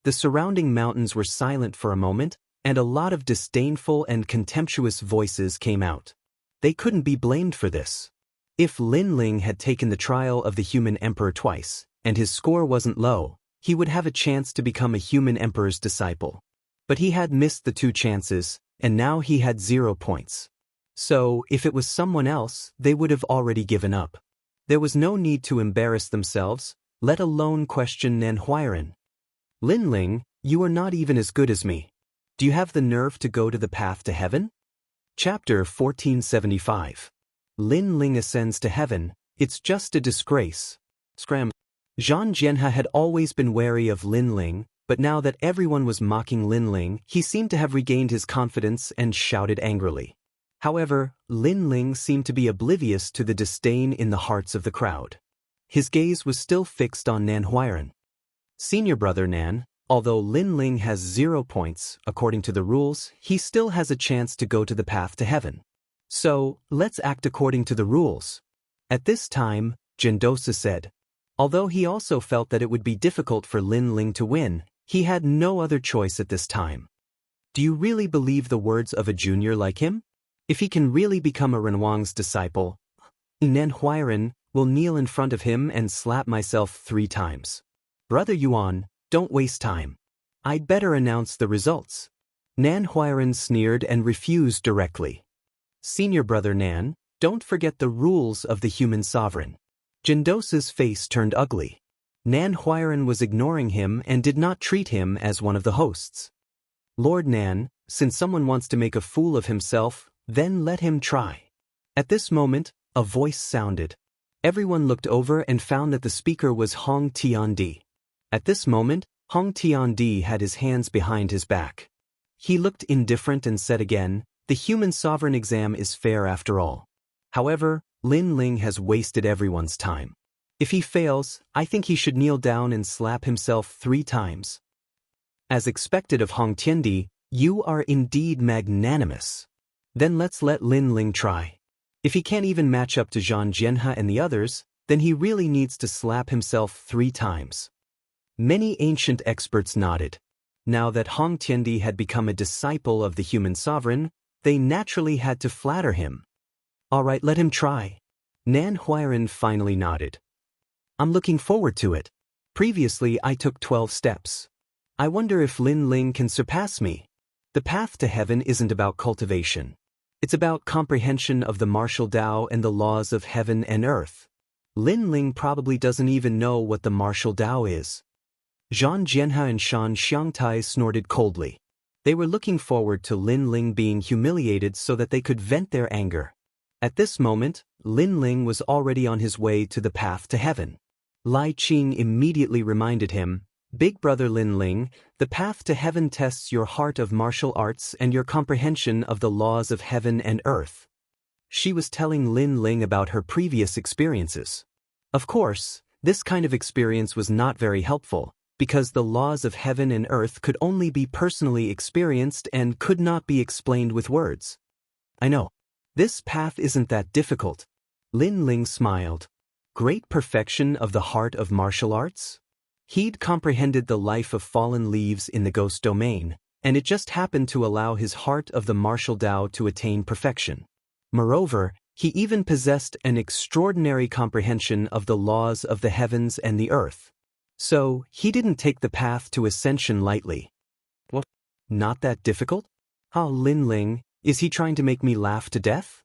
The surrounding mountains were silent for a moment, and a lot of disdainful and contemptuous voices came out. They couldn't be blamed for this. If Lin Ling had taken the trial of the human emperor twice, and his score wasn't low, he would have a chance to become a human emperor's disciple. But he had missed the 2 chances, and now he had 0 points. So, if it was someone else, they would have already given up. There was no need to embarrass themselves, let alone question Nan Huairan. Lin Ling, you are not even as good as me. Do you have the nerve to go to the path to heaven? Chapter 1475. Lin Ling ascends to heaven, it's just a disgrace. Scram. Zhang Jianhe had always been wary of Lin Ling, but now that everyone was mocking Lin Ling, he seemed to have regained his confidence and shouted angrily. However, Lin Ling seemed to be oblivious to the disdain in the hearts of the crowd. His gaze was still fixed on Nan Huairan. Senior brother Nan, although Lin Ling has 0 points, according to the rules, he still has a chance to go to the path to heaven. So, let's act according to the rules. At this time, Jindosa said. Although he also felt that it would be difficult for Lin Ling to win, he had no other choice at this time. Do you really believe the words of a junior like him? If he can really become a Renwang's disciple, Nan Huairan will kneel in front of him and slap myself 3 times. Brother Yuan, don't waste time. I'd better announce the results. Nan Huairan sneered and refused directly. Senior brother Nan, don't forget the rules of the human sovereign. Jindosa's face turned ugly. Nan Huairan was ignoring him and did not treat him as one of the hosts. Lord Nan, since someone wants to make a fool of himself, then let him try. At this moment, a voice sounded. Everyone looked over and found that the speaker was Hong Tiandi. At this moment, Hong Tiandi had his hands behind his back. He looked indifferent and said again, the human sovereign exam is fair after all. However, Lin Ling has wasted everyone's time. If he fails, I think he should kneel down and slap himself 3 times. As expected of Hong Tiandi, you are indeed magnanimous. Then let's let Lin Ling try. If he can't even match up to Zhang Jianhe and the others, then he really needs to slap himself 3 times. Many ancient experts nodded. Now that Hong Tiandi had become a disciple of the human sovereign, they naturally had to flatter him. All right, let him try. Nan Huairan finally nodded. I'm looking forward to it. Previously I took 12 steps. I wonder if Lin Ling can surpass me. The path to heaven isn't about cultivation. It's about comprehension of the martial Tao and the laws of heaven and earth. Lin Ling probably doesn't even know what the martial Tao is. Zhang Jianhe and Shan Xiangtai snorted coldly. They were looking forward to Lin Ling being humiliated so that they could vent their anger. At this moment, Lin Ling was already on his way to the path to heaven. Lai Qing immediately reminded him, Big brother Lin Ling, the path to heaven tests your heart of martial arts and your comprehension of the laws of heaven and earth. She was telling Lin Ling about her previous experiences. Of course, this kind of experience was not very helpful, because the laws of heaven and earth could only be personally experienced and could not be explained with words. I know. This path isn't that difficult. Lin Ling smiled. Great perfection of the heart of martial arts? He'd comprehended the life of fallen leaves in the ghost domain, and it just happened to allow his heart of the martial Tao to attain perfection. Moreover, he even possessed an extraordinary comprehension of the laws of the heavens and the earth. So, he didn't take the path to ascension lightly. What? Not that difficult? Lin Ling, is he trying to make me laugh to death?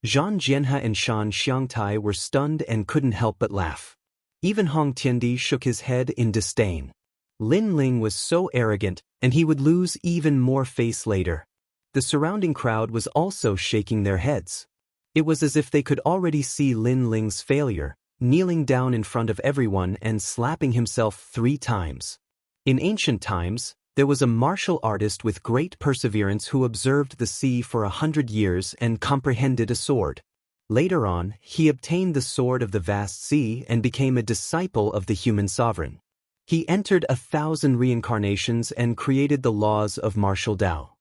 Zhang Jianhe and Shan Xiangtai were stunned and couldn't help but laugh. Even Hong Tiandi shook his head in disdain. Lin Ling was so arrogant, and he would lose even more face later. The surrounding crowd was also shaking their heads. It was as if they could already see Lin Ling's failure, kneeling down in front of everyone and slapping himself 3 times. In ancient times, there was a martial artist with great perseverance who observed the sea for 100 years and comprehended a sword. Later on, he obtained the sword of the vast sea and became a disciple of the human sovereign. He entered 1,000 reincarnations and created the laws of martial Tao.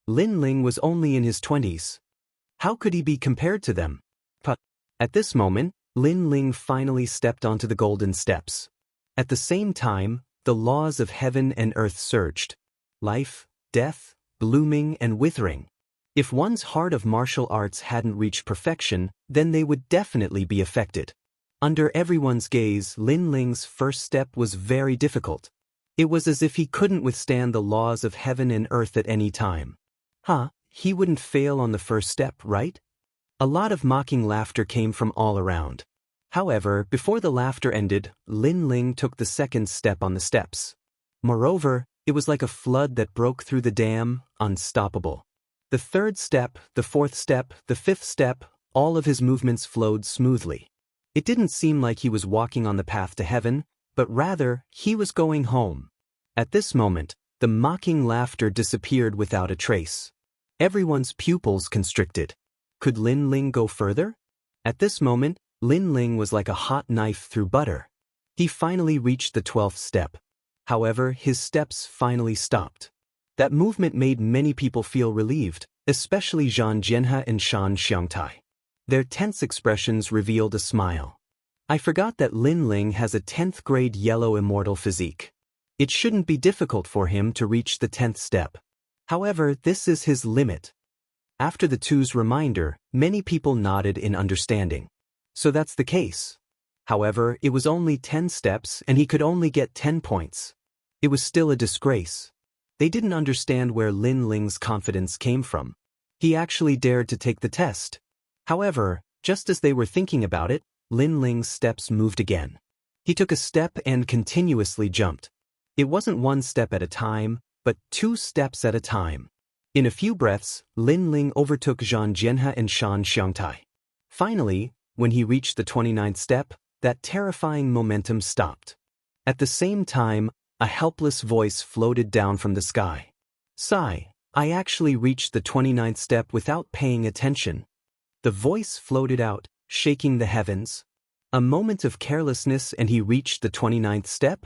Lin Ling was only in his 20s. How could he be compared to them? But at this moment, Lin Ling finally stepped onto the golden steps. At the same time, the laws of heaven and earth surged. Life, death, blooming and withering. If one's heart of martial arts hadn't reached perfection, then they would definitely be affected. Under everyone's gaze, Lin Ling's first step was very difficult. It was as if he couldn't withstand the laws of heaven and earth at any time. He wouldn't fail on the first step, right? A lot of mocking laughter came from all around. However, before the laughter ended, Lin Ling took the second step on the steps. Moreover, it was like a flood that broke through the dam, unstoppable. The third step, the fourth step, the fifth step, all of his movements flowed smoothly. It didn't seem like he was walking on the path to heaven, but rather, he was going home. At this moment, the mocking laughter disappeared without a trace. Everyone's pupils constricted. Could Lin Ling go further? At this moment, Lin Ling was like a hot knife through butter. He finally reached the 12th step. However, his steps finally stopped. That movement made many people feel relieved, especially Zhang Jianhe and Shan Xiangtai. Their tense expressions revealed a smile. I forgot that Lin Ling has a 10th grade yellow immortal physique. It shouldn't be difficult for him to reach the 10th step. However, this is his limit. After the two's reminder, many people nodded in understanding. So that's the case. However, it was only 10 steps and he could only get 10 points. It was still a disgrace. They didn't understand where Lin Ling's confidence came from. He actually dared to take the test. However, just as they were thinking about it, Lin Ling's steps moved again. He took a step and continuously jumped. It wasn't 1 step at a time, but 2 steps at a time. In a few breaths, Lin Ling overtook Zhang Jianhe and Shan Xiangtai. Finally, when he reached the 29th step, that terrifying momentum stopped. At the same time, a helpless voice floated down from the sky. Sigh, I actually reached the 29th step without paying attention. The voice floated out, shaking the heavens. A moment of carelessness and he reached the 29th step?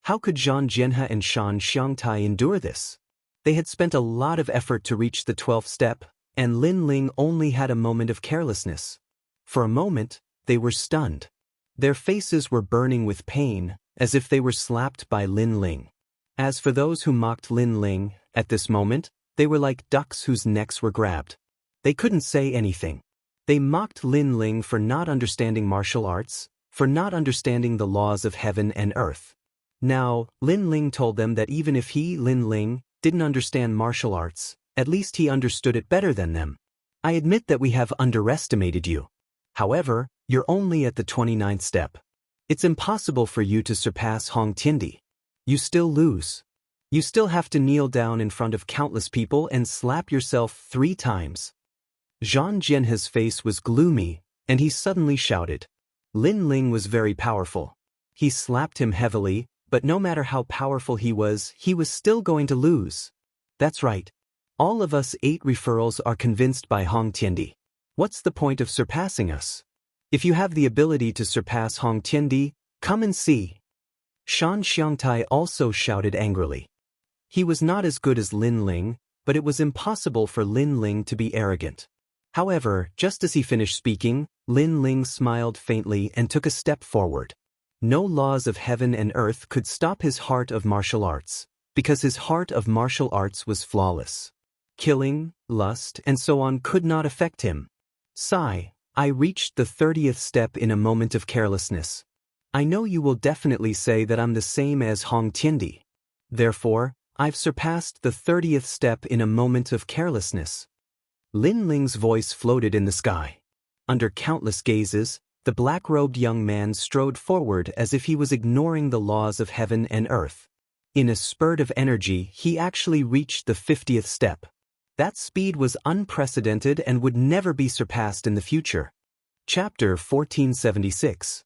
How could Zhang Jianhe and Shan Xiangtai endure this? They had spent a lot of effort to reach the 12th step, and Lin Ling only had a moment of carelessness. For a moment, they were stunned. Their faces were burning with pain, as if they were slapped by Lin Ling. As for those who mocked Lin Ling, at this moment, they were like ducks whose necks were grabbed. They couldn't say anything. They mocked Lin Ling for not understanding martial arts, for not understanding the laws of heaven and earth. Now, Lin Ling told them that even if he, Lin Ling, didn't understand martial arts, at least he understood it better than them. I admit that we have underestimated you. However, you're only at the 29th step. It's impossible for you to surpass Hong Tiandi. You still lose. You still have to kneel down in front of countless people and slap yourself 3 times. Zhang Jianhe's face was gloomy, and he suddenly shouted. Lin Ling was very powerful. He slapped him heavily, but no matter how powerful he was still going to lose. That's right. All of us 8 referrals are convinced by Hong Tiandi. What's the point of surpassing us? If you have the ability to surpass Hong Tiandi, come and see. Shan Xiangtai also shouted angrily. He was not as good as Lin Ling, but it was impossible for Lin Ling to be arrogant. However, just as he finished speaking, Lin Ling smiled faintly and took a step forward. No laws of heaven and earth could stop his heart of martial arts, because his heart of martial arts was flawless. Killing, lust, and so on could not affect him. Sigh, I reached the 30th step in a moment of carelessness. I know you will definitely say that I'm the same as Hong Tiandi. Therefore, I've surpassed the 30th step in a moment of carelessness. Lin Ling's voice floated in the sky. Under countless gazes, the black-robed young man strode forward as if he was ignoring the laws of heaven and earth. In a spurt of energy, he actually reached the 50th step. That speed was unprecedented and would never be surpassed in the future. Chapter 1476.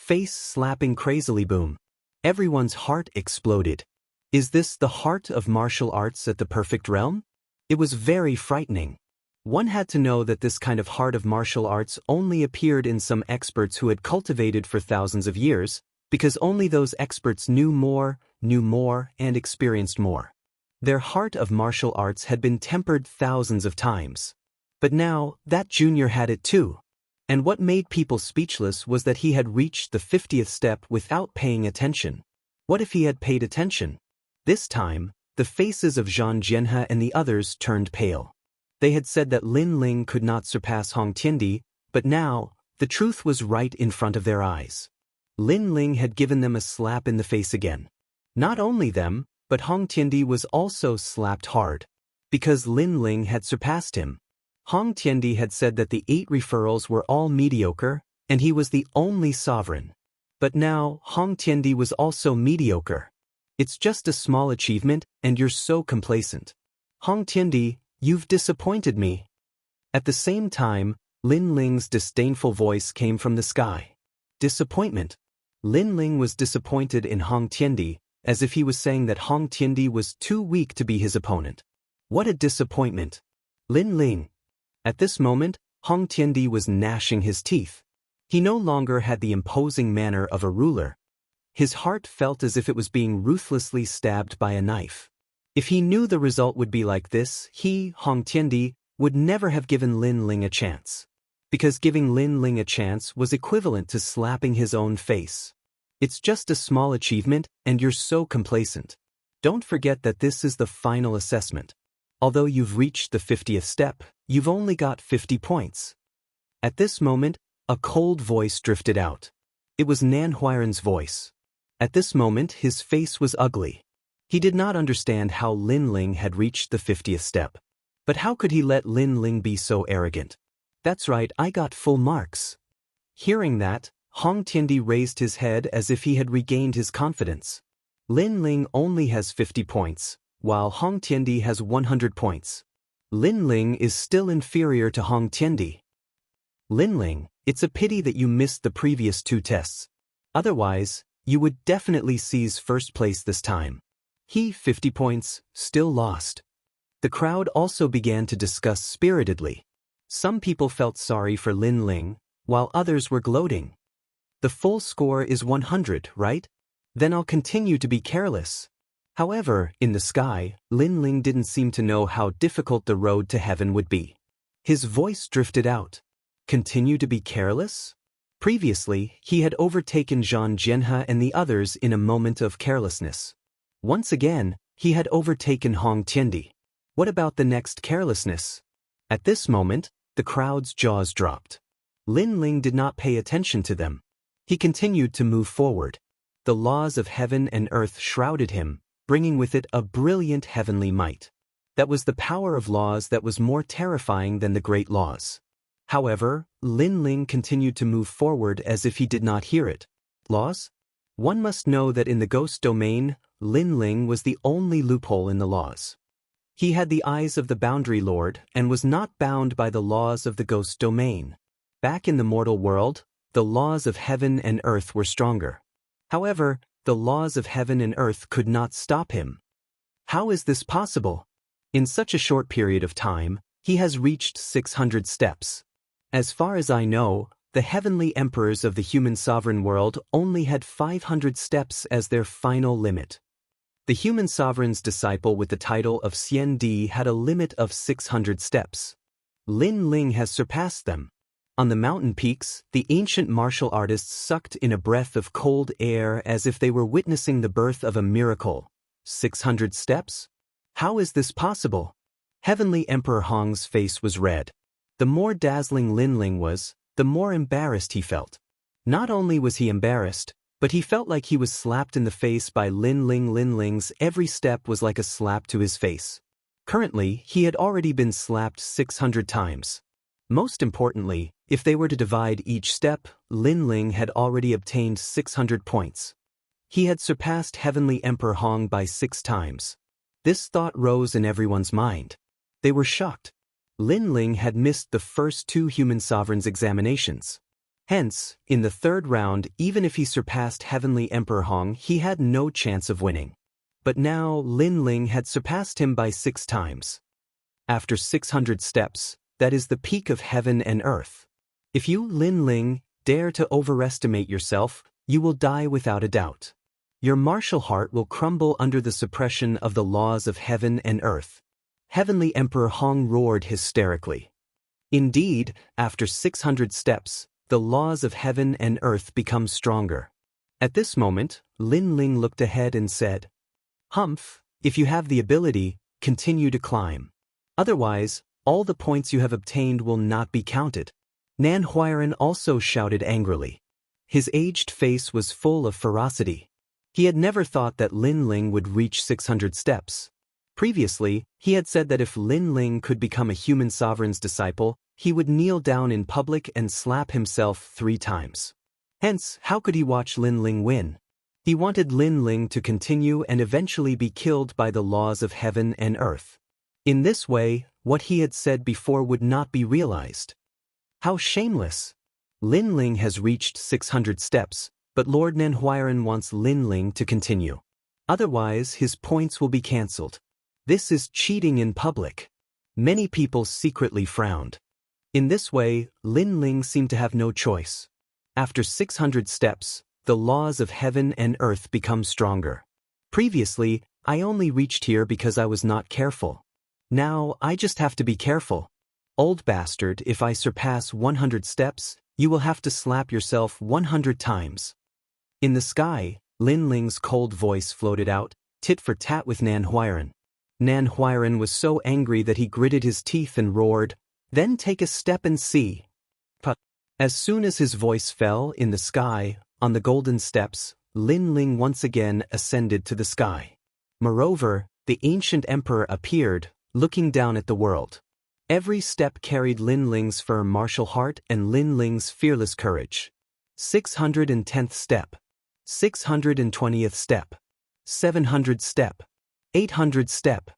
face slapping crazily. Boom. Everyone's heart exploded. Is this the heart of martial arts at the perfect realm? It was very frightening. One had to know that this kind of heart of martial arts only appeared in some experts who had cultivated for thousands of years, because only those experts knew more, and experienced more. Their heart of martial arts had been tempered thousands of times. But now, that junior had it too. And what made people speechless was that he had reached the 50th step without paying attention. What if he had paid attention? This time, the faces of Zhang Jianhe and the others turned pale. They had said that Lin Ling could not surpass Hong Tiandi, but now, the truth was right in front of their eyes. Lin Ling had given them a slap in the face again. Not only them, but Hong Tiandi was also slapped hard. Because Lin Ling had surpassed him. Hong Tiandi had said that the 8 referrals were all mediocre, and he was the only sovereign. But now, Hong Tiandi was also mediocre. It's just a small achievement, and you're so complacent. Hong Tiandi, you've disappointed me. At the same time, Lin Ling's disdainful voice came from the sky. Disappointment. Lin Ling was disappointed in Hong Tiandi, as if he was saying that Hong Tiandi was too weak to be his opponent. What a disappointment. Lin Ling. At this moment, Hong Tiandi was gnashing his teeth. He no longer had the imposing manner of a ruler. His heart felt as if it was being ruthlessly stabbed by a knife. If he knew the result would be like this, he, Hong Tiandi, would never have given Lin Ling a chance. Because giving Lin Ling a chance was equivalent to slapping his own face. It's just a small achievement, and you're so complacent. Don't forget that this is the final assessment. Although you've reached the 50th step, you've only got 50 points. At this moment, a cold voice drifted out. It was Nan Huairan's voice. At this moment, his face was ugly. He did not understand how Lin Ling had reached the 50th step. But how could he let Lin Ling be so arrogant? That's right, I got full marks. Hearing that, Hong Tiandi raised his head as if he had regained his confidence. Lin Ling only has 50 points, while Hong Tiandi has 100 points. Lin Ling is still inferior to Hong Tiandi. Lin Ling, it's a pity that you missed the previous 2 tests. Otherwise, you would definitely seize first place this time. He, 50 points, still lost. The crowd also began to discuss spiritedly. Some people felt sorry for Lin Ling, while others were gloating. The full score is 100, right? Then I'll continue to be careless. However, in the sky, Lin Ling didn't seem to know how difficult the road to heaven would be. His voice drifted out. Continue to be careless? Previously, he had overtaken Zhang Jianhe and the others in a moment of carelessness. Once again, he had overtaken Hong Tiandi. What about the next carelessness? At this moment, the crowd's jaws dropped. Lin Ling did not pay attention to them. He continued to move forward. The laws of heaven and earth shrouded him, bringing with it a brilliant heavenly might. That was the power of laws that was more terrifying than the great laws. However, Lin Ling continued to move forward as if he did not hear it. Laws? One must know that in the ghost domain, Lin Ling was the only loophole in the laws. He had the eyes of the boundary lord and was not bound by the laws of the ghost domain. Back in the mortal world, the laws of heaven and earth were stronger. However, the laws of heaven and earth could not stop him. How is this possible? In such a short period of time, he has reached 600 steps. As far as I know, the heavenly emperors of the human sovereign world only had 500 steps as their final limit. The human sovereign's disciple with the title of Xian Di had a limit of 600 steps. Lin Ling has surpassed them. On the mountain peaks, the ancient martial artists sucked in a breath of cold air as if they were witnessing the birth of a miracle. 600 steps? How is this possible? Heavenly Emperor Hong's face was red. The more dazzling Lin Ling was, the more embarrassed he felt. Not only was he embarrassed, but he felt like he was slapped in the face by Lin Ling. Lin Ling's every step was like a slap to his face. Currently, he had already been slapped 600 times. Most importantly, if they were to divide each step, Lin Ling had already obtained 600 points. He had surpassed Heavenly Emperor Hong by 6 times. This thought rose in everyone's mind. They were shocked. Lin Ling had missed the first 2 human sovereigns' examinations. Hence, in the third round, even if he surpassed Heavenly Emperor Hong, he had no chance of winning. But now Lin Ling had surpassed him by 6 times. After 600 steps, that is the peak of heaven and earth. If you, Lin Ling, dare to overestimate yourself, you will die without a doubt. Your martial heart will crumble under the suppression of the laws of heaven and earth. Heavenly Emperor Hong roared hysterically. Indeed, after 600 steps, the laws of heaven and earth become stronger. At this moment, Lin Ling looked ahead and said, "Humph, if you have the ability, continue to climb. Otherwise, all the points you have obtained will not be counted." Nan Huairan also shouted angrily. His aged face was full of ferocity. He had never thought that Lin Ling would reach 600 steps. Previously, he had said that if Lin Ling could become a human sovereign's disciple, he would kneel down in public and slap himself 3 times. Hence, how could he watch Lin Ling win? He wanted Lin Ling to continue and eventually be killed by the laws of heaven and earth. In this way, what he had said before would not be realized. How shameless! Lin Ling has reached 600 steps, but Lord Nan Huairan wants Lin Ling to continue. Otherwise, his points will be cancelled. This is cheating in public. Many people secretly frowned. In this way, Lin Ling seemed to have no choice. After 600 steps, the laws of heaven and earth become stronger. Previously, I only reached here because I was not careful. Now, I just have to be careful. Old bastard, if I surpass 100 steps, you will have to slap yourself 100 times. In the sky, Lin Ling's cold voice floated out, tit for tat with Nan Huairan. Nan Huairan was so angry that he gritted his teeth and roared, "Then take a step and see." But as soon as his voice fell in the sky, on the golden steps, Lin Ling once again ascended to the sky. Moreover, the ancient emperor appeared, looking down at the world. Every step carried Lin Ling's firm martial heart and Lin Ling's fearless courage. 610th step. 620th step. 700th step. 800th step.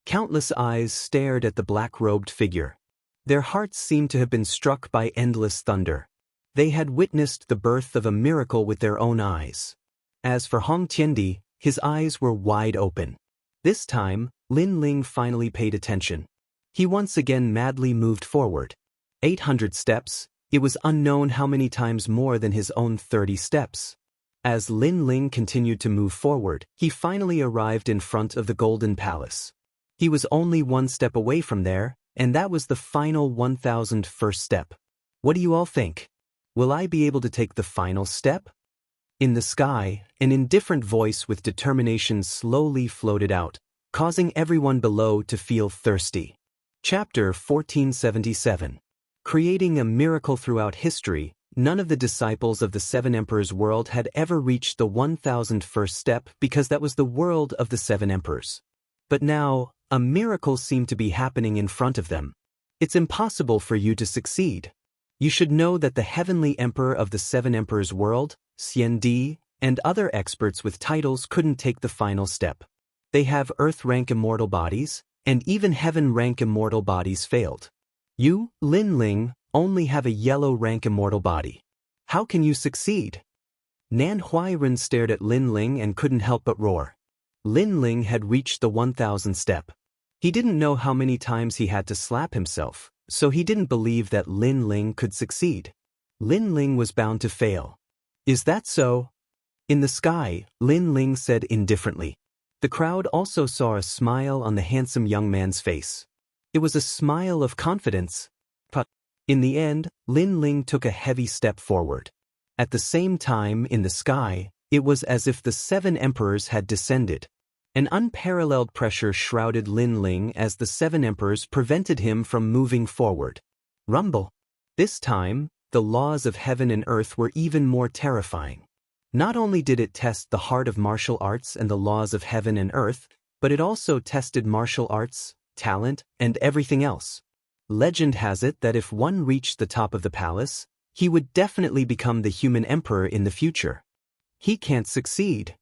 Countless eyes stared at the black-robed figure. Their hearts seemed to have been struck by endless thunder. They had witnessed the birth of a miracle with their own eyes. As for Hong Tiandi, his eyes were wide open. This time, Lin Ling finally paid attention. He once again madly moved forward. 800 steps, it was unknown how many times more than his own 30 steps. As Lin Ling continued to move forward, he finally arrived in front of the Golden Palace. He was only 1 step away from there, and that was the final 1001st step. What do you all think? Will I be able to take the final step? In the sky, an indifferent voice with determination slowly floated out, causing everyone below to feel thirsty. Chapter 1477. Creating a miracle throughout history, none of the disciples of the 7 Emperors world had ever reached the 1001st step because that was the world of the 7 Emperors. But now, a miracle seemed to be happening in front of them. It's impossible for you to succeed. You should know that the Heavenly Emperor of the 7 Emperors world, Xian Di, and other experts with titles couldn't take the final step. They have Earth-rank immortal bodies, and even Heaven-rank immortal bodies failed. You, Lin Ling, only have a yellow-rank immortal body. How can you succeed? Nan Huairan stared at Lin Ling and couldn't help but roar. Lin Ling had reached the 1000th step. He didn't know how many times he had to slap himself, so he didn't believe that Lin Ling could succeed. Lin Ling was bound to fail. Is that so? In the sky, Lin Ling said indifferently. The crowd also saw a smile on the handsome young man's face. It was a smile of confidence. But in the end, Lin Ling took a heavy step forward. At the same time, in the sky, it was as if the 7 emperors had descended. An unparalleled pressure shrouded Lin Ling as the 7 emperors prevented him from moving forward. Rumble. This time, the laws of heaven and earth were even more terrifying. Not only did it test the heart of martial arts and the laws of heaven and earth, but it also tested martial arts, talent, and everything else. Legend has it that if one reached the top of the palace, he would definitely become the human emperor in the future. He can't succeed.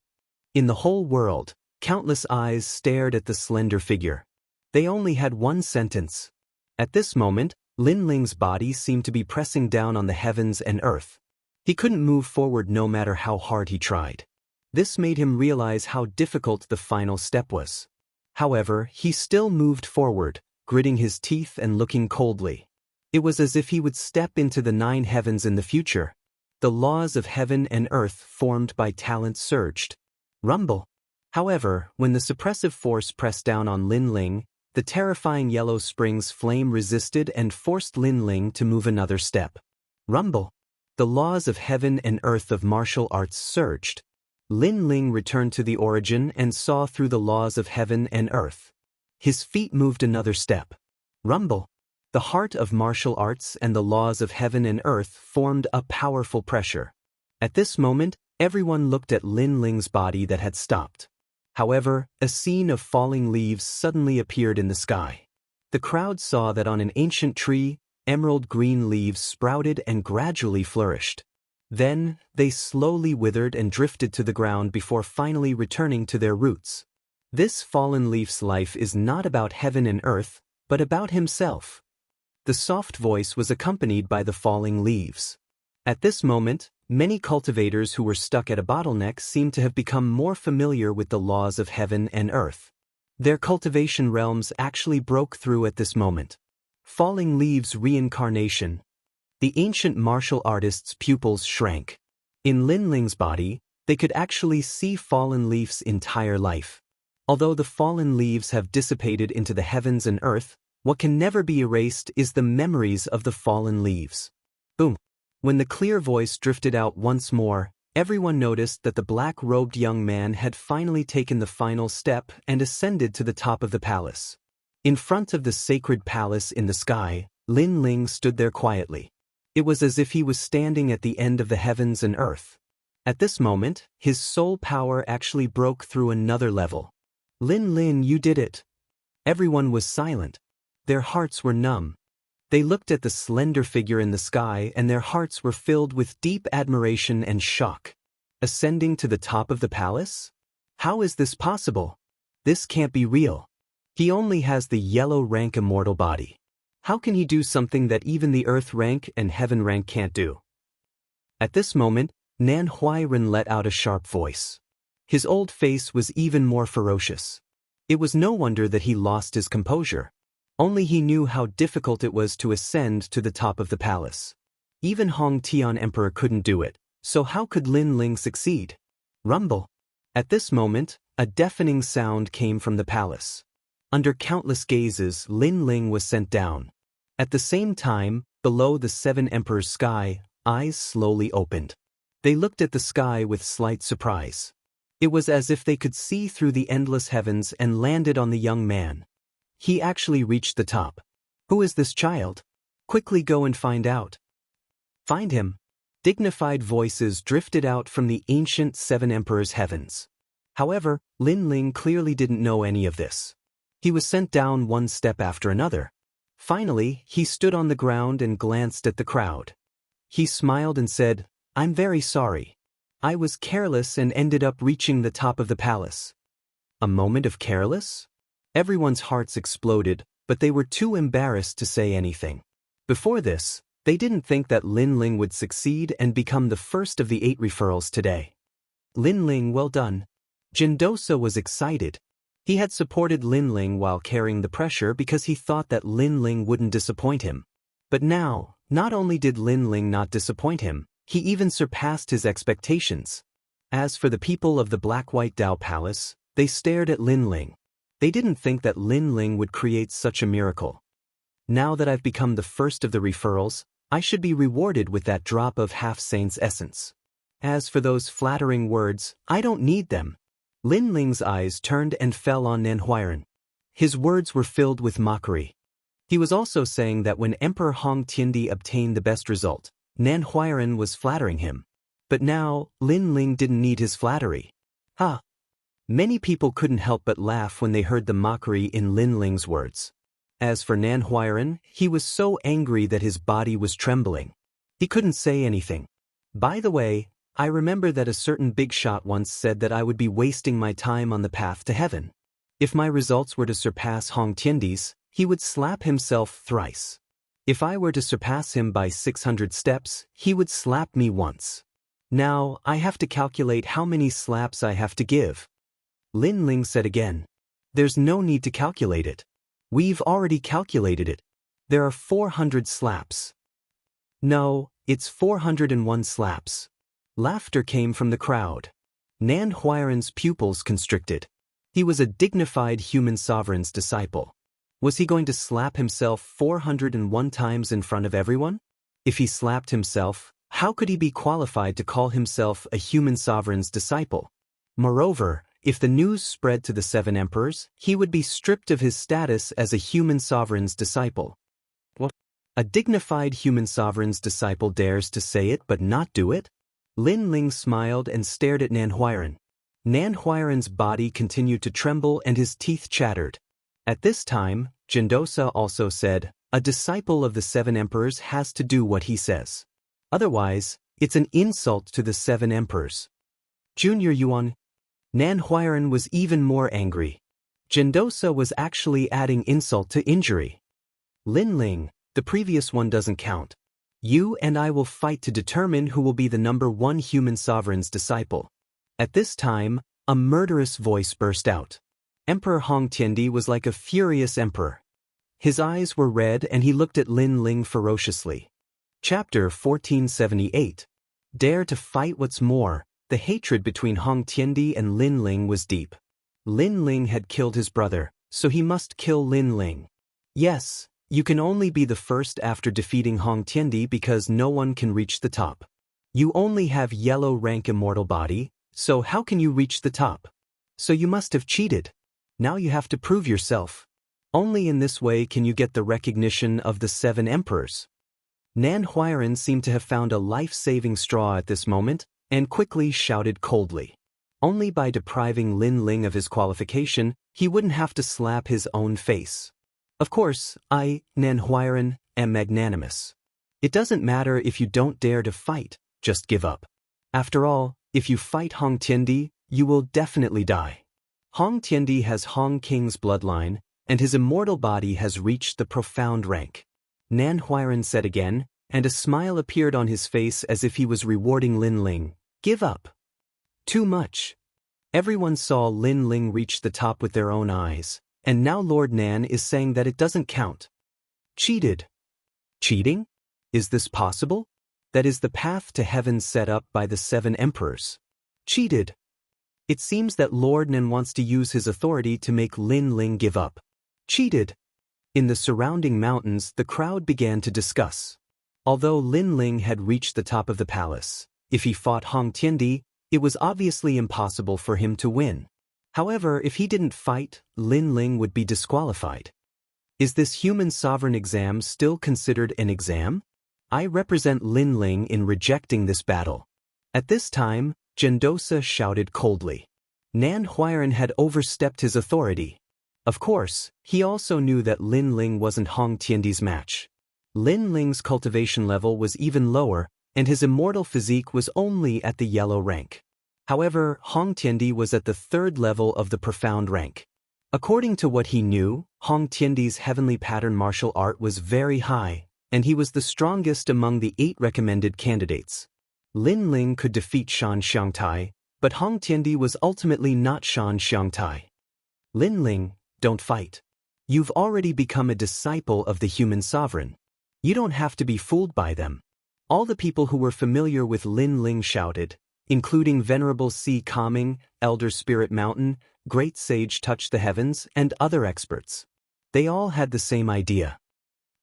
In the whole world, countless eyes stared at the slender figure. They only had one sentence. At this moment, Lin Ling's body seemed to be pressing down on the heavens and earth. He couldn't move forward no matter how hard he tried. This made him realize how difficult the final step was. However, he still moved forward, gritting his teeth and looking coldly. It was as if he would step into the 9 heavens in the future. The laws of heaven and earth formed by talent surged. Rumble. However, when the suppressive force pressed down on Lin Ling, the terrifying yellow spring's flame resisted and forced Lin Ling to move another step. Rumble. The laws of heaven and earth of martial arts surged. Lin Ling returned to the origin and saw through the laws of heaven and earth. His feet moved another step. Rumble. The heart of martial arts and the laws of heaven and earth formed a powerful pressure. At this moment, everyone looked at Lin Ling's body that had stopped. However, a scene of falling leaves suddenly appeared in the sky. The crowd saw that on an ancient tree, emerald green leaves sprouted and gradually flourished. Then, they slowly withered and drifted to the ground before finally returning to their roots. This fallen leaf's life is not about heaven and earth, but about himself. The soft voice was accompanied by the falling leaves. At this moment, many cultivators who were stuck at a bottleneck seemed to have become more familiar with the laws of heaven and earth. Their cultivation realms actually broke through at this moment. Falling leaves reincarnation. The ancient martial artist's pupils shrank. In Lin Ling's body, they could actually see fallen leaves' entire life. Although the fallen leaves have dissipated into the heavens and earth, what can never be erased is the memories of the fallen leaves. Boom. When the clear voice drifted out once more, everyone noticed that the black-robed young man had finally taken the final step and ascended to the top of the palace. In front of the sacred palace in the sky, Lin Ling stood there quietly. It was as if he was standing at the end of the heavens and earth. At this moment, his soul power actually broke through another level. Lin Ling, you did it. Everyone was silent. Their hearts were numb. They looked at the slender figure in the sky and their hearts were filled with deep admiration and shock. Ascending to the top of the palace? How is this possible? This can't be real. He only has the yellow rank immortal body. How can he do something that even the earth rank and heaven rank can't do? At this moment, Nan Huairen let out a sharp voice. His old face was even more ferocious. It was no wonder that he lost his composure. Only he knew how difficult it was to ascend to the top of the palace. Even Hong Tian Emperor couldn't do it, so how could Lin Ling succeed? Rumble. At this moment, a deafening sound came from the palace. Under countless gazes, Lin Ling was sent down. At the same time, below the 7 emperors' sky, eyes slowly opened. They looked at the sky with slight surprise. It was as if they could see through the endless heavens and landed on the young man. He actually reached the top. Who is this child? Quickly go and find out. Find him. Dignified voices drifted out from the ancient 7 emperors' heavens. However, Lin Ling clearly didn't know any of this. He was sent down one step after another. Finally, he stood on the ground and glanced at the crowd. He smiled and said, "I'm very sorry. I was careless and ended up reaching the top of the palace." A moment of careless? Everyone's hearts exploded, but they were too embarrassed to say anything. Before this, they didn't think that Lin Ling would succeed and become the first of the 8 referrals today. Lin Ling, well done. Jindosa was excited. He had supported Lin Ling while carrying the pressure because he thought that Lin Ling wouldn't disappoint him. But now, not only did Lin Ling not disappoint him, he even surpassed his expectations. As for the people of the Black-White Dao Palace, they stared at Lin Ling. They didn't think that Lin Ling would create such a miracle. Now that I've become the first of the referrals, I should be rewarded with that drop of half-saint's essence. As for those flattering words, I don't need them. Lin Ling's eyes turned and fell on Nan Huairen. His words were filled with mockery. He was also saying that when Emperor Hong Tiandi obtained the best result, Nan Huairen was flattering him. But now, Lin Ling didn't need his flattery. Ha! Many people couldn't help but laugh when they heard the mockery in Lin Ling's words. As for Nan Huairen, he was so angry that his body was trembling. He couldn't say anything. By the way, I remember that a certain big shot once said that I would be wasting my time on the path to heaven. If my results were to surpass Hong Tiandi's, he would slap himself thrice. If I were to surpass him by 600 steps, he would slap me once. Now, I have to calculate how many slaps I have to give. Lin Ling said again. There's no need to calculate it. We've already calculated it. There are 400 slaps. No, it's 401 slaps. Laughter came from the crowd. Nan Huairan's pupils constricted. He was a dignified human sovereign's disciple. Was he going to slap himself 401 times in front of everyone? If he slapped himself, how could he be qualified to call himself a human sovereign's disciple? Moreover, if the news spread to the 7 emperors, he would be stripped of his status as a human sovereign's disciple. What? A dignified human sovereign's disciple dares to say it but not do it? Lin Ling smiled and stared at Nan Huairan. Nan Huairan's body continued to tremble and his teeth chattered. At this time, Jindosa also said, a disciple of the 7 emperors has to do what he says. Otherwise, it's an insult to the 7 emperors. Junior Yuan. Nan Huairan was even more angry. Jindosa was actually adding insult to injury. Lin Ling, the previous one doesn't count. You and I will fight to determine who will be the #1 human sovereign's disciple. At this time, a murderous voice burst out. Emperor Hong Tiandi was like a furious emperor. His eyes were red and he looked at Lin Ling ferociously. Chapter 1478. Dare to fight. What's more, the hatred between Hong Tiandi and Lin Ling was deep. Lin Ling had killed his brother, so he must kill Lin Ling. Yes, you can only be the first after defeating Hong Tiandi because no one can reach the top. You only have yellow rank immortal body, so how can you reach the top? So you must have cheated. Now you have to prove yourself. Only in this way can you get the recognition of the 7 emperors. Nan Huairan seemed to have found a life-saving straw at this moment, and quickly shouted coldly. Only by depriving Lin Ling of his qualification, he wouldn't have to slap his own face. Of course, I, Nan Huairan, am magnanimous. It doesn't matter if you don't dare to fight, just give up. After all, if you fight Hong Tiandi, you will definitely die. Hong Tiandi has Hong King's bloodline, and his immortal body has reached the profound rank. Nan Huairan said again, and a smile appeared on his face as if he was rewarding Lin Ling. Give up. Too much. Everyone saw Lin Ling reach the top with their own eyes, and now Lord Nan is saying that it doesn't count. Cheated. Cheating? Is this possible? That is the path to heaven set up by the 7 emperors. Cheated. It seems that Lord Nan wants to use his authority to make Lin Ling give up. Cheated. In the surrounding mountains, the crowd began to discuss. Although Lin Ling had reached the top of the palace, if he fought Hong Tiandi, it was obviously impossible for him to win. However, if he didn't fight, Lin Ling would be disqualified. Is this human sovereign exam still considered an exam? I represent Lin Ling in rejecting this battle. At this time, Jindosa shouted coldly. Nan Huairan had overstepped his authority. Of course, he also knew that Lin Ling wasn't Hong Tiandi's match. Lin Ling's cultivation level was even lower, and his immortal physique was only at the yellow rank. However, Hong Tiandi was at the 3rd level of the profound rank. According to what he knew, Hong Tiandi's heavenly pattern martial art was very high, and he was the strongest among the 8 recommended candidates. Lin Ling could defeat Shan Xiangtai, but Hong Tiandi was ultimately not Shan Xiangtai. Lin Ling, don't fight. You've already become a disciple of the human sovereign. You don't have to be fooled by them. All the people who were familiar with Lin Ling shouted, including Venerable C. Calming, Elder Spirit Mountain, Great Sage Touch the Heavens, and other experts. They all had the same idea.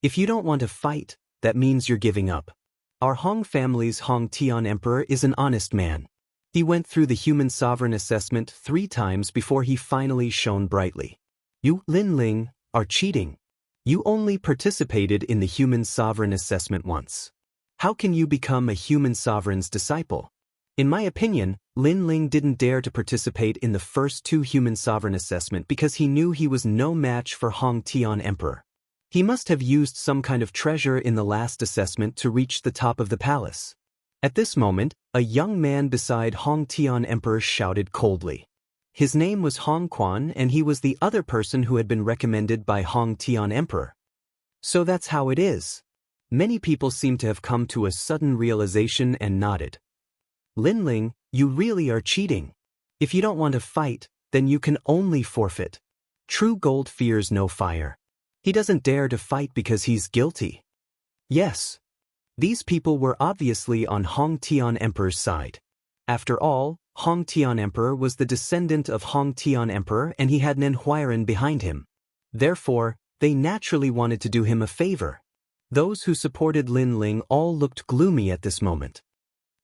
If you don't want to fight, that means you're giving up. Our Hong family's Hong Tian Emperor is an honest man. He went through the human sovereign assessment 3 times before he finally shone brightly. You, Lin Ling, are cheating. You only participated in the human sovereign assessment once. How can you become a human sovereign's disciple? In my opinion, Lin Ling didn't dare to participate in the first 2 human sovereign assessment because he knew he was no match for Hong Tian Emperor. He must have used some kind of treasure in the last assessment to reach the top of the palace. At this moment, a young man beside Hong Tian Emperor shouted coldly. His name was Hong Quan and he was the other person who had been recommended by Hong Tian Emperor. So that's how it is. Many people seemed to have come to a sudden realization and nodded. Linling, you really are cheating. If you don't want to fight, then you can only forfeit. True gold fears no fire. He doesn't dare to fight because he's guilty. Yes. These people were obviously on Hong Tian Emperor's side. After all, Hong Tian Emperor was the descendant of Hong Tian Emperor and he had Nen Huairan behind him. Therefore, they naturally wanted to do him a favor. Those who supported Linling all looked gloomy at this moment.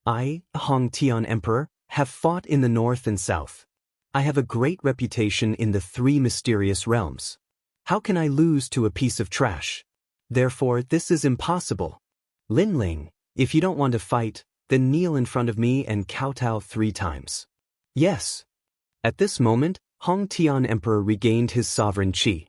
I, Hong Tian Emperor, have fought in the north and south. I have a great reputation in the 3 mysterious realms. How can I lose to a piece of trash? Therefore, this is impossible. Linling, if you don't want to fight, then kneel in front of me and kowtow 3 times. Yes. At this moment, Hong Tian Emperor regained his sovereign qi.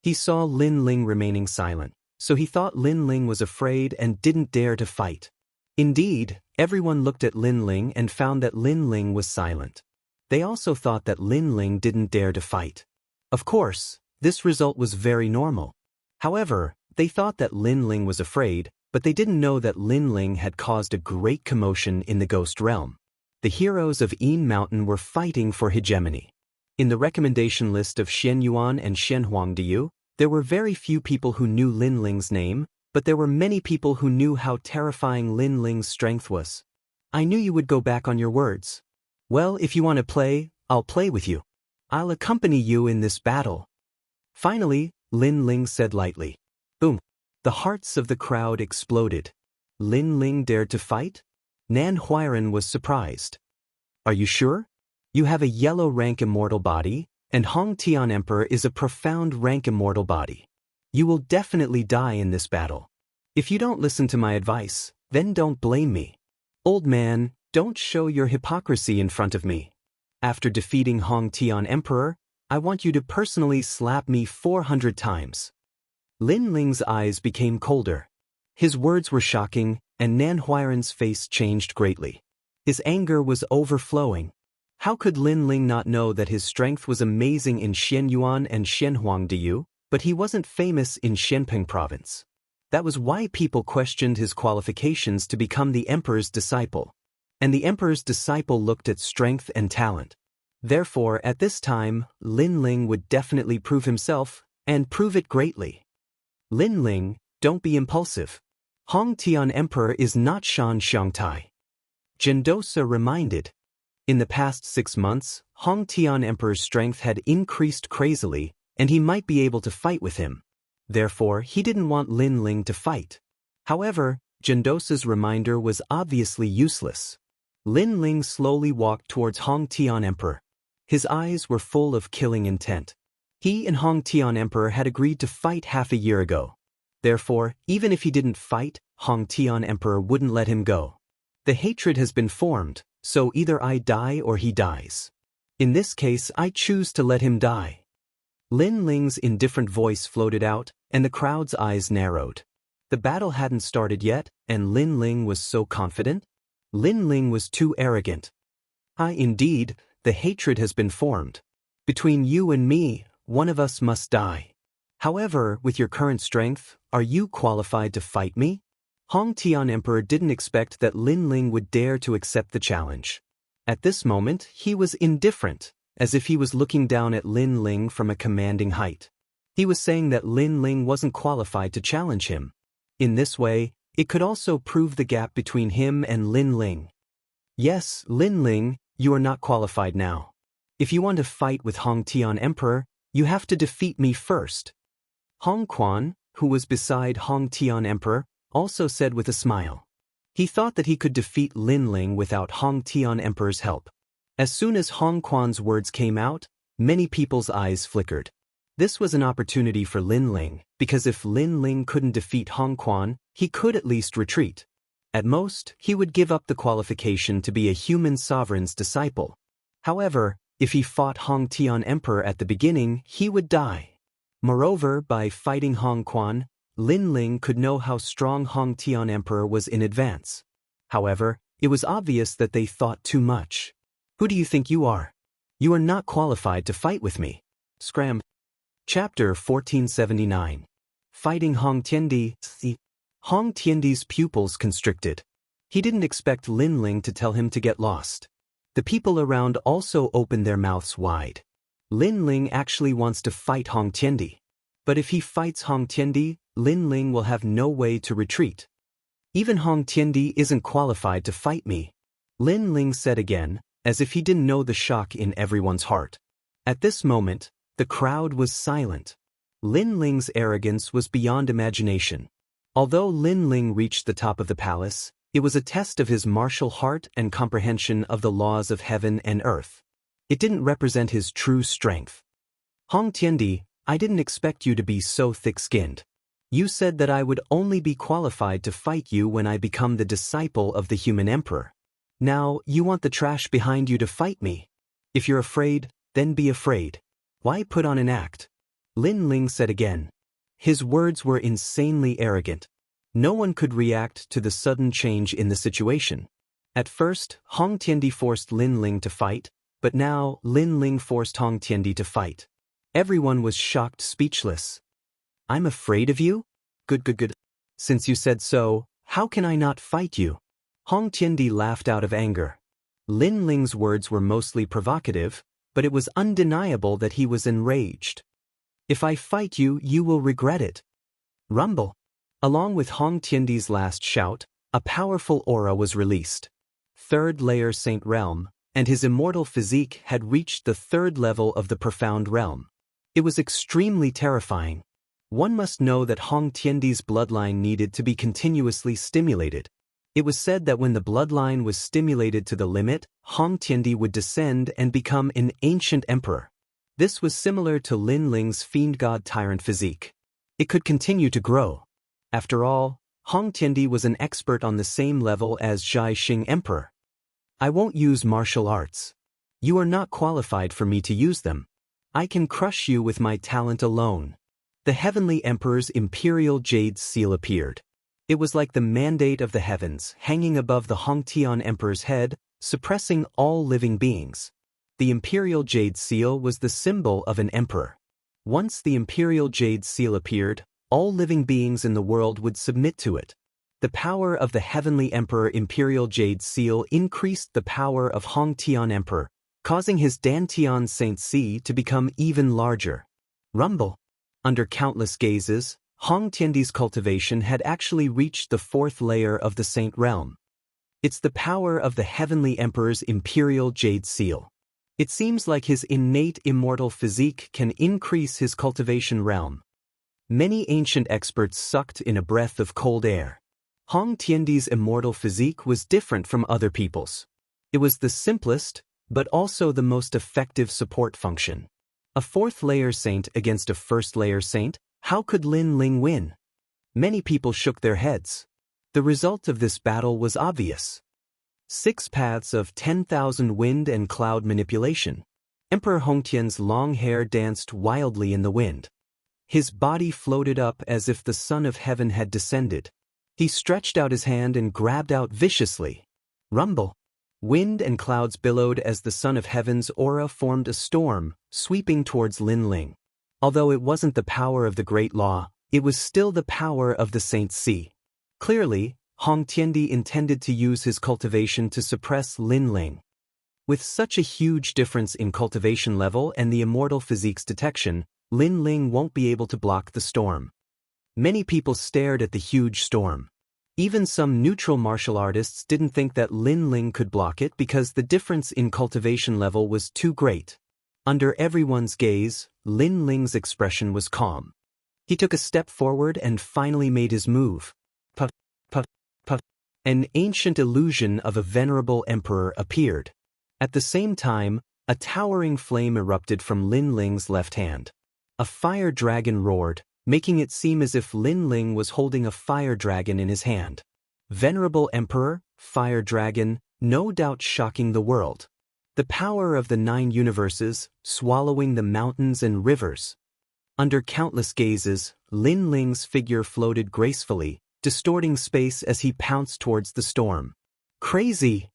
He saw Linling remaining silent, so he thought Linling was afraid and didn't dare to fight. Indeed, everyone looked at Linling and found that Linling was silent. They also thought that Linling didn't dare to fight. Of course, this result was very normal. However, they thought that Linling was afraid, but they didn't know that Linling had caused a great commotion in the ghost realm. The heroes of Yin Mountain were fighting for hegemony. In the recommendation list of Shen Yuan and Shen Huangdiyu, there were very few people who knew Linling's name, but there were many people who knew how terrifying Linling's strength was. I knew you would go back on your words. Well, if you want to play, I'll play with you. I'll accompany you in this battle. Finally, Linling said lightly. Boom. The hearts of the crowd exploded. Linling dared to fight? Nen Huairan was surprised. Are you sure? You have a yellow rank immortal body, and Hong Tian Emperor is a profound rank immortal body. You will definitely die in this battle. If you don't listen to my advice, then don't blame me. Old man, don't show your hypocrisy in front of me. After defeating Hong Tian Emperor, I want you to personally slap me 400 times. Linling's eyes became colder. His words were shocking, and Nen Huairan's face changed greatly. His anger was overflowing. How could Linling not know that his strength was amazing in Shenyuan and Shenhuangdiyu, but he wasn't famous in Shenping province? That was why people questioned his qualifications to become the emperor's disciple. And the emperor's disciple looked at strength and talent. Therefore, at this time, Linling would definitely prove himself, and prove it greatly. Linling, don't be impulsive. Hong Tian Emperor is not Shan Xiangtai. Gendosa reminded. In the past 6 months, Hong Tian Emperor's strength had increased crazily, and he might be able to fight with him. Therefore, he didn't want Linling to fight. However, Gendosa's reminder was obviously useless. Linling slowly walked towards Hong Tian Emperor. His eyes were full of killing intent. He and Hong Tian Emperor had agreed to fight half a year ago. Therefore, even if he didn't fight, Hong Tian Emperor wouldn't let him go. The hatred has been formed, so either I die or he dies. In this case, I choose to let him die. Linling's indifferent voice floated out, and the crowd's eyes narrowed. The battle hadn't started yet, and Linling was so confident. Linling was too arrogant. Indeed, the hatred has been formed. Between you and me, one of us must die. However, with your current strength, are you qualified to fight me? Hong Tian Emperor didn't expect that Linling would dare to accept the challenge. At this moment, he was indifferent, as if he was looking down at Linling from a commanding height. He was saying that Linling wasn't qualified to challenge him. In this way, it could also prove the gap between him and Linling. Yes, Linling, you are not qualified now. If you want to fight with Hong Tian Emperor, you have to defeat me first. Hong Quan, who was beside Hong Tian Emperor, also said with a smile. He thought that he could defeat Linling without Hong Tian Emperor's help. As soon as Hong Quan's words came out, many people's eyes flickered. This was an opportunity for Linling, because if Linling couldn't defeat Hong Quan, he could at least retreat. At most, he would give up the qualification to be a human sovereign's disciple. However, if he fought Hong Tian Emperor at the beginning, he would die. Moreover, by fighting Hong Quan, Linling could know how strong Hong Tian Emperor was in advance. However, it was obvious that they thought too much. Who do you think you are? You are not qualified to fight with me. Scram. Chapter 1479. Fighting Hong Tiandi. Hong Tiandi's pupils constricted. He didn't expect Lin Ling to tell him to get lost. The people around also opened their mouths wide. Lin Ling actually wants to fight Hong Tiandi. But if he fights Hong Tiandi, Lin Ling will have no way to retreat. Even Hong Tiandi isn't qualified to fight me, Lin Ling said again, as if he didn't know the shock in everyone's heart. At this moment, the crowd was silent. Lin Ling's arrogance was beyond imagination. Although Lin Ling reached the top of the palace, it was a test of his martial heart and comprehension of the laws of heaven and earth. It didn't represent his true strength. Hong Tiandi, I didn't expect you to be so thick-skinned. You said that I would only be qualified to fight you when I become the disciple of the human emperor. Now, you want the trash behind you to fight me. If you're afraid, then be afraid. Why put on an act? Lin Ling said again. His words were insanely arrogant. No one could react to the sudden change in the situation. At first, Hong Tiandi forced Lin Ling to fight, but now Lin Ling forced Hong Tiandi to fight. Everyone was shocked, speechless. I'm afraid of you? Good. Since you said so, how can I not fight you? Hong Tiandi laughed out of anger. Lin Ling's words were mostly provocative, but it was undeniable that he was enraged. If I fight you, you will regret it. Rumble. Along with Hong Tiandi's last shout, a powerful aura was released. Third layer Saint Realm, and his immortal physique had reached the third level of the profound realm. It was extremely terrifying. One must know that Hong Tiandi's bloodline needed to be continuously stimulated. It was said that when the bloodline was stimulated to the limit, Hong Tiandi would descend and become an ancient emperor. This was similar to Lin Ling's fiend god tyrant physique. It could continue to grow. After all, Hong Tiandi was an expert on the same level as Zhai Xing Emperor. I won't use martial arts. You are not qualified for me to use them. I can crush you with my talent alone. The Heavenly Emperor's imperial jade seal appeared. It was like the mandate of the heavens hanging above the Hongtian Emperor's head, suppressing all living beings. The imperial jade seal was the symbol of an emperor. Once the imperial jade seal appeared, all living beings in the world would submit to it. The power of the Heavenly Emperor imperial jade seal increased the power of Hongtian Emperor, causing his Dantian Saint Si to become even larger. Rumble. Under countless gazes, Hong Tiandi's cultivation had actually reached the fourth layer of the Saint Realm. It's the power of the Heavenly Emperor's imperial jade seal. It seems like his innate immortal physique can increase his cultivation realm. Many ancient experts sucked in a breath of cold air. Hong Tiandi's immortal physique was different from other people's. It was the simplest, but also the most effective support function. A fourth-layer saint against a first-layer saint? How could Lin Ling win? Many people shook their heads. The result of this battle was obvious. 6 paths of 10,000 wind and cloud manipulation. Emperor Hongtian's long hair danced wildly in the wind. His body floated up as if the Son of Heaven had descended. He stretched out his hand and grabbed out viciously. Rumble. Wind and clouds billowed as the Son of Heaven's aura formed a storm, sweeping towards Lin Ling. Although it wasn't the power of the Great Law, it was still the power of the Saint Si. Clearly, Hong Tiandi intended to use his cultivation to suppress Lin Ling. With such a huge difference in cultivation level and the immortal physique's detection, Lin Ling won't be able to block the storm. Many people stared at the huge storm. Even some neutral martial artists didn't think that Lin Ling could block it because the difference in cultivation level was too great. Under everyone's gaze, Lin Ling's expression was calm. He took a step forward and finally made his move. Puff. An ancient illusion of a venerable emperor appeared. At the same time, a towering flame erupted from Lin Ling's left hand. A fire dragon roared, making it seem as if Lin Ling was holding a fire dragon in his hand. Venerable Emperor, fire dragon, no doubt shocking the world. The power of the 9 universes, swallowing the mountains and rivers. Under countless gazes, Lin Ling's figure floated gracefully, distorting space as he pounced towards the storm. Crazy!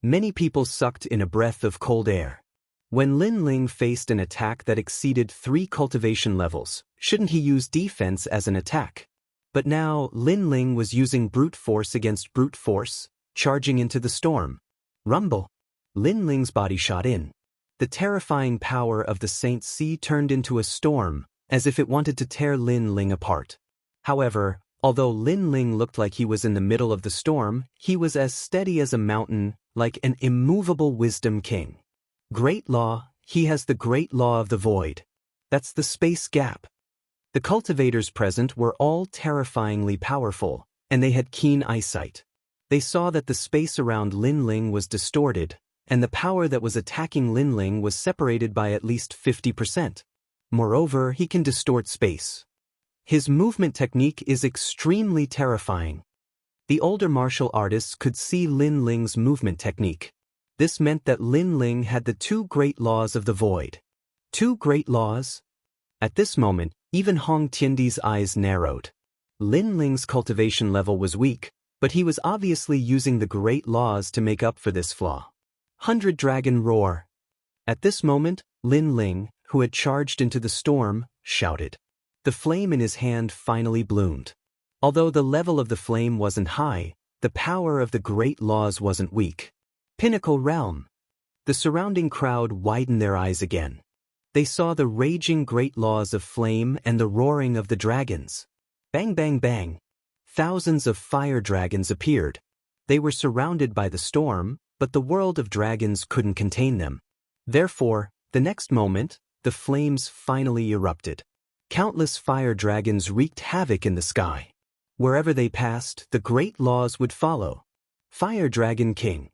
Many people sucked in a breath of cold air. When Lin Ling faced an attack that exceeded 3 cultivation levels, shouldn't he use defense as an attack? But now Lin Ling was using brute force against brute force, charging into the storm. Rumble! Lin Ling's body shot in. The terrifying power of the Saint Sea turned into a storm, as if it wanted to tear Lin Ling apart. However, although Lin Ling looked like he was in the middle of the storm, he was as steady as a mountain, like an immovable wisdom king. Great law, he has the great law of the void. That's the space gap. The cultivators present were all terrifyingly powerful, and they had keen eyesight. They saw that the space around Lin Ling was distorted, and the power that was attacking Lin Ling was separated by at least 50%. Moreover, he can distort space. His movement technique is extremely terrifying. The older martial artists could see Lin Ling's movement technique. This meant that Lin Ling had the two great laws of the void. Two great laws? At this moment, even Hong Tiandi's eyes narrowed. Lin Ling's cultivation level was weak, but he was obviously using the great laws to make up for this flaw. 100 Dragon Roar. At this moment, Lin Ling, who had charged into the storm, shouted. The flame in his hand finally bloomed. Although the level of the flame wasn't high, the power of the great laws wasn't weak. Pinnacle Realm. The surrounding crowd widened their eyes again. They saw the raging great laws of flame and the roaring of the dragons. Bang bang bang. Thousands of fire dragons appeared. They were surrounded by the storm, but the world of dragons couldn't contain them. Therefore, the next moment, the flames finally erupted. Countless fire dragons wreaked havoc in the sky. Wherever they passed, the great laws would follow. Fire Dragon King.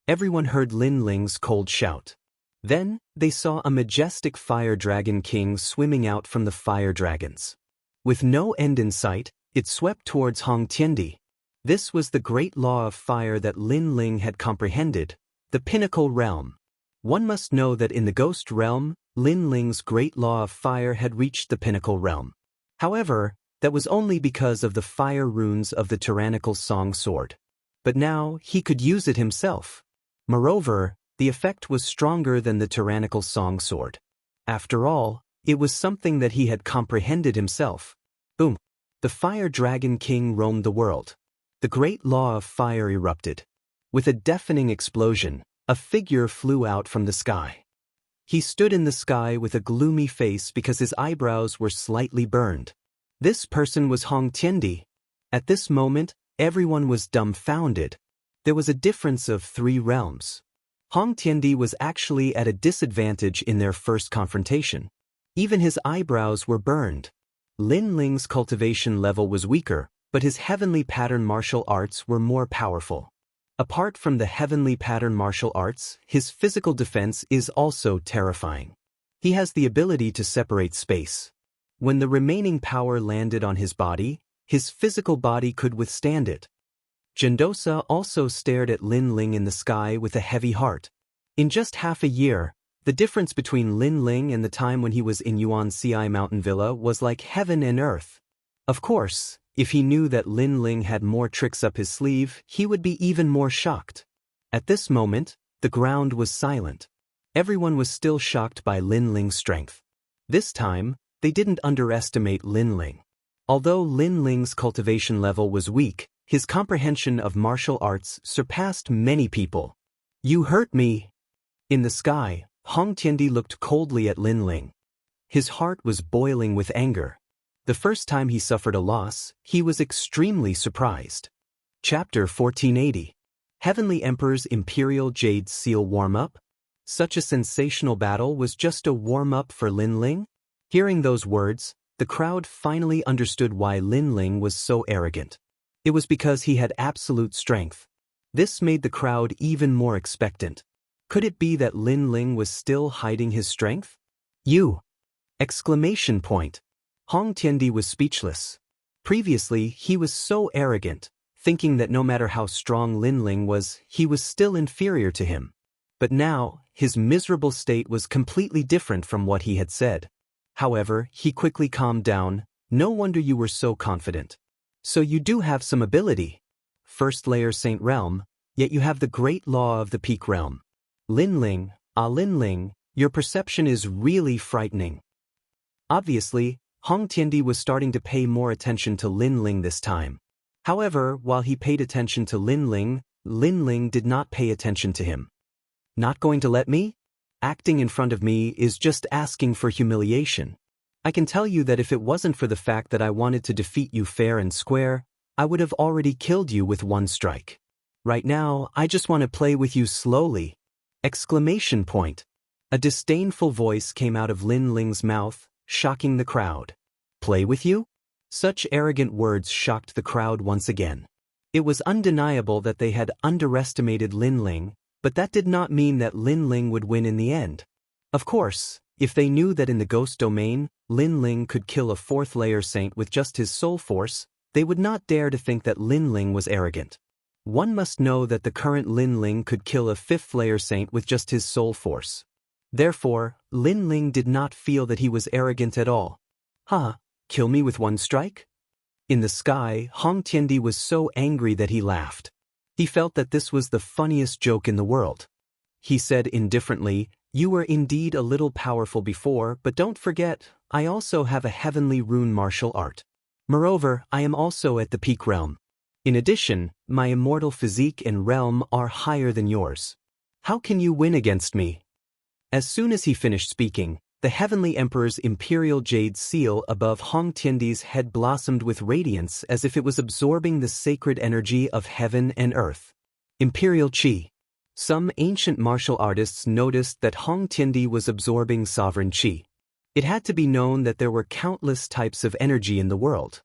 Everyone heard Lin Ling's cold shout. Then, they saw a majestic fire dragon king swimming out from the fire dragons. With no end in sight, it swept towards Hong Tiendi. This was the great law of fire that Lin Ling had comprehended, the pinnacle realm. One must know that in the ghost realm, Lin Ling's great law of fire had reached the pinnacle realm. However, that was only because of the fire runes of the tyrannical song sword. But now, he could use it himself. Moreover, the effect was stronger than the tyrannical song sword. After all, it was something that he had comprehended himself. Boom! The fire dragon king roamed the world. The great law of fire erupted. With a deafening explosion, a figure flew out from the sky. He stood in the sky with a gloomy face because his eyebrows were slightly burned. This person was Hong Tiendi. At this moment, everyone was dumbfounded. There was a difference of 3 realms. Hong Tiendi was actually at a disadvantage in their first confrontation. Even his eyebrows were burned. Lin Ling's cultivation level was weaker, but his heavenly pattern martial arts were more powerful. Apart from the heavenly pattern martial arts, his physical defense is also terrifying. He has the ability to separate space. When the remaining power landed on his body, his physical body could withstand it. Gendosa also stared at Lin Ling in the sky with a heavy heart. In just half a year, the difference between Lin Ling and the time when he was in Yuan Ci Mountain Villa was like heaven and earth. Of course, if he knew that Lin Ling had more tricks up his sleeve, he would be even more shocked. At this moment, the ground was silent. Everyone was still shocked by Lin Ling's strength. This time, they didn't underestimate Lin Ling. Although Lin Ling's cultivation level was weak, his comprehension of martial arts surpassed many people. You hurt me. In the sky, Hong Tiendi looked coldly at Lin Ling. His heart was boiling with anger. The first time he suffered a loss, he was extremely surprised. Chapter 1480. Heavenly Emperor's Imperial Jade Seal Warm-Up? Such a sensational battle was just a warm-up for Lin Ling? Hearing those words, the crowd finally understood why Lin Ling was so arrogant. It was because he had absolute strength. This made the crowd even more expectant. Could it be that Lin Ling was still hiding his strength? You! Exclamation point. Hong Tiendi was speechless. Previously, he was so arrogant, thinking that no matter how strong Lin Ling was, he was still inferior to him. But now, his miserable state was completely different from what he had said. However, he quickly calmed down. No wonder you were so confident. So you do have some ability. First layer Saint Realm, yet you have the great law of the Peak Realm. Lin Ling, Lin Ling, your perception is really frightening. Obviously, Hong Tiandi was starting to pay more attention to Lin Ling this time. However, while he paid attention to Lin Ling did not pay attention to him. Not going to let me? Acting in front of me is just asking for humiliation. I can tell you that if it wasn't for the fact that I wanted to defeat you fair and square, I would have already killed you with one strike. Right now, I just want to play with you slowly. Exclamation point. A disdainful voice came out of Lin Ling's mouth, shocking the crowd. Play with you? Such arrogant words shocked the crowd once again. It was undeniable that they had underestimated Lin Ling, but that did not mean that Lin Ling would win in the end. Of course, if they knew that in the ghost domain, Lin Ling could kill a fourth-layer saint with just his soul force, they would not dare to think that Lin Ling was arrogant. One must know that the current Lin Ling could kill a fifth-layer saint with just his soul force. Therefore, Lin Ling did not feel that he was arrogant at all. Kill me with one strike? In the sky, Hong Tiandi was so angry that he laughed. He felt that this was the funniest joke in the world. He said indifferently, "You were indeed a little powerful before, but don't forget, I also have a heavenly rune martial art. Moreover, I am also at the peak realm. In addition, my immortal physique and realm are higher than yours. How can you win against me?" As soon as he finished speaking, the Heavenly Emperor's imperial jade seal above Hong Tiandi's head blossomed with radiance as if it was absorbing the sacred energy of heaven and earth. Imperial Qi. Some ancient martial artists noticed that Hong Tiandi was absorbing sovereign Qi. It had to be known that there were countless types of energy in the world.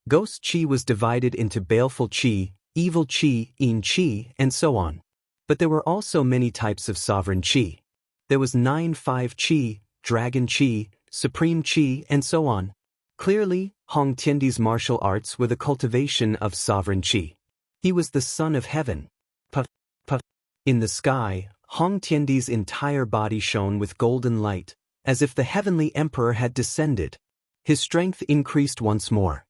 Ghost Qi was divided into baleful Qi, evil Qi, Yin Qi, and so on. But there were also many types of sovereign Qi. There was 9-5 Qi, Dragon Qi, Supreme Qi, and so on. Clearly, Hong Tiandi's martial arts were the cultivation of sovereign Qi. He was the son of heaven. In the sky, Hong Tiandi's entire body shone with golden light, as if the Heavenly Emperor had descended. His strength increased once more.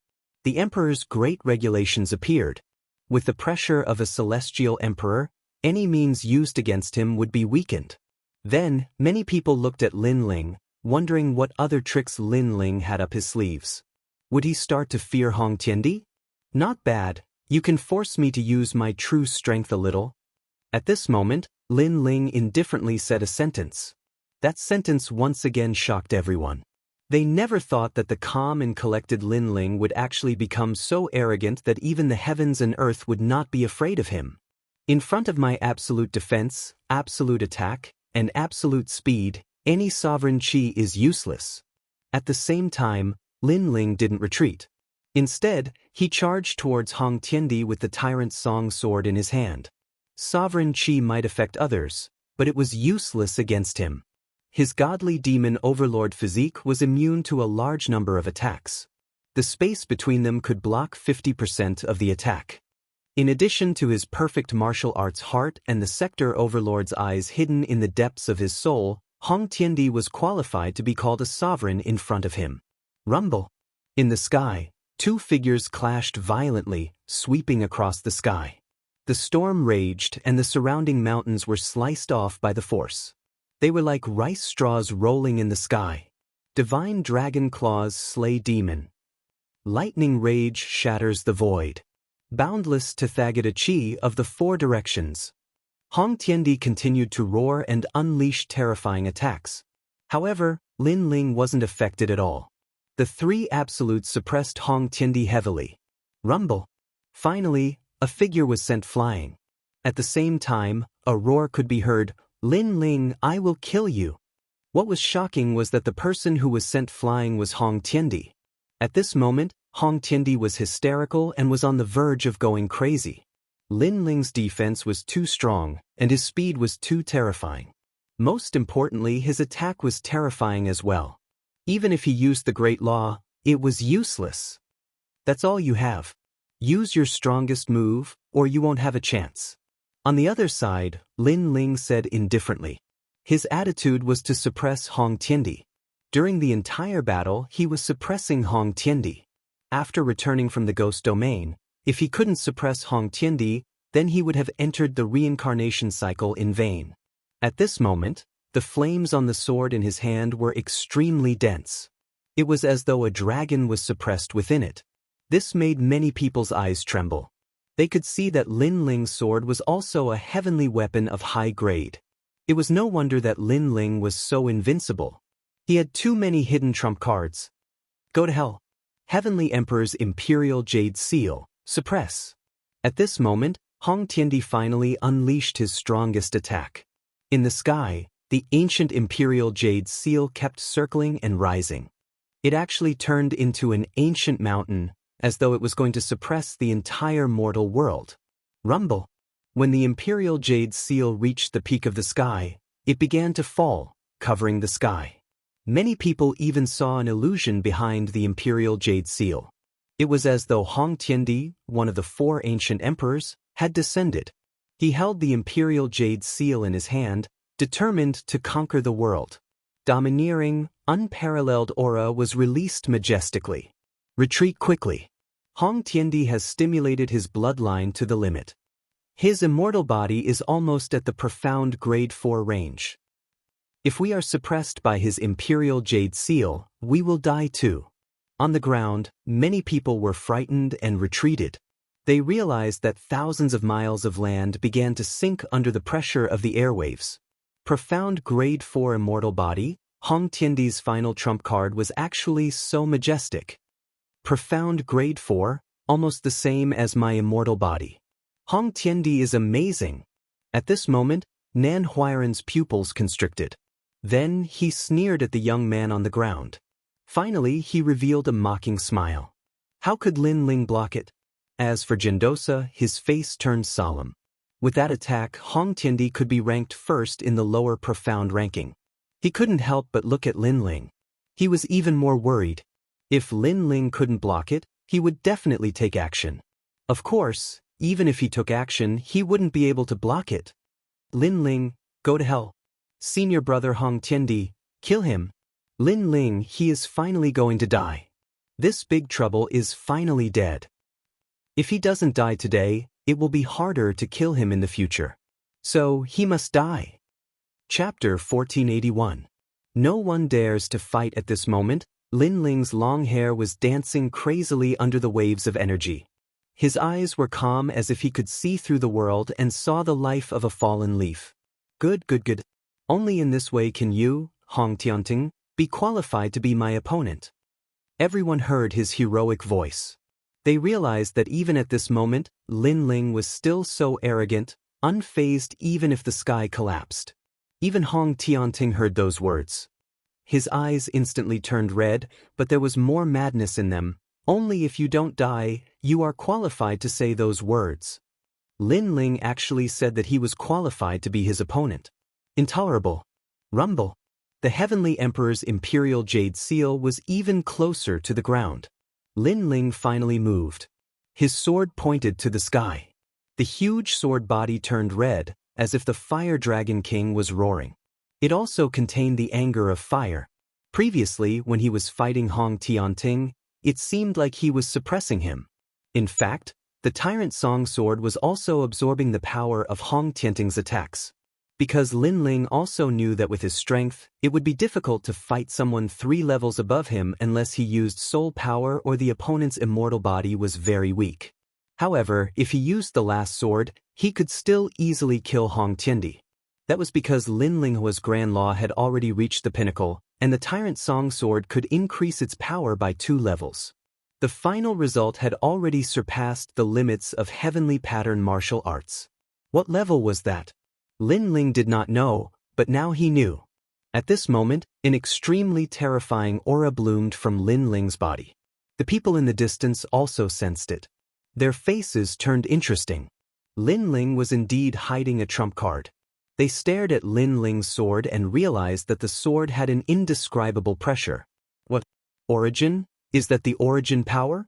The Emperor's great regulations appeared. With the pressure of a celestial emperor, any means used against him would be weakened. Then, many people looked at Lin Ling, wondering what other tricks Lin Ling had up his sleeves. Would he start to fear Hong Tiandi? Not bad, you can force me to use my true strength a little. At this moment, Lin Ling indifferently said a sentence. That sentence once again shocked everyone. They never thought that the calm and collected Lin Ling would actually become so arrogant that even the heavens and earth would not be afraid of him. In front of my absolute defense, absolute attack, and absolute speed, any sovereign Qi is useless. At the same time, Lin Ling didn't retreat. Instead, he charged towards Hong Tiandi with the Tyrant Song sword in his hand. Sovereign Qi might affect others, but it was useless against him. His godly demon overlord physique was immune to a large number of attacks. The space between them could block 50% of the attack. In addition to his perfect martial arts heart and the sector overlord's eyes hidden in the depths of his soul, Hong Tiandi was qualified to be called a sovereign in front of him. Rumble. In the sky, two figures clashed violently, sweeping across the sky. The storm raged and the surrounding mountains were sliced off by the force. They were like rice straws rolling in the sky. Divine dragon claws slay demon. Lightning rage shatters the void. Boundless Tathagata Qi of the four directions. Hong Tiandi continued to roar and unleash terrifying attacks. However, Lin Ling wasn't affected at all. The three absolutes suppressed Hong Tiandi heavily. Rumble. Finally, a figure was sent flying. At the same time, a roar could be heard, "Lin Ling, I will kill you." What was shocking was that the person who was sent flying was Hong Tiandi. At this moment, Hong Tiandi was hysterical and was on the verge of going crazy. Lin Ling's defense was too strong, and his speed was too terrifying. Most importantly, his attack was terrifying as well. Even if he used the Great Law, it was useless. That's all you have. Use your strongest move, or you won't have a chance. On the other side, Lin Ling said indifferently. His attitude was to suppress Hong Tiandi. During the entire battle, he was suppressing Hong Tiandi. After returning from the ghost domain, if he couldn't suppress Hong Tiandi, then he would have entered the reincarnation cycle in vain. At this moment, the flames on the sword in his hand were extremely dense. It was as though a dragon was suppressed within it. This made many people's eyes tremble. They could see that Lin Ling's sword was also a heavenly weapon of high grade. It was no wonder that Lin Ling was so invincible. He had too many hidden trump cards. Go to hell. Heavenly Emperor's Imperial Jade Seal, suppress. At this moment, Hong Tiandi finally unleashed his strongest attack. In the sky, the ancient Imperial Jade Seal kept circling and rising. It actually turned into an ancient mountain, as though it was going to suppress the entire mortal world. Rumble. When the Imperial Jade Seal reached the peak of the sky, it began to fall, covering the sky. Many people even saw an illusion behind the Imperial Jade Seal. It was as though Hong Tiandi, one of the 4 ancient emperors, had descended. He held the Imperial Jade Seal in his hand, determined to conquer the world. Domineering, unparalleled aura was released majestically. Retreat quickly. Hong Tiandi has stimulated his bloodline to the limit. His immortal body is almost at the profound grade 4 range. If we are suppressed by his Imperial Jade Seal, we will die too. On the ground, many people were frightened and retreated. They realized that thousands of miles of land began to sink under the pressure of the airwaves. Profound grade 4 immortal body, Hong Tiandi's final trump card was actually so majestic. Profound grade 4, almost the same as my immortal body. Hong Tiandi is amazing. At this moment, Nan Huairan's pupils constricted. Then he sneered at the young man on the ground. Finally, he revealed a mocking smile. How could Lin Ling block it? As for Jindosa, his face turned solemn. With that attack, Hong Tiandi could be ranked first in the lower profound ranking. He couldn't help but look at Lin Ling. He was even more worried. If Lin Ling couldn't block it, he would definitely take action. Of course, even if he took action, he wouldn't be able to block it. Lin Ling, go to hell. Senior brother Hong Tiandi, kill him. Lin Ling, he is finally going to die. This big trouble is finally dead. If he doesn't die today, it will be harder to kill him in the future. So, he must die. Chapter 1481. No one dares to fight at this moment. Lin Ling's long hair was dancing crazily under the waves of energy. His eyes were calm as if he could see through the world and saw the life of a fallen leaf. Good. Only in this way can you, Hong Tianting, be qualified to be my opponent. Everyone heard his heroic voice. They realized that even at this moment, Lin Ling was still so arrogant, unfazed even if the sky collapsed. Even Hong Tianting heard those words. His eyes instantly turned red, but there was more madness in them. Only if you don't die, you are qualified to say those words. Lin Ling actually said that he was qualified to be his opponent. Intolerable. Rumble. The Heavenly Emperor's Imperial Jade Seal was even closer to the ground. Lin Ling finally moved. His sword pointed to the sky. The huge sword body turned red, as if the Fire Dragon King was roaring. It also contained the anger of fire. Previously, when he was fighting Hong Tianting, it seemed like he was suppressing him. In fact, the Tyrant Song Sword was also absorbing the power of Hong Tianting's attacks. Because Lin Ling also knew that with his strength, it would be difficult to fight someone 3 levels above him unless he used soul power or the opponent's immortal body was very weak. However, if he used the last sword, he could still easily kill Hong Tiandi. That was because Lin Linghua's Grand Law had already reached the pinnacle, and the Tyrant Song Sword could increase its power by 2 levels. The final result had already surpassed the limits of heavenly pattern martial arts. What level was that? Lin Ling did not know, but now he knew. At this moment, an extremely terrifying aura bloomed from Lin Ling's body. The people in the distance also sensed it. Their faces turned interesting. Lin Ling was indeed hiding a trump card. They stared at Lin Ling's sword and realized that the sword had an indescribable pressure. What? Origin? Is that the origin power?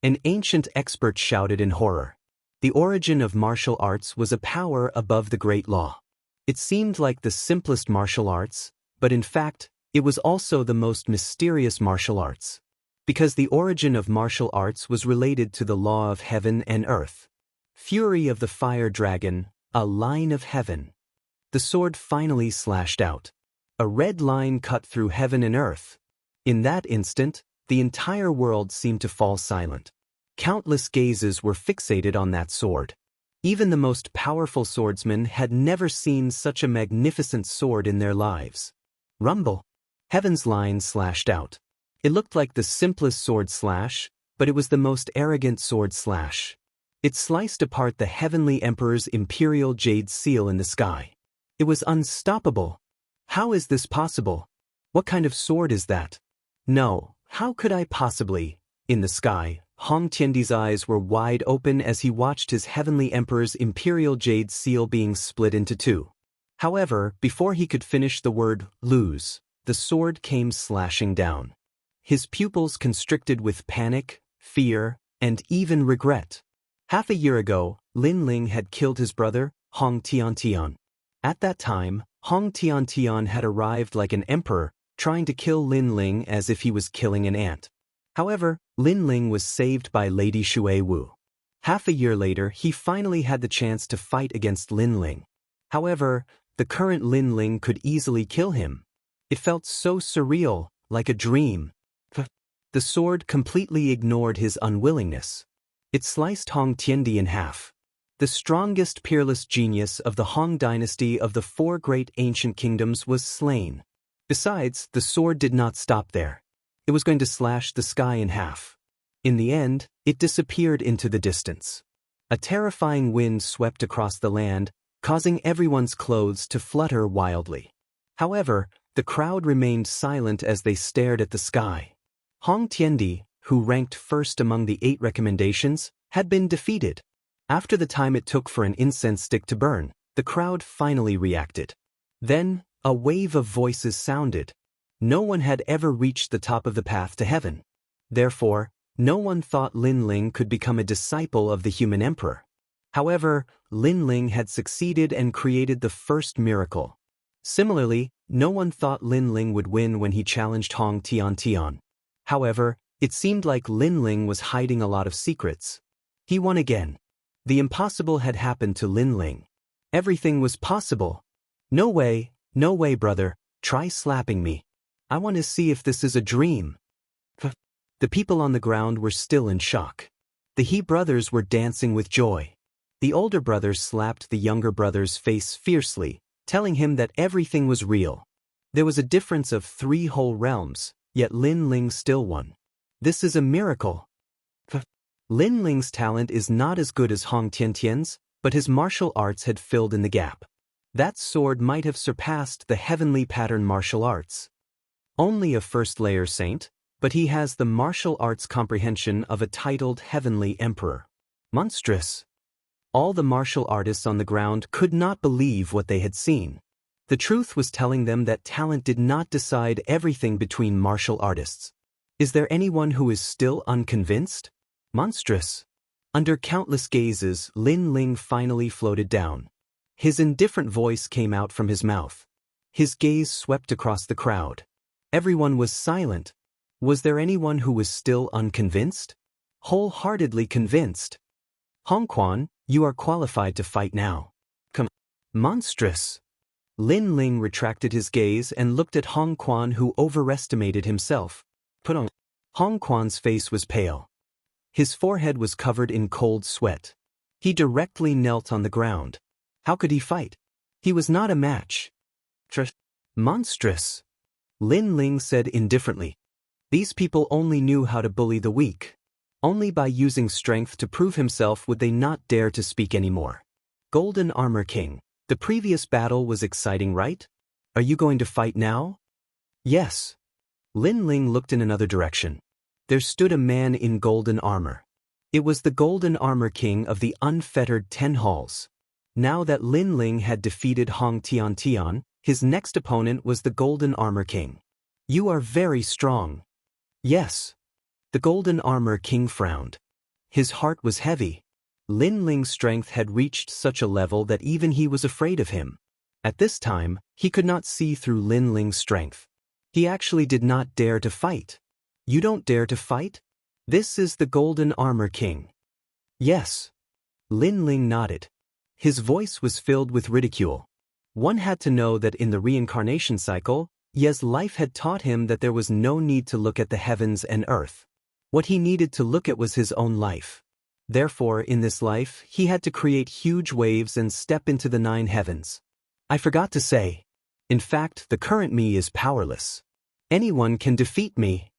An ancient expert shouted in horror. The origin of martial arts was a power above the Great Law. It seemed like the simplest martial arts, but in fact, it was also the most mysterious martial arts. Because the origin of martial arts was related to the law of heaven and earth. Fury of the Fire Dragon, a line of heaven. The sword finally slashed out. A red line cut through heaven and earth. In that instant, the entire world seemed to fall silent. Countless gazes were fixated on that sword. Even the most powerful swordsmen had never seen such a magnificent sword in their lives. Rumble. Heaven's line slashed out. It looked like the simplest sword slash, but it was the most arrogant sword slash. It sliced apart the heavenly emperor's imperial jade seal in the sky. It was unstoppable. How is this possible? What kind of sword is that? No, how could I possibly? In the sky, Hong Tiandi's eyes were wide open as he watched his heavenly emperor's imperial jade seal being split into two. However, before he could finish the word lose, the sword came slashing down. His pupils constricted with panic, fear, and even regret. Half a year ago, Lin Ling had killed his brother, Hong Tiantian. At that time, Hong Tiantian had arrived like an emperor, trying to kill Lin Ling as if he was killing an ant. However, Lin Ling was saved by Lady Shui Wu. Half a year later, he finally had the chance to fight against Lin Ling. However, the current Lin Ling could easily kill him. It felt so surreal, like a dream. The sword completely ignored his unwillingness. It sliced Hong Tiandi in half. The strongest peerless genius of the Han dynasty of the four great ancient kingdoms was slain. Besides, the sword did not stop there. It was going to slash the sky in half. In the end, it disappeared into the distance. A terrifying wind swept across the land, causing everyone's clothes to flutter wildly. However, the crowd remained silent as they stared at the sky. Hong Tiandi, who ranked first among the 8 recommendations, had been defeated. After the time it took for an incense stick to burn, the crowd finally reacted. Then, a wave of voices sounded. No one had ever reached the top of the path to heaven. Therefore, no one thought Lin Ling could become a disciple of the human emperor. However, Lin Ling had succeeded and created the first miracle. Similarly, no one thought Lin Ling would win when he challenged Hong Tiantian. However, it seemed like Lin Ling was hiding a lot of secrets. He won again. The impossible had happened to Lin Ling. Everything was possible. No way, brother, try slapping me. I want to see if this is a dream. The people on the ground were still in shock. The He brothers were dancing with joy. The older brother slapped the younger brother's face fiercely, telling him that everything was real. There was a difference of 3 whole realms, yet Lin Ling still won. This is a miracle. Lin Ling's talent is not as good as Hong Tiantian's, but his martial arts had filled in the gap. That sword might have surpassed the heavenly pattern martial arts. Only a first-layer saint, but he has the martial arts comprehension of a titled heavenly emperor. Monstrous. All the martial artists on the ground could not believe what they had seen. The truth was telling them that talent did not decide everything between martial artists. Is there anyone who is still unconvinced? Monstrous. Under countless gazes, Lin Ling finally floated down. His indifferent voice came out from his mouth. His gaze swept across the crowd. Everyone was silent. Was there anyone who was still unconvinced? Wholeheartedly convinced. Hong Quan, you are qualified to fight now. Come. Monstrous. Lin Ling retracted his gaze and looked at Hong Quan, who overestimated himself. Put on. Hong Quan's face was pale. His forehead was covered in cold sweat. He directly knelt on the ground. How could he fight? He was not a match. Monstrous. Lin Ling said indifferently. These people only knew how to bully the weak. Only by using strength to prove himself would they not dare to speak anymore. Golden Armor King. The previous battle was exciting, right? Are you going to fight now? Yes. Lin Ling looked in another direction. There stood a man in golden armor. It was the Golden Armor King of the unfettered 10 halls. Now that Lin Ling had defeated Hong Tiantian, his next opponent was the Golden Armor King. You are very strong. Yes. The Golden Armor King frowned. His heart was heavy. Lin Ling's strength had reached such a level that even he was afraid of him. At this time, he could not see through Lin Ling's strength. He actually did not dare to fight. You don't dare to fight? This is the Golden Armor King. Yes. Lin Ling nodded. His voice was filled with ridicule. One had to know that in the reincarnation cycle, Yes, life had taught him that there was no need to look at the heavens and earth. What he needed to look at was his own life. Therefore, in this life, he had to create huge waves and step into the 9 heavens. I forgot to say. In fact, the current me is powerless. Anyone can defeat me.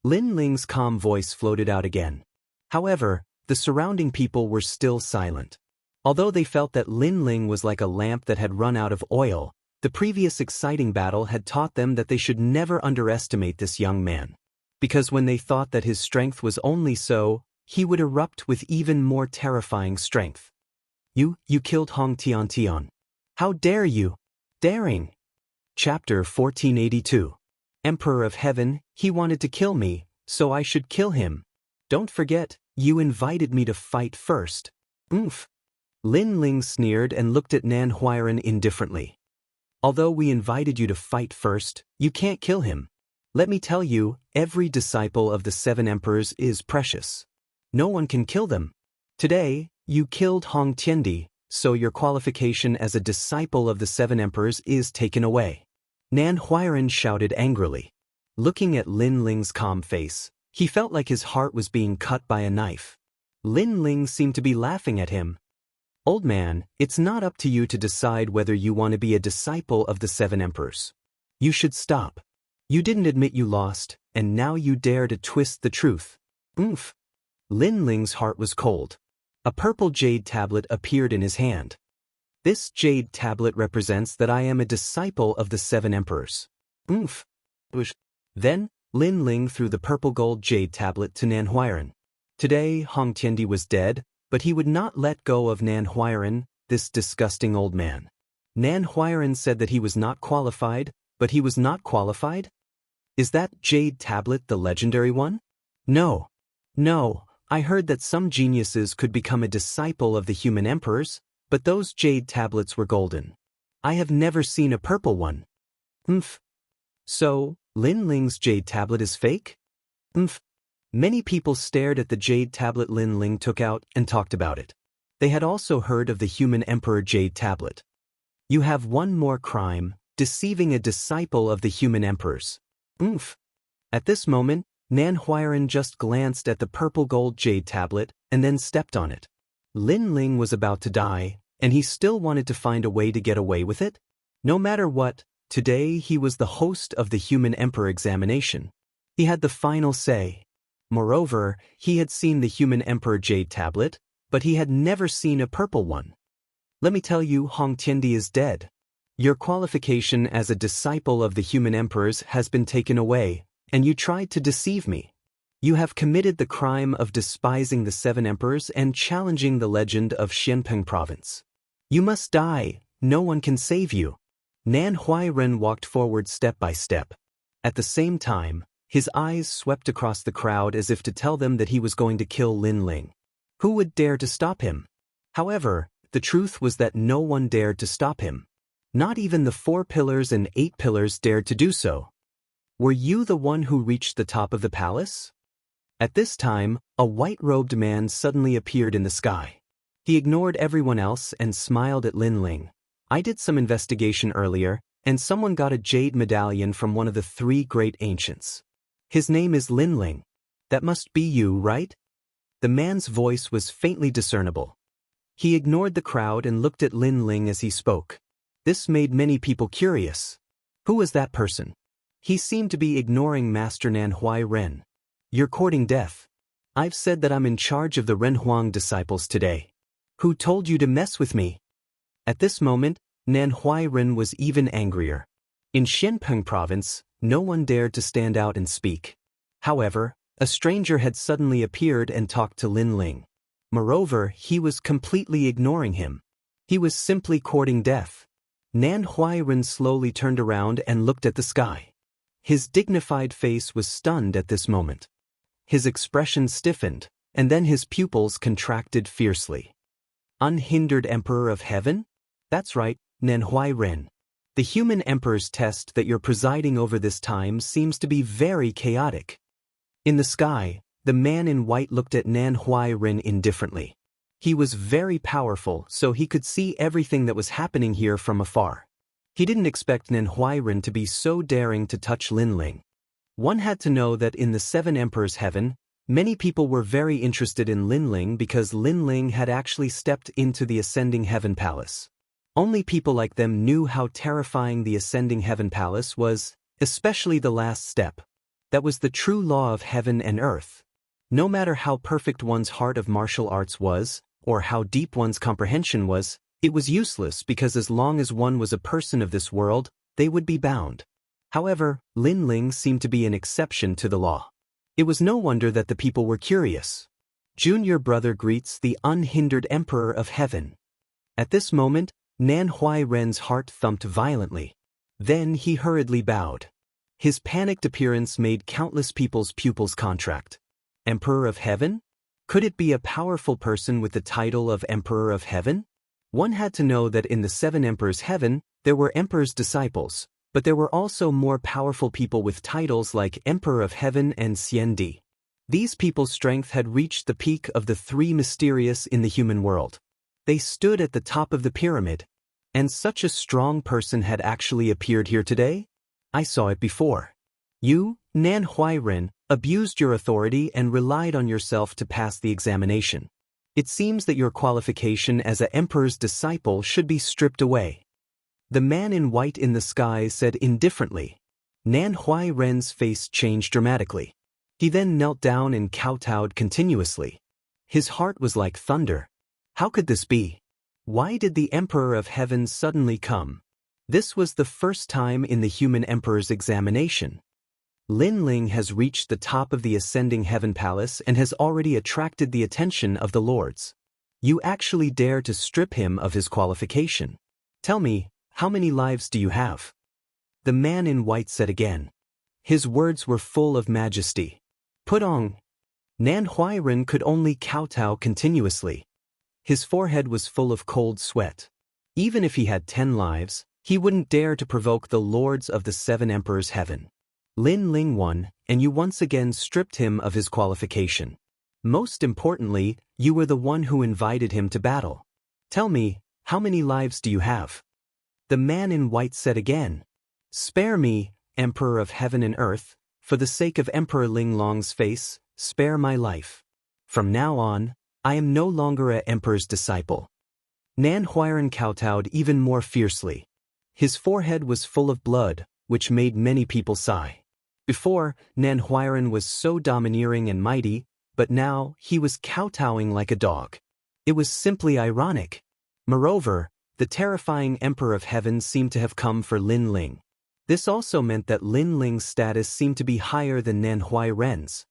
Lin Ling's calm voice floated out again. However, the surrounding people were still silent. Although they felt that Lin Ling was like a lamp that had run out of oil, the previous exciting battle had taught them that they should never underestimate this young man. Because when they thought that his strength was only so, he would erupt with even more terrifying strength. You killed Hong Tiantian. How dare you? Daring. Chapter 1482. Emperor of Heaven, he wanted to kill me, so I should kill him. Don't forget, you invited me to fight first. Oomph. Lin Ling sneered and looked at Nan Huairan indifferently. Although we invited you to fight first, you can't kill him. Let me tell you, every disciple of the 7 emperors is precious. No one can kill them. Today, you killed Hong Tiendi, so your qualification as a disciple of the 7 emperors is taken away. Nan Huairan shouted angrily. Looking at Lin Ling's calm face, he felt like his heart was being cut by a knife. Lin Ling seemed to be laughing at him. Old man, it's not up to you to decide whether you want to be a disciple of the 7 emperors. You should stop. You didn't admit you lost, and now you dare to twist the truth. Oomph. Lin Ling's heart was cold. A purple jade tablet appeared in his hand. This jade tablet represents that I am a disciple of the 7 emperors. Oomph. Then, Lin Ling threw the purple gold jade tablet to Nan Huairan. Today, Hong Tiendi was dead, but he would not let go of Nan Huairan, this disgusting old man. Nan Huairan said that he was not qualified, but he was not qualified? Is that jade tablet the legendary one? No. No, I heard that some geniuses could become a disciple of the human emperors, but those jade tablets were golden. I have never seen a purple one. Oomph. So, Lin Ling's jade tablet is fake? Oomph. Many people stared at the jade tablet Lin Ling took out and talked about it. They had also heard of the human emperor jade tablet. You have one more crime, deceiving a disciple of the human emperors. Oomph. At this moment, Nan Huairan just glanced at the purple gold jade tablet and then stepped on it. Lin Ling was about to die, and he still wanted to find a way to get away with it? No matter what, today he was the host of the human emperor examination. He had the final say. Moreover, he had seen the human emperor jade tablet, but he had never seen a purple one. Let me tell you, Hong Tiendi is dead. Your qualification as a disciple of the human emperors has been taken away, and you tried to deceive me. You have committed the crime of despising the 7 emperors and challenging the legend of Xianpeng province. You must die, no one can save you. Nan Huairan walked forward step by step. At the same time, his eyes swept across the crowd as if to tell them that he was going to kill Lin Ling. Who would dare to stop him? However, the truth was that no one dared to stop him. Not even the 4 pillars and 8 pillars dared to do so. Were you the one who reached the top of the palace? At this time, a white-robed man suddenly appeared in the sky. He ignored everyone else and smiled at Lin Ling. I did some investigation earlier, and someone got a jade medallion from one of the 3 great ancients. His name is Lin Ling. That must be you, right? The man's voice was faintly discernible. He ignored the crowd and looked at Lin Ling as he spoke. This made many people curious. Who was that person? He seemed to be ignoring Master Nan Huairan. You're courting death. I've said that I'm in charge of the Renhuang disciples today. Who told you to mess with me? At this moment, Nan Huairan was even angrier. In Xianpeng province, no one dared to stand out and speak. However, a stranger had suddenly appeared and talked to Lin Ling. Moreover, he was completely ignoring him. He was simply courting death. Nan Huairan slowly turned around and looked at the sky. His dignified face was stunned at this moment. His expression stiffened, and then his pupils contracted fiercely. Unhindered Emperor of Heaven? That's right, Nan Huairan. The human emperor's test that you're presiding over this time seems to be very chaotic. In the sky, the man in white looked at Nan Huairan indifferently. He was very powerful, so he could see everything that was happening here from afar. He didn't expect Nan Huairen to be so daring to touch Linling. One had to know that in the Seven Emperors' Heaven, many people were very interested in Linling because Linling had actually stepped into the Ascending Heaven Palace. Only people like them knew how terrifying the Ascending Heaven Palace was, especially the last step. That was the true law of heaven and earth. No matter how perfect one's heart of martial arts was, or how deep one's comprehension was, it was useless because as long as one was a person of this world, they would be bound. However, Linling seemed to be an exception to the law. It was no wonder that the people were curious. Junior brother greets the unhindered Emperor of Heaven. At this moment, Nan Huairen's heart thumped violently. Then he hurriedly bowed. His panicked appearance made countless people's pupils contract. Emperor of Heaven? Could it be a powerful person with the title of Emperor of Heaven? One had to know that in the Seven Emperors' Heaven, there were Emperor's disciples, but there were also more powerful people with titles like Emperor of Heaven and Xiandi. These people's strength had reached the peak of the three mysterious in the human world. They stood at the top of the pyramid. And such a strong person had actually appeared here today? I saw it before. You, Nan Huairen, abused your authority and relied on yourself to pass the examination. It seems that your qualification as an emperor's disciple should be stripped away. The man in white in the sky said indifferently. Nan Huairen's face changed dramatically. He then knelt down and kowtowed continuously. His heart was like thunder. How could this be? Why did the Emperor of Heaven suddenly come? This was the first time in the human emperor's examination. Linling has reached the top of the Ascending Heaven Palace and has already attracted the attention of the lords. You actually dare to strip him of his qualification. Tell me, how many lives do you have? The man in white said again. His words were full of majesty. Put on. Nan Huairen could only kowtow continuously. His forehead was full of cold sweat. Even if he had 10 lives, he wouldn't dare to provoke the lords of the Seven Emperors' Heaven. Linling won, and you once again stripped him of his qualification. Most importantly, you were the one who invited him to battle. Tell me, how many lives do you have? The man in white said again. Spare me, Emperor of Heaven and Earth, for the sake of Emperor Linglong's face, spare my life. From now on, I am no longer an emperor's disciple. Nan Huairen kowtowed even more fiercely. His forehead was full of blood, which made many people sigh. Before, Nan Huairen was so domineering and mighty, but now he was kowtowing like a dog. It was simply ironic. Moreover, the terrifying Emperor of Heaven seemed to have come for Linling. This also meant that Linling's status seemed to be higher than Nan Huairen's.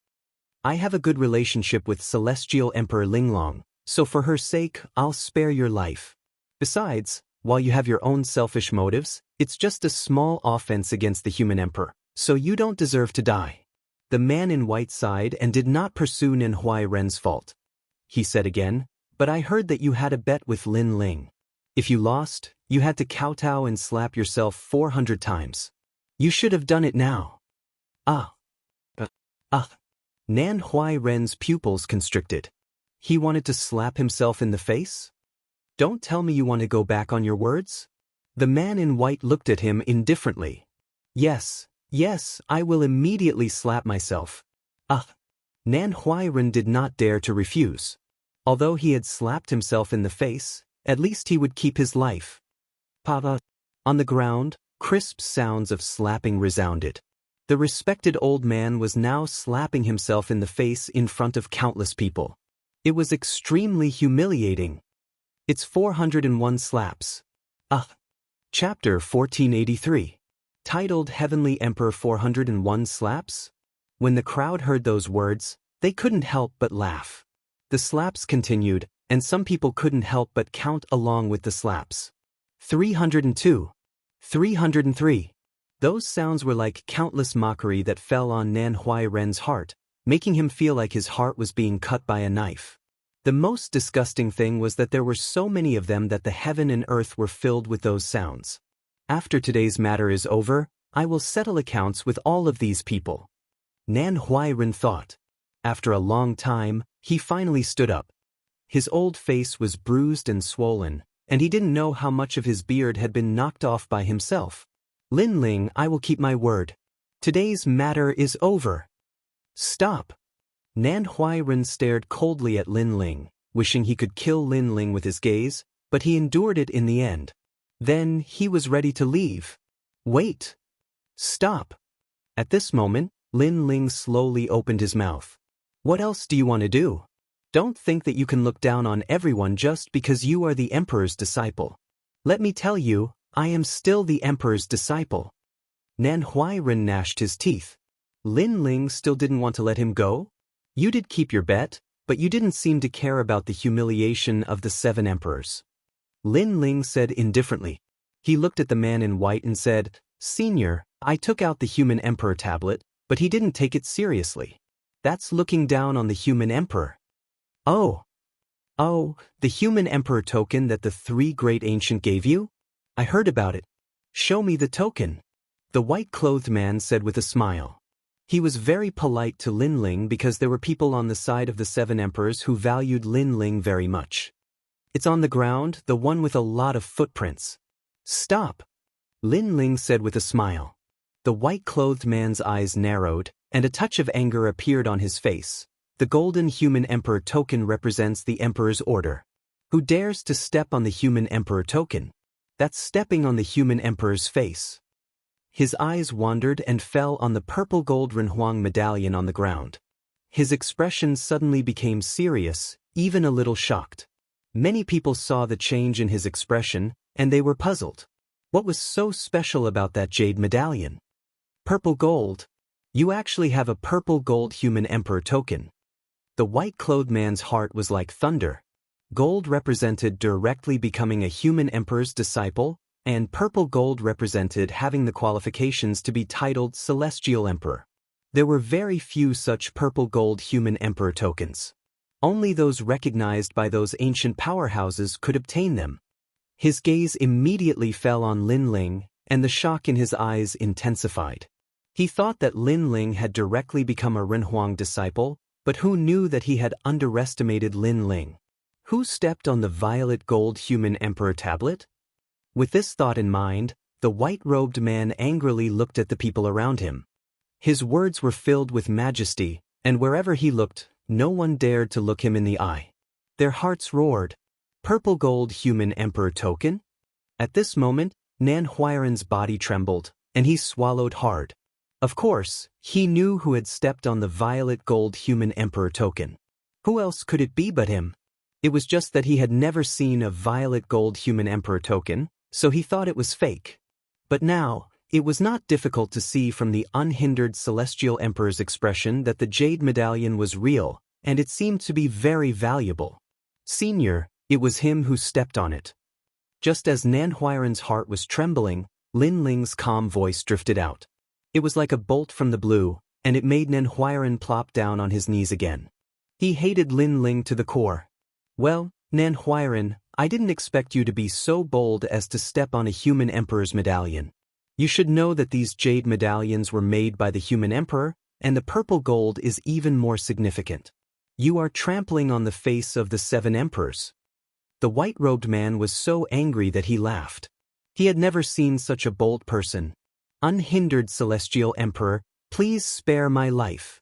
I have a good relationship with Celestial Emperor Linglong, so for her sake, I'll spare your life. Besides, while you have your own selfish motives, it's just a small offense against the human emperor, so you don't deserve to die. The man in white sighed and did not pursue Nan Huairen's fault. He said again, but I heard that you had a bet with Linling. If you lost, you had to kowtow and slap yourself 400 times. You should have done it now. Nan Huairen's pupils constricted. He wanted to slap himself in the face? Don't tell me you want to go back on your words? The man in white looked at him indifferently. Yes, I will immediately slap myself. Nan Huairen did not dare to refuse. Although he had slapped himself in the face, at least he would keep his life. Papa. On the ground, crisp sounds of slapping resounded. The respected old man was now slapping himself in the face in front of countless people. It was extremely humiliating. It's 401 slaps. Chapter 1483. Titled Heavenly Emperor 401 Slaps? When the crowd heard those words, they couldn't help but laugh. The slaps continued, and some people couldn't help but count along with the slaps. 302. 303. Those sounds were like countless mockery that fell on Nan Huairen's heart, making him feel like his heart was being cut by a knife. The most disgusting thing was that there were so many of them that the heaven and earth were filled with those sounds. After today's matter is over, I will settle accounts with all of these people. Nan Huairen thought. After a long time, he finally stood up. His old face was bruised and swollen, and he didn't know how much of his beard had been knocked off by himself. Lin Ling, I will keep my word. Today's matter is over. Stop. Nan Huairen stared coldly at Lin Ling, wishing he could kill Lin Ling with his gaze, but he endured it in the end. Then he was ready to leave. Wait. Stop. At this moment, Lin Ling slowly opened his mouth. What else do you want to do? Don't think that you can look down on everyone just because you are the emperor's disciple. Let me tell you, I am still the emperor's disciple. Nan Huairen gnashed his teeth. Lin Ling still didn't want to let him go? You did keep your bet, but you didn't seem to care about the humiliation of the 7 emperors. Lin Ling said indifferently. He looked at the man in white and said, Senior, I took out the human emperor tablet, but he didn't take it seriously. That's looking down on the human emperor. Oh, the human emperor token that the 3 great ancient gave you? I heard about it. Show me the token. The white-clothed man said with a smile. He was very polite to Lin Ling because there were people on the side of the 7 emperors who valued Lin Ling very much. It's on the ground, the one with a lot of footprints. Stop. Lin Ling said with a smile. The white-clothed man's eyes narrowed, and a touch of anger appeared on his face. The golden human emperor token represents the emperor's order. Who dares to step on the human emperor token? That's stepping on the human emperor's face. His eyes wandered and fell on the purple gold Renhuang medallion on the ground. His expression suddenly became serious, even a little shocked. Many people saw the change in his expression, and they were puzzled. What was so special about that jade medallion? Purple gold. You actually have a purple gold human emperor token. The white-clothed man's heart was like thunder. Gold represented directly becoming a human emperor's disciple, and purple gold represented having the qualifications to be titled Celestial Emperor. There were very few such purple gold human emperor tokens. Only those recognized by those ancient powerhouses could obtain them. His gaze immediately fell on Lin Ling, and the shock in his eyes intensified. He thought that Lin Ling had directly become a Renhuang disciple, but who knew that he had underestimated Lin Ling? Who stepped on the violet gold human emperor tablet? With this thought in mind, the white-robed man angrily looked at the people around him. His words were filled with majesty, and wherever he looked, no one dared to look him in the eye. Their hearts roared. Purple gold human emperor token? At this moment, Nan Huairen's body trembled, and he swallowed hard. Of course, he knew who had stepped on the violet gold human emperor token. Who else could it be but him? It was just that he had never seen a violet gold human emperor token, so he thought it was fake. But now, it was not difficult to see from the unhindered celestial emperor's expression that the jade medallion was real, and it seemed to be very valuable. Senior, it was him who stepped on it. Just as Nan Huairen's heart was trembling, Lin Ling's calm voice drifted out. It was like a bolt from the blue, and it made Nan Huairen plop down on his knees again. He hated Lin Ling to the core. Well, Nan Huairen, I didn't expect you to be so bold as to step on a human emperor's medallion. You should know that these jade medallions were made by the human emperor, and the purple gold is even more significant. You are trampling on the face of the 7 emperors. The white-robed man was so angry that he laughed. He had never seen such a bold person. Unhindered celestial emperor, please spare my life.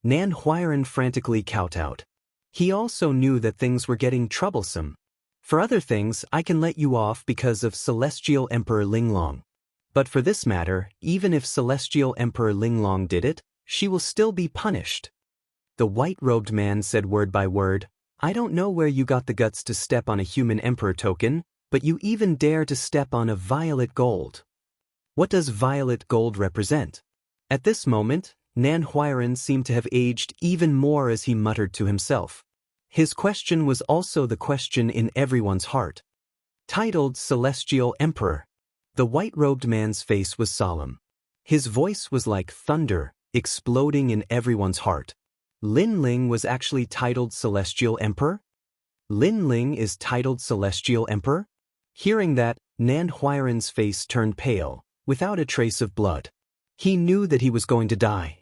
Nan Huairen frantically kowtowed. He also knew that things were getting troublesome. For other things, I can let you off because of Celestial Emperor Linglong. But for this matter, even if Celestial Emperor Linglong did it, she will still be punished. The white-robed man said word by word, I don't know where you got the guts to step on a human emperor token, but you even dare to step on a violet gold. What does violet gold represent? At this moment, Nan Huairen seemed to have aged even more as he muttered to himself. His question was also the question in everyone's heart. Titled Celestial Emperor. The white-robed man's face was solemn. His voice was like thunder, exploding in everyone's heart. Lin Ling was actually titled Celestial Emperor? Lin Ling is titled Celestial Emperor? Hearing that, Nan Huairen's face turned pale, without a trace of blood. He knew that he was going to die.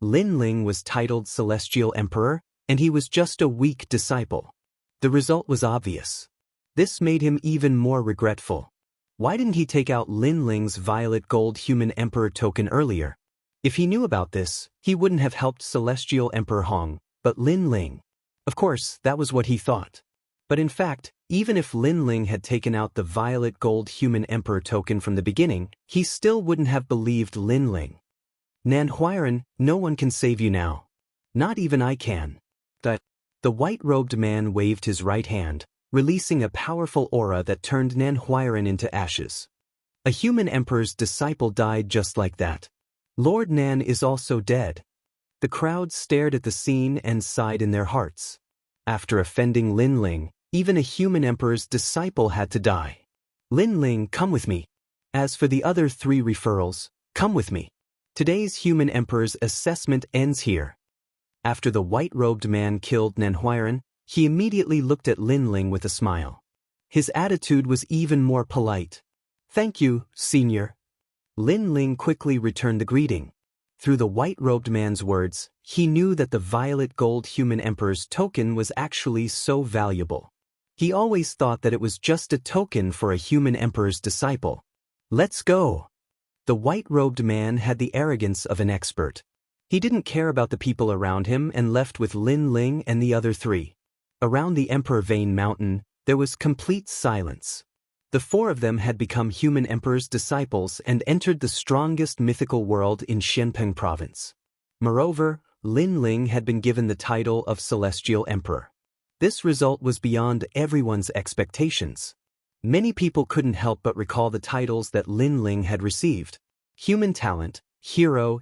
Lin Ling was titled Celestial Emperor, and he was just a weak disciple. The result was obvious. This made him even more regretful. Why didn't he take out Lin Ling's violet gold human emperor token earlier? If he knew about this, he wouldn't have helped Celestial Emperor Hong, but Lin Ling. Of course, that was what he thought. But in fact, even if Lin Ling had taken out the violet gold human emperor token from the beginning, he still wouldn't have believed Lin Ling. Nan Huiran, no one can save you now. Not even I can. The white-robed man waved his right hand, releasing a powerful aura that turned Nan Huiran into ashes. A human emperor's disciple died just like that. Lord Nan is also dead. The crowd stared at the scene and sighed in their hearts. After offending Lin Ling, even a human emperor's disciple had to die. Lin Ling, come with me. As for the other 3 referrals, come with me. Today's human emperor's assessment ends here. After the white-robed man killed Nan Huiran, he immediately looked at Lin Ling with a smile. His attitude was even more polite. Thank you, senior. Lin Ling quickly returned the greeting. Through the white-robed man's words, he knew that the violet gold human emperor's token was actually so valuable. He always thought that it was just a token for a human emperor's disciple. Let's go. The white-robed man had the arrogance of an expert. He didn't care about the people around him and left with Lin Ling and the other 3. Around the Emperor Vane Mountain, there was complete silence. The 4 of them had become human emperor's disciples and entered the strongest mythical world in Xianpeng province. Moreover, Lin Ling had been given the title of Celestial Emperor. This result was beyond everyone's expectations. Many people couldn't help but recall the titles that Lin Ling had received. Human Talent, Hero,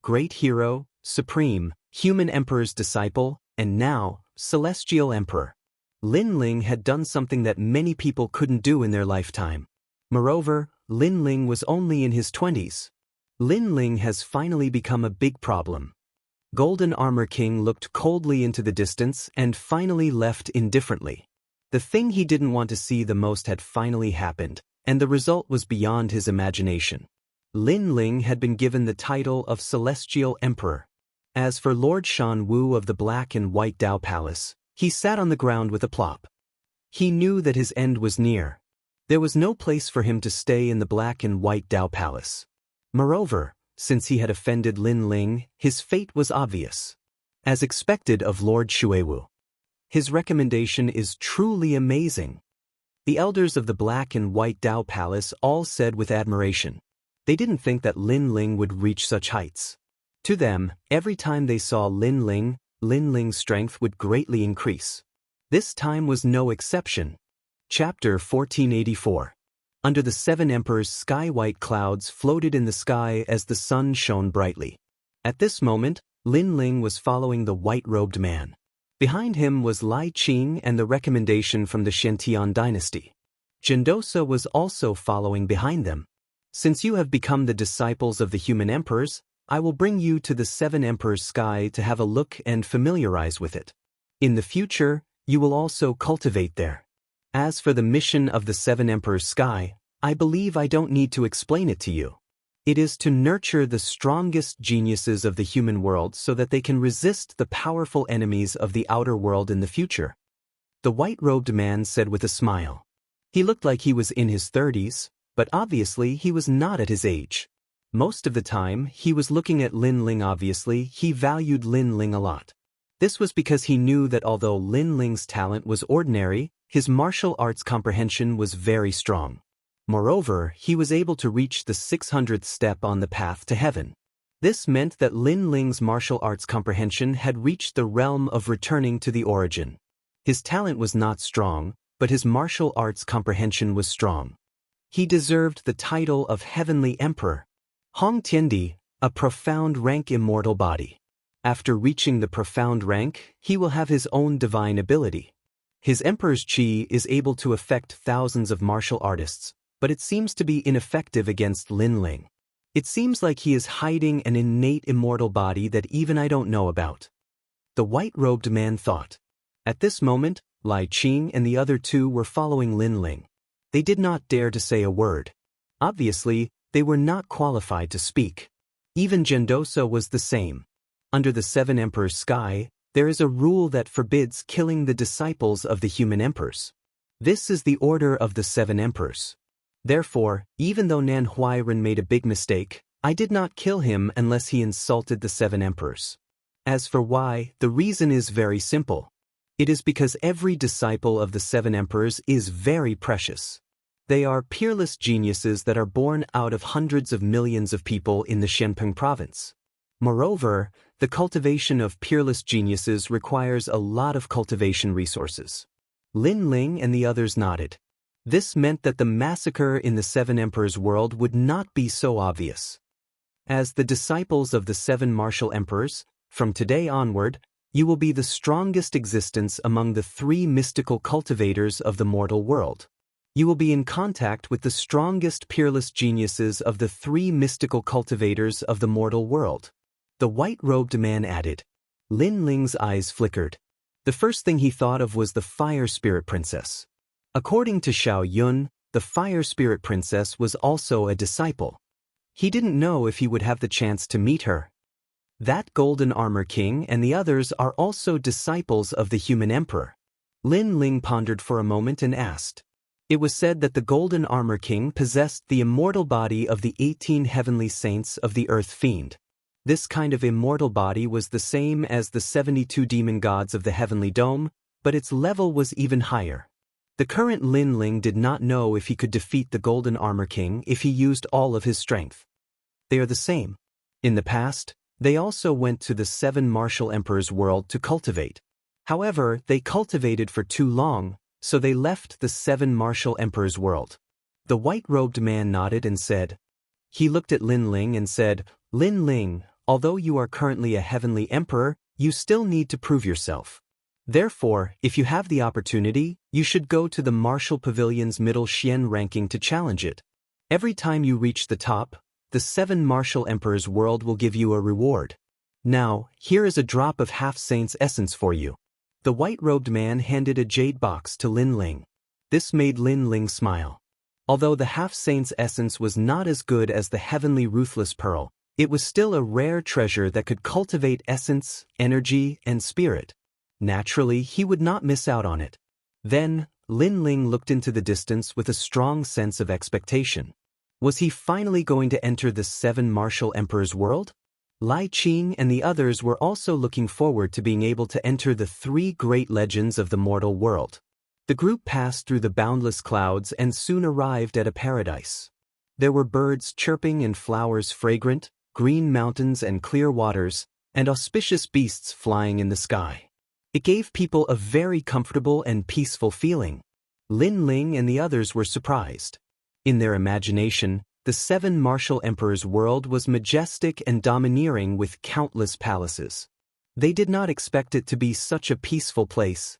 Great Hero, Supreme, Human Emperor's Disciple, and now, Celestial Emperor. Lin Ling had done something that many people couldn't do in their lifetime. Moreover, Lin Ling was only in his 20s. Lin Ling has finally become a big problem. Golden Armor King looked coldly into the distance and finally left indifferently. The thing he didn't want to see the most had finally happened, and the result was beyond his imagination. Lin Ling had been given the title of Celestial Emperor. As for Lord Shan Wu of the Black and White Dao Palace, he sat on the ground with a plop. He knew that his end was near. There was no place for him to stay in the Black and White Dao Palace. Moreover, since he had offended Lin Ling, his fate was obvious. As expected of Lord Xuewu. His recommendation is truly amazing. The elders of the Black and White Dao Palace all said with admiration. They didn't think that Lin Ling would reach such heights. To them, every time they saw Lin Ling's strength would greatly increase. This time was no exception. Chapter 1484. Under the 7 emperors, sky-white clouds floated in the sky as the sun shone brightly. At this moment, Lin Ling was following the white-robed man. Behind him was Lai Qing and the recommendation from the Shentian dynasty. Jindosa was also following behind them. Since you have become the disciples of the human emperors, I will bring you to the 7 emperors' sky to have a look and familiarize with it. In the future, you will also cultivate there. As for the mission of the 7 emperors' sky, I believe I don't need to explain it to you. It is to nurture the strongest geniuses of the human world so that they can resist the powerful enemies of the outer world in the future. The white-robed man said with a smile. He looked like he was in his 30s, but obviously he was not at his age. Most of the time, he was looking at Lin Ling. Obviously, he valued Lin Ling a lot. This was because he knew that although Lin Ling's talent was ordinary, his martial arts comprehension was very strong. Moreover, he was able to reach the 600th step on the path to heaven. This meant that Lin Ling's martial arts comprehension had reached the realm of returning to the origin. His talent was not strong, but his martial arts comprehension was strong. He deserved the title of Heavenly Emperor. Hong Tiandi, a profound rank immortal body. After reaching the profound rank, he will have his own divine ability. His emperor's qi is able to affect thousands of martial artists, but it seems to be ineffective against Lin Ling. It seems like he is hiding an innate immortal body that even I don't know about. The white-robed man thought. At this moment, Lai Qing and the other 2 were following Lin Ling. They did not dare to say a word. Obviously, they were not qualified to speak. Even Jindosa was the same. Under the 7 emperors' sky, there is a rule that forbids killing the disciples of the human emperors. This is the order of the 7 emperors. Therefore, even though Nan Huairen made a big mistake, I did not kill him unless he insulted the 7 emperors. As for why, the reason is very simple. It is because every disciple of the 7 emperors is very precious. They are peerless geniuses that are born out of hundreds of millions of people in the Shenpeng province. Moreover, the cultivation of peerless geniuses requires a lot of cultivation resources. Lin Ling and the others nodded. This meant that the massacre in the 7 emperors' world would not be so obvious. As the disciples of the 7 martial emperors, from today onward, you will be the strongest existence among the 3 mystical cultivators of the mortal world. You will be in contact with the strongest peerless geniuses of the 3 mystical cultivators of the mortal world. The white-robed man added. Lin Ling's eyes flickered. The first thing he thought of was the Fire Spirit Princess. According to Xiao Yun, the Fire Spirit Princess was also a disciple. He didn't know if he would have the chance to meet her. That Golden Armor King and the others are also disciples of the Human Emperor. Lin Ling pondered for a moment and asked. It was said that the Golden Armor King possessed the immortal body of the 18 heavenly saints of the Earth Fiend. This kind of immortal body was the same as the 72 demon gods of the Heavenly Dome, but its level was even higher. The current Lin Ling did not know if he could defeat the Golden Armor King if he used all of his strength. They are the same. In the past, they also went to the 7 martial emperors' world to cultivate. However, they cultivated for too long, so they left the 7 martial emperors' world. The white-robed man nodded and said. He looked at Lin Ling and said, Lin Ling, although you are currently a heavenly emperor, you still need to prove yourself. Therefore, if you have the opportunity, you should go to the Martial Pavilion's Middle Xian ranking to challenge it. Every time you reach the top, the 7 martial emperors' world will give you a reward. Now, here is a drop of half-saint's essence for you. The white-robed man handed a jade box to Lin Ling. This made Lin Ling smile. Although the half-saint's essence was not as good as the heavenly ruthless pearl, it was still a rare treasure that could cultivate essence, energy, and spirit. Naturally, he would not miss out on it. Then, Lin Ling looked into the distance with a strong sense of expectation. Was he finally going to enter the 7 martial emperors' world? Lai Qing and the others were also looking forward to being able to enter the 3 great legends of the mortal world. The group passed through the boundless clouds and soon arrived at a paradise. There were birds chirping and flowers fragrant, green mountains and clear waters, and auspicious beasts flying in the sky. It gave people a very comfortable and peaceful feeling. Lin Ling and the others were surprised. In their imagination, the 7 martial emperors' world was majestic and domineering with countless palaces. They did not expect it to be such a peaceful place.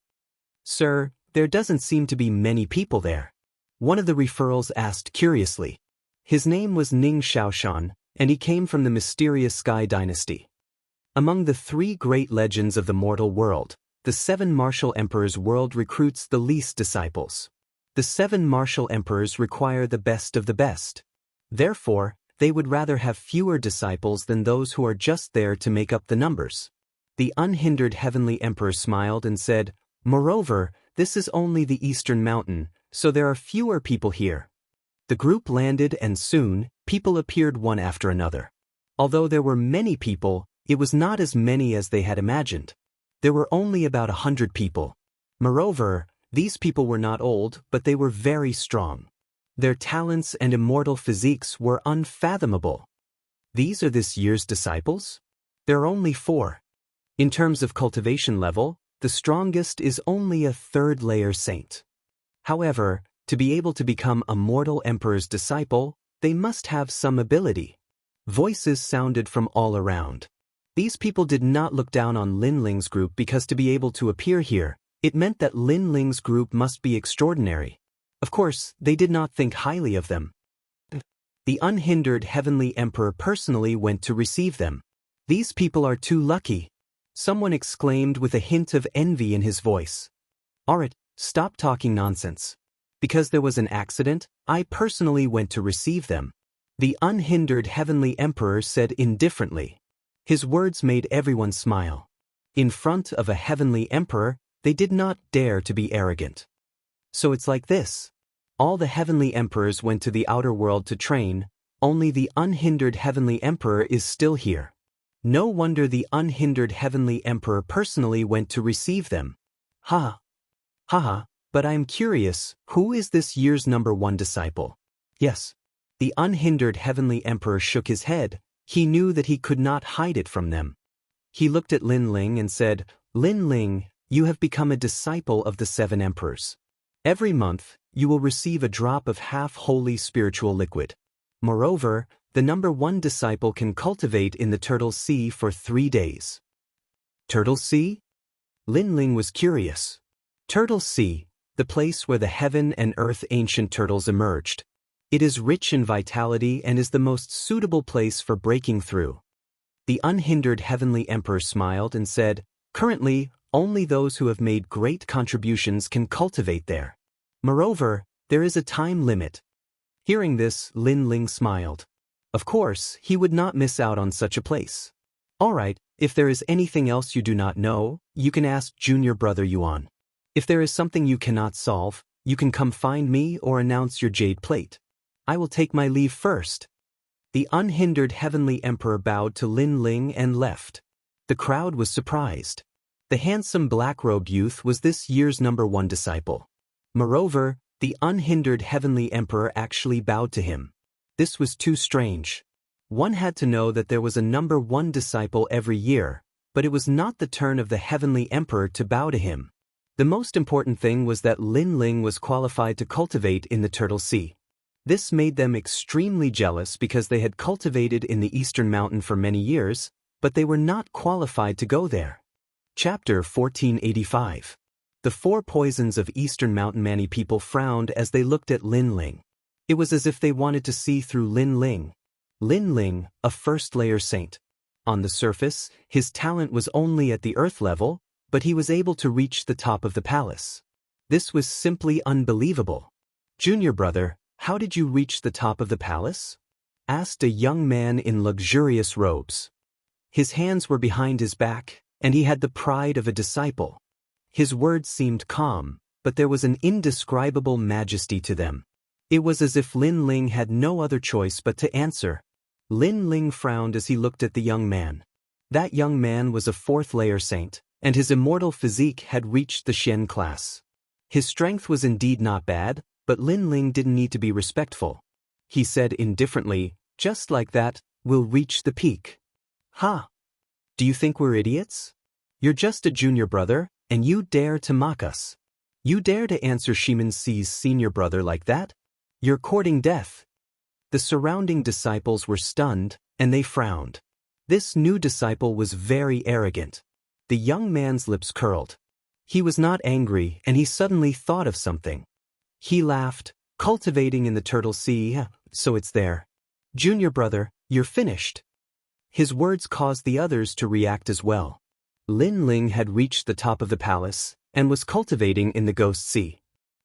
Sir, there doesn't seem to be many people there. One of the referrals asked curiously. His name was Ning Xiaoshan, and he came from the mysterious Sky Dynasty. Among the 3 great legends of the mortal world, the 7 martial emperors' world recruits the least disciples. The 7 martial emperors require the best of the best. Therefore, they would rather have fewer disciples than those who are just there to make up the numbers. The unhindered heavenly emperor smiled and said, Moreover, this is only the eastern mountain, so there are fewer people here. The group landed and soon, people appeared one after another. Although there were many people, it was not as many as they had imagined. There were only about 100 people. Moreover, these people were not old, but they were very strong. Their talents and immortal physiques were unfathomable. These are this year's disciples? There are only 4. In terms of cultivation level, the strongest is only a 3rd layer saint. However, to be able to become a mortal emperor's disciple, they must have some ability. Voices sounded from all around. These people did not look down on Lin Ling's group because to be able to appear here, it meant that Lin Ling's group must be extraordinary. Of course, they did not think highly of them. The unhindered heavenly emperor personally went to receive them. These people are too lucky. Someone exclaimed with a hint of envy in his voice. Alright, stop talking nonsense. Because there was an accident, I personally went to receive them. The unhindered heavenly emperor said indifferently. His words made everyone smile. In front of a heavenly emperor, they did not dare to be arrogant. So it's like this. All the heavenly emperors went to the outer world to train, only the unhindered heavenly emperor is still here. No wonder the unhindered heavenly emperor personally went to receive them. Ha. Haha, but I am curious, who is this year's #1 disciple? Yes. The unhindered heavenly emperor shook his head. He knew that he could not hide it from them. He looked at Lin Ling and said, Lin Ling, you have become a disciple of the 7 emperors. Every month, you will receive a drop of half-holy spiritual liquid. Moreover, the #1 disciple can cultivate in the Turtle Sea for 3 days. Turtle Sea? Lin Ling was curious. Turtle Sea, the place where the heaven and earth ancient turtles emerged. It is rich in vitality and is the most suitable place for breaking through. The unhindered heavenly emperor smiled and said, currently, only those who have made great contributions can cultivate there. Moreover, there is a time limit. Hearing this, Lin Ling smiled. Of course, he would not miss out on such a place. Alright, if there is anything else you do not know, you can ask junior brother Yuan. If there is something you cannot solve, you can come find me or announce your jade plate. I will take my leave first. The unhindered heavenly emperor bowed to Lin Ling and left. The crowd was surprised. The handsome black-robed youth was this year's #1 disciple. Moreover, the unhindered heavenly emperor actually bowed to him. This was too strange. One had to know that there was a #1 disciple every year, but it was not the turn of the heavenly emperor to bow to him. The most important thing was that Lin Ling was qualified to cultivate in the Turtle Sea. This made them extremely jealous because they had cultivated in the Eastern Mountain for many years, but they were not qualified to go there. Chapter 1485. The 4 poisons of Eastern Mountain. Many people frowned as they looked at Lin Ling. It was as if they wanted to see through Lin Ling. Lin Ling, a first-layer saint. On the surface, his talent was only at the earth level, but he was able to reach the top of the palace. This was simply unbelievable. Junior brother, how did you reach the top of the palace? Asked a young man in luxurious robes. His hands were behind his back, and he had the pride of a disciple. His words seemed calm, but there was an indescribable majesty to them. It was as if Lin Ling had no other choice but to answer. Lin Ling frowned as he looked at the young man. That young man was a 4th-layer saint, and his immortal physique had reached the Xian class. His strength was indeed not bad, but Lin Ling didn't need to be respectful. He said indifferently, just like that, we'll reach the peak. Ha! Do you think we're idiots? You're just a junior brother, and you dare to mock us. You dare to answer Shimin Si's senior brother like that? You're courting death. The surrounding disciples were stunned, and they frowned. This new disciple was very arrogant. The young man's lips curled. He was not angry, and he suddenly thought of something. He laughed, cultivating in the Turtle Sea, so it's there. Junior brother, you're finished. His words caused the others to react as well. Lin Ling had reached the top of the palace, and was cultivating in the Ghost Sea.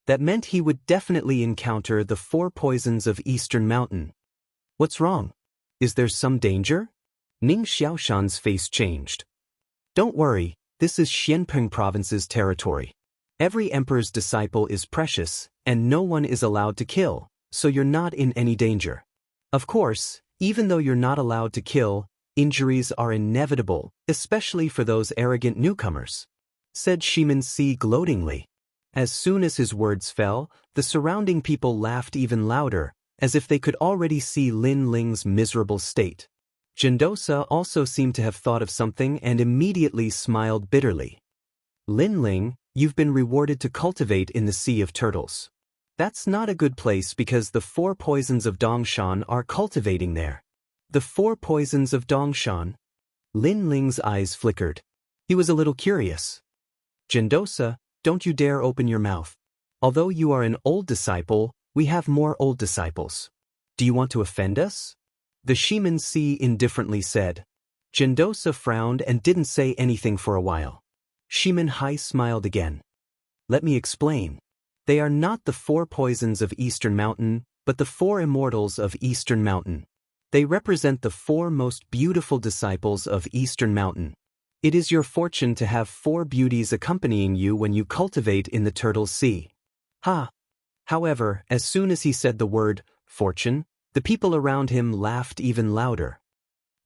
That meant he would definitely encounter the 4 poisons of Eastern Mountain. What's wrong? Is there some danger? Ning Xiaoshan's face changed. Don't worry, this is Xianpeng province's territory. Every emperor's disciple is precious, and no one is allowed to kill, so you're not in any danger. Of course, even though you're not allowed to kill, injuries are inevitable, especially for those arrogant newcomers, said Shimin Si gloatingly. As soon as his words fell, the surrounding people laughed even louder, as if they could already see Lin Ling's miserable state. Jindosa also seemed to have thought of something and immediately smiled bitterly. Lin Ling, you've been rewarded to cultivate in the Sea of Turtles. That's not a good place because the 4 poisons of Dongshan are cultivating there. The 4 poisons of Dongshan? Lin Ling's eyes flickered. He was a little curious. Jindosa, don't you dare open your mouth. Although you are an old disciple, we have more old disciples. Do you want to offend us? The Shimin Si indifferently said. Jindosa frowned and didn't say anything for a while. Shimin Hai smiled again. Let me explain. They are not the 4 poisons of Eastern Mountain, but the 4 immortals of Eastern Mountain. They represent the 4 most beautiful disciples of Eastern Mountain. It is your fortune to have 4 beauties accompanying you when you cultivate in the Turtle Sea. Ha! However, as soon as he said the word, fortune, the people around him laughed even louder.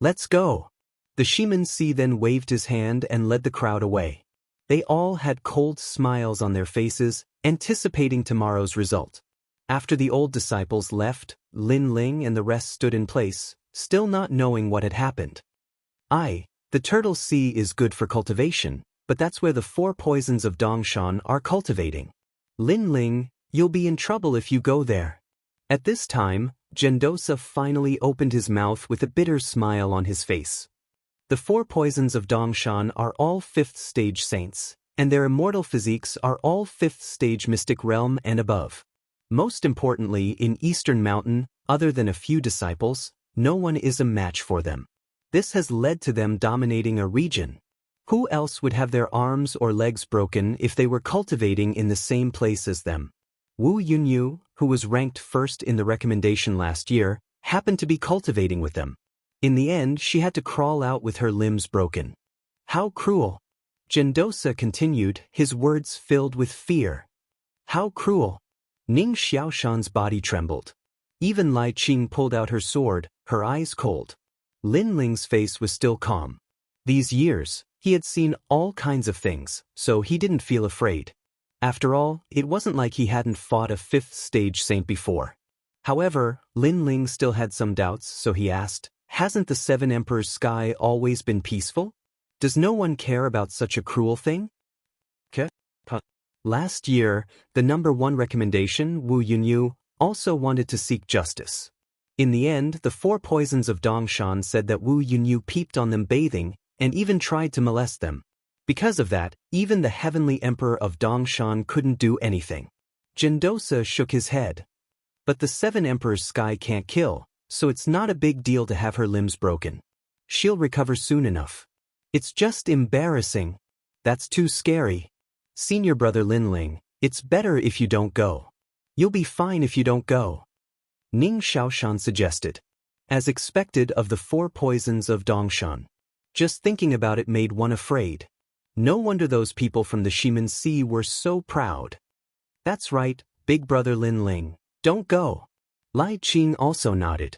Let's go! The Shimen then waved his hand and led the crowd away. They all had cold smiles on their faces, anticipating tomorrow's result. After the old disciples left, Lin Ling and the rest stood in place, still not knowing what had happened. The Turtle Sea is good for cultivation, but that's where the 4 poisons of Dongshan are cultivating. Lin Ling, you'll be in trouble if you go there. At this time, Gendosa finally opened his mouth with a bitter smile on his face. The 4 poisons of Dongshan are all 5th stage saints, and their immortal physiques are all 5th stage mystic realm and above. Most importantly, in Eastern Mountain, other than a few disciples, no one is a match for them. This has led to them dominating a region. Who else would have their arms or legs broken if they were cultivating in the same place as them? Wu Yunyu, who was ranked first in the recommendation last year, happened to be cultivating with them. In the end, she had to crawl out with her limbs broken. How cruel! Gendosa continued, his words filled with fear. How cruel! Ning Xiaoshan's body trembled. Even Lai Qing pulled out her sword, her eyes cold. Lin Ling's face was still calm. These years, he had seen all kinds of things, so he didn't feel afraid. After all, it wasn't like he hadn't fought a 5th stage saint before. However, Lin Ling still had some doubts, so he asked, hasn't the 7 Emperors' sky always been peaceful? Does no one care about such a cruel thing? Last year, the number 1 recommendation, Wu Yunyu, also wanted to seek justice. In the end, the 4 poisons of Dongshan said that Wu Yunyu peeped on them bathing, and even tried to molest them. Because of that, even the Heavenly Emperor of Dongshan couldn't do anything. Gendosa shook his head. But the 7 Emperors' sky can't kill, so it's not a big deal to have her limbs broken. She'll recover soon enough. It's just embarrassing. That's too scary. Senior brother Lin Ling, it's better if you don't go. You'll be fine if you don't go. Ning Xiaoshan suggested. As expected of the 4 poisons of Dongshan. Just thinking about it made one afraid. No wonder those people from the Shimen Sea were so proud. That's right, big brother Lin Ling, don't go. Lai Qing also nodded.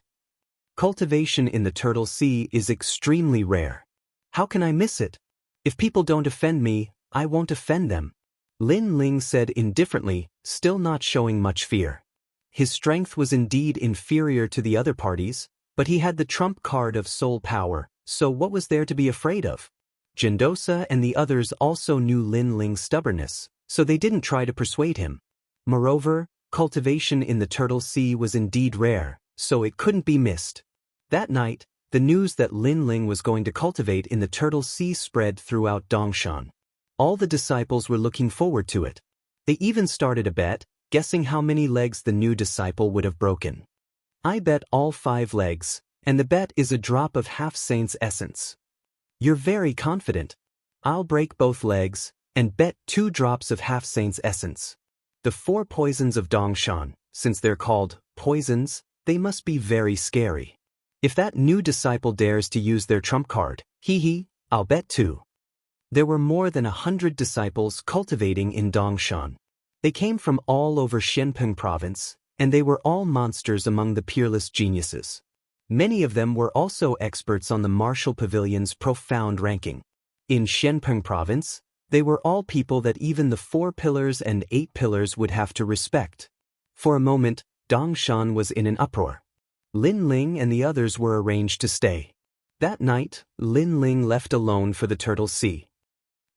Cultivation in the Turtle Sea is extremely rare. How can I miss it? If people don't offend me, I won't offend them. Lin Ling said indifferently, still not showing much fear. His strength was indeed inferior to the other parties, but he had the trump card of soul power, so what was there to be afraid of? Gendosa and the others also knew Lin Ling's stubbornness, so they didn't try to persuade him. Moreover, cultivation in the Turtle Sea was indeed rare, so it couldn't be missed. That night, the news that Lin Ling was going to cultivate in the Turtle Sea spread throughout Dongshan. All the disciples were looking forward to it. They even started a bet, guessing how many legs the new disciple would have broken. I bet all 5 legs, and the bet is a drop of half-saint's essence. You're very confident. I'll break both legs, and bet 2 drops of half-saint's essence. The 4 poisons of Dongshan, since they're called poisons, they must be very scary. If that new disciple dares to use their trump card, I'll bet 2. There were more than 100 disciples cultivating in Dongshan. They came from all over Shenpeng province, and they were all monsters among the peerless geniuses. Many of them were also experts on the Martial Pavilion's profound ranking. In Shenpeng province, they were all people that even the 4 pillars and 8 pillars would have to respect. For a moment, Dongshan was in an uproar. Lin Ling and the others were arranged to stay. That night, Lin Ling left alone for the Turtle Sea.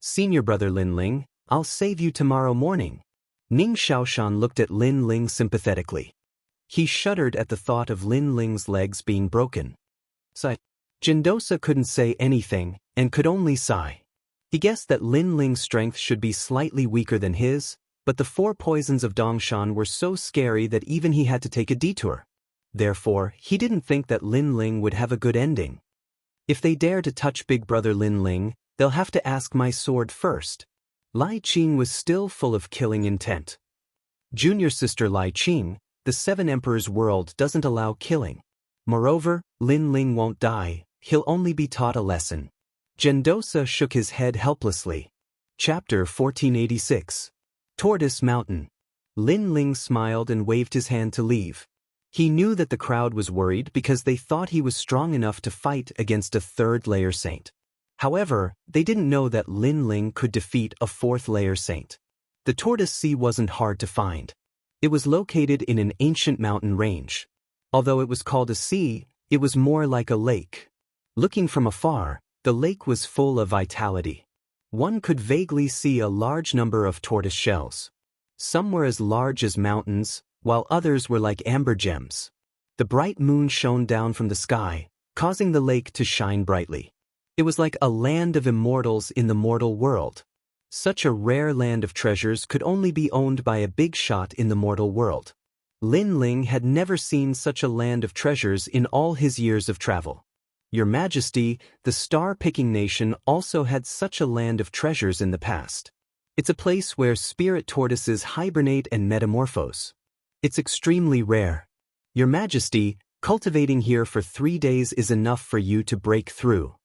Senior brother Lin Ling, I'll save you tomorrow morning. Ning Xiaoshan looked at Lin Ling sympathetically. He shuddered at the thought of Lin Ling's legs being broken. Gendosa couldn't say anything, and could only sigh. He guessed that Lin Ling's strength should be slightly weaker than his, but the 4 poisons of Dongshan were so scary that even he had to take a detour. Therefore, he didn't think that Lin Ling would have a good ending. If they dare to touch big brother Lin Ling, they'll have to ask my sword first. Lai Qing was still full of killing intent. Junior sister Lai Qing, the 7 Emperors' world doesn't allow killing. Moreover, Lin Ling won't die, he'll only be taught a lesson. Gendosa shook his head helplessly. Chapter 1486. Tortoise Mountain. Lin Ling smiled and waved his hand to leave. He knew that the crowd was worried because they thought he was strong enough to fight against a third-layer saint. However, they didn't know that Lin Ling could defeat a fourth-layer saint. The Tortoise Sea wasn't hard to find. It was located in an ancient mountain range. Although it was called a sea, it was more like a lake. Looking from afar, the lake was full of vitality. One could vaguely see a large number of tortoise shells. Some were as large as mountains, while others were like amber gems. The bright moon shone down from the sky, causing the lake to shine brightly. It was like a land of immortals in the mortal world. Such a rare land of treasures could only be owned by a big shot in the mortal world. Lin Ling had never seen such a land of treasures in all his years of travel. Your Majesty, the star-picking nation also had such a land of treasures in the past. It's a place where spirit tortoises hibernate and metamorphose. It's extremely rare. Your Majesty, cultivating here for 3 days is enough for you to break through.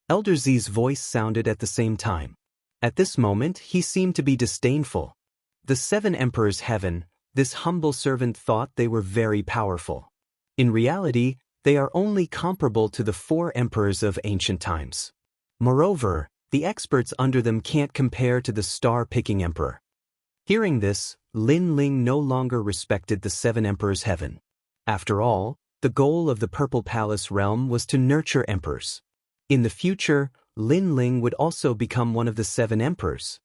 Elder Z's voice sounded at the same time. At this moment, he seemed to be disdainful. The 7 Emperors' heaven, this humble servant thought they were very powerful. In reality, they are only comparable to the 4 emperors of ancient times. Moreover, the experts under them can't compare to the star-picking emperor. Hearing this, Lin Ling no longer respected the 7 emperors' heaven. After all, the goal of the Purple Palace realm was to nurture emperors. In the future, Lin Ling would also become one of the 7 emperors.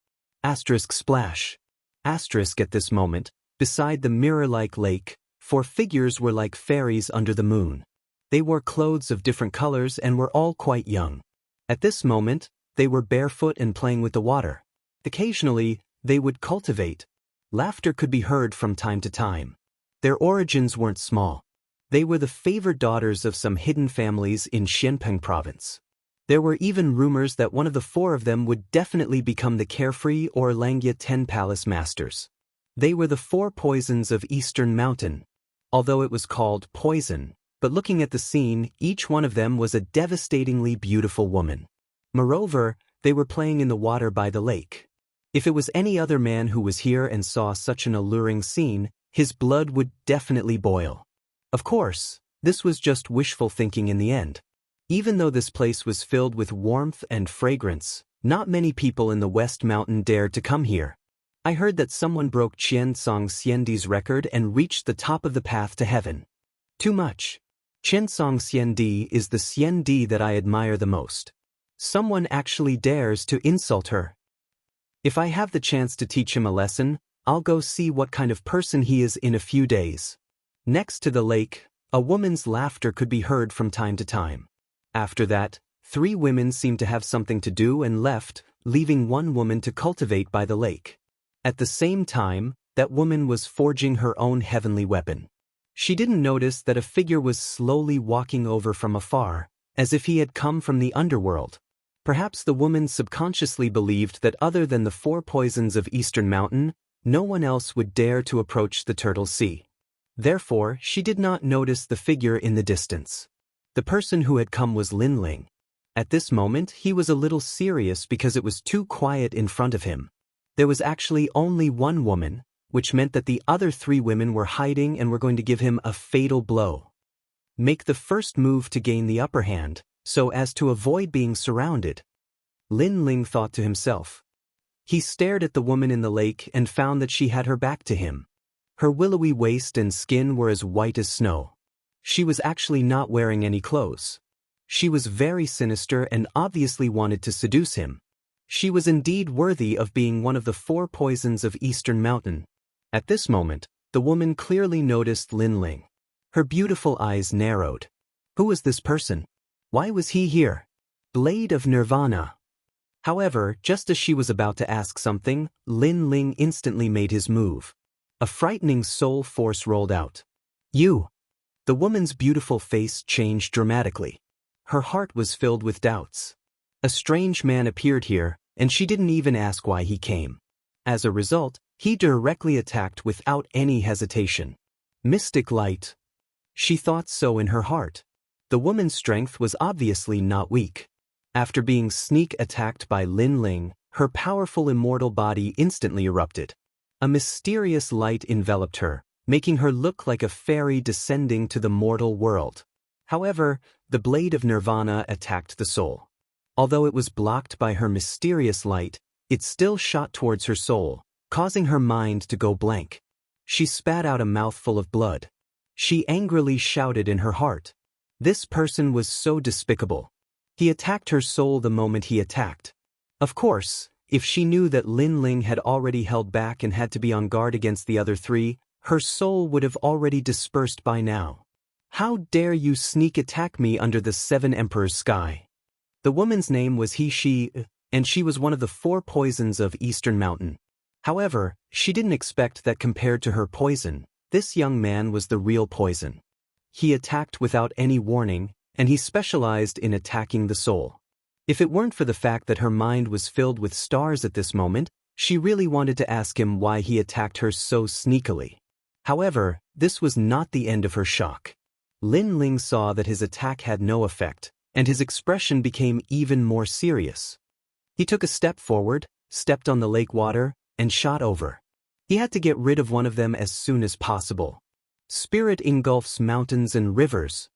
Asterisk splash. Asterisk at this moment, beside the mirror-like lake, 4 figures were like fairies under the moon. They wore clothes of different colors and were all quite young. At this moment, they were barefoot and playing with the water. Occasionally, they would cultivate. Laughter could be heard from time to time. Their origins weren't small. They were the favored daughters of some hidden families in Xianpeng province. There were even rumors that one of the 4 of them would definitely become the carefree or Langya 10 palace masters. They were the 4 poisons of Eastern Mountain. Although it was called poison, but looking at the scene, each one of them was a devastatingly beautiful woman. Moreover, they were playing in the water by the lake. If it was any other man who was here and saw such an alluring scene, his blood would definitely boil. Of course, this was just wishful thinking in the end. Even though this place was filled with warmth and fragrance, not many people in the West Mountain dared to come here. I heard that someone broke Qian Song Xiandi's record and reached the top of the path to heaven. Too much. Qian Song Xiandi is the Xiandi that I admire the most. Someone actually dares to insult her. If I have the chance to teach him a lesson, I'll go see what kind of person he is in a few days. Next to the lake, a woman's laughter could be heard from time to time. After that, 3 women seemed to have something to do and left, leaving 1 woman to cultivate by the lake. At the same time, that woman was forging her own heavenly weapon. She didn't notice that a figure was slowly walking over from afar, as if he had come from the underworld. Perhaps the woman subconsciously believed that other than the 4 poisons of Eastern Mountain, no one else would dare to approach the Turtle Sea. Therefore, she did not notice the figure in the distance. The person who had come was Lin Ling. At this moment, he was a little serious because it was too quiet in front of him. There was actually only 1 woman, which meant that the other 3 women were hiding and were going to give him a fatal blow. Make the first move to gain the upper hand, so as to avoid being surrounded. Lin Ling thought to himself. He stared at the woman in the lake and found that she had her back to him. Her willowy waist and skin were as white as snow. She was actually not wearing any clothes. She was very sinister and obviously wanted to seduce him. She was indeed worthy of being one of the 4 poisons of Eastern Mountain. At this moment, the woman clearly noticed Lin Ling. Her beautiful eyes narrowed. Who was this person? Why was he here? Blade of Nirvana. However, just as she was about to ask something, Lin Ling instantly made his move. A frightening soul force rolled out. You! The woman's beautiful face changed dramatically. Her heart was filled with doubts. A strange man appeared here, and she didn't even ask why he came. As a result, he directly attacked without any hesitation. Mystic light. She thought so in her heart. The woman's strength was obviously not weak. After being sneak attacked by Lin Ling, her powerful immortal body instantly erupted. A mysterious light enveloped her, making her look like a fairy descending to the mortal world. However, the blade of Nirvana attacked the soul. Although it was blocked by her mysterious light, it still shot towards her soul, causing her mind to go blank. She spat out a mouthful of blood. She angrily shouted in her heart. This person was so despicable. He attacked her soul the moment he attacked. Of course, if she knew that Lin Ling had already held back and had to be on guard against the other three, her soul would have already dispersed by now. How dare you sneak attack me under the Seven Emperors' sky? The woman's name was He-She, and she was one of the 4 poisons of Eastern Mountain. However, she didn't expect that compared to her poison, this young man was the real poison. He attacked without any warning, and he specialized in attacking the soul. If it weren't for the fact that her mind was filled with stars at this moment, she really wanted to ask him why he attacked her so sneakily. However, this was not the end of her shock. Lin Ling saw that his attack had no effect, and his expression became even more serious. He took a step forward, stepped on the lake water, and shot over. He had to get rid of one of them as soon as possible. Spirit engulfs mountains and rivers.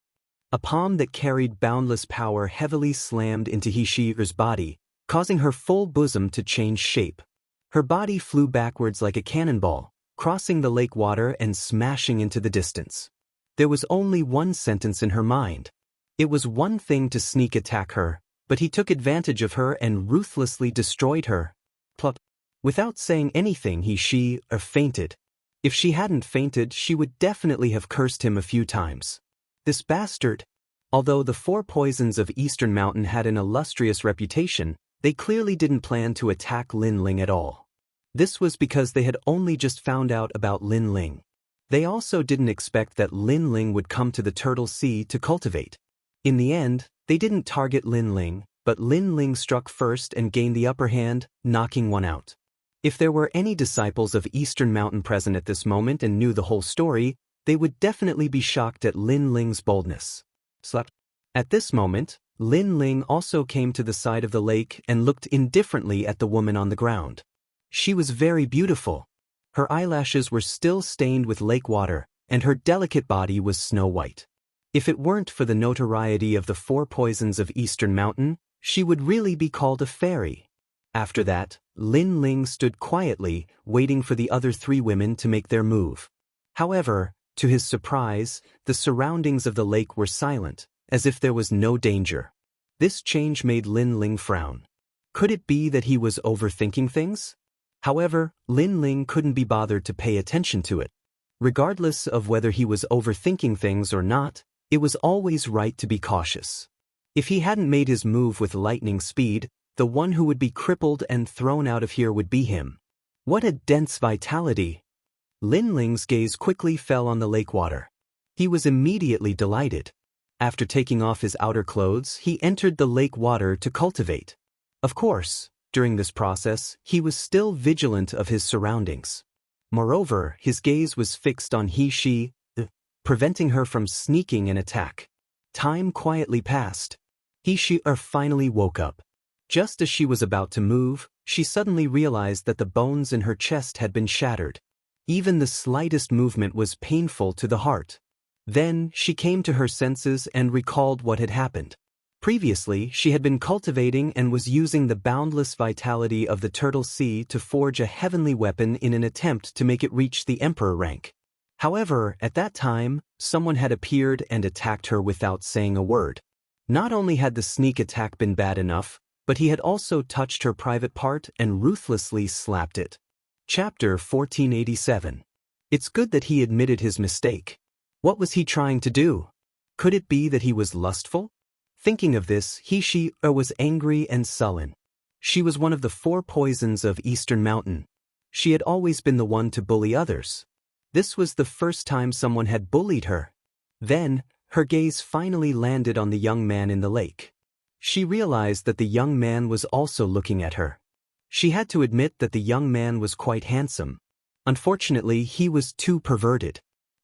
A palm that carried boundless power heavily slammed into He-She's body, causing her full bosom to change shape. Her body flew backwards like a cannonball, crossing the lake water and smashing into the distance. There was only one sentence in her mind. It was one thing to sneak attack her, but he took advantage of her and ruthlessly destroyed her. Plop. Without saying anything, she fainted. If she hadn't fainted, she would definitely have cursed him a few times. This bastard. Although the 4 poisons of Eastern Mountain had an illustrious reputation, they clearly didn't plan to attack Lin Ling at all. This was because they had only just found out about Lin Ling. They also didn't expect that Lin Ling would come to the Turtle Sea to cultivate. In the end, they didn't target Lin Ling, but Lin Ling struck first and gained the upper hand, knocking one out. If there were any disciples of Eastern Mountain present at this moment and knew the whole story, they would definitely be shocked at Lin Ling's boldness. At this moment, Lin Ling also came to the side of the lake and looked indifferently at the woman on the ground. She was very beautiful. Her eyelashes were still stained with lake water, and her delicate body was snow white. If it weren't for the notoriety of the 4 poisons of Eastern Mountain, she would really be called a fairy. After that, Lin Ling stood quietly, waiting for the other 3 women to make their move. However, to his surprise, the surroundings of the lake were silent, as if there was no danger. This change made Lin Ling frown. Could it be that he was overthinking things? However, Lin Ling couldn't be bothered to pay attention to it. Regardless of whether he was overthinking things or not, it was always right to be cautious. If he hadn't made his move with lightning speed, the one who would be crippled and thrown out of here would be him. What a dense vitality! Lin Ling's gaze quickly fell on the lake water. He was immediately delighted. After taking off his outer clothes, he entered the lake water to cultivate. Of course, during this process, he was still vigilant of his surroundings. Moreover, his gaze was fixed on He-She, preventing her from sneaking an attack. Time quietly passed. He-She finally woke up. Just as she was about to move, she suddenly realized that the bones in her chest had been shattered. Even the slightest movement was painful to the heart. Then, she came to her senses and recalled what had happened. Previously, she had been cultivating and was using the boundless vitality of the Turtle Sea to forge a heavenly weapon in an attempt to make it reach the Emperor rank. However, at that time, someone had appeared and attacked her without saying a word. Not only had the sneak attack been bad enough, but he had also touched her private part and ruthlessly slapped it. Chapter 1487. It's good that he admitted his mistake. What was he trying to do? Could it be that he was lustful? Thinking of this, He-She was angry and sullen. She was one of the 4 poisons of Eastern Mountain. She had always been the one to bully others. This was the first time someone had bullied her. Then, her gaze finally landed on the young man in the lake. She realized that the young man was also looking at her. She had to admit that the young man was quite handsome. Unfortunately, he was too perverted.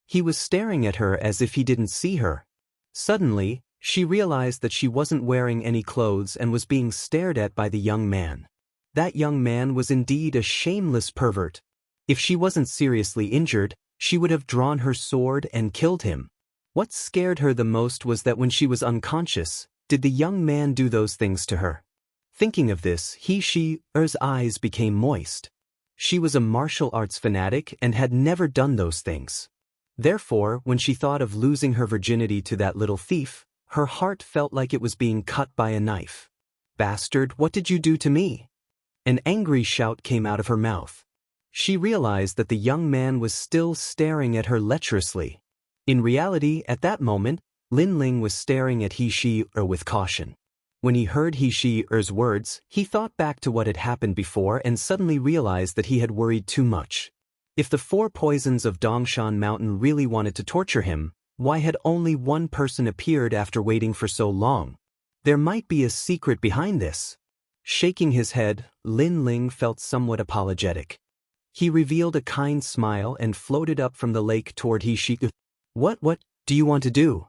He was staring at her as if he didn't see her. Suddenly, she realized that she wasn't wearing any clothes and was being stared at by the young man. That young man was indeed a shameless pervert. If she wasn't seriously injured, she would have drawn her sword and killed him. What scared her the most was that when she was unconscious, did the young man do those things to her? Thinking of this, her eyes became moist. She was a martial arts fanatic and had never done those things. Therefore, when she thought of losing her virginity to that little thief, her heart felt like it was being cut by a knife. "Bastard, what did you do to me?" An angry shout came out of her mouth. She realized that the young man was still staring at her lecherously. In reality, at that moment, Lin Ling was staring at with caution. When he heard He-She-Er's words, he thought back to what had happened before and suddenly realized that he had worried too much. If the 4 poisons of Dongshan Mountain really wanted to torture him, why had only one person appeared after waiting for so long? There might be a secret behind this. Shaking his head, Lin Ling felt somewhat apologetic. He revealed a kind smile and floated up from the lake toward He-She. What do you want to do?"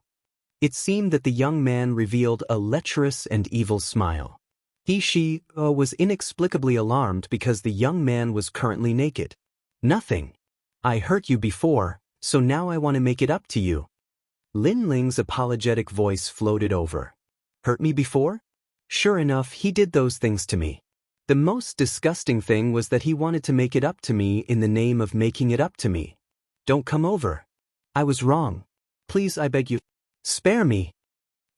It seemed that the young man revealed a lecherous and evil smile. He-She was inexplicably alarmed because the young man was currently naked. "Nothing. I hurt you before, so now I want to make it up to you." Lin Ling's apologetic voice floated over. "Hurt me before? Sure enough, he did those things to me. The most disgusting thing was that he wanted to make it up to me in the name of making it up to me. Don't come over. I was wrong. Please, I beg you. Spare me."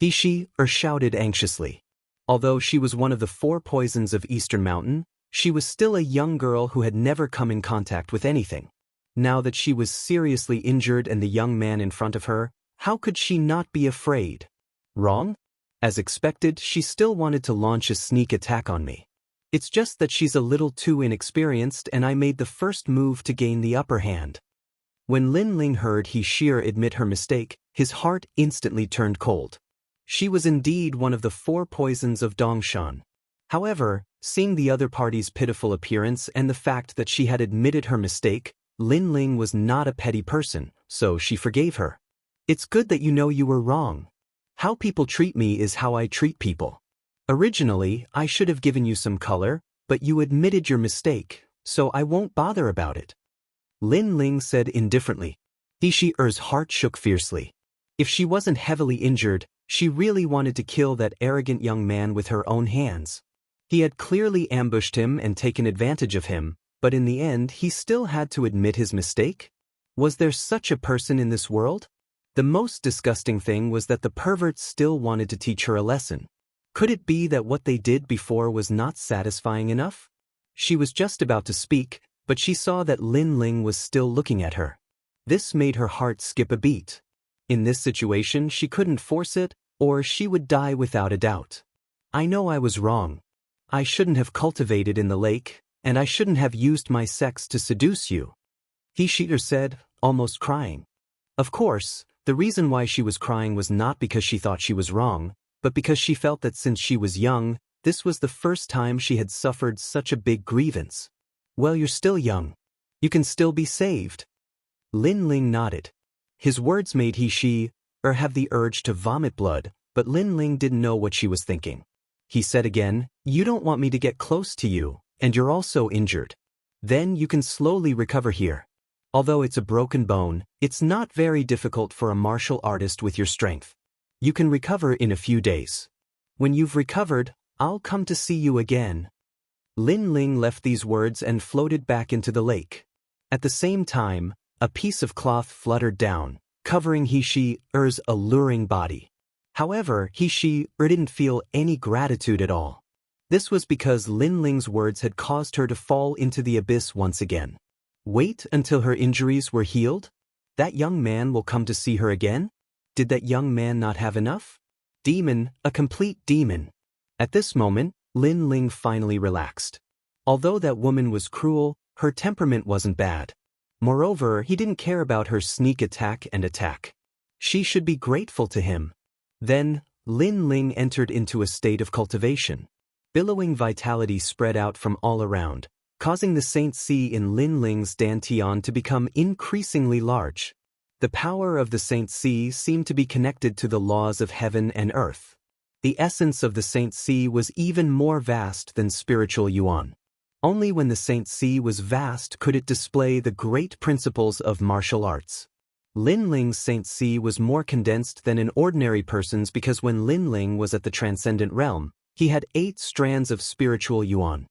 He-She shouted anxiously. Although she was one of the 4 poisons of Eastern Mountain, she was still a young girl who had never come in contact with anything. Now that she was seriously injured and the young man in front of her, how could she not be afraid? Wrong? As expected, she still wanted to launch a sneak attack on me. It's just that she's a little too inexperienced and I made the first move to gain the upper hand. When Lin Ling heard He-She admit her mistake, his heart instantly turned cold. She was indeed one of the 4 poisons of Dongshan. However, seeing the other party's pitiful appearance and the fact that she had admitted her mistake, Lin Ling was not a petty person, so she forgave her. "It's good that you know you were wrong. How people treat me is how I treat people. Originally, I should have given you some color, but you admitted your mistake, so I won't bother about it," Lin Ling said indifferently. He-She's heart shook fiercely. If she wasn't heavily injured, she really wanted to kill that arrogant young man with her own hands. He had clearly ambushed him and taken advantage of him, but in the end he still had to admit his mistake? Was there such a person in this world? The most disgusting thing was that the perverts still wanted to teach her a lesson. Could it be that what they did before was not satisfying enough? She was just about to speak, but she saw that Lin Ling was still looking at her. This made her heart skip a beat. In this situation, she couldn't force it, or she would die without a doubt. "I know I was wrong. I shouldn't have cultivated in the lake, and I shouldn't have used my sex to seduce you," He-She said, almost crying. Of course, the reason why she was crying was not because she thought she was wrong, but because she felt that since she was young, this was the first time she had suffered such a big grievance. "Well, you're still young. You can still be saved." Lin Ling nodded. His words made He-She have the urge to vomit blood, but Lin Ling didn't know what she was thinking. He said again, "You don't want me to get close to you, and you're also injured. Then you can slowly recover here. Although it's a broken bone, it's not very difficult for a martial artist with your strength. You can recover in a few days. When you've recovered, I'll come to see you again." Lin Ling left these words and floated back into the lake. At the same time, a piece of cloth fluttered down, covering He-She's alluring body. However, He-She didn't feel any gratitude at all. This was because Lin Ling's words had caused her to fall into the abyss once again. Wait until her injuries were healed? That young man will come to see her again? Did that young man not have enough? Demon, a complete demon. At this moment, Lin Ling finally relaxed. Although that woman was cruel, her temperament wasn't bad. Moreover, he didn't care about her sneak attack and attack. She should be grateful to him. Then, Lin Ling entered into a state of cultivation. Billowing vitality spread out from all around, causing the Saint Sea in Lin Ling's dantian to become increasingly large. The power of the Saint Sea seemed to be connected to the laws of heaven and earth. The essence of the Saint Sea was even more vast than spiritual yuan. Only when the Saint Sea was vast could it display the great principles of martial arts. Lin Ling's Saint Sea was more condensed than an ordinary person's because when Lin Ling was at the transcendent realm, he had 8 strands of spiritual yuan.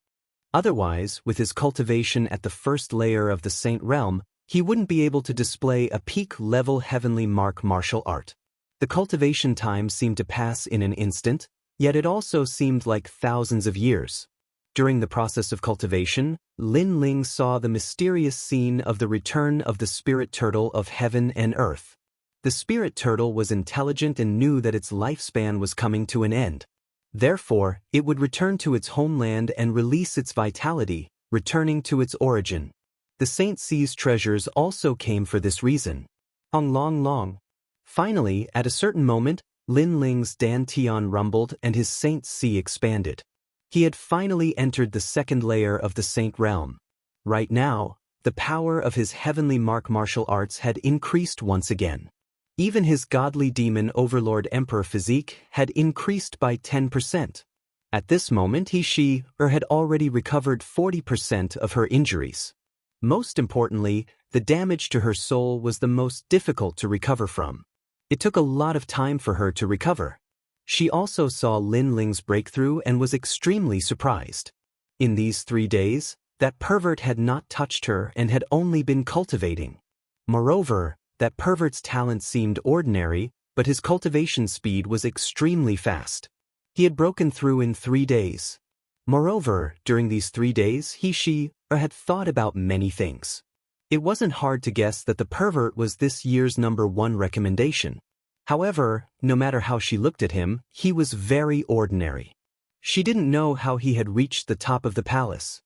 Otherwise, with his cultivation at the first layer of the Saint realm, he wouldn't be able to display a peak-level heavenly martial art. The cultivation time seemed to pass in an instant, yet it also seemed like thousands of years. During the process of cultivation, Lin Ling saw the mysterious scene of the return of the spirit turtle of heaven and earth. The spirit turtle was intelligent and knew that its lifespan was coming to an end. Therefore, it would return to its homeland and release its vitality, returning to its origin. The Saint Sea's treasures also came for this reason. Long. Finally, at a certain moment, Lin Ling's dantian rumbled and his Saint Sea expanded. He had finally entered the second layer of the Saint realm. Right now, the power of his heavenly martial arts had increased once again. Even his godly demon overlord emperor physique had increased by 10%. At this moment she had already recovered 40% of her injuries. Most importantly, the damage to her soul was the most difficult to recover from. It took a lot of time for her to recover. She also saw Lin Ling's breakthrough and was extremely surprised. In these 3 days, that pervert had not touched her and had only been cultivating. Moreover, that pervert's talent seemed ordinary, but his cultivation speed was extremely fast. He had broken through in 3 days. Moreover, during these 3 days she had thought about many things. It wasn't hard to guess that the pervert was this year's #1 recommendation. However, no matter how she looked at him, he was very ordinary. She didn't know how he had reached the top of the palace.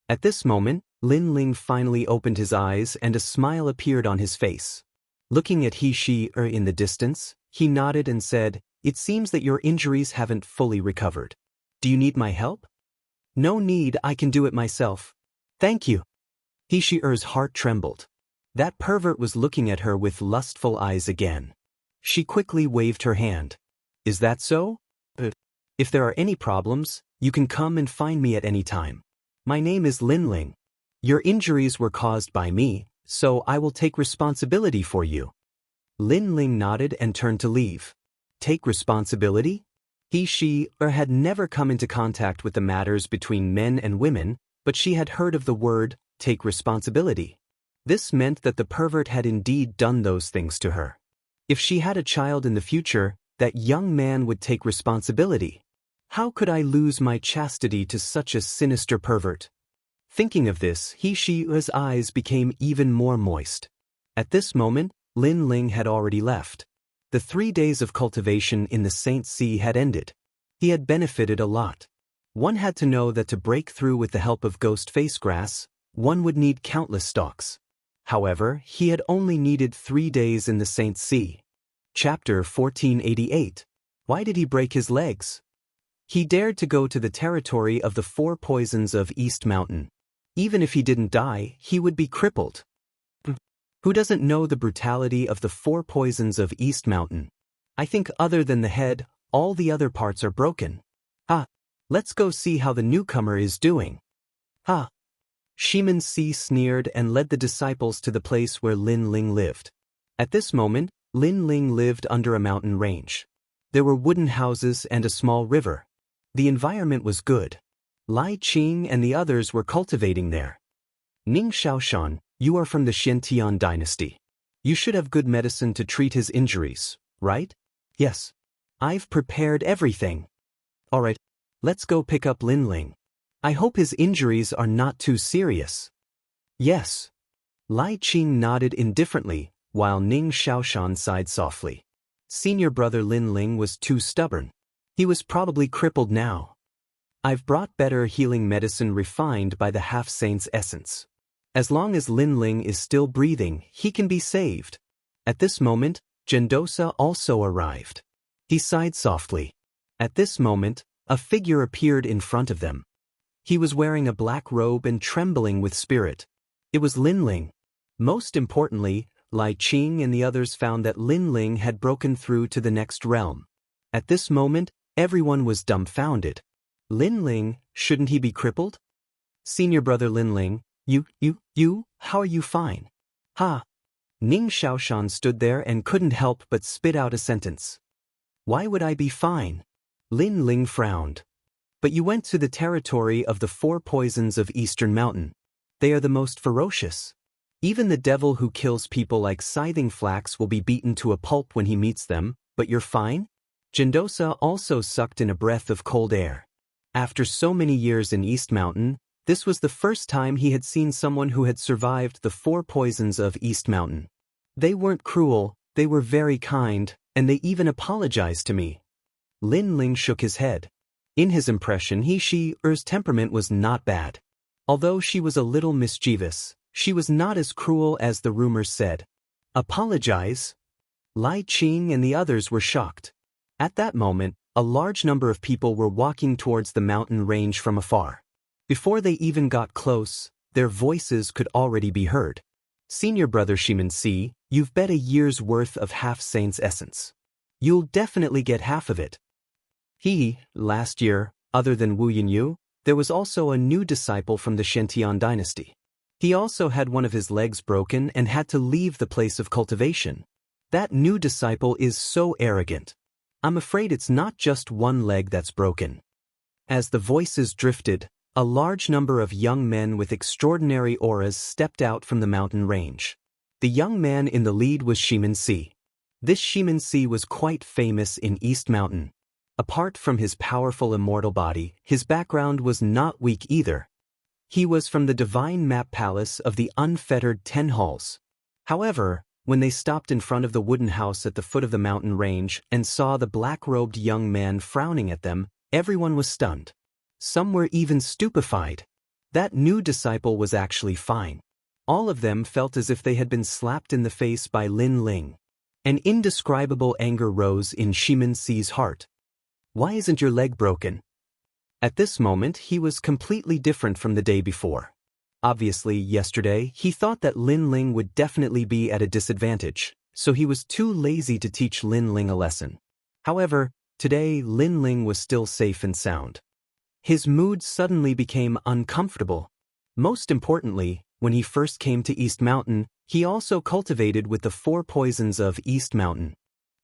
At this moment, Lin Ling finally opened his eyes and a smile appeared on his face. Looking at she in the distance, he nodded and said, "It seems that your injuries haven't fully recovered. Do you need my help?" "No need, I can do it myself. Thank you." He-she's heart trembled. That pervert was looking at her with lustful eyes again. She quickly waved her hand. "Is that so? If there are any problems, you can come and find me at any time. My name is Lin Ling. Your injuries were caused by me, so I will take responsibility for you." Lin Ling nodded and turned to leave. Take responsibility? She had never come into contact with the matters between men and women, but she had heard of the word, take responsibility. This meant that the pervert had indeed done those things to her. If she had a child in the future, that young man would take responsibility. How could I lose my chastity to such a sinister pervert? Thinking of this, she's eyes became even more moist. At this moment, Lin Ling had already left. The 3 days of cultivation in the Saint Sea had ended. He had benefited a lot. One had to know that to break through with the help of ghost face grass, one would need countless stalks. However, he had only needed 3 days in the Saint Sea. Chapter 1488. Why did he break his legs? He dared to go to the territory of the 4 poisons of East Mountain. Even if he didn't die, he would be crippled. Who doesn't know the brutality of the 4 poisons of East Mountain? I think other than the head, all the other parts are broken. Let's go see how the newcomer is doing. Shiman Si sneered and led the disciples to the place where Lin Ling lived. At this moment, Lin Ling lived under a mountain range. There were wooden houses and a small river. The environment was good. Lai Qing and the others were cultivating there. "Ning Shaoshan, you are from the Xiantian dynasty. You should have good medicine to treat his injuries, right?" "Yes. I've prepared everything." "Alright, let's go pick up Lin Ling. I hope his injuries are not too serious." "Yes." Lai Qing nodded indifferently, while Ning Shaoshan sighed softly. Senior brother Lin Ling was too stubborn. He was probably crippled now. "I've brought better healing medicine refined by the half-saint's essence. As long as Lin Ling is still breathing, he can be saved." At this moment, Gendosa also arrived. He sighed softly. At this moment, a figure appeared in front of them. He was wearing a black robe and trembling with spirit. It was Lin Ling. Most importantly, Lai Qing and the others found that Lin Ling had broken through to the next realm. At this moment, everyone was dumbfounded. Lin Ling, shouldn't he be crippled? Senior brother Lin Ling, how are you fine? Ha! Ning Xiaoshan stood there and couldn't help but spit out a sentence. Why would I be fine? Lin Ling frowned. But you went to the territory of the four poisons of Eastern Mountain. They are the most ferocious. Even the devil who kills people like Scything Flax will be beaten to a pulp when he meets them, but you're fine? Jindosa also sucked in a breath of cold air. After so many years in East Mountain, this was the first time he had seen someone who had survived the four poisons of East Mountain. They weren't cruel, they were very kind, and they even apologized to me. Lin Ling shook his head. In his impression her temperament was not bad. Although she was a little mischievous, she was not as cruel as the rumors said. Apologize? Lai Qing and the others were shocked. At that moment, a large number of people were walking towards the mountain range from afar. Before they even got close, their voices could already be heard. Senior brother Shimen-si, you've bet a year's worth of half-saint's essence. You'll definitely get half of it. Last year, other than Wu Yinyu, there was also a new disciple from the Shentian dynasty. He also had one of his legs broken and had to leave the place of cultivation. That new disciple is so arrogant. I'm afraid it's not just one leg that's broken. As the voices drifted, a large number of young men with extraordinary auras stepped out from the mountain range. The young man in the lead was Shimen-si. This Shimen-si was quite famous in East Mountain. Apart from his powerful immortal body, his background was not weak either. He was from the divine map palace of the unfettered 10 halls. However, when they stopped in front of the wooden house at the foot of the mountain range and saw the black-robed young man frowning at them, everyone was stunned. Some were even stupefied. That new disciple was actually fine. All of them felt as if they had been slapped in the face by Lin Ling. An indescribable anger rose in Shimen-si's heart. Why isn't your leg broken? At this moment he was completely different from the day before. Obviously, yesterday he thought that Lin Ling would definitely be at a disadvantage, so he was too lazy to teach Lin Ling a lesson. However, today Lin Ling was still safe and sound. His mood suddenly became uncomfortable. Most importantly, when he first came to East Mountain, he also cultivated with the four poisons of East Mountain.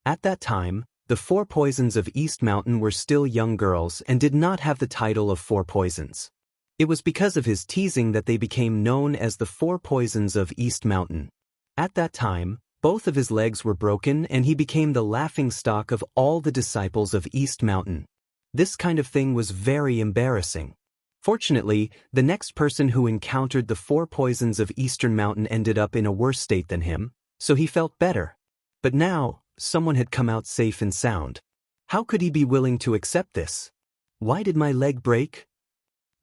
At that time, the four poisons of East Mountain were still young girls and did not have the title of four poisons. It was because of his teasing that they became known as the four poisons of East Mountain. At that time, both of his legs were broken and he became the laughingstock of all the disciples of East Mountain. This kind of thing was very embarrassing. Fortunately, the next person who encountered the four poisons of Eastern Mountain ended up in a worse state than him, so he felt better. But now, someone had come out safe and sound. How could he be willing to accept this? Why did my leg break?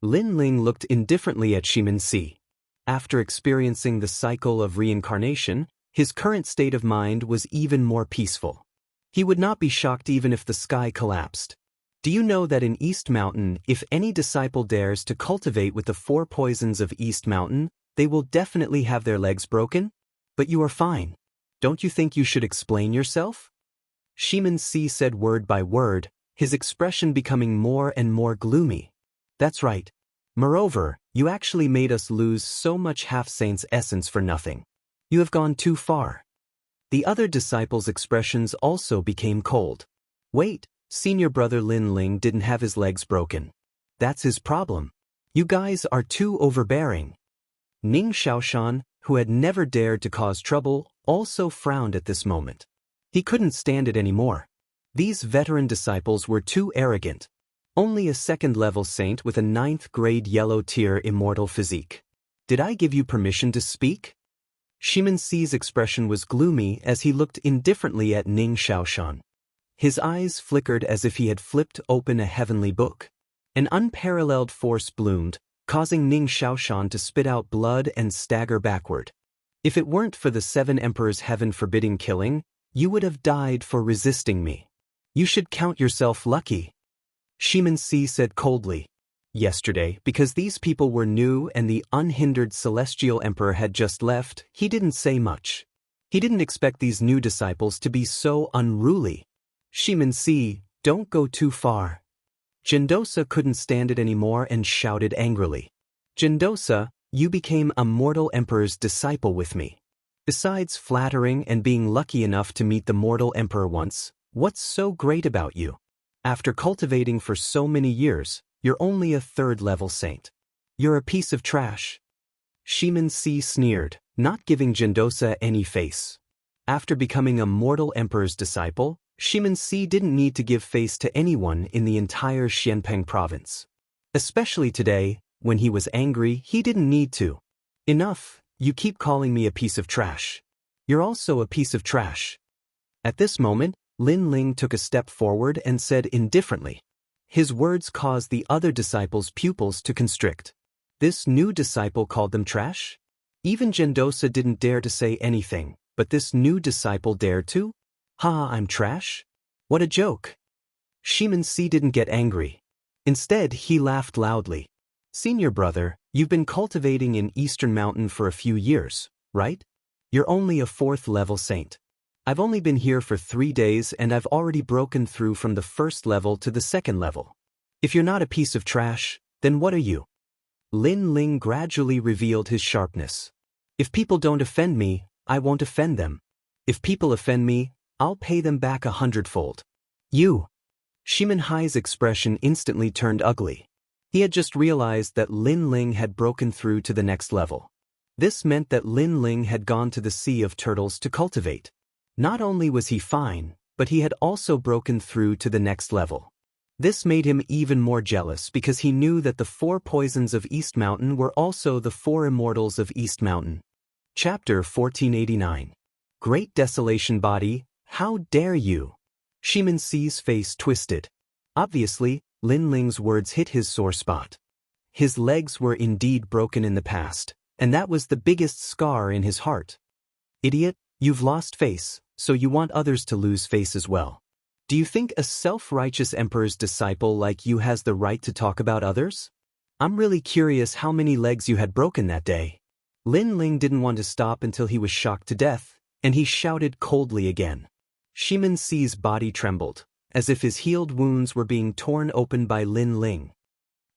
Lin Ling looked indifferently at Shimen-si. After experiencing the cycle of reincarnation, his current state of mind was even more peaceful. He would not be shocked even if the sky collapsed. Do you know that in East Mountain, if any disciple dares to cultivate with the four poisons of East Mountain, they will definitely have their legs broken? But you are fine. Don't you think you should explain yourself? Shimen-si said word by word, his expression becoming more and more gloomy. That's right. Moreover, you actually made us lose so much half-saint's essence for nothing. You have gone too far. The other disciples' expressions also became cold. Wait, senior brother Lin Ling didn't have his legs broken. That's his problem. You guys are too overbearing. Ning Xiaoshan, who had never dared to cause trouble, also frowned at this moment. He couldn't stand it anymore. These veteran disciples were too arrogant. Only a second-level saint with a 9th-grade yellow-tier immortal physique. Did I give you permission to speak? Shimen-si's expression was gloomy as he looked indifferently at Ning Xiaoshan. His eyes flickered as if he had flipped open a heavenly book. An unparalleled force bloomed, causing Ning Xiaoshan to spit out blood and stagger backward. If it weren't for the 7 Emperors' heaven-forbidding killing, you would have died for resisting me. You should count yourself lucky. Shimen-si said coldly. Yesterday, because these people were new and the unhindered Celestial Emperor had just left, he didn't say much. He didn't expect these new disciples to be so unruly. Shimen-si, don't go too far. Jindosa couldn't stand it anymore and shouted angrily. Jindosa, you became a mortal emperor's disciple with me. Besides flattering and being lucky enough to meet the mortal emperor once, what's so great about you? After cultivating for so many years, you're only a third-level saint. You're a piece of trash. Shimin Si sneered, not giving Jindosa any face. After becoming a mortal emperor's disciple, Shimin Si didn't need to give face to anyone in the entire Xianpeng province. Especially today, when he was angry, he didn't need to. Enough, you keep calling me a piece of trash. You're also a piece of trash. At this moment, Lin Ling took a step forward and said indifferently. His words caused the other disciples' pupils to constrict. This new disciple called them trash? Even Jindosa didn't dare to say anything, but this new disciple dared to? Ha, I'm trash? What a joke. Shimin Si didn't get angry. Instead, he laughed loudly. Senior brother, you've been cultivating in Eastern Mountain for a few years, right? You're only a fourth-level saint. I've only been here for 3 days and I've already broken through from the first level to the second level. If you're not a piece of trash, then what are you? Lin Ling gradually revealed his sharpness. If people don't offend me, I won't offend them. If people offend me, I'll pay them back 100-fold. You. Shimin Hai's expression instantly turned ugly. He had just realized that Lin Ling had broken through to the next level. This meant that Lin Ling had gone to the Sea of Turtles to cultivate. Not only was he fine, but he had also broken through to the next level. This made him even more jealous because he knew that the 4 poisons of East Mountain were also the 4 immortals of East Mountain. Chapter 1489. Great Desolation Body, how dare you? Shimin Si's face twisted. Obviously, Lin Ling's words hit his sore spot. His legs were indeed broken in the past, and that was the biggest scar in his heart. Idiot, you've lost face, so you want others to lose face as well. Do you think a self-righteous emperor's disciple like you has the right to talk about others? I'm really curious how many legs you had broken that day. Lin Ling didn't want to stop until he was shocked to death, and he shouted coldly again. Shimin Si's body trembled, as if his healed wounds were being torn open by Lin Ling.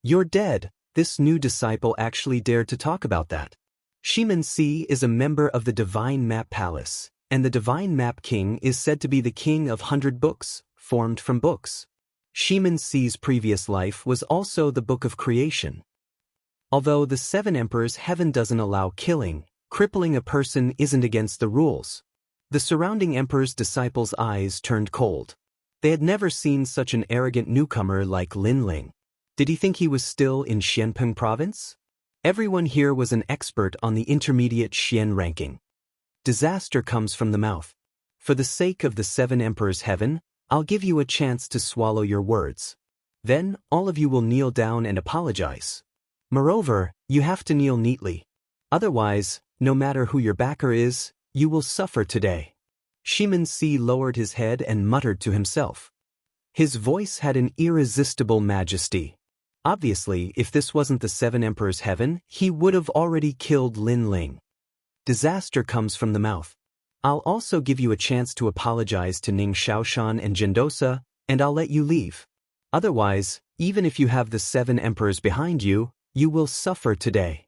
You're dead. This new disciple actually dared to talk about that. Shimin Si is a member of the Divine Map Palace, and the Divine Map King is said to be the king of 100 books, formed from books. Shimin Si's previous life was also the Book of Creation. Although the 7 Emperors' heaven doesn't allow killing, crippling a person isn't against the rules. The surrounding emperor's disciples' eyes turned cold. They had never seen such an arrogant newcomer like Lin Ling. Did he think he was still in Xianpeng province? Everyone here was an expert on the intermediate Xian ranking. Disaster comes from the mouth. For the sake of the 7 Emperors' heaven, I'll give you a chance to swallow your words. Then, all of you will kneel down and apologize. Moreover, you have to kneel neatly. Otherwise, no matter who your backer is, you will suffer today. Shimin Si lowered his head and muttered to himself. His voice had an irresistible majesty. Obviously, if this wasn't the 7 Emperors' heaven, he would have already killed Lin Ling. Disaster comes from the mouth. I'll also give you a chance to apologize to Ning Shaoshan and Jindosa, and I'll let you leave. Otherwise, even if you have the 7 Emperors behind you, you will suffer today.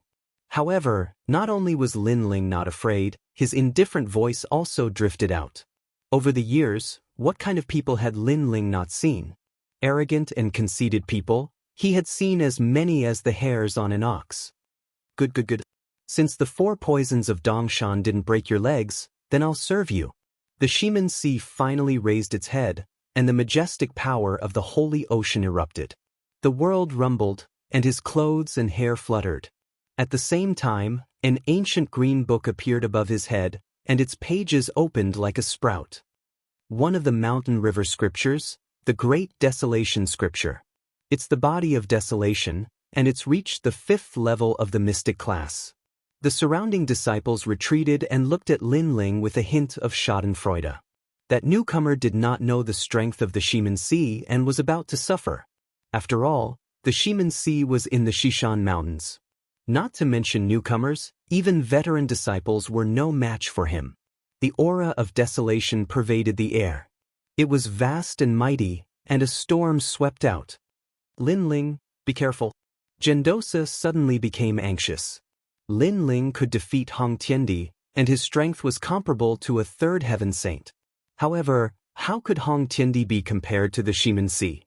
However, not only was Lin Ling not afraid, his indifferent voice also drifted out. Over the years, what kind of people had Lin Ling not seen? Arrogant and conceited people. He had seen as many as the hairs on an ox. Good. Since the 4 poisons of Dongshan didn't break your legs, then I'll serve you. The Shimin Si finally raised its head, and the majestic power of the holy ocean erupted. The world rumbled, and his clothes and hair fluttered. At the same time, an ancient green book appeared above his head, and its pages opened like a sprout. One of the mountain river scriptures, the Great Desolation Scripture. It's the body of desolation, and it's reached the 5th level of the mystic class. The surrounding disciples retreated and looked at Lin Ling with a hint of schadenfreude. That newcomer did not know the strength of the Shimin Si and was about to suffer. After all, the Shimin Si was in the Shishan Mountains. Not to mention newcomers, even veteran disciples were no match for him. The aura of desolation pervaded the air. It was vast and mighty, and a storm swept out. Lin Ling, be careful. Gendosa suddenly became anxious. Lin Ling could defeat Hong Tiandi, and his strength was comparable to a third heaven saint. However, how could Hong Tiandi be compared to the Shimen-Si?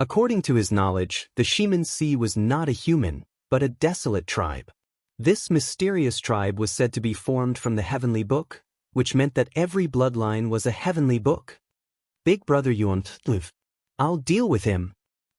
According to his knowledge, the Shimen-Si was not a human, but a desolate tribe. This mysterious tribe was said to be formed from the heavenly book, which meant that every bloodline was a heavenly book. Big brother Yuan, I'll deal with him.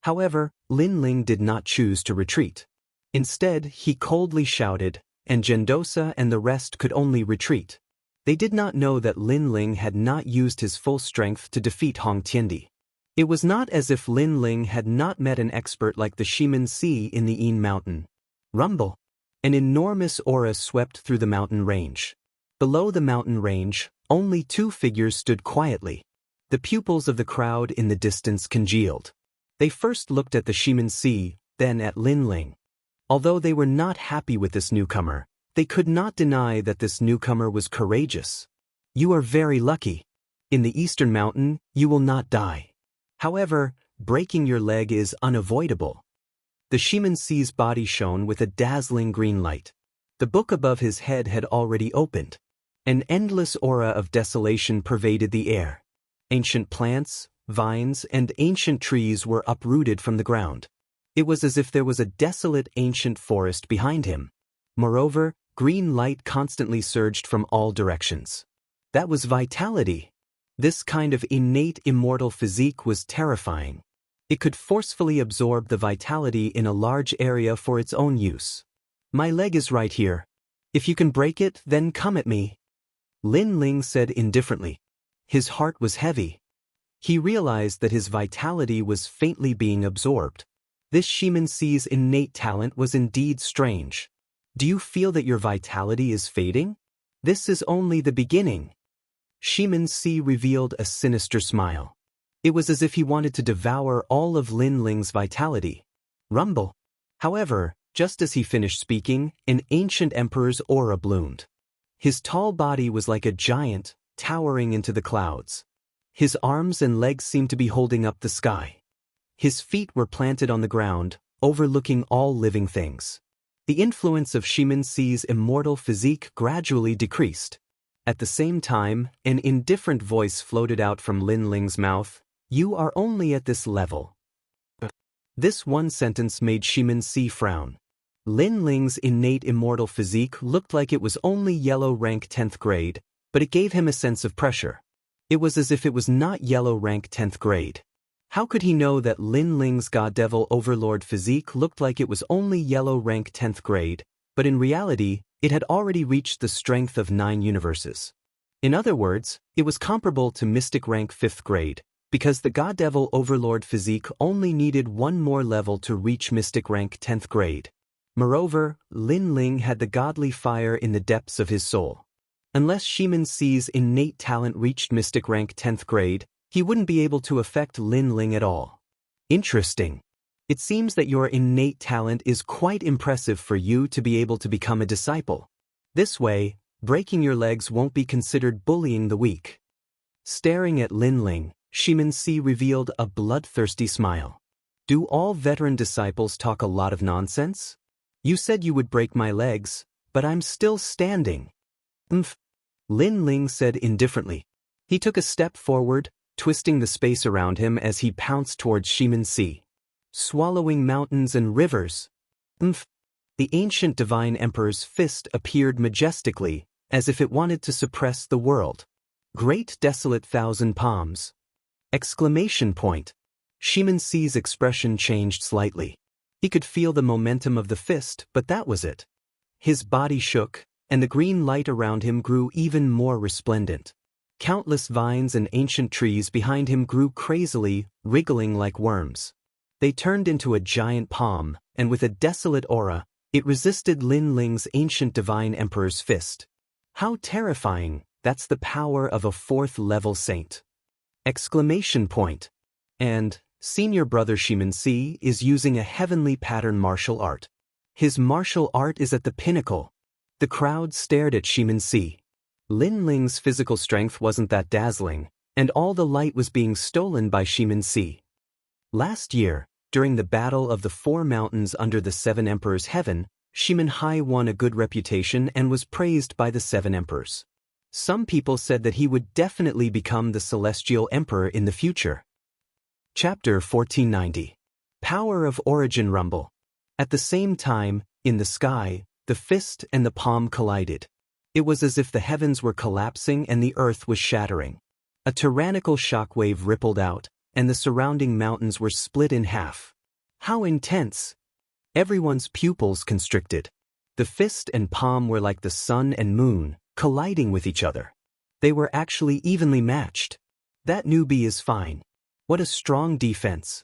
However, Lin Ling did not choose to retreat. Instead, he coldly shouted, and Gendosa and the rest could only retreat. They did not know that Lin Ling had not used his full strength to defeat Hong Tiandi. It was not as if Lin Ling had not met an expert like the Shimen-Si in the Yin Mountain. Rumble! An enormous aura swept through the mountain range. Below the mountain range, only two figures stood quietly. The pupils of the crowd in the distance congealed. They first looked at the Shimen-Si, then at Lin Ling. Although they were not happy with this newcomer, they could not deny that this newcomer was courageous. You are very lucky. In the Eastern Mountain, you will not die. However, breaking your leg is unavoidable. The Shimen-Si's body shone with a dazzling green light. The book above his head had already opened. An endless aura of desolation pervaded the air. Ancient plants, vines, and ancient trees were uprooted from the ground. It was as if there was a desolate ancient forest behind him. Moreover, green light constantly surged from all directions. That was vitality. This kind of innate immortal physique was terrifying. It could forcefully absorb the vitality in a large area for its own use. My leg is right here. If you can break it, then come at me. Lin Ling said indifferently. His heart was heavy. He realized that his vitality was faintly being absorbed. This Shimen-Si's innate talent was indeed strange. Do you feel that your vitality is fading? This is only the beginning. Shimen-Si revealed a sinister smile. It was as if he wanted to devour all of Lin Ling's vitality. Rumble. However, just as he finished speaking, an ancient emperor's aura bloomed. His tall body was like a giant, towering into the clouds. His arms and legs seemed to be holding up the sky. His feet were planted on the ground, overlooking all living things. The influence of Shimen-Si's immortal physique gradually decreased. At the same time, an indifferent voice floated out from Lin Ling's mouth. You are only at this level. This one sentence made Shimen-Si frown. Lin Ling's innate immortal physique looked like it was only yellow rank 10th grade, but it gave him a sense of pressure. It was as if it was not yellow rank 10th grade. How could he know that Lin Ling's God Devil Overlord physique looked like it was only yellow rank 10th grade, but in reality, it had already reached the strength of 9 universes. In other words, it was comparable to Mystic rank 5th grade, because the God Devil Overlord physique only needed one more level to reach Mystic rank 10th grade. Moreover, Lin Ling had the godly fire in the depths of his soul. Unless Shimen-Si's innate talent reached Mystic rank 10th grade, he wouldn't be able to affect Lin Ling at all. Interesting. It seems that your innate talent is quite impressive for you to be able to become a disciple. This way, breaking your legs won't be considered bullying the weak. Staring at Lin Ling, Shimen-Si revealed a bloodthirsty smile. Do all veteran disciples talk a lot of nonsense? You said you would break my legs, but I'm still standing. Lin Ling said indifferently. He took a step forward, twisting the space around him as he pounced towards Shimen-Si. Swallowing mountains and rivers. The ancient divine emperor's fist appeared majestically, as if it wanted to suppress the world. Great desolate thousand palms. Exclamation point. Shimen-Si's expression changed slightly. He could feel the momentum of the fist, but that was it. His body shook, and the green light around him grew even more resplendent. Countless vines and ancient trees behind him grew crazily, wriggling like worms. They turned into a giant palm, and with a desolate aura, it resisted Lin Ling's ancient divine emperor's fist. How terrifying, that's the power of a 4th-level saint. Exclamation point. And senior brother Shimen-Si is using a heavenly pattern martial art. His martial art is at the pinnacle. The crowd stared at Shimen-Si. Lin Ling's physical strength wasn't that dazzling, and all the light was being stolen by Shimen-Si. Last year, during the Battle of the Four Mountains under the Seven Emperors' Heaven, Shimenhai won a good reputation and was praised by the Seven Emperors. Some people said that he would definitely become the Celestial Emperor in the future. Chapter 1490. Power of Origin Rumble. At the same time, in the sky, the fist and the palm collided. It was as if the heavens were collapsing and the earth was shattering. A tyrannical shockwave rippled out, and the surrounding mountains were split in half. How intense! Everyone's pupils constricted. The fist and palm were like the sun and moon, colliding with each other. They were actually evenly matched. That newbie is fine. What a strong defense.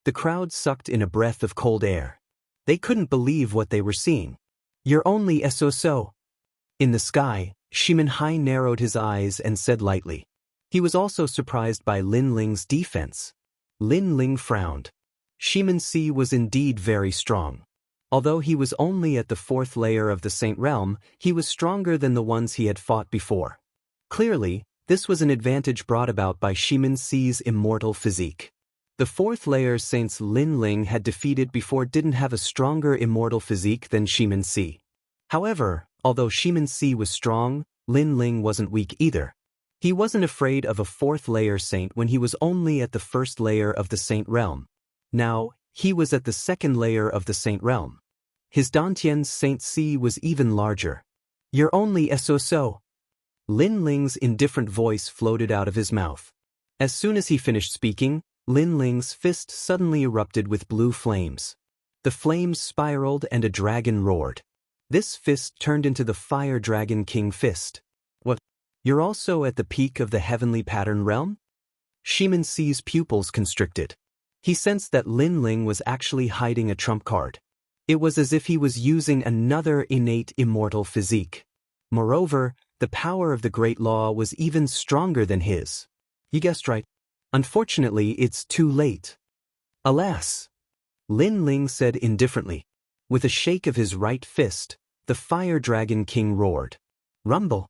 The crowd sucked in a breath of cold air. They couldn't believe what they were seeing. You're only so. In the sky, Shimenhai narrowed his eyes and said lightly. He was also surprised by Lin Ling's defense. Lin Ling frowned. Shimen-Si was indeed very strong. Although he was only at the 4th layer of the Saint Realm, he was stronger than the ones he had fought before. Clearly, this was an advantage brought about by Shimen-Si's immortal physique. The 4th layer saints Lin Ling had defeated before didn't have a stronger immortal physique than Shimen-Si. However, although Shimen-Si was strong, Lin Ling wasn't weak either. He wasn't afraid of a 4th layer saint when he was only at the 1st layer of the Saint Realm. Now, he was at the 2nd layer of the Saint Realm. His Dantian's Saint Si was even larger. You're only so. Lin Ling's indifferent voice floated out of his mouth. As soon as he finished speaking, Lin Ling's fist suddenly erupted with blue flames. The flames spiraled and a dragon roared. This fist turned into the Fire Dragon King fist. What? You're also at the peak of the heavenly pattern realm? Shimen-Si's pupils constricted. He sensed that Lin Ling was actually hiding a trump card. It was as if he was using another innate immortal physique. Moreover, the power of the Great Law was even stronger than his. You guessed right. Unfortunately, it's too late. Alas! Lin Ling said indifferently. With a shake of his right fist, the Fire Dragon King roared. Rumble!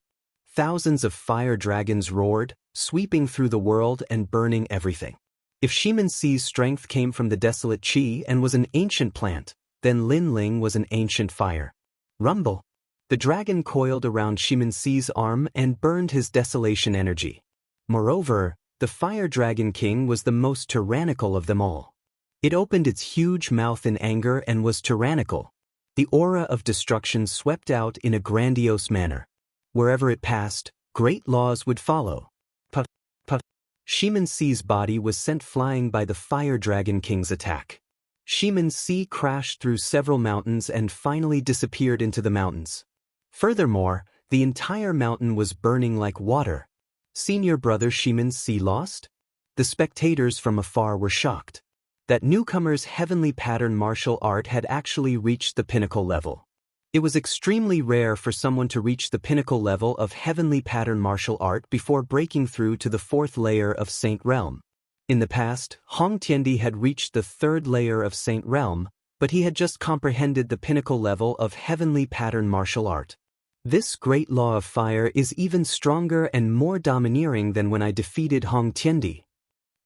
Thousands of fire dragons roared, sweeping through the world and burning everything. If Shimen-Si's strength came from the desolate Qi and was an ancient plant, then Lin Ling was an ancient fire. Rumble! The dragon coiled around Shimen-Si's arm and burned his desolation energy. Moreover, the Fire Dragon King was the most tyrannical of them all. It opened its huge mouth in anger and was tyrannical. The aura of destruction swept out in a grandiose manner. Wherever it passed, great laws would follow. Puff, puff. Shimen-Si's body was sent flying by the Fire Dragon King's attack. Shimen-Si crashed through several mountains and finally disappeared into the mountains. Furthermore, the entire mountain was burning like water. Senior brother Shimen-Si lost? The spectators from afar were shocked. That newcomer's heavenly pattern martial art had actually reached the pinnacle level. It was extremely rare for someone to reach the pinnacle level of heavenly pattern martial art before breaking through to the 4th layer of Saint Realm. In the past, Hong Tiandi had reached the 3rd layer of Saint Realm, but he had just comprehended the pinnacle level of heavenly pattern martial art. This great law of fire is even stronger and more domineering than when I defeated Hong Tiandi.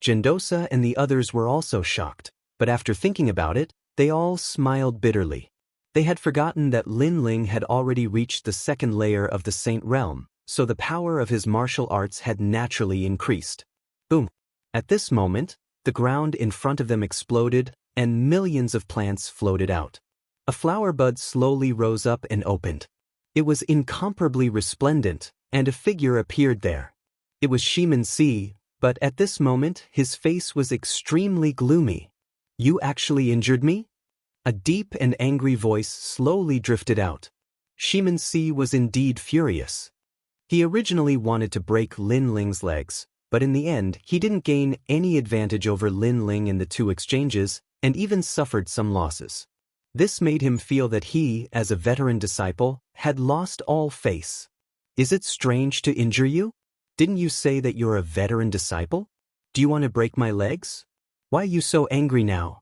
Gendosa and the others were also shocked, but after thinking about it, they all smiled bitterly. They had forgotten that Lin Ling had already reached the 2nd layer of the Saint Realm, so the power of his martial arts had naturally increased. Boom! At this moment, the ground in front of them exploded, and millions of plants floated out. A flower bud slowly rose up and opened. It was incomparably resplendent, and a figure appeared there. It was Shimen-Si, but at this moment his face was extremely gloomy. You actually injured me? A deep and angry voice slowly drifted out. Shimen-Si was indeed furious. He originally wanted to break Lin Ling's legs, but in the end he didn't gain any advantage over Lin Ling in the 2 exchanges, and even suffered some losses. This made him feel that he, as a veteran disciple, had lost all face. Is it strange to injure you? Didn't you say that you're a veteran disciple? Do you want to break my legs? Why are you so angry now?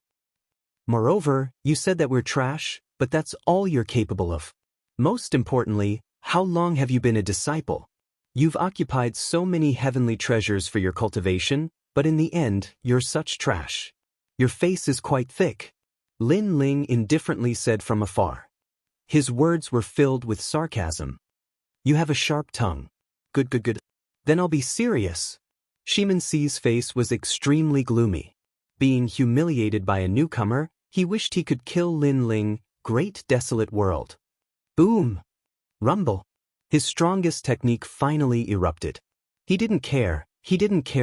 Moreover, you said that we're trash, but that's all you're capable of. Most importantly, how long have you been a disciple? You've occupied so many heavenly treasures for your cultivation, but in the end, you're such trash. Your face is quite thick, Lin Ling indifferently said from afar. His words were filled with sarcasm. You have a sharp tongue. Good. Then I'll be serious. Shimin-Si's face was extremely gloomy. Being humiliated by a newcomer, he wished he could kill Lin Ling. Great desolate world. Boom! Rumble. His strongest technique finally erupted. He didn't care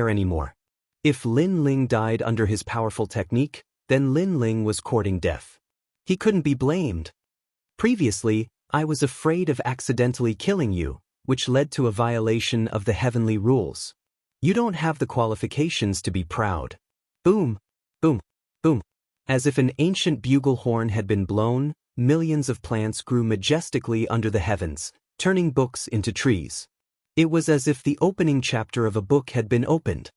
anymore. If Lin Ling died under his powerful technique, then Lin Ling was courting death. He couldn't be blamed. Previously, I was afraid of accidentally killing you, which led to a violation of the heavenly rules. You don't have the qualifications to be proud. Boom, boom, boom. As if an ancient bugle horn had been blown, millions of plants grew majestically under the heavens, turning books into trees. It was as if the opening chapter of a book had been opened.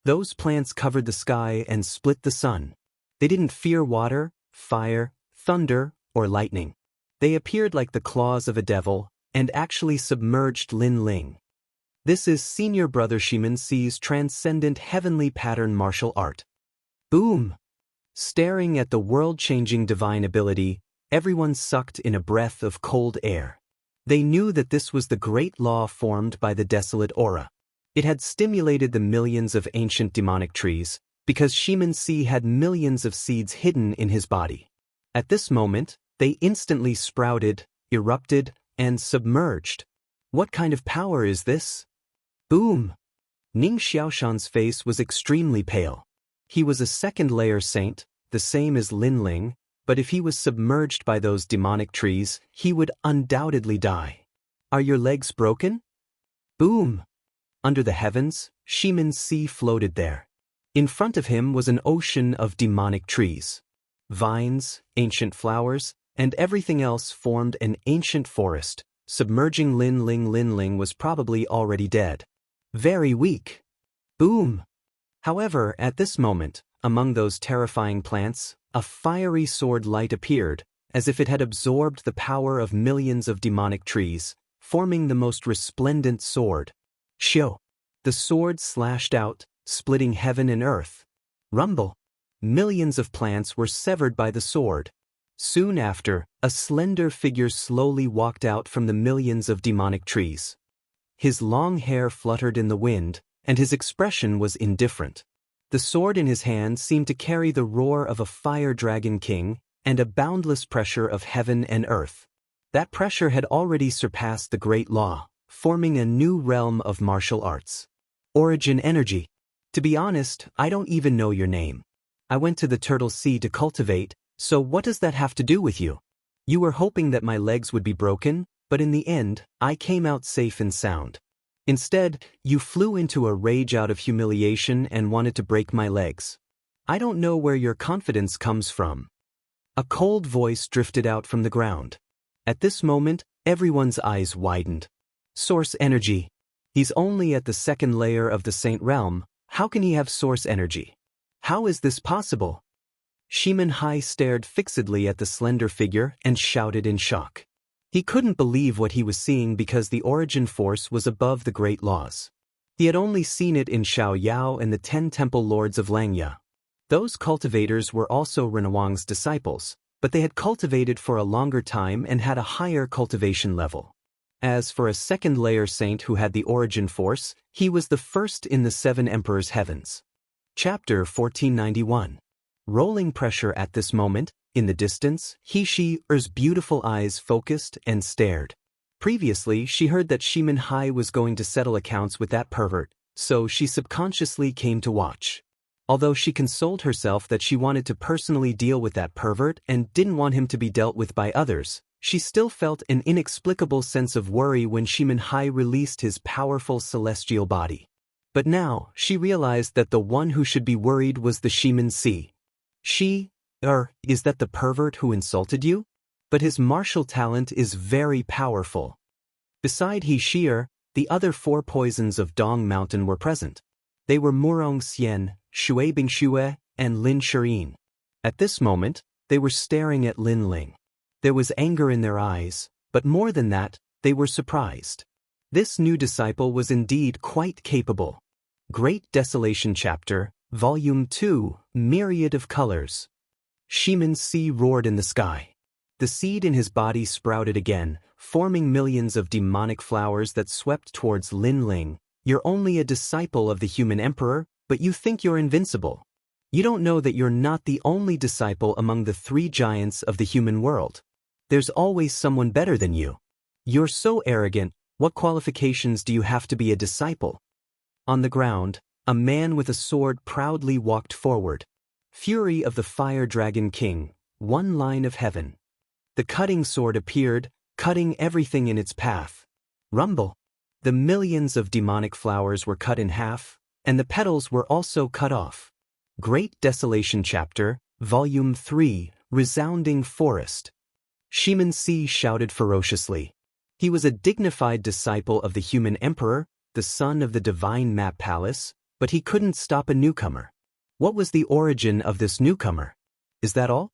Those plants covered the sky and split the sun. They didn't fear water, fire, thunder, or lightning. They appeared like the claws of a devil, and actually submerged Lin Ling. This is Senior Brother Shimin-Si's transcendent heavenly pattern martial art. Boom! Staring at the world-changing divine ability, everyone sucked in a breath of cold air. They knew that this was the great law formed by the desolate aura. It had stimulated the millions of ancient demonic trees, because Shimin-Si had millions of seeds hidden in his body. At this moment, they instantly sprouted, erupted, and submerged. What kind of power is this? Boom! Ning Xiaoshan's face was extremely pale. He was a second-layer saint, the same as Lin Ling, but if he was submerged by those demonic trees, he would undoubtedly die. Are your legs broken? Boom! Under the heavens, Shimin-Si floated there. In front of him was an ocean of demonic trees. Vines, ancient flowers, and everything else formed an ancient forest, submerging Lin Ling. Lin Ling was probably already dead. Very weak. Boom! However, at this moment, among those terrifying plants, a fiery sword light appeared, as if it had absorbed the power of millions of demonic trees, forming the most resplendent sword. Shio! The sword slashed out, splitting heaven and earth. Rumble! Millions of plants were severed by the sword. Soon after, a slender figure slowly walked out from the millions of demonic trees. His long hair fluttered in the wind, and his expression was indifferent. The sword in his hand seemed to carry the roar of a fire dragon king and a boundless pressure of heaven and earth. That pressure had already surpassed the great law, forming a new realm of martial arts. Origin energy. To be honest, I don't even know your name. I went to the Turtle Sea to cultivate, so what does that have to do with you? You were hoping that my legs would be broken, but in the end, I came out safe and sound. Instead, you flew into a rage out of humiliation and wanted to break my legs. I don't know where your confidence comes from. A cold voice drifted out from the ground. At this moment, everyone's eyes widened. Source energy. He's only at the second layer of the Saint Realm. How can he have source energy? How is this possible? Shimin-Hai stared fixedly at the slender figure and shouted in shock. He couldn't believe what he was seeing because the origin force was above the great laws. He had only seen it in Xiao Yao and the 10 temple lords of Langya. Those cultivators were also Renawang's disciples, but they had cultivated for a longer time and had a higher cultivation level. As for a second-layer saint who had the origin force, he was the first in the 7 emperors' heavens. Chapter 1491. Rolling pressure. At this moment, in the distance, He-Shi-Er's beautiful eyes focused and stared. Previously, she heard that Shimin-Hai was going to settle accounts with that pervert, so she subconsciously came to watch. Although she consoled herself that she wanted to personally deal with that pervert and didn't want him to be dealt with by others, she still felt an inexplicable sense of worry when Shimin-Hai released his powerful celestial body. But now, she realized that the one who should be worried was the Shimin-Si. Is that the pervert who insulted you? But his martial talent is very powerful. Beside He-Shi-Er, the other 4 poisons of Dong Mountain were present. They were Murong Xian, Shui Bingxue, and Lin Shirin. At this moment, they were staring at Lin Ling. There was anger in their eyes, but more than that, they were surprised. This new disciple was indeed quite capable. Great Desolation Chapter, Volume 2, Myriad of Colors. Shimin Si roared in the sky. The seed in his body sprouted again, forming millions of demonic flowers that swept towards Lin Ling. You're only a disciple of the human emperor, but you think you're invincible. You don't know that you're not the only disciple among the 3 giants of the human world. There's always someone better than you. You're so arrogant, what qualifications do you have to be a disciple? On the ground, a man with a sword proudly walked forward. Fury of the Fire Dragon King, one line of heaven. The cutting sword appeared, cutting everything in its path. Rumble. The millions of demonic flowers were cut in half, and the petals were also cut off. Great Desolation Chapter, Volume 3, Resounding Forest. Shimin Si shouted ferociously. He was a dignified disciple of the human emperor, the son of the divine map palace, but he couldn't stop a newcomer. What was the origin of this newcomer? Is that all?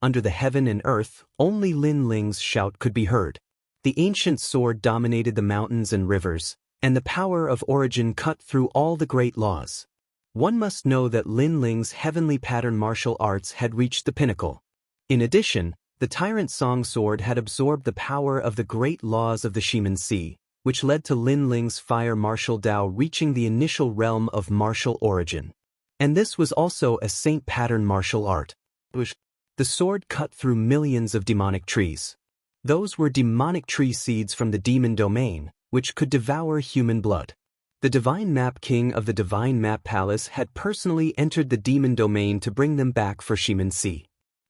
Under the heaven and earth, only Lin Ling's shout could be heard. The ancient sword dominated the mountains and rivers, and the power of origin cut through all the great laws. One must know that Lin Ling's heavenly pattern martial arts had reached the pinnacle. In addition, the Tyrant Song Sword had absorbed the power of the great laws of the Shimin Si, which led to Lin Ling's fire martial Dao reaching the initial realm of martial origin. And this was also a saint pattern martial art. The sword cut through millions of demonic trees. Those were demonic tree seeds from the demon domain, which could devour human blood. The Divine Map King of the Divine Map Palace had personally entered the demon domain to bring them back for Shimin Si.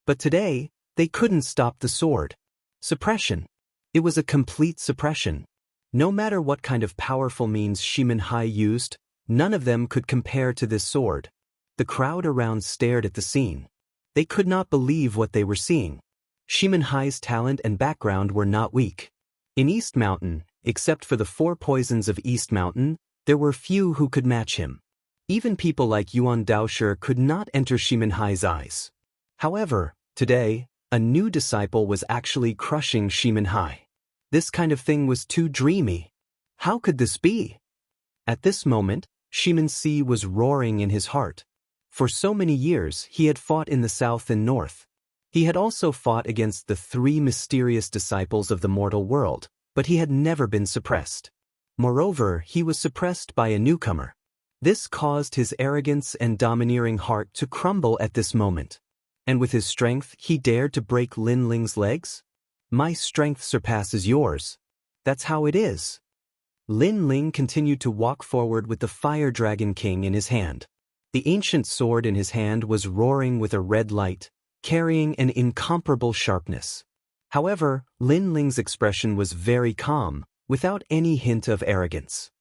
But today, they couldn't stop the sword. Suppression. It was a complete suppression. No matter what kind of powerful means Shimin Hai used, none of them could compare to this sword. The crowd around stared at the scene. They could not believe what they were seeing. Shimin Hai's talent and background were not weak. In East Mountain, except for the 4 poisons of East Mountain, there were few who could match him. Even people like Yuan Daoshe could not enter Shimin Hai's eyes. However, today, a new disciple was actually crushing Shimin Hai. This kind of thing was too dreamy. How could this be? At this moment, Shimin Si was roaring in his heart. For so many years, he had fought in the south and north. He had also fought against the 3 mysterious disciples of the mortal world, but he had never been suppressed. Moreover, he was suppressed by a newcomer. This caused his arrogance and domineering heart to crumble at this moment. And with his strength, he dared to break Lin Ling's legs? My strength surpasses yours. That's how it is. Lin Ling continued to walk forward with the Fire Dragon King in his hand. The ancient sword in his hand was roaring with a red light, carrying an incomparable sharpness. However, Lin Ling's expression was very calm, without any hint of arrogance.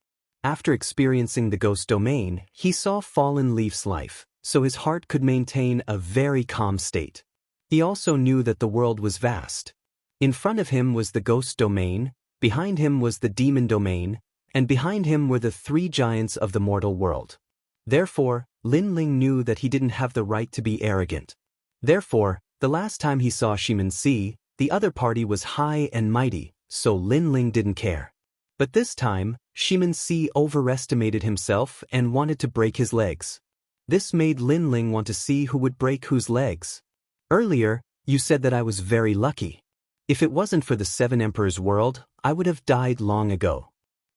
After experiencing the ghost domain, he saw Fallen Leaf's life, so his heart could maintain a very calm state. He also knew that the world was vast. In front of him was the ghost domain, behind him was the demon domain, and behind him were the 3 giants of the mortal world. Therefore, Lin Ling knew that he didn't have the right to be arrogant. Therefore, the last time he saw Shimin Si, the other party was high and mighty, so Lin Ling didn't care. But this time, Shimin Si overestimated himself and wanted to break his legs. This made Lin Ling want to see who would break whose legs. Earlier, you said that I was very lucky. If it wasn't for the 7 Emperors' world, I would have died long ago.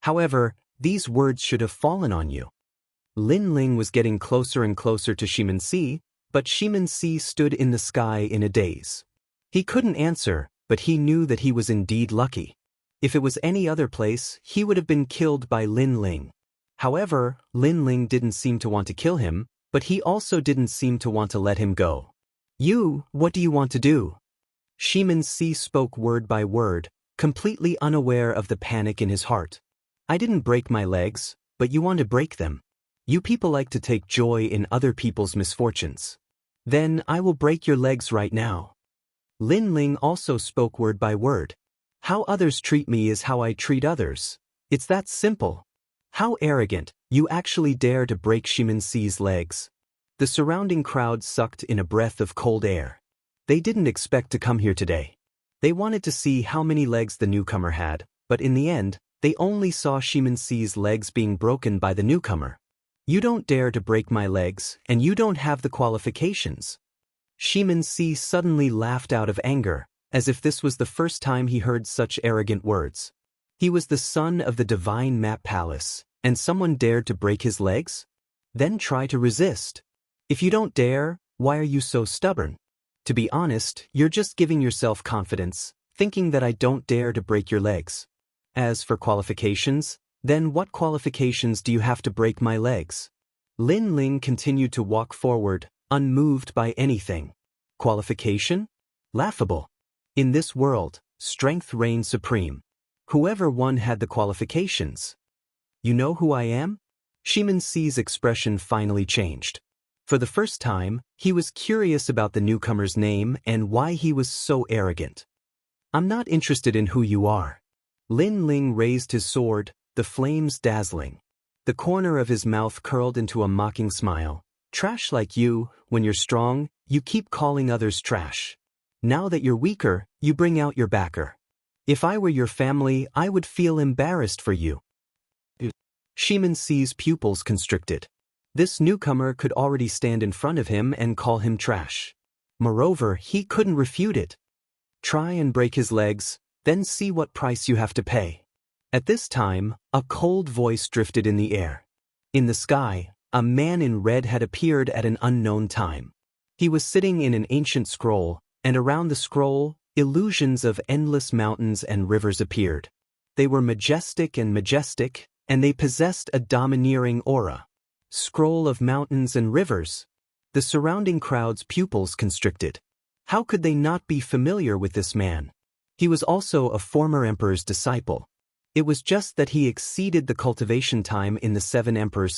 However, these words should have fallen on you. Lin Ling was getting closer and closer to Shimin Si, but Shimin Si stood in the sky in a daze. He couldn't answer, but he knew that he was indeed lucky. If it was any other place, he would have been killed by Lin Ling. However, Lin Ling didn't seem to want to kill him, but he also didn't seem to want to let him go. What do you want to do? Shimin Si spoke word by word, completely unaware of the panic in his heart. I didn't break my legs, but you want to break them. You people like to take joy in other people's misfortunes. Then I will break your legs right now. Lin Ling also spoke word by word. How others treat me is how I treat others. It's that simple. How arrogant, you actually dare to break Shimin Si's legs. The surrounding crowd sucked in a breath of cold air. They didn't expect to come here today. They wanted to see how many legs the newcomer had, but in the end, they only saw Shimin Si's legs being broken by the newcomer. You don't dare to break my legs, and you don't have the qualifications. Shimin-si suddenly laughed out of anger, as if this was the first time he heard such arrogant words. He was the son of the divine Map Palace, and someone dared to break his legs? Then try to resist. If you don't dare, why are you so stubborn? To be honest, you're just giving yourself confidence, thinking that I don't dare to break your legs. As for qualifications, then what qualifications do you have to break my legs? Lin Ling continued to walk forward, unmoved by anything. Qualification? Laughable. In this world, strength reigns supreme. Whoever won had the qualifications. You know who I am? Shimin-si's expression finally changed. For the first time, he was curious about the newcomer's name and why he was so arrogant. I'm not interested in who you are. Lin Ling raised his sword, the flames dazzling. The corner of his mouth curled into a mocking smile. Trash like you, when you're strong, you keep calling others trash. Now that you're weaker, you bring out your backer. If I were your family, I would feel embarrassed for you. Shimin-si's pupils constricted. This newcomer could already stand in front of him and call him trash. Moreover, he couldn't refute it. Try and break his legs, then see what price you have to pay. At this time, a cold voice drifted in the air. In the sky, a man in red had appeared at an unknown time. He was sitting in an ancient scroll, and around the scroll, illusions of endless mountains and rivers appeared. They were majestic, and they possessed a domineering aura. Scroll of mountains and rivers. The surrounding crowd's pupils constricted. How could they not be familiar with this man? He was also a former emperor's disciple. It was just that he exceeded the cultivation time in the 7 emperors.